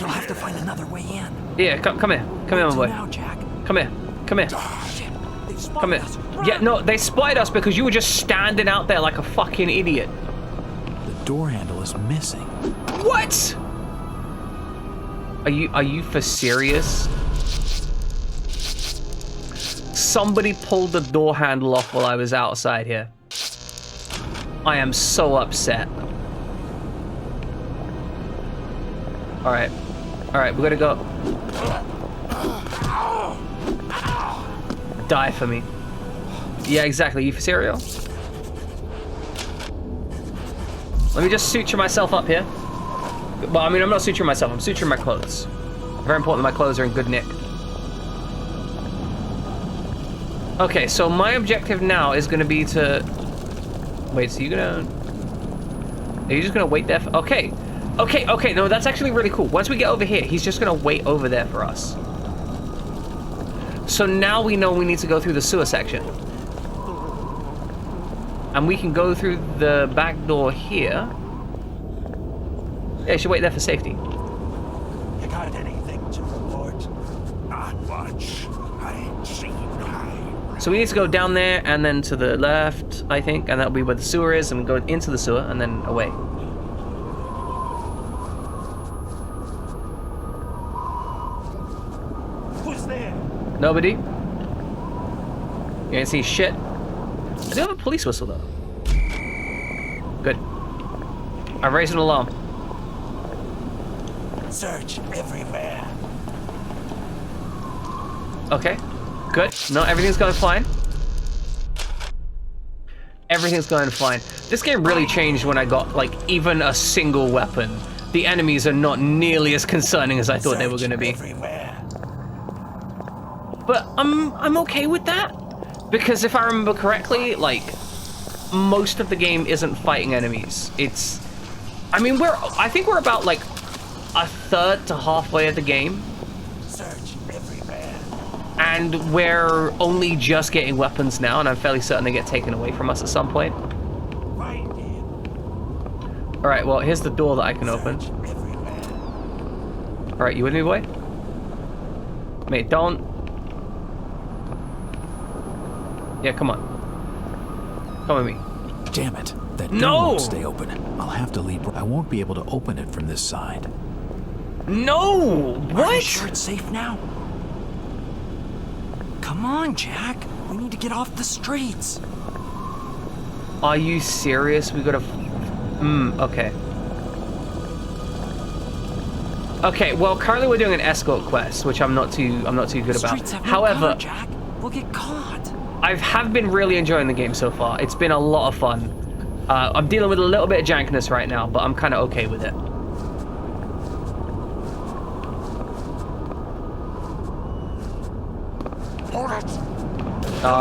We'll have to find another way in. Yeah, come here. Come here, my boy. Now, Jack. Come here. Come here. Come here. Yeah, no, they spied us because you were just standing out there like a fucking idiot. The door handle is missing. What? Are you for serious? Somebody pulled the door handle off while I was outside here. I am so upset. Alright. Alright, we gotta go. Die for me. Yeah, exactly. You for cereal? Let me just suture myself up here. Well, I mean, I'm not suturing myself. I'm suturing my clothes. Very important that my clothes are in good nick. Okay, so my objective now is going to be to... Wait, so are you just going to wait there for... Okay. Okay, no, that's actually really cool. Once we get over here, he's just going to wait over there for us. So now we know we need to go through the sewer section. And we can go through the back door here. Yeah, you should wait there for safety. You got anything to report? Not much. I ain't seen So we need to go down there and then to the left, I think, and that'll be where the sewer is, and we go into the sewer and then away. Who's there? Nobody. You ain't see shit. I do have a police whistle though. Good. I raised an alarm. Search everywhere. Okay. Good. No, everything's going fine. Everything's going fine. This game really changed when I got, like, even a single weapon. The enemies are not nearly as concerning as I thought they were going to be. But I'm okay with that. Because if I remember correctly, like, most of the game isn't fighting enemies. It's... I mean, I think we're about, like, a third to halfway of the game. And we're only just getting weapons now, and I'm fairly certain they get taken away from us at some point. Alright, well, here's the door that I can open. Alright, you with me, boy? Mate, don't... Yeah, come on. Come with me. Damn it. That door No! won't stay open. I'll have to leave. I won't be able to open it from this side. No! What? Are you sure it's safe now? Come on, Jack. We need to get off the streets. Are you serious? We gotta... okay. Okay, well, currently we're doing an escort quest, which I'm not too good about. However, Jack, we'll get caught. I have been really enjoying the game so far. It's been a lot of fun. I'm dealing with a little bit of jankness right now, but I'm kind of okay with it.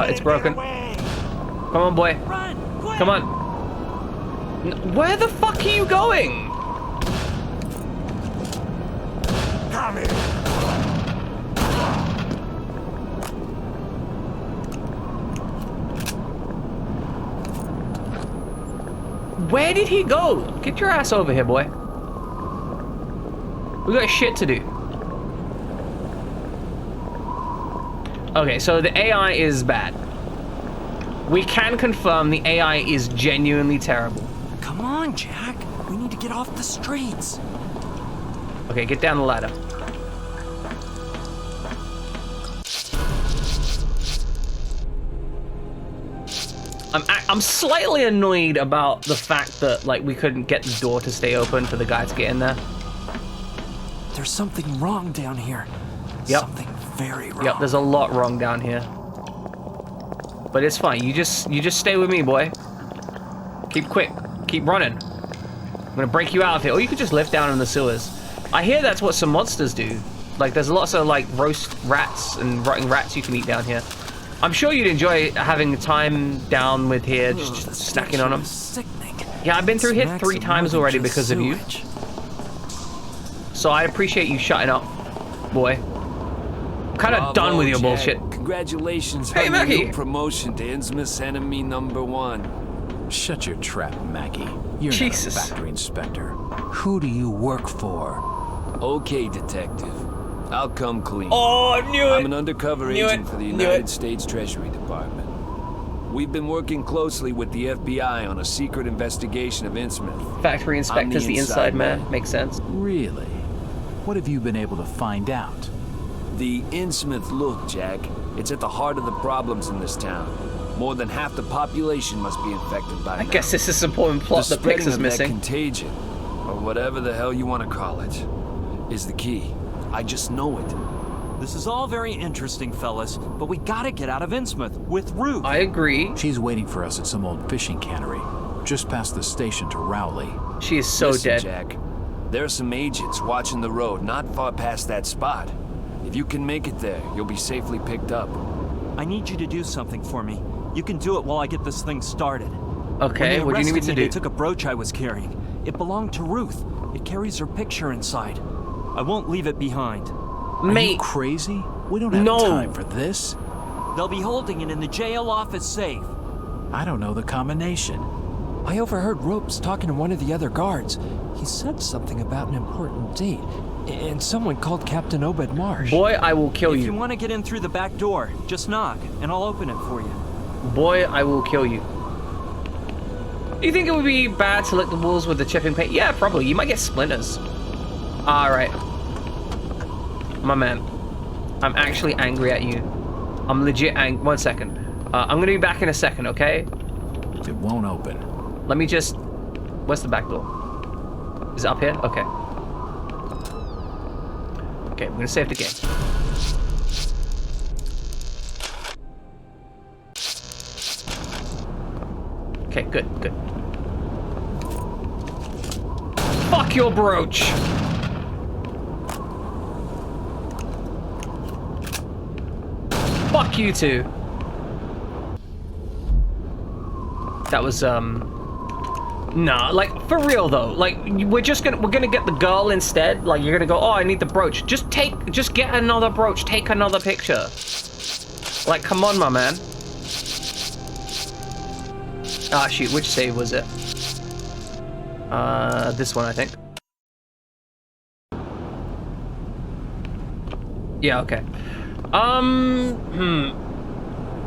It's broken. Come on, boy. Come on. Where the fuck are you going? Come here. Where did he go? Get your ass over here, boy. We got shit to do. Okay, so the AI is bad. We can confirm the AI is genuinely terrible. Come on, Jack. We need to get off the streets. Okay, get down the ladder. I'm slightly annoyed about the fact that, like, we couldn't get the door to stay open for the guy to get in there. There's something wrong down here. Yep. Something very wrong. Yep, there's a lot wrong down here. But it's fine. You just stay with me, boy. Keep quick. Keep running. I'm gonna break you out of here. Or you could just live down in the sewers. I hear that's what some monsters do. Like, there's lots of, like, roast rats and rotting rats you can eat down here. I'm sure you'd enjoy having time down with here, just snacking on them. Sickening. Yeah, I've been through here 3 times already because of you. So I appreciate you shutting up, boy. I'm kind of done with your bullshit. Congratulations Hey, on Mackie. your new promotion to Innsmouth's enemy #1. Shut your trap, Mackie. You're Jesus. not a factory inspector. Who do you work for? Okay, detective. I'll come clean. Oh, I knew it. I'm an undercover Knew agent it. for the Knew United it. States Treasury Department. We've been working closely with the FBI on a secret investigation of Innsmouth. Factory inspector's I'm the inside man. Makes sense. Really? What have you been able to find out? The Innsmouth look, Jack. It's at the heart of the problems in this town. More than half the population must be infected by I now. guess this is a important plot The that Pix spreading is of missing. that contagion, or whatever the hell you want to call it, is the key. I just know it. This is all very interesting, fellas, but we gotta get out of Innsmouth with Ruth. I agree. She's waiting for us at some old fishing cannery, just past the station to Rowley. She is so Listen, dead. Jack, there are some agents watching the road not far past that spot. If you can make it there, you'll be safely picked up. I need you to do something for me. You can do it while I get this thing started. Okay, what do you need me to do? They took a brooch I was carrying. It belonged to Ruth. It carries her picture inside. I won't leave it behind. Are you crazy? We don't have time for this. They'll be holding it in the jail office safe. I don't know the combination. I overheard Ropes talking to one of the other guards. He said something about an important date. And someone called Captain Obed Marsh. Boy, I will kill you. If you want to get in through the back door, just knock, and I'll open it for you. Boy, I will kill you. Do you think it would be bad to lick the walls with the chipping paint? Yeah, probably. You might get splinters. Alright. My man. I'm actually angry at you. I'm legit angry. 1 second. I'm gonna be back in a second, okay? It won't open. Let me just... Where's the back door? Is it up here? Okay. Okay, we're gonna save the game. Okay, good, good. Fuck your brooch! Fuck you too. That was, nah, like, for real though, like, we're gonna get the girl instead. Like, you're gonna go, oh, I need the brooch. Just get another brooch, take another picture. Like, come on, my man. Ah, shoot, which save was it? This one, I think. Yeah, okay.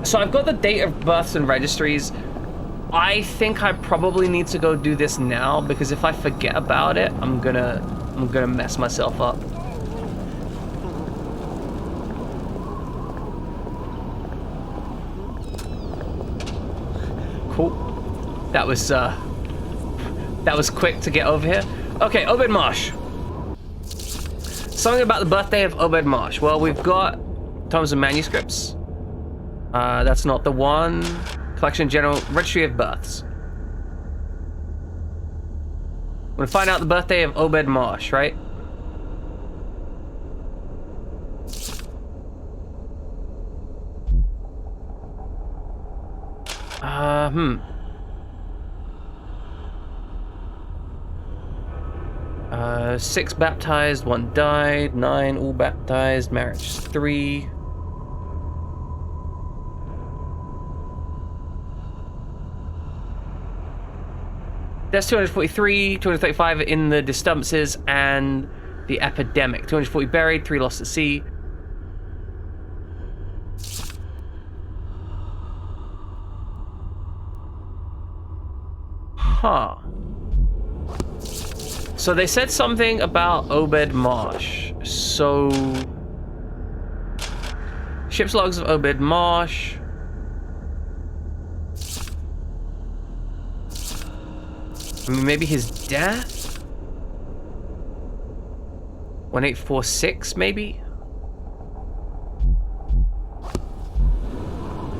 So I've got the date of births and registries. I think I probably need to go do this now, because if I forget about it, I'm gonna mess myself up. Cool. That was quick to get over here. Okay, Obed Marsh. Something about the birthday of Obed Marsh. Well, we've got tomes of manuscripts. That's not the one. Collection General Registry of Births. I'm gonna find out the birthday of Obed Marsh, right? Six baptized, 1 died, 9 all baptized, marriage 3. There's 243, 235 in the disturbances and the epidemic. 240 buried, 3 lost at sea. Huh. So they said something about Obed Marsh. So... Ship's logs of Obed Marsh. I mean, maybe his death? 1846, maybe?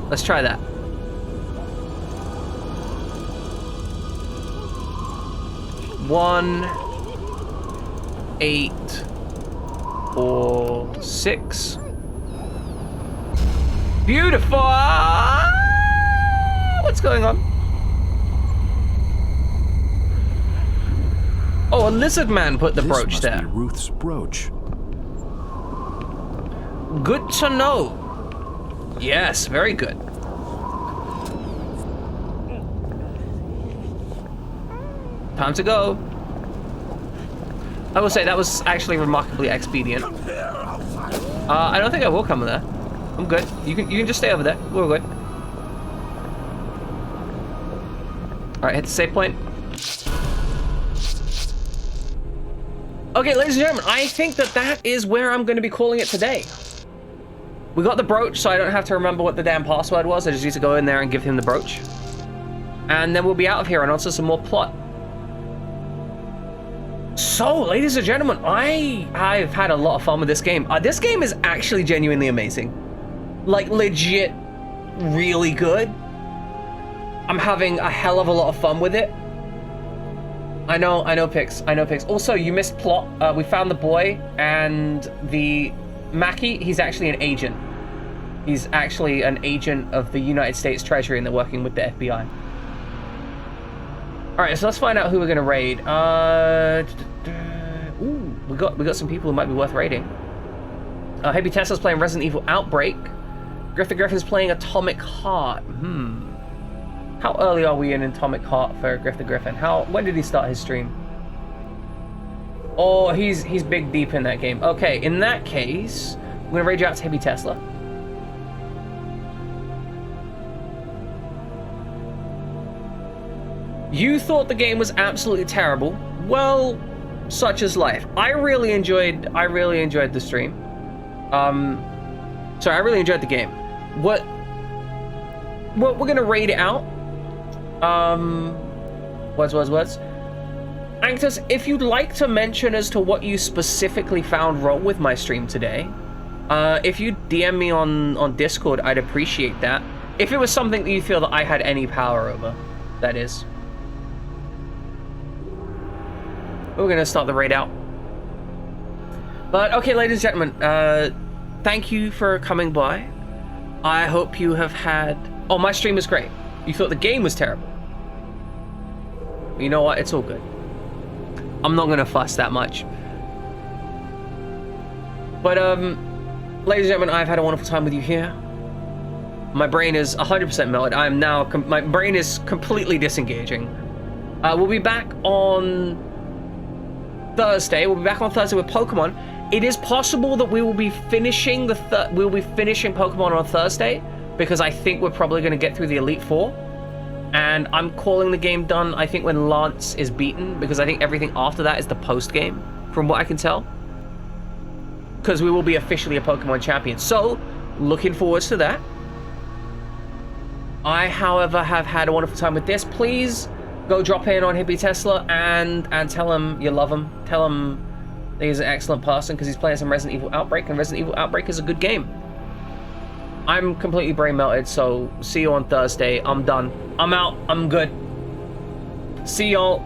Let's try that. One, 8, 4, 6. Beautiful! What's going on? Oh, a lizard man put the brooch there. This must be Ruth's brooch. Good to know. Yes, very good. Time to go. I will say that was actually remarkably expedient. I don't think I will come there. I'm good. You can just stay over there. We're good. All right, hit the save point. Okay, ladies and gentlemen, I think that is where I'm going to be calling it today. We got the brooch, so I don't have to remember what the damn password was. I just need to go in there and give him the brooch. And then we'll be out of here and onto some more plot. So, ladies and gentlemen, I've had a lot of fun with this game. This game is actually genuinely amazing. Like, legit, really good. I'm having a hell of a lot of fun with it. I know, Pix. Also, you missed plot. We found the boy, and the Mackie, he's actually an agent. He's actually an agent of the United States Treasury, and they're working with the FBI. All right, so let's find out who we're gonna raid. Ooh, we got some people who might be worth raiding. Heavy Tesla's playing Resident Evil Outbreak. Griff the Griffin's playing Atomic Heart. How early are we in Atomic Heart for Griff the Griffin? When did he start his stream? Oh, he's big deep in that game. Okay, in that case, I'm gonna raid you out to Hippie Tesla. You thought the game was absolutely terrible. Well, such is life. I really enjoyed the stream. Sorry, I really enjoyed the game. What we're gonna raid it out. Words. Anctus, if you'd like to mention as to what you specifically found wrong with my stream today, if you DM me on Discord, I'd appreciate that. If it was something that you feel that I had any power over, that is. We're gonna start the raid out. But okay, ladies and gentlemen, thank you for coming by. I hope you have had... Oh, my stream was great. You thought the game was terrible. You know what? It's all good. I'm not gonna fuss that much. But, ladies and gentlemen, I've had a wonderful time with you here. My brain is 100% melted. I am now... my brain is completely disengaging. We'll be back on Thursday. We'll be back on Thursday with Pokemon. It is possible that we will be finishing Pokemon on Thursday, because I think we're probably going to get through the Elite Four. And I'm calling the game done, I think, when Lance is beaten, because I think everything after that is the post-game, from what I can tell. Because we will be officially a Pokemon champion. So, looking forward to that. I, however, have had a wonderful time with this. Please go drop in on Hippie Tesla and tell him you love him. Tell him that he's an excellent person, because he's playing some Resident Evil Outbreak, and Resident Evil Outbreak is a good game. I'm completely brain melted, so see you on Thursday. I'm done. I'm out. I'm good. See y'all.